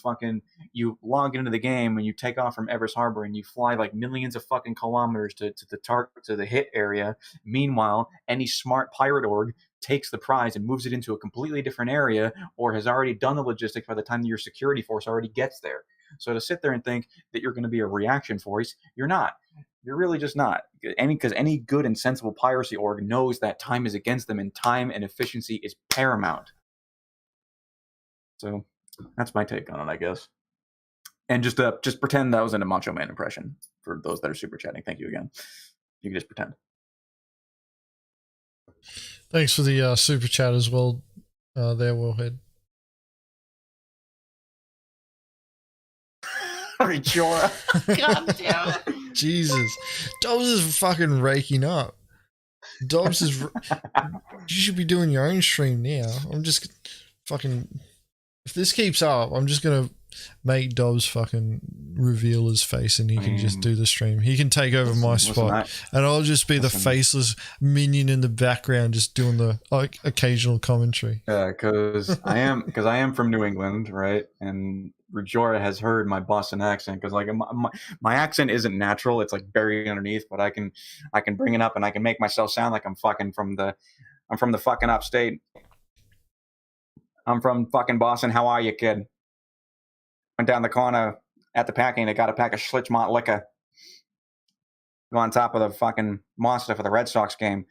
log into the game and you take off from Everest Harbor and you fly like millions of fucking kilometers to the hit area. Meanwhile, any smart pirate org takes the prize and moves it into a completely different area, or has already done the logistics by the time your security force already gets there. So to sit there and think that you're going to be a reaction force, you're not. You're really just not. Because any good and sensible piracy org knows that time is against them and time and efficiency is paramount. So that's my take on it, I guess. And just pretend that was in a Macho Man impression for those that are super chatting. Thank you again. You can just pretend. Thanks for the super chat as well, there, Warhead. Jorah. God damn it. Jesus. Dobbs is fucking raking up. Dobbs is... You should be doing your own stream now. I'm just fucking... If this keeps up, I'm just going to make Dobbs fucking reveal his face and he can just do the stream. He can take over my spot. And I'll just be the faceless minion in the background just doing the occasional commentary. Yeah, because I am from New England, right? And Jorah has heard my Boston accent because like my accent isn't natural. It's like buried underneath, but I can bring it up and I can make myself sound like I'm from the fucking upstate. I'm from fucking Boston. How are you, kid? Went down the corner at the packing. They got a pack of Schlitz liquor. Go on top of the fucking monster for the Red Sox game.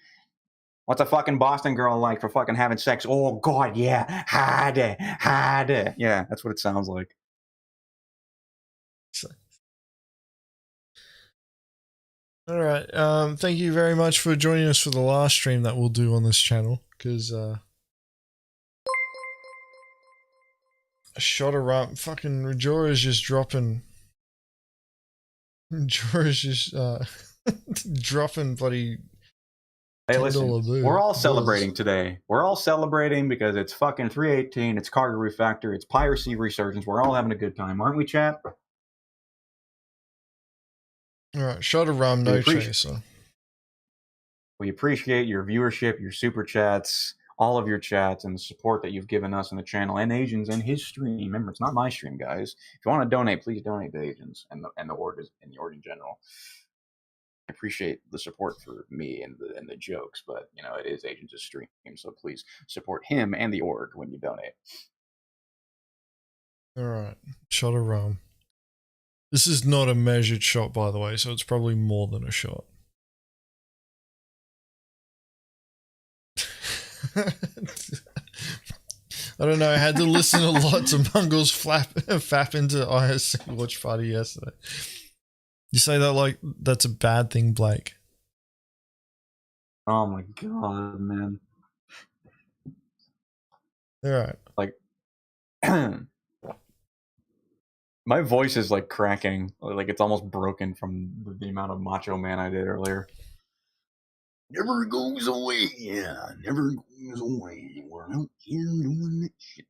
What's a fucking Boston girl like for fucking having sex? Oh, God, yeah. Harder. Yeah, that's what it sounds like. All right. Thank you very much for joining us for the last stream that we'll do on this channel, because a shot of rum. Fucking Jorah is just dropping. Jorah is just dropping bloody. Hey, listen, we're all celebrating today. We're all celebrating because it's fucking 318, it's Cargo Refactor, it's Piracy Resurgence. We're all having a good time, aren't we, chat? All right, shot of rum, no chaser. We appreciate your viewership, your super chats, all of your chats, and the support that you've given us on the channel and Agens and his stream. Remember, it's not my stream, guys. If you want to donate, please donate to Agens and the org in general. I appreciate the support for me and the jokes, but it is Agens' stream, so please support him and the org when you donate. All right, shot of rum. This is not a measured shot, by the way, so it's probably more than a shot. I don't know. I had to listen a lot to Mongrel's fap into ISC watch party yesterday. You say that like that's a bad thing, Blake. Oh my God, man. All right. Like, my voice is like cracking. Like it's almost broken from the amount of Macho Man I did earlier. Never goes away. Yeah, never goes away. We're out here doing that shit.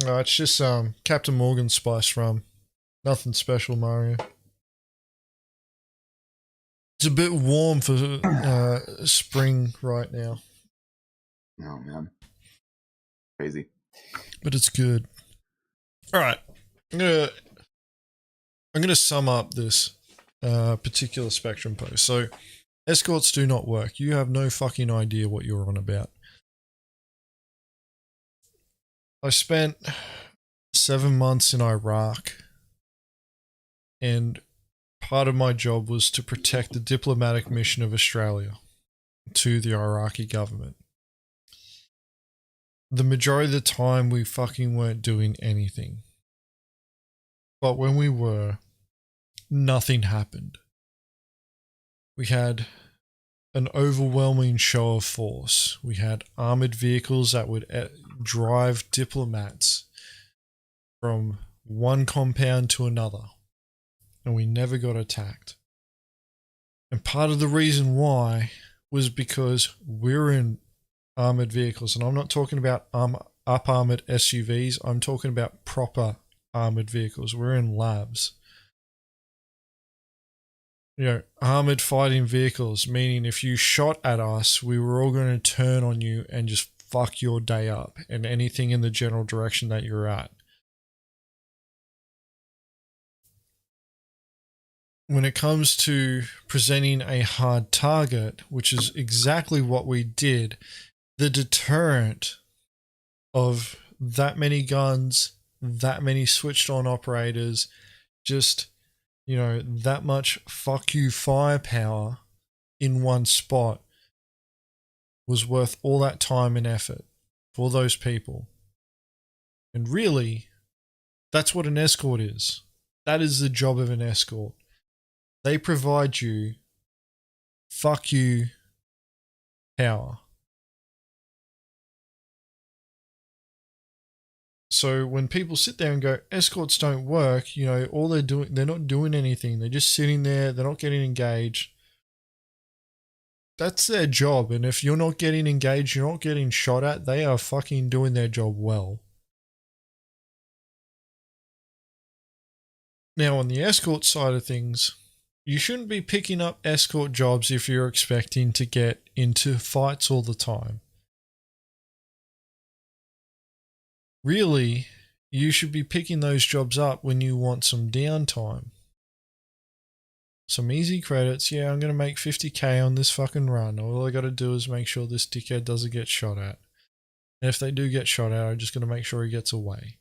No, it's just Captain Morgan spice rum. Nothing special, Mario. It's a bit warm for spring right now. Oh man, crazy. But it's good. All right, I'm gonna sum up this particular Spectrum post. So, escorts do not work. You have no fucking idea what you're on about. I spent 7 months in Iraq, and part of my job was to protect the diplomatic mission of Australia to the Iraqi government. The majority of the time we fucking weren't doing anything. But when we were, nothing happened. We had an overwhelming show of force. We had armored vehicles that would drive diplomats from one compound to another. and we never got attacked. And part of the reason why was because we're in armored vehicles, and I'm not talking about up armored SUVs. I'm talking about proper armored vehicles. We're in labs. You know, armored fighting vehicles, meaning if you shot at us, we were all going to turn on you and just fuck your day up and anything in the general direction that you're at. When it comes to presenting a hard target, which is exactly what we did, the deterrent of that many guns, that many switched on operators, just, you know, that much fuck you firepower in one spot was worth all that time and effort for those people. And really, that's what an escort is. That is the job of an escort. They provide you fuck you power. So when people sit there and go, escorts don't work, you know, all they're doing, they're not doing anything. They're just sitting there. They're not getting engaged. That's their job. And if you're not getting engaged, you're not getting shot at, they are fucking doing their job well. Now, on the escort side of things, you shouldn't be picking up escort jobs if you're expecting to get into fights all the time. Really, you should be picking those jobs up when you want some downtime. Some easy credits. Yeah, I'm going to make 50k on this fucking run. All I got to do is make sure this dickhead doesn't get shot at. And if they do get shot at, I'm just going to make sure he gets away.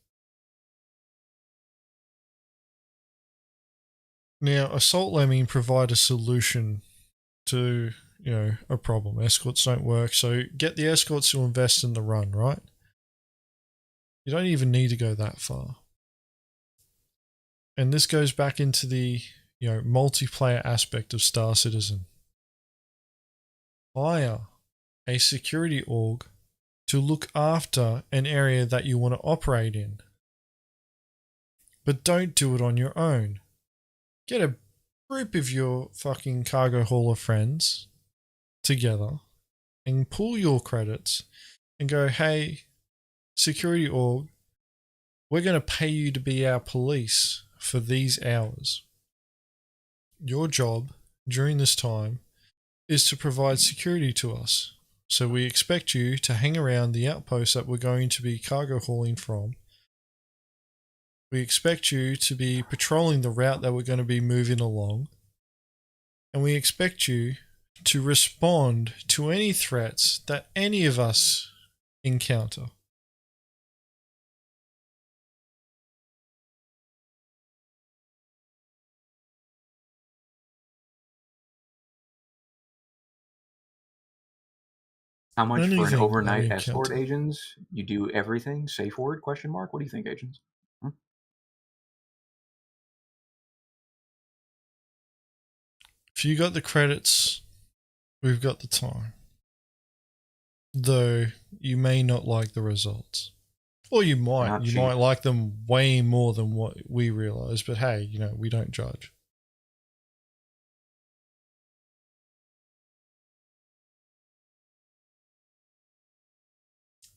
Now, assault lemming provide a solution to, you know, a problem. Escorts don't work, so get the escorts to invest in the run, right? You don't even need to go that far. And this goes back into the, you know, multiplayer aspect of Star Citizen. Hire a security org to look after an area that you want to operate in. But don't do it on your own. Get a group of your fucking cargo hauler friends together and pull your credits and go, hey, security org, we're going to pay you to be our police for these hours. Your job during this time is to provide security to us. So we expect you to hang around the outpost that we're going to be cargo hauling from. We expect you to be patrolling the route that we're going to be moving along. And we expect you to respond to any threats that any of us encounter. How much for an Anything overnight that we escort, encounter. Agents? You do everything? Safe word? Question mark. What do you think, Agents? If you got the credits, we've got the time. Though you may not like the results. Or you might. Not You cheap. might like them way more than what we realize. But hey, you know, we don't judge.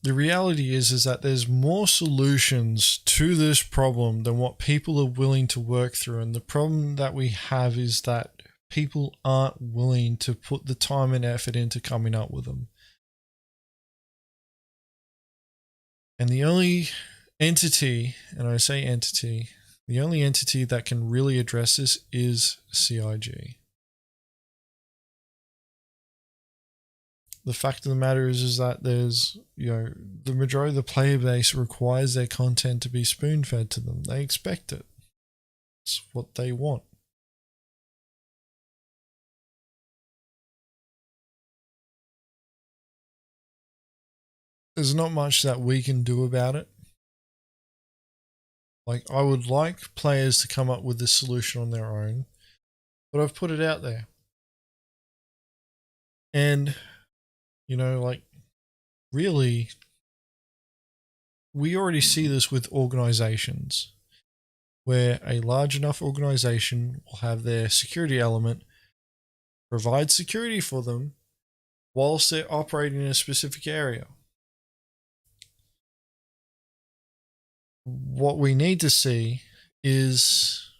The reality is that there's more solutions to this problem than what people are willing to work through. And the problem that we have is that people aren't willing to put the time and effort into coming up with them. And the only entity, and I say entity, the only entity that can really address this is CIG. The fact of the matter is that there's, you know, the majority of the player base requires their content to be spoon-fed to them. They expect it. It's what they want. There's not much that we can do about it. Like, I would like players to come up with this solution on their own, but I've put it out there. And, you know, like, really, we already see this with organizations. where a large enough organization will have their security element provide security for them whilst they're operating in a specific area. What we need to see is,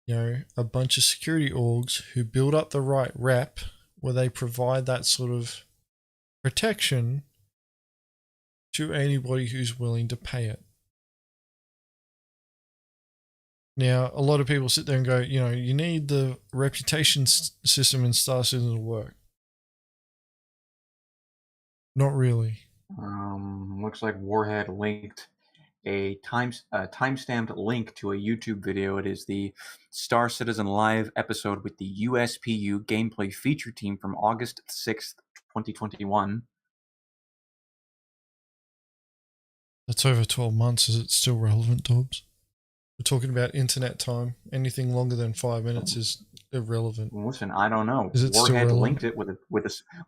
a bunch of security orgs who build up the right rep where they provide that sort of protection to anybody who's willing to pay it. Now, a lot of people sit there and go, you need the reputation system in Star Citizen to work. Not really. Looks like Warhead linked a timestamped link to a YouTube video. It is the Star Citizen Live episode with the USPU gameplay feature team from August 6th, 2021. That's over 12 months. Is it still relevant, Dobbs? We're talking about internet time. Anything longer than 5 minutes is irrelevant. Listen, I don't know. Is it Warhead still linked it with a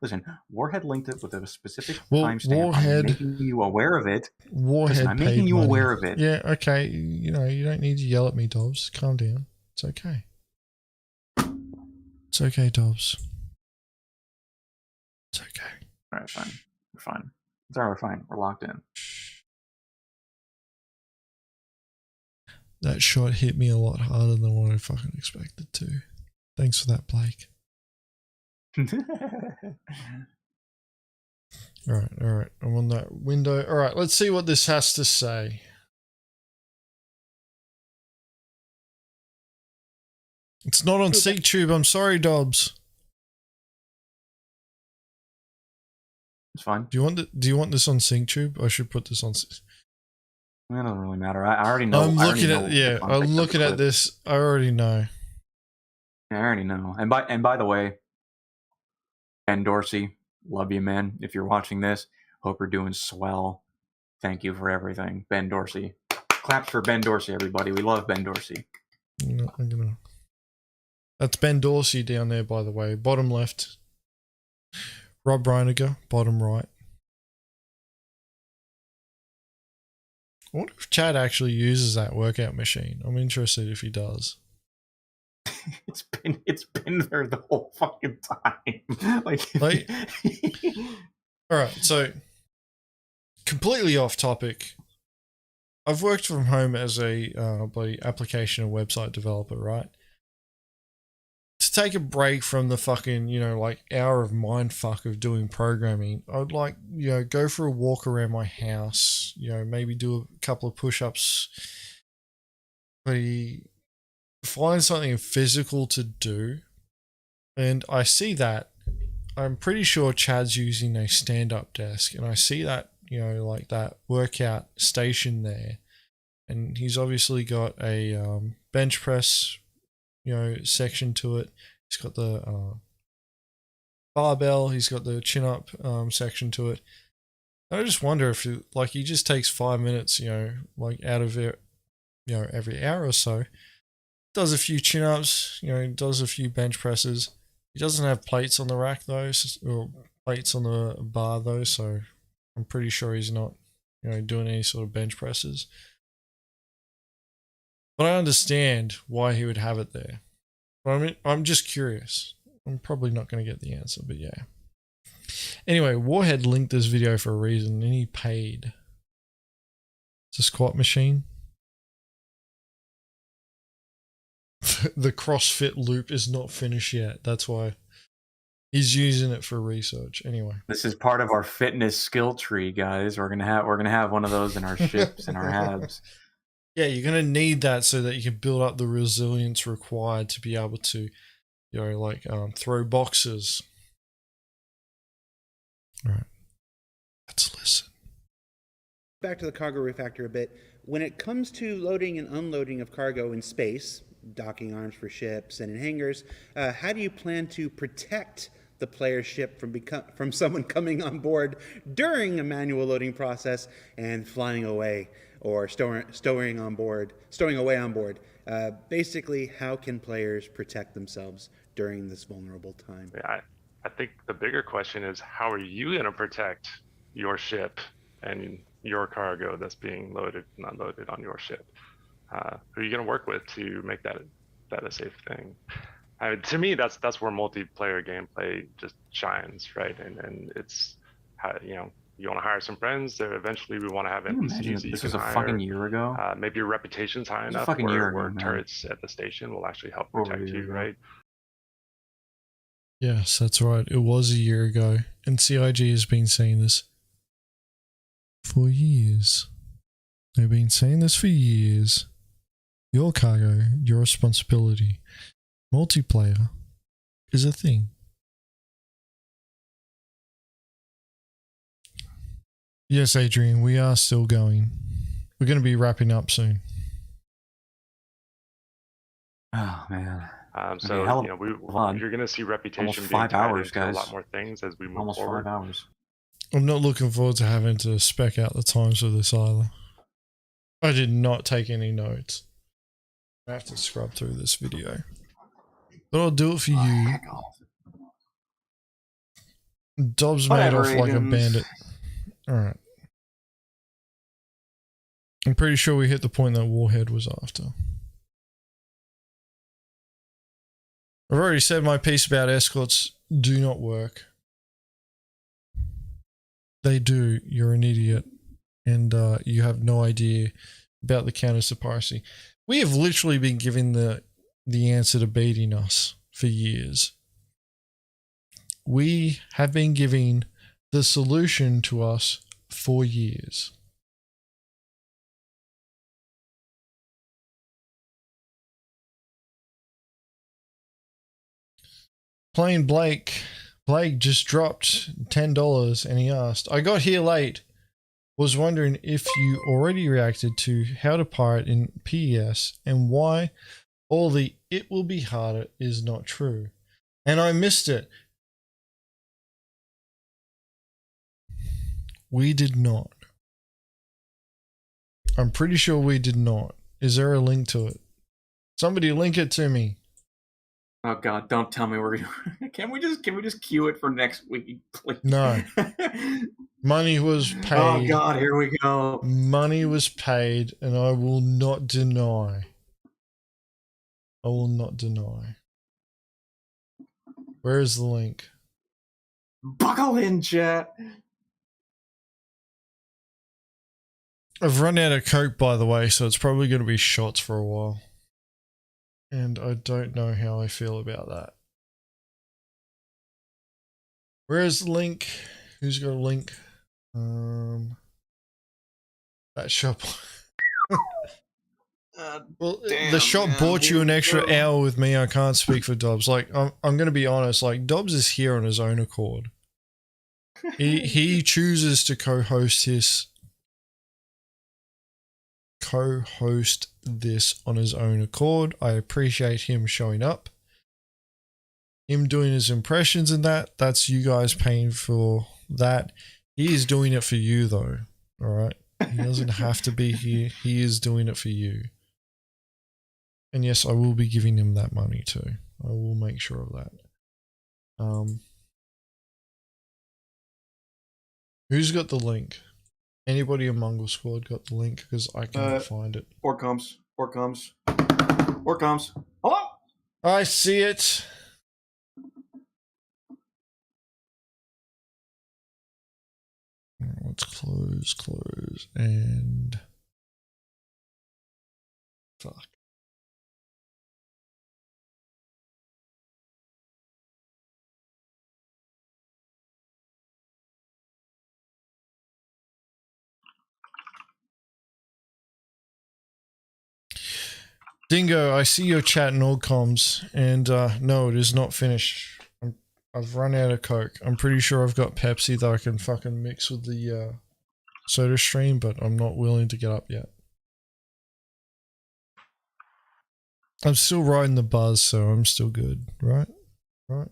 listen. Warhead linked it with a specific Well, timestamp. Warhead- I'm making you aware of it. Warhead Listen, I'm paid making you money. aware of it. Yeah, okay. You don't need to yell at me, Dobbs. Calm down. It's okay. It's okay, Dobbs. It's okay. All right, fine. We're fine. It's all right. We're fine. We're locked in. That shot hit me a lot harder than what I fucking expected to. Thanks for that, Blake. All right. I'm on that window. All right, let's see what this has to say. It's not on SeekTube. I'm sorry, Dobbs. It's fine. Do you want this on SeekTube? I should put this on. It doesn't really matter. I already know. I'm looking I already know the I'm context of the looking at clip. this. I already know. I already know. And by the way, Ben Dorsey, love you, man. If you're watching this, hope you're doing swell. Thank you for everything, Ben Dorsey. Claps for Ben Dorsey, everybody. We love Ben Dorsey. No, That's Ben Dorsey down there, by the way. Bottom left. Rob Reiniger, bottom right. I wonder if Chad actually uses that workout machine. I'm interested if he does. It's been there the whole fucking time. Like all right, so completely off topic. I've worked from home as a bloody application and website developer, right? To take a break from the fucking, hour of mindfuck of doing programming, I'd like, go for a walk around my house, maybe do a couple of push-ups, maybe find something physical to do. And I see that. I'm pretty sure Chad's using a stand-up desk, and I see that, like that workout station there. And he's obviously got a bench press section to it. He's got the barbell. He's got the chin up section to it. And I just wonder if he just takes 5 minutes, out of it, every hour or so, does a few chin ups, does a few bench presses. He doesn't have plates on the rack though, or plates on the bar though, so I'm pretty sure he's not, doing any sort of bench presses. But I understand why he would have it there. But I'm just curious. I'm probably not going to get the answer, but yeah. Anyway, Warhead linked this video for a reason, and he paid. It's a squat machine. The CrossFit loop is not finished yet. That's why he's using it for research. Anyway, this is part of our fitness skill tree, guys. We're gonna have one of those in our ships and our habs. Yeah, you're going to need that so that you can build up the resilience required to be able to, throw boxes. All right, let's listen. Back to the cargo refactor a bit. When it comes to loading and unloading of cargo in space, docking arms for ships and in hangars, how do you plan to protect the player's ship from someone coming on board during a manual loading process and flying away? Or stowing away on board. Basically, how can players protect themselves during this vulnerable time? Yeah, I think the bigger question is, how are you going to protect your ship and your cargo that's being loaded and unloaded on your ship? Who are you going to work with to make that a safe thing? To me, that's where multiplayer gameplay just shines, right? And it's how, you know, you want to hire some friends. Eventually, we want to have NPCs that you This can was a hire. fucking year ago. Maybe your reputation's high enough where turrets at the station will actually help protect you, right? Yes, that's right. It was a year ago, and CIG has been saying this for years. They've been saying this for years. Your cargo, your responsibility. Multiplayer is a thing. Yes, Adrian, we are still going. We're going to be wrapping up soon. Oh man. So you know, you're going to see reputation being tied into a lot more things as we move forward. 5 hours. I'm not looking forward to having to spec out the times for this either. I did not take any notes. I have to scrub through this video. But I'll do it for you. Dobbs made off like a bandit. Alright. I'm pretty sure we hit the point that Warhead was after. I've already said my piece about escorts do not work. They do. You're an idiot. And you have no idea about the counters to piracy. We have literally been given the answer to beating us for years. We have been giving the solution to us for years. Playing Blake just dropped $10 and he asked, I got here late. Was wondering if you already reacted to how to pirate in PES and why all the it will be harder is not true. And I missed it. We did not. I'm pretty sure we did not. Is there a link to it? Somebody link it to me. Oh God! Don't tell me we're gonna. Can we just queue it for next week, please? No. Money was paid. Oh God! Here we go. Money was paid, and I will not deny. I will not deny. Where is the link? Buckle in, chat. I've run out of Coke, by the way, so it's probably going to be shots for a while. And I don't know how I feel about that. Where is the link? Who's got a link? That shop. Well, the shop bought you an extra hour with me. I can't speak for Dobbs. Like, I'm going to be honest. Like, Dobbs is here on his own accord. He chooses to co-host this on his own accord. I appreciate him showing up. Him doing his impressions and that's you guys paying for that. He is doing it for you though. All right. He doesn't have to be here. He is doing it for you. And yes, I will be giving him that money too. I will make sure of that. Who's got the link? Anybody in Mongrel Squad got the link? Because I can't find it. Or comes. Hello? I see it. Let's close, and fuck. Dingo, I see your chat in all comms, and no, it is not finished. I've run out of Coke. I'm pretty sure I've got Pepsi that I can fucking mix with the soda stream, but I'm not willing to get up yet. I'm still riding the buzz, so I'm still good, right? Right.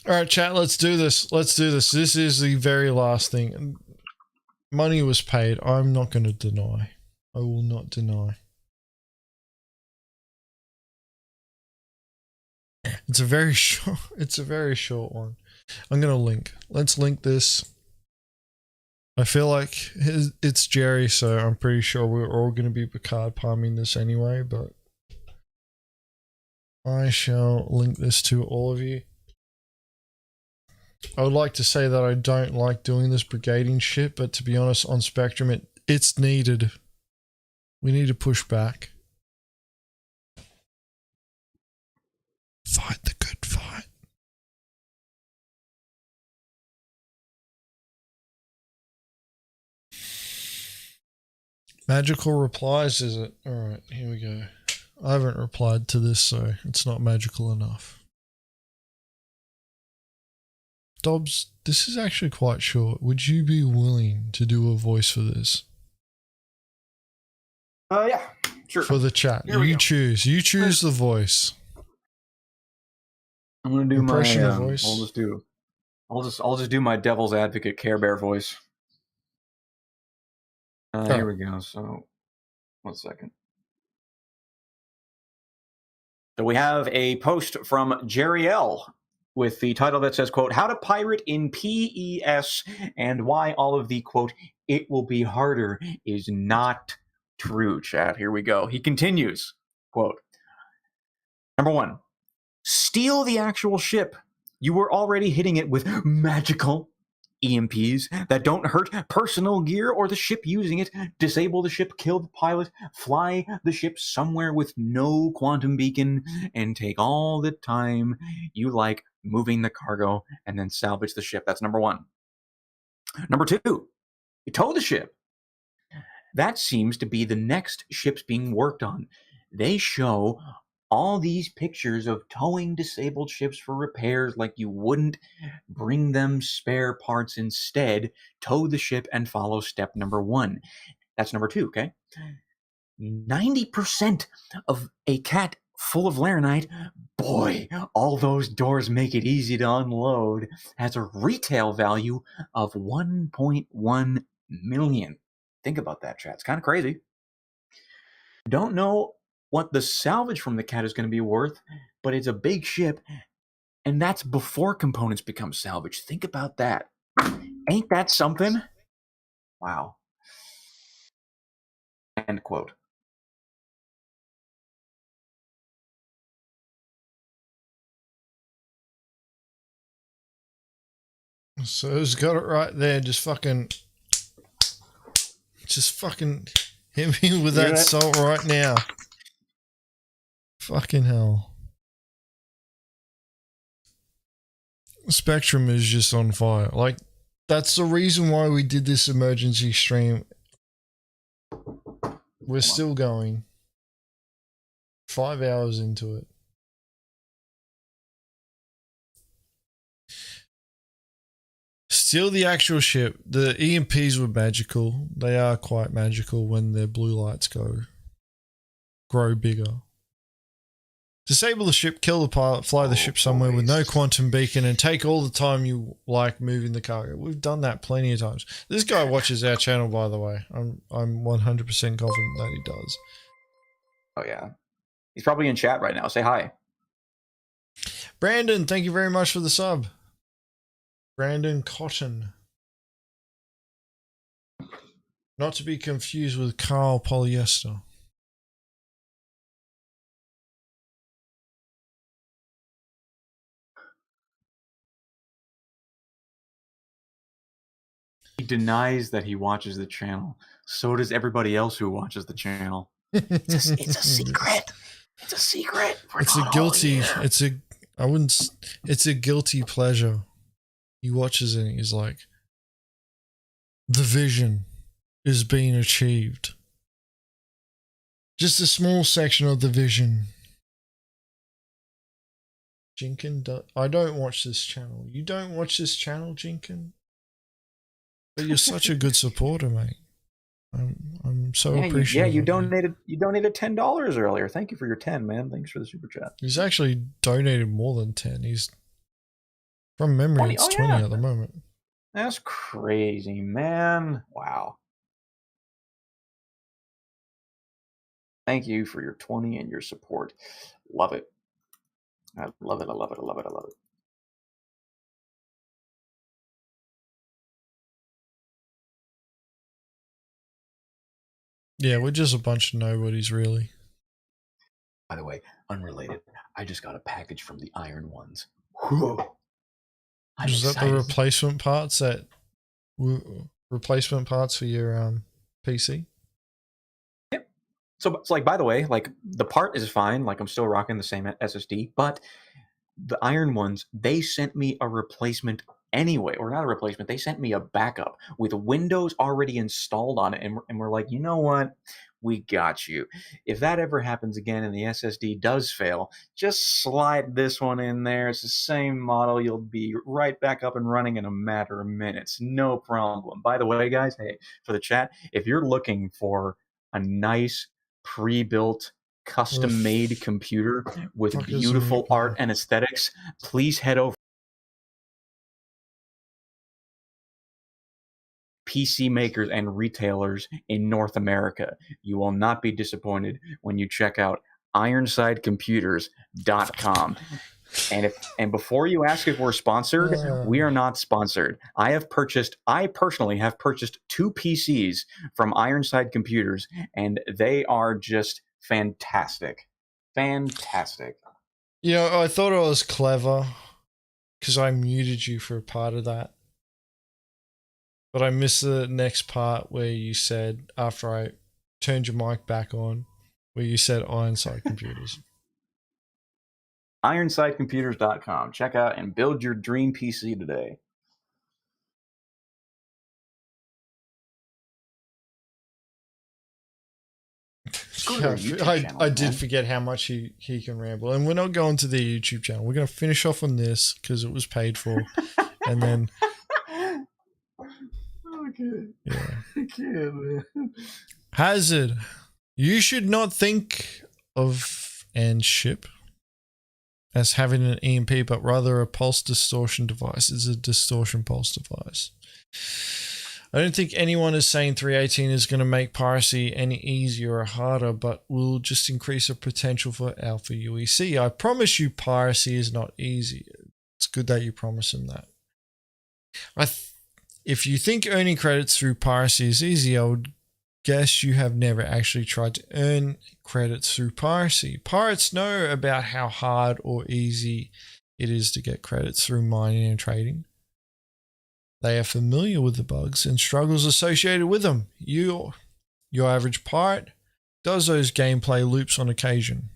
Alright, chat, let's do this. Let's do this. This is the very last thing. Money was paid. I'm not going to deny. I will not deny. It's a very short one. I'm going to link. Let's link this. I feel like it's Jerry, so I'm pretty sure we're all going to be Picard palming this anyway, but I shall link this to all of you. I would like to say that I don't like doing this brigading shit, but to be honest, on Spectrum, it's needed. We need to push back. Fight the good fight. Magical replies, is it? Alright, here we go. I haven't replied to this, so it's not magical enough. Dobbs, this is actually quite short. Would you be willing to do a voice for this? Yeah, sure. For the chat. You choose. You choose the voice. I'm gonna do impression my of voice. I'll just do my devil's advocate Care Bear voice. Here we go. So, 1 second. So we have a post from Jerry L with the title that says, quote, "How to pirate in PES and why all of the, quote, it will be harder is not true," chat. Here we go. He continues, quote, "Number 1, steal the actual ship. You were already hitting it with magical EMPs that don't hurt personal gear or the ship using it. Disable the ship, kill the pilot, fly the ship somewhere with no quantum beacon, and take all the time you like moving the cargo and then salvage the ship." That's number 1. Number 2, you tow the ship. That seems to be the next ships being worked on. They show all these pictures of towing disabled ships for repairs like you wouldn't bring them spare parts instead. Tow the ship and follow step number 1. That's number 2, okay? 90% of a cat full of laranite, boy, all those doors make it easy to unload, has a retail value of 1.1 million. Think about that, chat. It's kind of crazy. Don't know what the salvage from the cat is going to be worth, but it's a big ship, and that's before components become salvage. Think about that. Ain't that something? Wow. End quote. So he's got it right there. Just fucking hit me with that salt right now. Fucking hell. Spectrum is just on fire. Like, that's the reason why we did this emergency stream. We're still going. 5 hours into it. Steal the actual ship. The EMPs were magical. They are quite magical when their blue lights grow bigger. Disable the ship, kill the pilot, fly the ship somewhere with no quantum beacon, and take all the time you like moving the cargo. We've done that plenty of times. This guy watches our channel, by the way. I'm 100% confident that he does. Oh, yeah. He's probably in chat right now. Say hi. Brandon, thank you very much for the sub. Brandon Cotton. Not to be confused with Carl Polyester. He denies that he watches the channel. So does everybody else who watches the channel. It's a secret. It's a secret. It's a guilty. It's a guilty pleasure. He watches it and he's like, the vision is being achieved. Just a small section of the vision. Jinkin, I don't watch this channel. You don't watch this channel, Jinkin? But you're such a good supporter, mate. I'm so appreciative. You donated $10 earlier. Thank you for your 10, man. Thanks for the super chat. He's actually donated more than 10. He's from memory 20, it's 20 at the moment. That's crazy, man. Wow. Thank you for your 20 and your support. Love it. I love it. I love it. I love it. I love it. Yeah, we're just a bunch of nobodies, really. By the way, unrelated, I just got a package from the Iron Ones. Is that the replacement parts for your PC? Yep. So it's like, by the way, like the part is fine. Like I'm still rocking the same SSD, but the Iron Ones, they sent me a replacement anyway, or not a replacement. They sent me a backup with Windows already installed on it, and we're like, you know what? We got you. If that ever happens again and the SSD does fail, just slide this one in there. It's the same model. You'll be right back up and running in a matter of minutes. No problem. By the way, guys, hey, for the chat, if you're looking for a nice pre-built custom-made computer with beautiful art and aesthetics, please head over PC makers and retailers in North America. You will not be disappointed when you check out ironsidecomputers.com. And before you ask if we're sponsored, we are not sponsored. I personally have purchased 2 PCs from Ironside Computers, and they are just fantastic. Fantastic. You know, I thought it was clever because I muted you for a part of that. But I missed the next part where you said, after I turned your mic back on, where you said Ironside Computers. IronsideComputers.com. Check out and build your dream PC today. I did forget how much he can ramble. And we're not going to the YouTube channel. We're going to finish off on this because it was paid for. And then... Okay. Yeah. I can't, man. Hazard. You should not think of and ship as having an EMP, but rather a pulse distortion device. It's a distortion pulse device. I don't think anyone is saying 318 is going to make piracy any easier or harder, but will just increase the potential for alpha UEC. I promise you piracy is not easy. It's good that you promise him that. If you think earning credits through piracy is easy, I would guess you have never actually tried to earn credits through piracy. Pirates know about how hard or easy it is to get credits through mining and trading. They are familiar with the bugs and struggles associated with them. Your average pirate does those gameplay loops on occasion.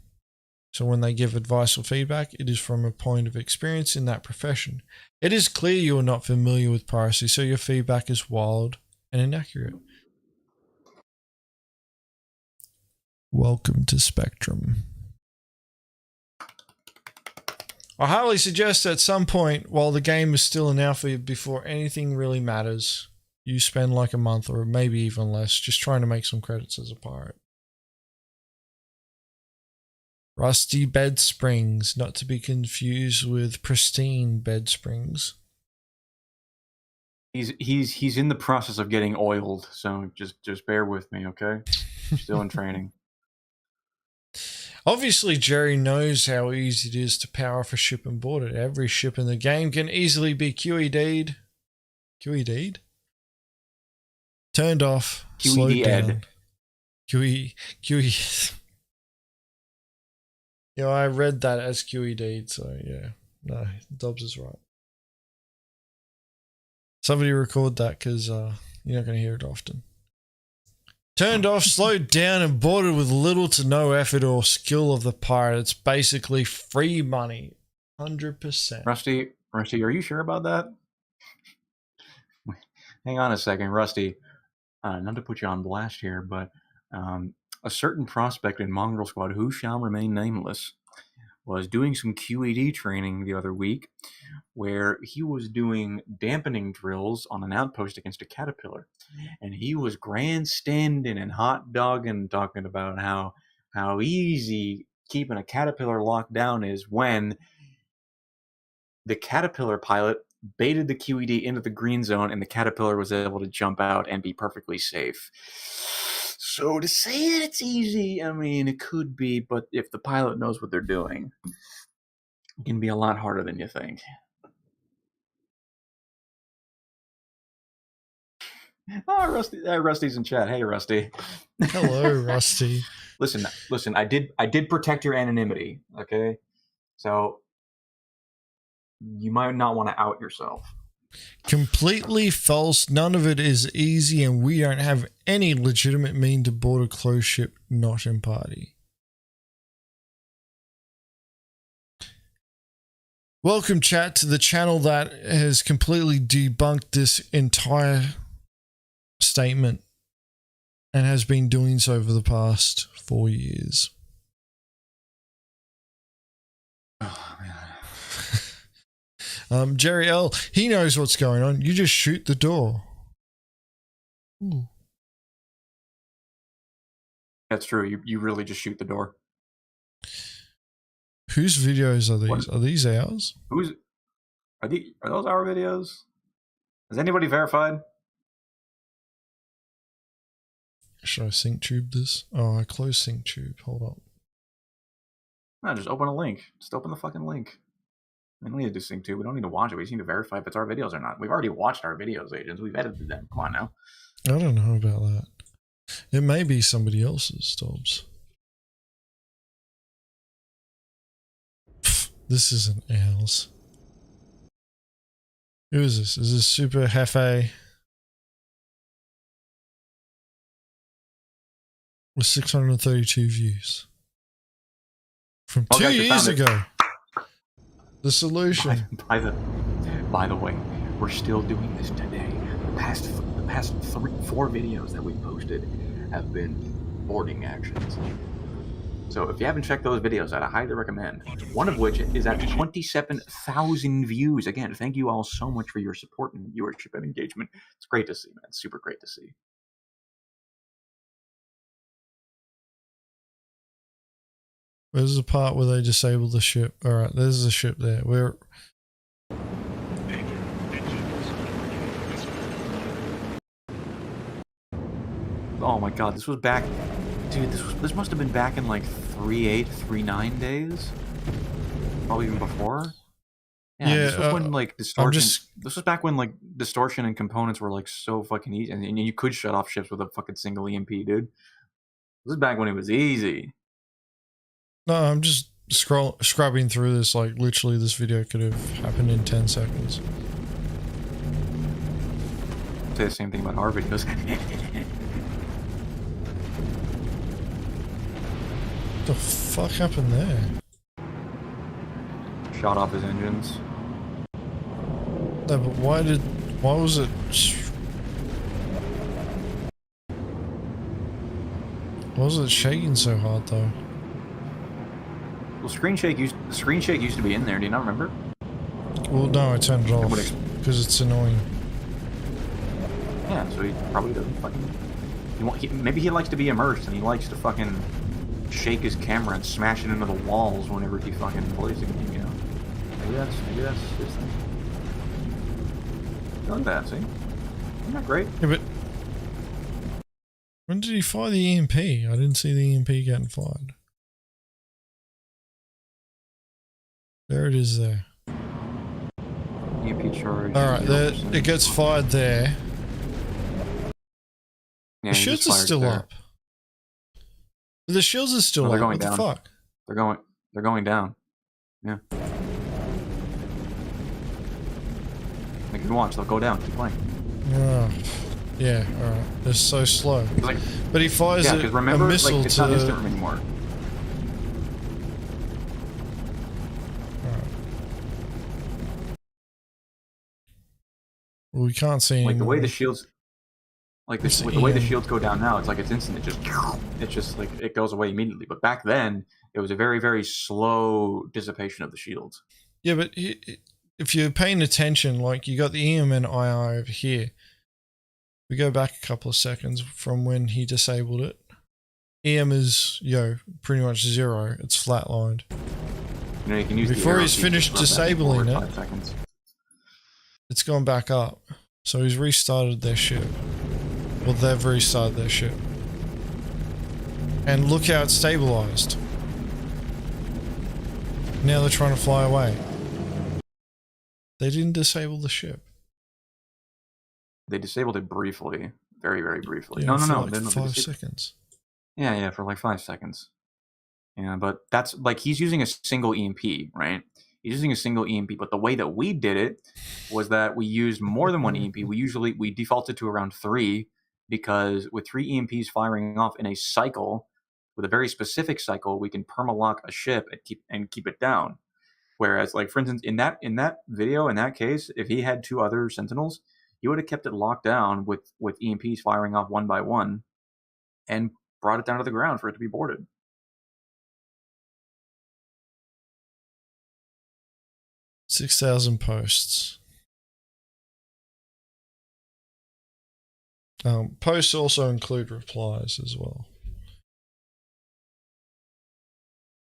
So when they give advice or feedback, it is from a point of experience in that profession. It is clear you are not familiar with piracy, so your feedback is wild and inaccurate. Welcome to Spectrum. I highly suggest at some point, while the game is still in alpha, before anything really matters, you spend like a month or maybe even less just trying to make some credits as a pirate. Rusty bed springs, not to be confused with pristine bed springs. He's in the process of getting oiled, so just bear with me, okay? Still in training. Obviously, Jerry knows how easy it is to power off a ship and board it. Every ship in the game can easily be QED'd. QED'd? Turned off, slowed down. QE. You know, I read that as QED, so yeah. No, Dobbs is right. Somebody record that because you're not going to hear it often. Turned off, slowed down, and boarded with little to no effort or skill of the pirate. It's basically free money. 100%. Rusty, are you sure about that? Hang on a second, Rusty. Not to put you on blast here, but a certain prospect in Mongrel Squad, who shall remain nameless, was doing some QED training the other week where he was doing dampening drills on an outpost against a caterpillar. And he was grandstanding and hot dogging, talking about how easy keeping a caterpillar locked down is when the caterpillar pilot baited the QED into the green zone and the caterpillar was able to jump out and be perfectly safe. So to say that it's easy, I mean, it could be, but if the pilot knows what they're doing, it can be a lot harder than you think. Oh, Rusty. Rusty's in chat. Hey, Rusty. Hello, Rusty. Listen. I did protect your anonymity. Okay, so you might not want to out yourself. Completely false. None of it is easy, and we don't have any legitimate mean to board a closed ship not in party. Welcome, chat, to the channel that has completely debunked this entire statement and has been doing so for the past 4 years. Oh, man. Jerry L, he knows what's going on. You just shoot the door. Ooh. That's true. You really just shoot the door. Whose videos are these? What? Are these ours? Are those our videos? Is anybody verified? Should I SyncTube this? Oh, I closed SyncTube. Hold up. No, just open a link. Just open the fucking link. We don't need to do SyncTube. We don't need to watch it. We just need to verify if it's our videos or not. We've already watched our videos, Agents. We've edited them. Come on now. I don't know about that. It may be somebody else's, Dobbs. This isn't ours. Who is this? Is this Super Hefe? With 632 views. From 2 years ago. The solution. By the way, we're still doing this today. The past 4 videos that we posted have been boarding actions. So if you haven't checked those videos out, I highly recommend. One of which is at 27,000 views. Again, thank you all so much for your support and viewership and engagement. It's great to see, man. It's super great to see. Where's the part where they disable the ship? Alright, there's the ship there. Where... Oh my god, this was back... Dude, this must have been back in like 3.8, 3.9 days? Probably even before? Yeah, this was when like distortion... This was back when like distortion and components were like so fucking easy. And you could shut off ships with a fucking single EMP, dude. This is back when it was easy. No, I'm just scrubbing through this. Like, literally, this video could have happened in 10 seconds. Say the same thing about our videos. What the fuck happened there? Shot off his engines. No, but why was it... Why was it shaking so hard, though? Well, screen shake used to be in there. Do you not remember? Well, no, I turned it off because it's annoying. Yeah, so he probably doesn't fucking... maybe he likes to be immersed and he likes to fucking shake his camera and smash it into the walls whenever he fucking plays the game, you know? Maybe that's his thing. Not bad, see? Isn't that great? Yeah, but... When did he fire the EMP? I didn't see the EMP getting fired. There it is there. EMP charge. Alright, it gets fired there. Yeah, the shields are still up. The shields are still up. They're going what down. The fuck? They're going down. Yeah. You can watch, they'll go down, keep playing. Oh, yeah, alright. They're so slow. Like, but he fires a missile like, it's not instant anymore. Well, we can't see like anymore. the way the shields, like this, with the way the shields go down now, it's like it's instant. It's just like it goes away immediately. But back then, it was a very, very slow dissipation of the shields. Yeah, but if you're paying attention, like you got the EM and II over here. We go back a couple of seconds from when he disabled it. EM is, pretty much 0. It's flatlined. You know, you can use before he's finished disabling it. It's gone back up. So he's restarted their ship. Well, they've restarted their ship. And look how it's stabilized. Now they're trying to fly away. They didn't disable the ship. They disabled it briefly. very, very briefly. Yeah, No, for no, like no, no. 5 seconds. Yeah, for like 5 seconds. Yeah, but that's like he's using a single EMP, right? He's using a single EMP, but the way that we did it was that we used more than one EMP. We defaulted to around 3 because with 3 EMPs firing off in a cycle, with a very specific cycle, we can permalock a ship and keep it down. Whereas, like for instance, in that video, in that case, if he had 2 other Sentinels, he would have kept it locked down with EMPs firing off one by one, and brought it down to the ground for it to be boarded. 6,000 posts. Posts also include replies as well.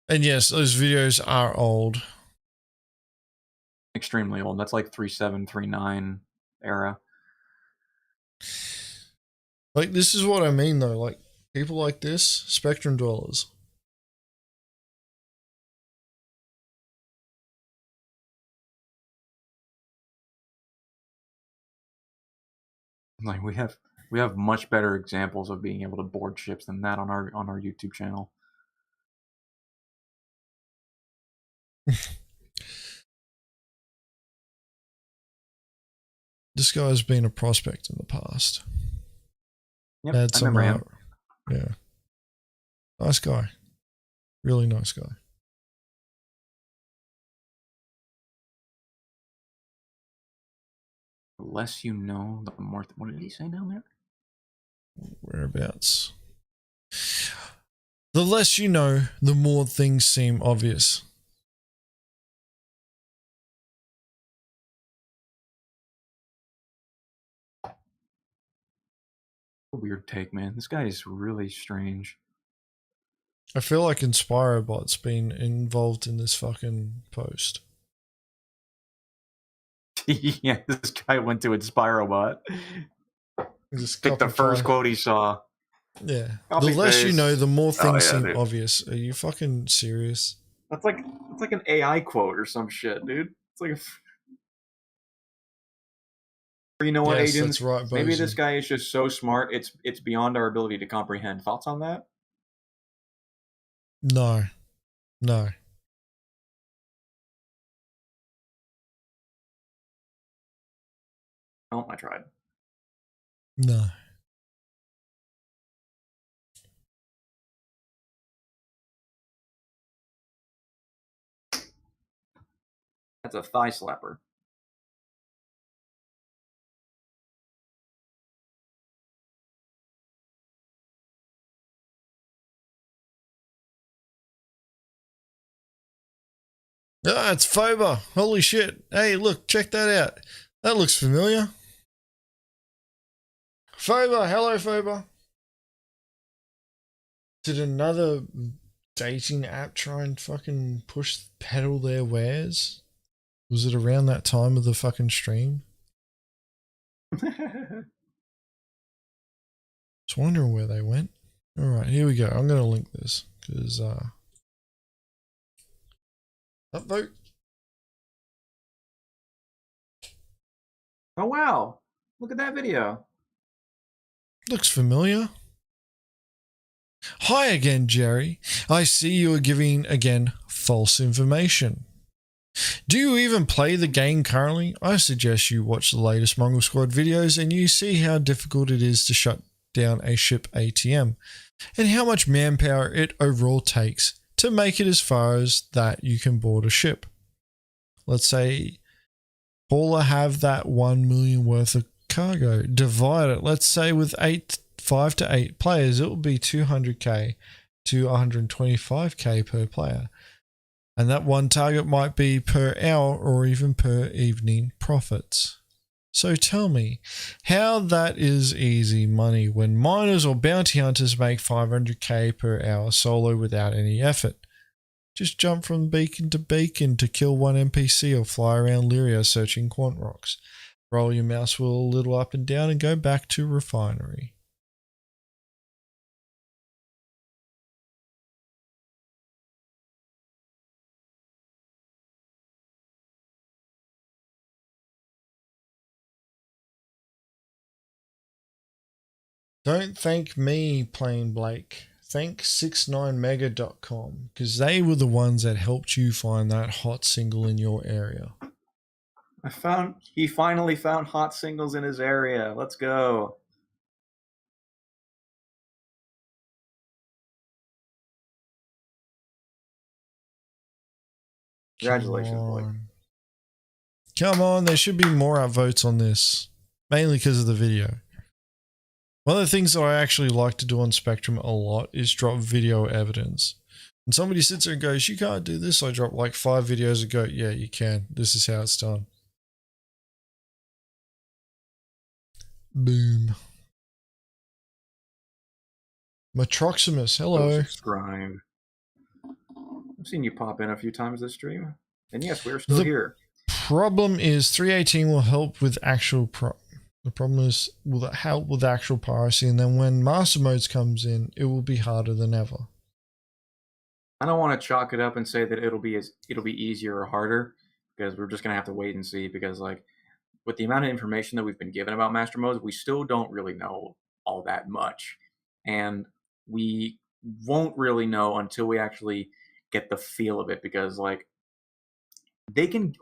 And yes, those videos are old. Extremely old. That's like 3.7, 3.9 era. Like, this is what I mean, though. Like, people like this, Spectrum dwellers. Like we have much better examples of being able to board ships than that on our YouTube channel. This guy's been a prospect in the past. Yep, Had I some, remember him. yeah. Nice guy. Really nice guy. The less you know, the more. What did he say down there? Whereabouts? The less you know, the more things seem obvious. Weird take, man. This guy is really strange. I feel like Inspirobot's been involved in this fucking post. Yeah, this guy went to Inspirobot. Just Picked the first copy-paste. quote he saw. Yeah. Copy The less you paste. know, the more things seem dude. obvious. Are you fucking serious? That's like an AI quote or some shit, dude. It's like you know what, Yes, Agens? that's right, Maybe Bosun. this guy is just so smart. It's beyond our ability to comprehend. Thoughts on that? No. No. Oh, I tried. No. That's a thigh slapper. Ah, it's Foba. Holy shit. Hey, look, check that out. That looks familiar. Foba, hello Foba. Did another dating app try and fucking peddle their wares? Was it around that time of the fucking stream? Just wondering where they went. Alright, here we go. I'm gonna link this because upvote. Oh wow. Look at that video. Looks familiar. Hi again, Jerry. I see you are giving again false information. Do you even play the game currently? I suggest you watch the latest Mongrel Squad videos and you see how difficult it is to shut down a ship ATM and how much manpower it overall takes to make it as far as that you can board a ship. Let's say Paula have that 1 million worth of cargo. Divide it, let's say with 5 to 8 players, it will be 200k to 125k per player. And that one target might be per hour or even per evening profits. So tell me how that is easy money when miners or bounty hunters make 500k per hour solo without any effort. Just jump from beacon to kill one NPC or fly around Lyria searching quant rocks. Roll your mouse wheel a little up and down and go back to refinery. Don't thank me, Plain Blake. Thank 69mega.com because they were the ones that helped you find that hot single in your area. He finally found hot singles in his area. Let's go. Congratulations, Blake. Come on, there should be more upvotes on this. Mainly because of the video. One of the things that I actually like to do on Spectrum a lot is drop video evidence. When somebody sits there and goes, you can't do this, I drop like 5 videos and go, yeah, you can. This is how it's done. Boom. Matroximus, hello. Subscribe. I've seen you pop in a few times this stream. And yes, we're still here. Problem is 318 will help with actual the problem is, will it help with actual piracy? And then when master modes comes in, it will be harder than ever. I don't want to chalk it up and say that it'll be easier or harder, because we're just gonna have to wait and see. Because like with the amount of information that we've been given about master modes, we still don't really know all that much, and we won't really know until we actually get the feel of it. Because like they can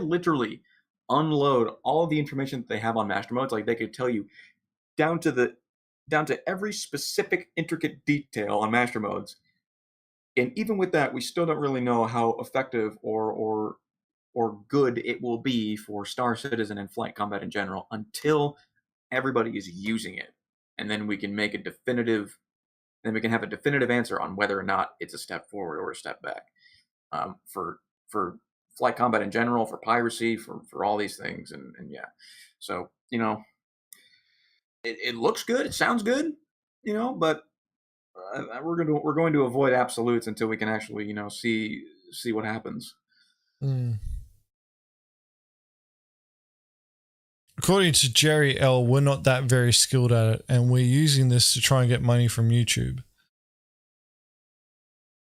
literally unload all of the information that they have on master modes. Like they could tell you down to every specific intricate detail on master modes. And even with that, we still don't really know how effective or good it will be for Star Citizen and flight combat in general until everybody is using it. And then we can make have a definitive answer on whether or not it's a step forward or a step back. For flight combat in general, for piracy, for all these things, and yeah. So, you know, it looks good, it sounds good, you know, but we're going to avoid absolutes until we can actually, you know, see what happens. According to Jerry L, we're not that very skilled at it, and we're using this to try and get money from YouTube.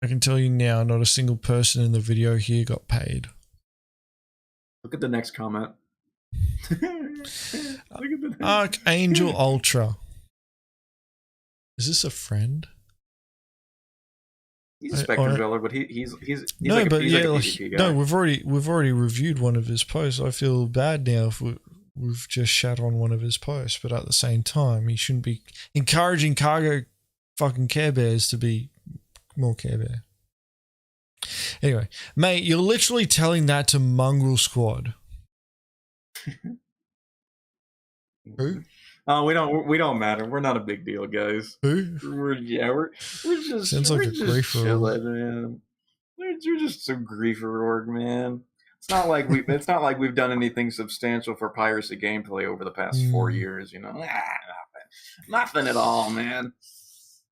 I can tell you now, not a single person in the video here got paid. Look at the next comment. Archangel Ultra. Is this a friend? He's a Spectrum Dweller, but he's no, like but he's yeah, like a PvP guy. no, we've already reviewed one of his posts. I feel bad now if we've just shat on one of his posts, but at the same time, he shouldn't be encouraging cargo fucking Care Bears to be more Care Bear. Anyway, mate, you're literally telling that to Mongrel Squad. Who? Oh, we don't matter. We're not a big deal, guys. Who? We're just Sounds like a griefer org. Man. We're just some griefer org, man. It's not like we've done anything substantial for piracy gameplay over the past 4 years, you know. Nothing at all, man.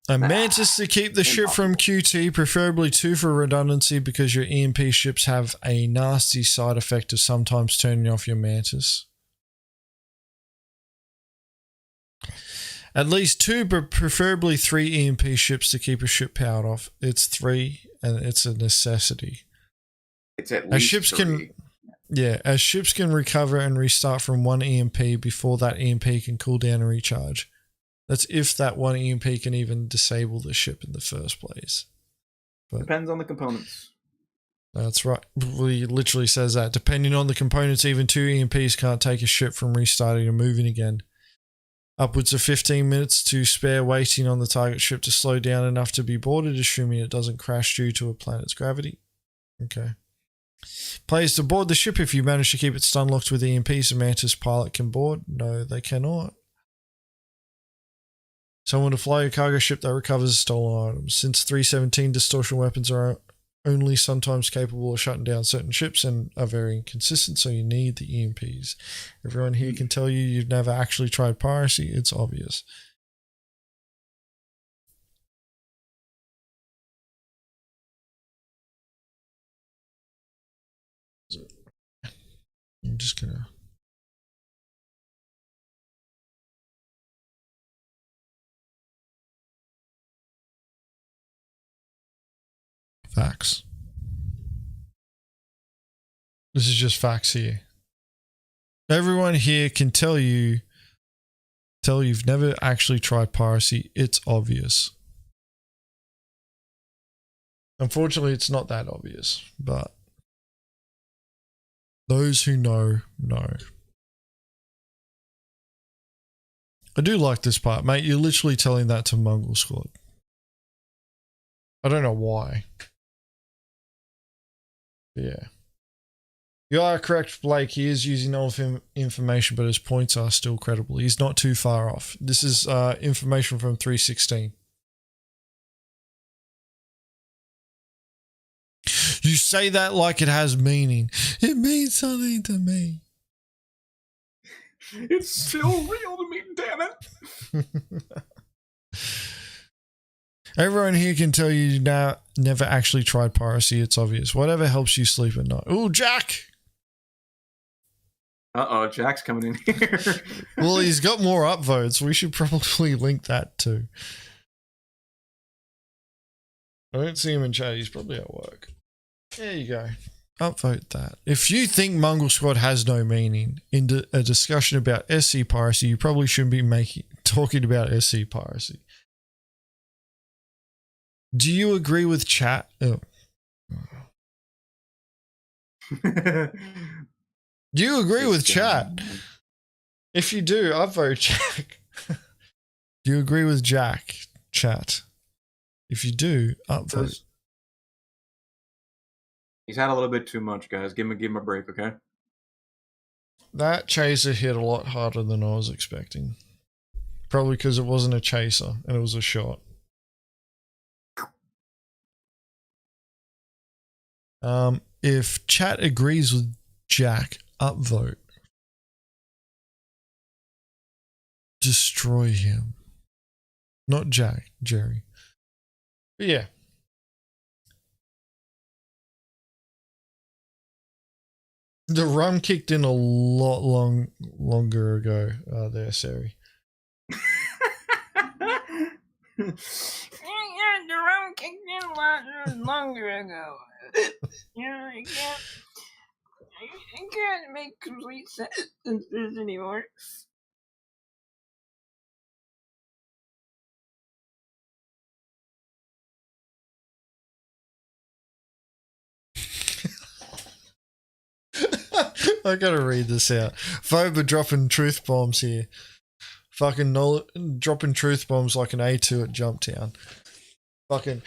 A mantis to keep the ship from QT, preferably 2 for redundancy, because your EMP ships have a nasty side effect of sometimes turning off your mantis. At least 2, but preferably 3 EMP ships to keep a ship powered off. It's 3, and it's a necessity. It's at least 3. As ships can recover and restart from 1 EMP before that EMP can cool down and recharge. That's if that 1 EMP can even disable the ship in the first place. But depends on the components. That's right. He literally says that. Depending on the components, even 2 EMPs can't take a ship from restarting and moving again. Upwards of 15 minutes to spare waiting on the target ship to slow down enough to be boarded, assuming it doesn't crash due to a planet's gravity. Okay. Players to board the ship if you manage to keep it stun locked with EMPs. A Mantis pilot can board. No, they cannot. Someone to fly a cargo ship that recovers stolen items. Since 317 distortion weapons are only sometimes capable of shutting down certain ships and are very inconsistent, so you need the EMPs. Everyone here can tell you you've never actually tried piracy. It's obvious. I'm just gonna... Facts. This is just facts here. Everyone here can tell you tell you've never actually tried piracy. It's obvious. Unfortunately, it's not that obvious, but those who know, know. I do like this part, mate. You're literally telling that to Mongrel Squad. I don't know why. But yeah. You are correct, Blake. He is using old information, but his points are still credible. He's not too far off. This is information from 316. You say that like it has meaning. It means something to me. It's still real to me, damn it. Everyone here can tell you now never actually tried piracy. It's obvious. Whatever helps you sleep at night. Ooh, Jack! Uh-oh, Jack's coming in here. Well, he's got more upvotes. We should probably link that too. I don't see him in chat. He's probably at work. There you go. Upvote that. If you think Mongrel Squad has no meaning in a discussion about SC piracy, you probably shouldn't be talking about SC piracy. Do you agree with chat? Oh. Do you agree with chat? If you do, upvote Jack. Do you agree with Jack, chat? If you do, upvote. He's had a little bit too much, guys. Give him a break, okay? That chaser hit a lot harder than I was expecting. Probably because it wasn't a chaser and it was a shot. If chat agrees with Jack, upvote. Destroy him. Not Jack, Jerry. But yeah. The rum kicked in a lot longer ago there, Sari. Yeah, the rum kicked in a lot longer ago. I can't make complete sentences anymore. I gotta read this out. Phoba dropping truth bombs here. Fucking dropping truth bombs like an A2 at Jumptown. Fucking.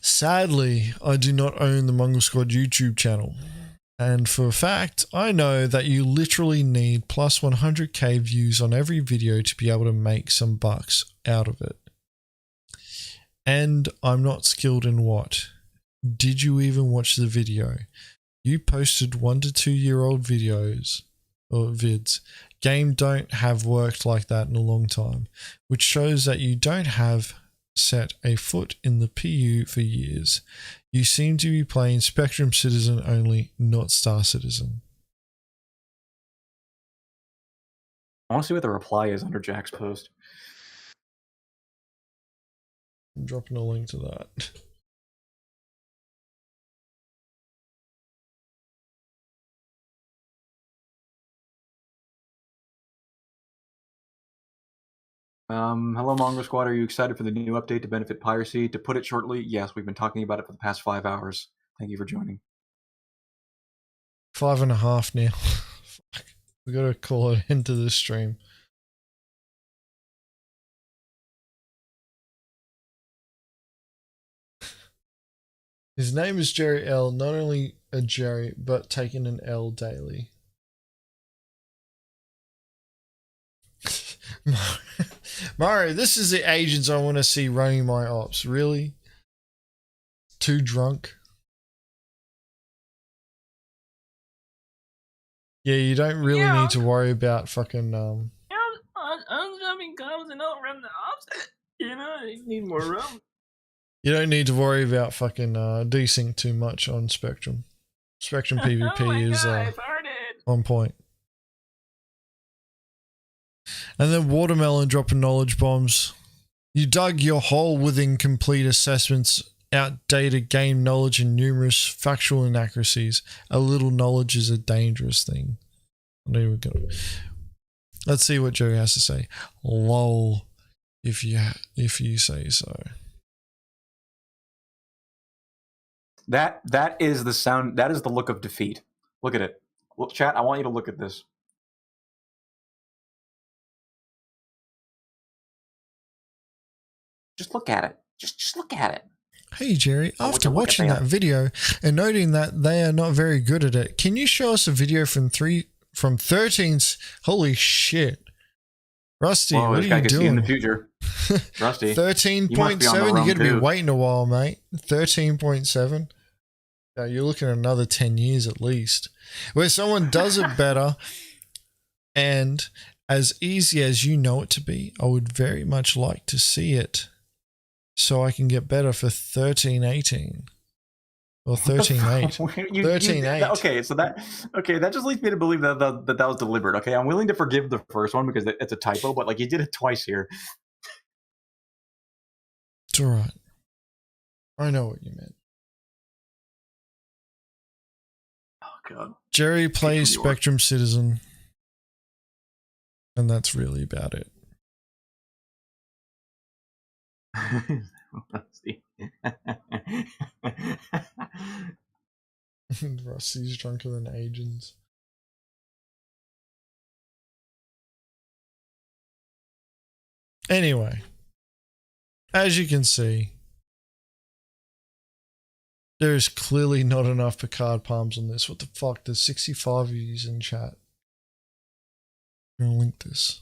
Sadly, I do not own the Mongrel Squad YouTube channel. And for a fact, I know that you literally need plus 100k views on every video to be able to make some bucks out of it. And I'm not skilled in what? Did you even watch the video? You posted 1 to 2 year old videos or vids. Game don't have worked like that in a long time, which shows that you don't have set a foot in the PU for years. You seem to be playing Spectrum Citizen only, not Star Citizen. I want to see what the reply is under Jack's post. I'm dropping a link to that. Hello, Mongrel Squad. Are you excited for the new update to benefit piracy? To put it shortly, yes, we've been talking about it for the past 5 hours. Thank you for joining. 5.5 now. Fuck. We gotta call it into this stream. His name is Jerry L. Not only a Jerry, but taking an L daily. Mario, this is the agents I want to see running my ops. Really? Too drunk? Yeah, you don't really need to worry about fucking I'm jumping cows and I'll run the ops. I need more rum. You don't need to worry about fucking desync too much on Spectrum. Spectrum PvP is on point. And then Watermelon dropping knowledge bombs. You dug your hole with incomplete assessments, outdated game knowledge, and numerous factual inaccuracies. A little knowledge is a dangerous thing. I'm not even gonna. Let's see what Joey has to say. Lol, if you say so. That is the sound. That is the look of defeat. Look at it. Look, chat. I want you to look at this. Just look at it. Just look at it. Hey Jerry, I want after to look at watching that video and noting that they are not very good at it, can you show us a video from 13's? Holy shit. Rusty, Whoa, what are this guy you could see doing? in the future. Rusty. 13.7, you're going to be waiting a while, mate. 13.7. You're looking at another 10 years at least. Where someone does it better and as easy as you know it to be, I would very much like to see it so I can get better for 13.18. Or 13.8. 13.8. Okay, so that just leads me to believe that that was deliberate. Okay, I'm willing to forgive the first one because it's a typo, but like you did it twice here. It's all right. I know what you meant. Oh god. Jerry plays Spectrum Citizen, and that's really about it. Rusty's drunker than Agens. Anyway, as you can see, there's clearly not enough Picard palms on this. What the fuck? There's 65 of you in chat. I'm gonna link this.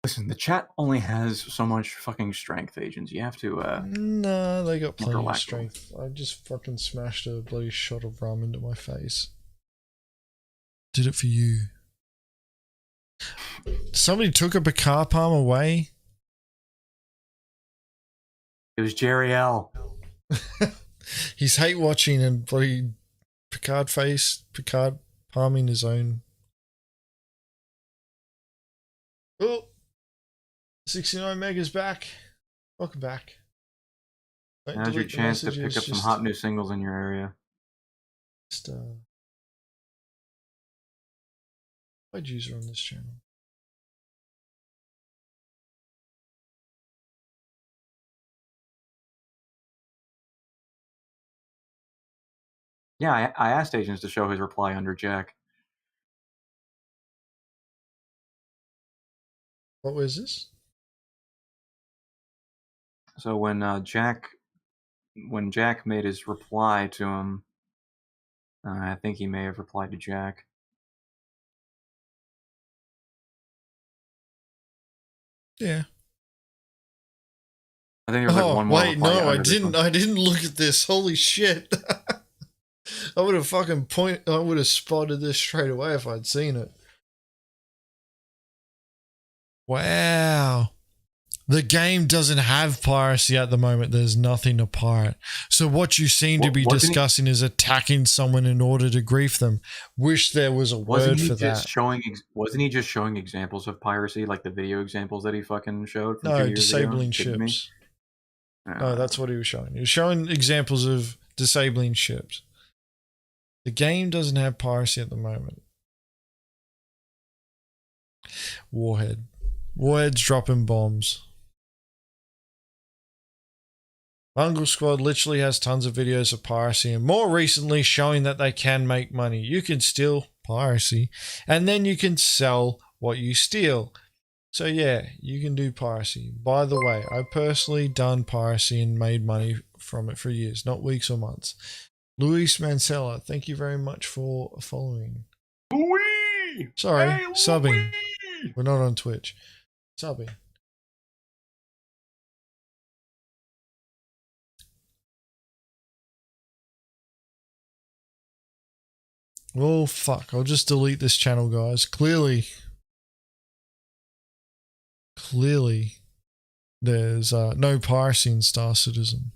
Listen, the chat only has so much fucking strength, Agents. You have to No, they got plenty of relax. strength. I just fucking smashed a bloody shot of rum into my face. Did it for you. Somebody took a Picard palm away. It was Jerry L. He's hate watching and bloody Picard palming his own. Oh, 69 Mega's back. Welcome back. Don't Now's your delete the chance to messages, pick up some just- hot new singles in your area. Just wide user on this channel. Yeah, I asked Agents to show his reply under Jack. What was this? So when Jack made his reply to him, I think he may have replied to Jack. Yeah. I think there was like one more. Wait, reply no, I under this didn't. one. I didn't look at this. Holy shit! I would have I would have spotted this straight away if I'd seen it. Wow. The game doesn't have piracy at the moment. There's nothing to pirate. So what you seem to be Wasn't he- discussing is attacking someone in order to grief them. Wish there was a Wasn't word he for just that. wasn't he just showing examples of piracy, like the video examples that he fucking showed from 2 No, years disabling ago? Kidding me? ships. No, that's what he was showing. He was showing examples of disabling ships. The game doesn't have piracy at the moment. Warhead. Warhead's dropping bombs. Mongrel Squad literally has tons of videos of piracy and more recently showing that they can make money. You can steal piracy and then you can sell what you steal. So yeah, you can do piracy. By the way, I've personally done piracy and made money from it for years, not weeks or months. Luis Mancella, thank you very much for following. Louis! Sorry, Hey, subbing. Louis! We're not on Twitch. Subbing. Oh fuck, I'll just delete this channel, guys. Clearly there's no piracy in Star Citizen.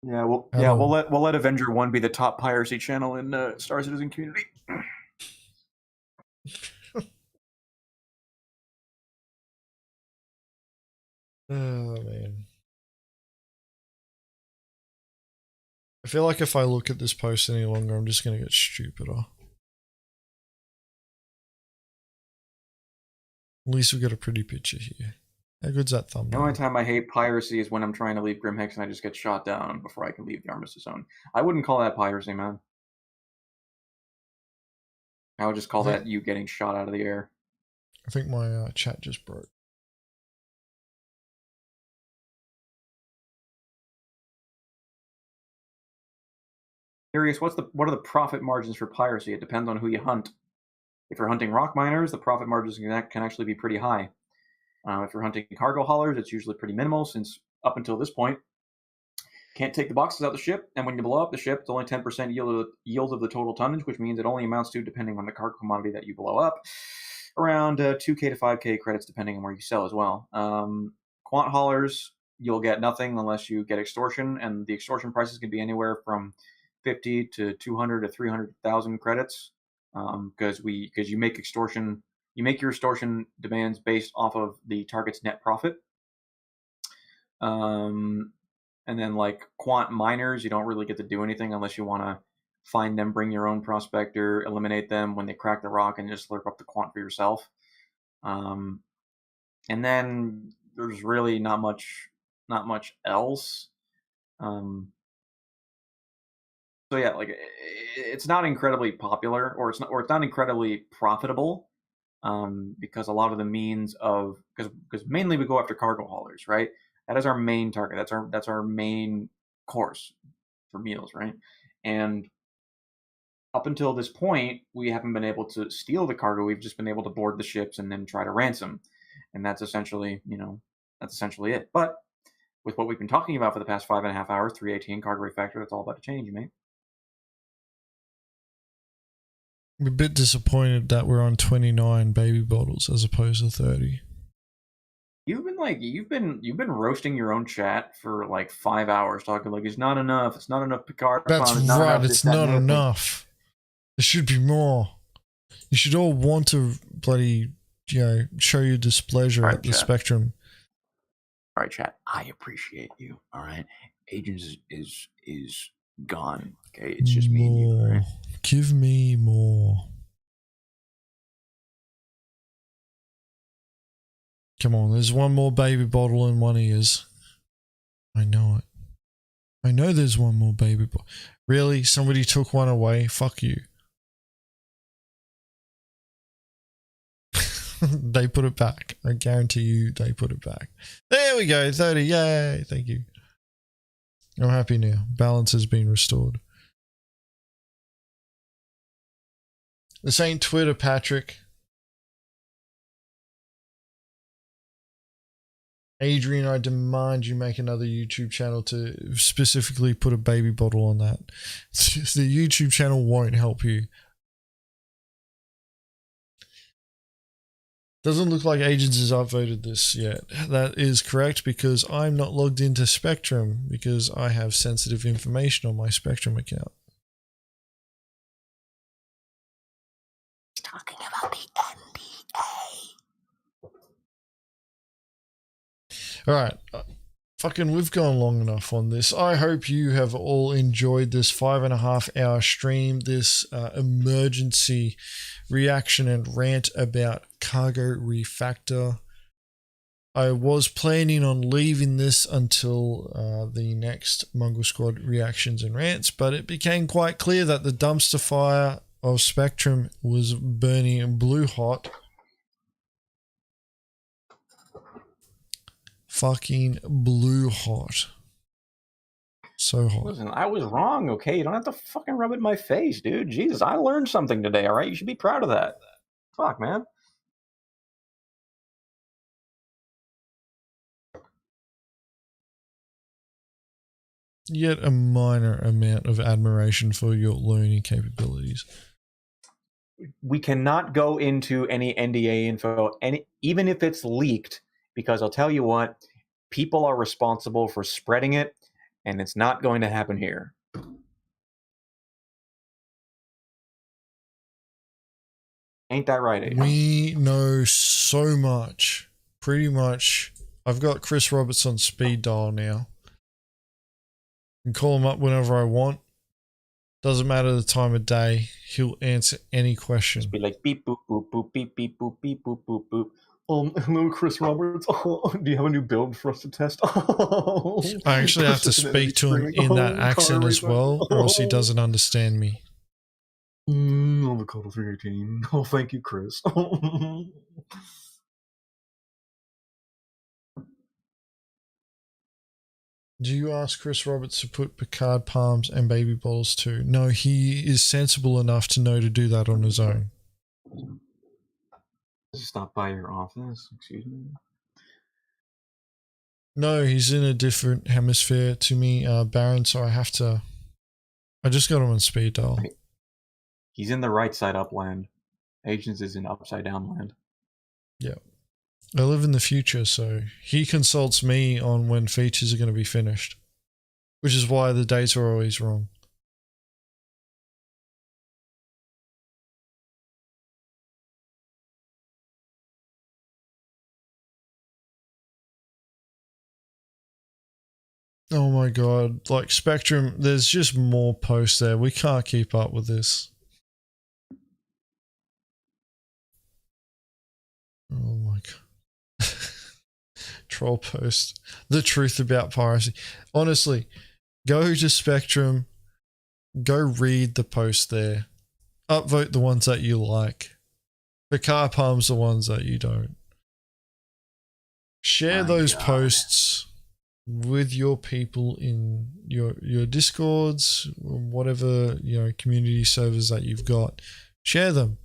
Yeah, we'll let Avenger 1 be the top piracy channel in Star Citizen community. Oh man. I feel like if I look at this post any longer, I'm just gonna get stupider. At least we got a pretty picture here. How good's that The thumbnail? only time I hate piracy is when I'm trying to leave Grimhex and I just get shot down before I can leave the Armistice Zone. I wouldn't call that piracy, man. I would just call that you getting shot out of the air. I think my chat just broke. Curious, what are the profit margins for piracy? It depends on who you hunt. If you're hunting rock miners, the profit margins can actually be pretty high. If you're hunting cargo haulers, it's usually pretty minimal, since up until this point, can't take the boxes out of the ship, and when you blow up the ship, it's only 10% yield of the total tonnage, which means it only amounts to, depending on the cargo commodity that you blow up, around 2k to 5k credits, depending on where you sell as well. Quant haulers, you'll get nothing unless you get extortion, and the extortion prices can be anywhere from 50 to 200 to 300,000 credits, because you make your extortion demands based off of the target's net profit. And then like quant miners, you don't really get to do anything unless you want to find them, bring your own prospector, eliminate them when they crack the rock, and just slurp up the quant for yourself. And then there's really not much else. So yeah, like it's not incredibly popular, or it's not incredibly profitable, because a lot of the means of because mainly we go after cargo haulers, right? That is our main target. That's our main course for meals, right? And up until this point, we haven't been able to steal the cargo. We've just been able to board the ships and then try to ransom, and that's essentially it. But with what we've been talking about for the past 5.5 hours, 318 Cargo Refactor, that's all about to change, mate. I'm a bit disappointed that we're on 29 baby bottles as opposed to 30. You've been roasting your own chat for like 5 hours, talking like it's not enough Picard. That's right, it's not enough. There should be more. You should all want to bloody, show your displeasure at the spectrum. All right, chat. I appreciate you. All right, Agens is gone. Okay, it's just me and you. All right? Give me more. Come on, there's one more baby bottle in one of yours. I know it. I know there's one more baby bottle. Really? Somebody took one away? Fuck you. They put it back. I guarantee you they put it back. There we go. 30. Yay. Thank you. I'm happy now. Balance has been restored. This ain't Twitter, Patrick. Adrian, I demand you make another YouTube channel to specifically put a baby bottle on that. The YouTube channel won't help you. Doesn't look like Agens has upvoted this yet. That is correct, because I'm not logged into Spectrum because I have sensitive information on my Spectrum account. Talking about the NDA. All right. We've gone long enough on this. I hope you have all enjoyed this 5.5 hour stream, this emergency reaction and rant about Cargo Refactor. I was planning on leaving this until the next Mongrel Squad reactions and rants, but it became quite clear that the dumpster fire of Spectrum was burning blue hot. Fucking blue hot. So hot. Listen, I was wrong, okay? You don't have to fucking rub it in my face, dude. Jesus, I learned something today, all right? You should be proud of that. Fuck, man. Yet a minor amount of admiration for your learning capabilities. We cannot go into any NDA info, even if it's leaked, because I'll tell you what, people are responsible for spreading it, and it's not going to happen here. Ain't that right, Aiden? We know so much. Pretty much. I've got Chris Roberts on speed dial now. I can call him up whenever I want. Doesn't matter the time of day. He'll answer any question. Just be like beep boop boop boop beep beep boop beep boop boop boop. Hello, Chris Roberts. Do you have a new build for us to test? I actually have to speak to him in that accent as well, or else he doesn't understand me. Avocado 318. Oh, thank you, Chris. Do you ask Chris Roberts to put Picard palms and baby bottles too? No, he is sensible enough to know to do that on his own. Stop by your office, excuse me. No, he's in a different hemisphere to me, Baron, so I just got him on speed dial. He's in the right side up land. Agens is in upside down land. Yeah. I live in the future, so he consults me on when features are going to be finished, which is why the dates are always wrong. Oh my god, like Spectrum, there's just more posts there. We can't keep up with this. Oh my god. Troll post. The truth about piracy. Honestly, go to Spectrum, go read the post there. Upvote the ones that you like. Picard palms the ones that you don't. Share those posts with your people in your Discords, or whatever, community servers that you've got. Share them.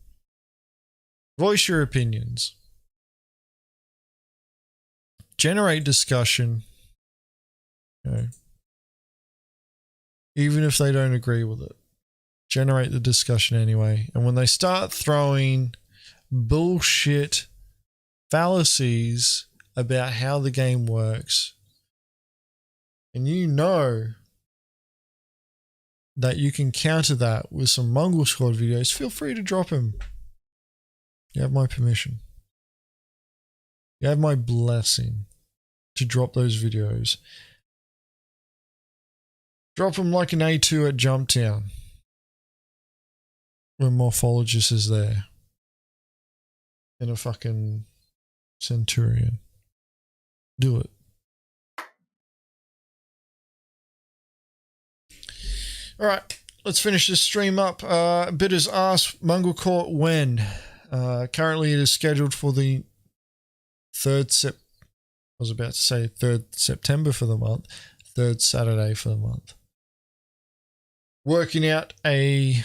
Voice your opinions. Generate discussion. Even if they don't agree with it. Generate the discussion anyway. And when they start throwing bullshit fallacies about how the game works, and you know that you can counter that with some Mongrel Squad videos, feel free to drop them. You have my permission. You have my blessing to drop those videos. Drop them like an A2 at Jumptown when Morphologist is there. And a fucking Centurion. Do it. Alright, let's finish this stream up. Bitters asked Mongrel Court when. Currently it is scheduled for the 3rd September for the month. 3rd Saturday for the month. Working out a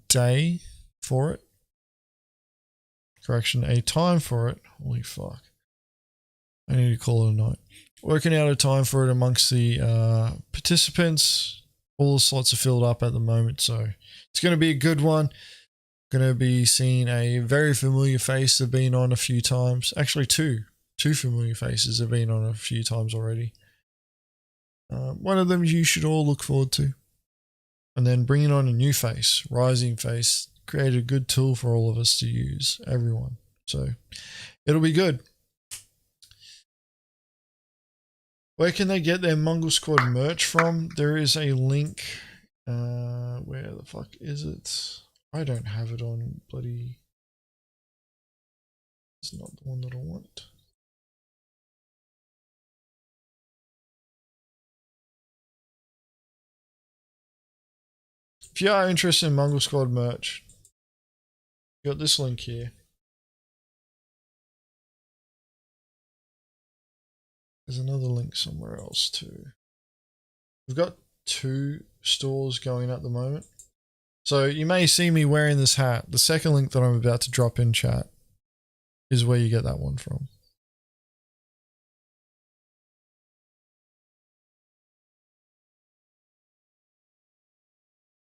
day for it. Correction, a time for it. Holy fuck. I need to call it a night. Working out a time for it amongst the participants. All the slots are filled up at the moment, so it's going to be a good one. Going to be seeing a very familiar face that have been on a few times. Actually, two familiar faces have been on a few times already. One of them you should all look forward to. And then bringing on a new face, rising face, create a good tool for all of us to use, everyone. So it'll be good. Where can they get their Mongrel Squad merch from? There is a link. Where the fuck is it? I don't have it on bloody... It's not the one that I want. If you are interested in Mongrel Squad merch, you got this link here. There's another link somewhere else too. We've got 2 stores going at the moment. So you may see me wearing this hat. The second link that I'm about to drop in chat is where you get that one from.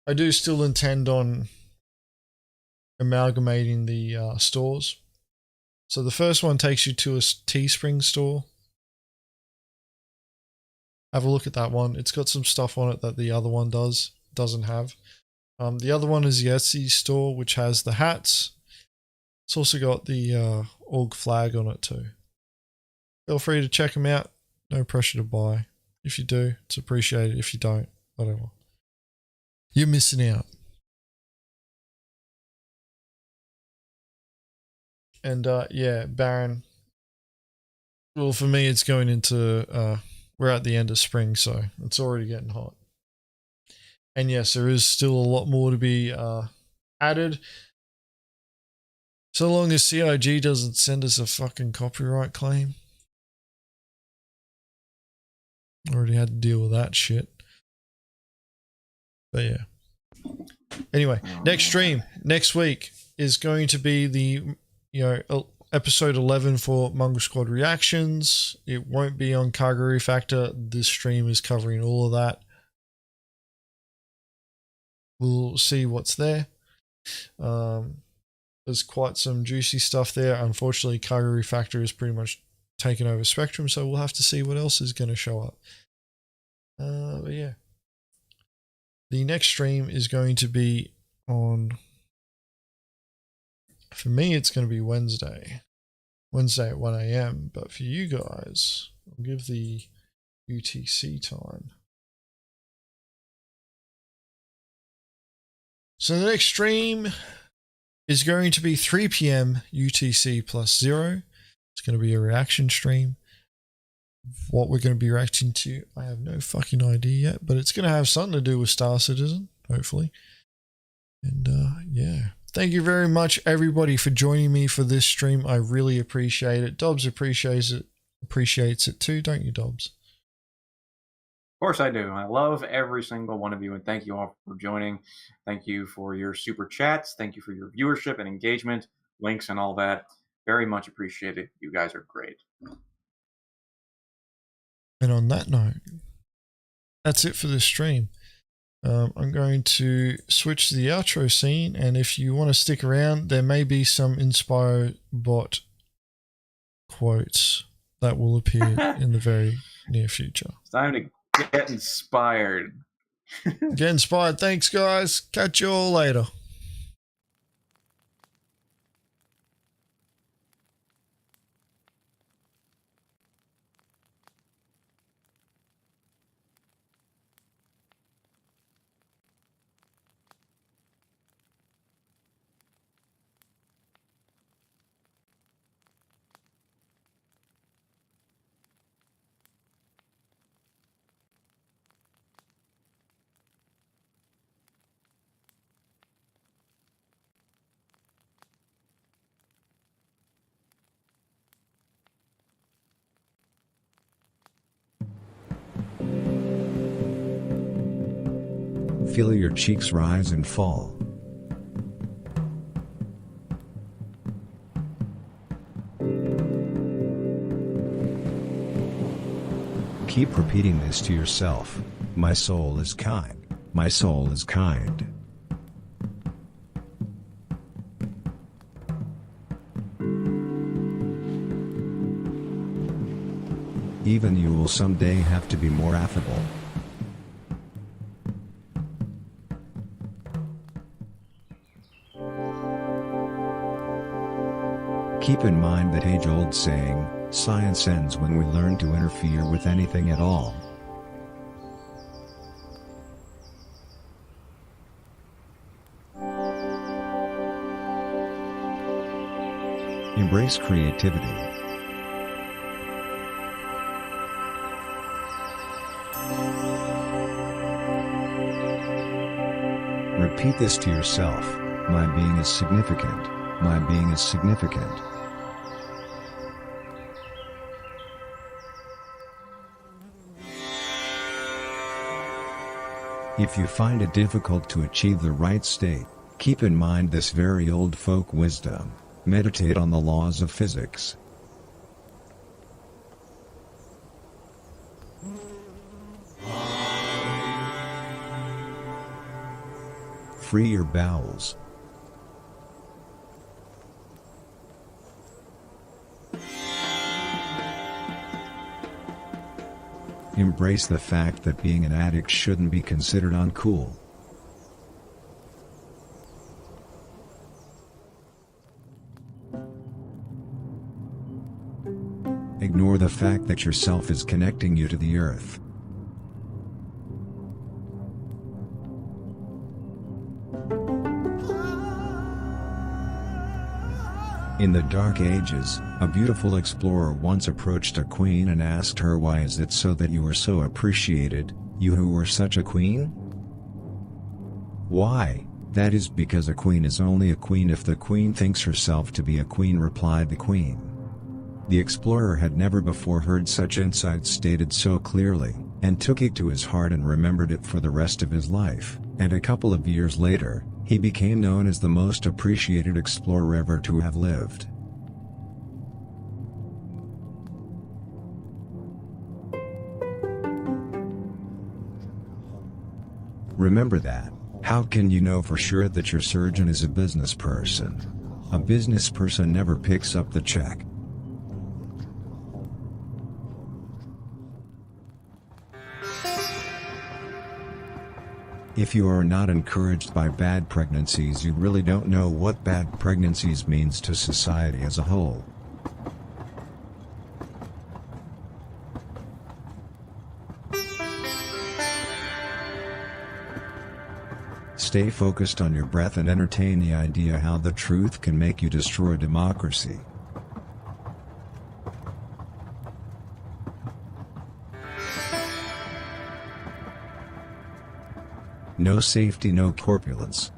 I do still intend on amalgamating the stores. So the first one takes you to a Teespring store. Have a look at that one. It's got some stuff on it that the other one doesn't have. The other one is the Etsy store, which has the hats. It's also got the org flag on it too. Feel free to check them out. No pressure to buy. If you do, it's appreciated. If you don't, whatever. You're missing out. And yeah, Baron. Well, for me, it's going into we're at the end of spring, so it's already getting hot. And yes, there is still a lot more to be added. So long as CIG doesn't send us a fucking copyright claim. Already had to deal with that shit. But yeah. Anyway, next stream next week is going to be the episode 11 for Mongrel Squad reactions. It won't be on Cargo Refactor. This stream is covering all of that. We'll see what's there. There's quite some juicy stuff there. Unfortunately, Cargo Refactor is pretty much taken over Spectrum, so we'll have to see what else is going to show up. But yeah. The next stream is going to be on, for me, it's going to be Wednesday at 1 a.m. But for you guys, I'll give the UTC time. So the next stream is going to be 3 p.m. UTC +0. It's going to be a reaction stream. What we're going to be reacting to, I have no fucking idea yet, but it's going to have something to do with Star Citizen, hopefully. And yeah, thank you very much, everybody, for joining me for this stream. I really appreciate it. Dobbs appreciates it too, don't you, Dobbs? Of course I do. I love every single one of you, and thank you all for joining. Thank you for your super chats. Thank you for your viewership and engagement, links and all that. Very much appreciated. You guys are great. And on that note, that's it for this stream. I'm going to switch to the outro scene, and if you want to stick around, there may be some InspiroBot quotes that will appear in the very near future. It's time to get inspired. Get inspired. Thanks, guys. Catch you all later. Feel your cheeks rise and fall. Keep repeating this to yourself. My soul is kind. My soul is kind. Even you will someday have to be more affable. Keep in mind that age-old saying, science ends when we learn to interfere with anything at all. Embrace creativity. Repeat this to yourself. My being is significant. My being is significant. If you find it difficult to achieve the right state, keep in mind this very old folk wisdom. Meditate on the laws of physics. Free your bowels. Embrace the fact that being an addict shouldn't be considered uncool. Ignore the fact that yourself is connecting you to the earth. In the Dark Ages, a beautiful explorer once approached a queen and asked her, "Why is it so that you are so appreciated, you who were such a queen?" "Why, that is because a queen is only a queen if the queen thinks herself to be a queen," replied the queen. The explorer had never before heard such insights stated so clearly, and took it to his heart and remembered it for the rest of his life, and a couple of years later, he became known as the most appreciated explorer ever to have lived. Remember that. How can you know for sure that your surgeon is a business person? A business person never picks up the check. If you are not encouraged by bad pregnancies, you really don't know what bad pregnancies means to society as a whole. Stay focused on your breath and entertain the idea how the truth can make you destroy democracy. No safety, no corpulence.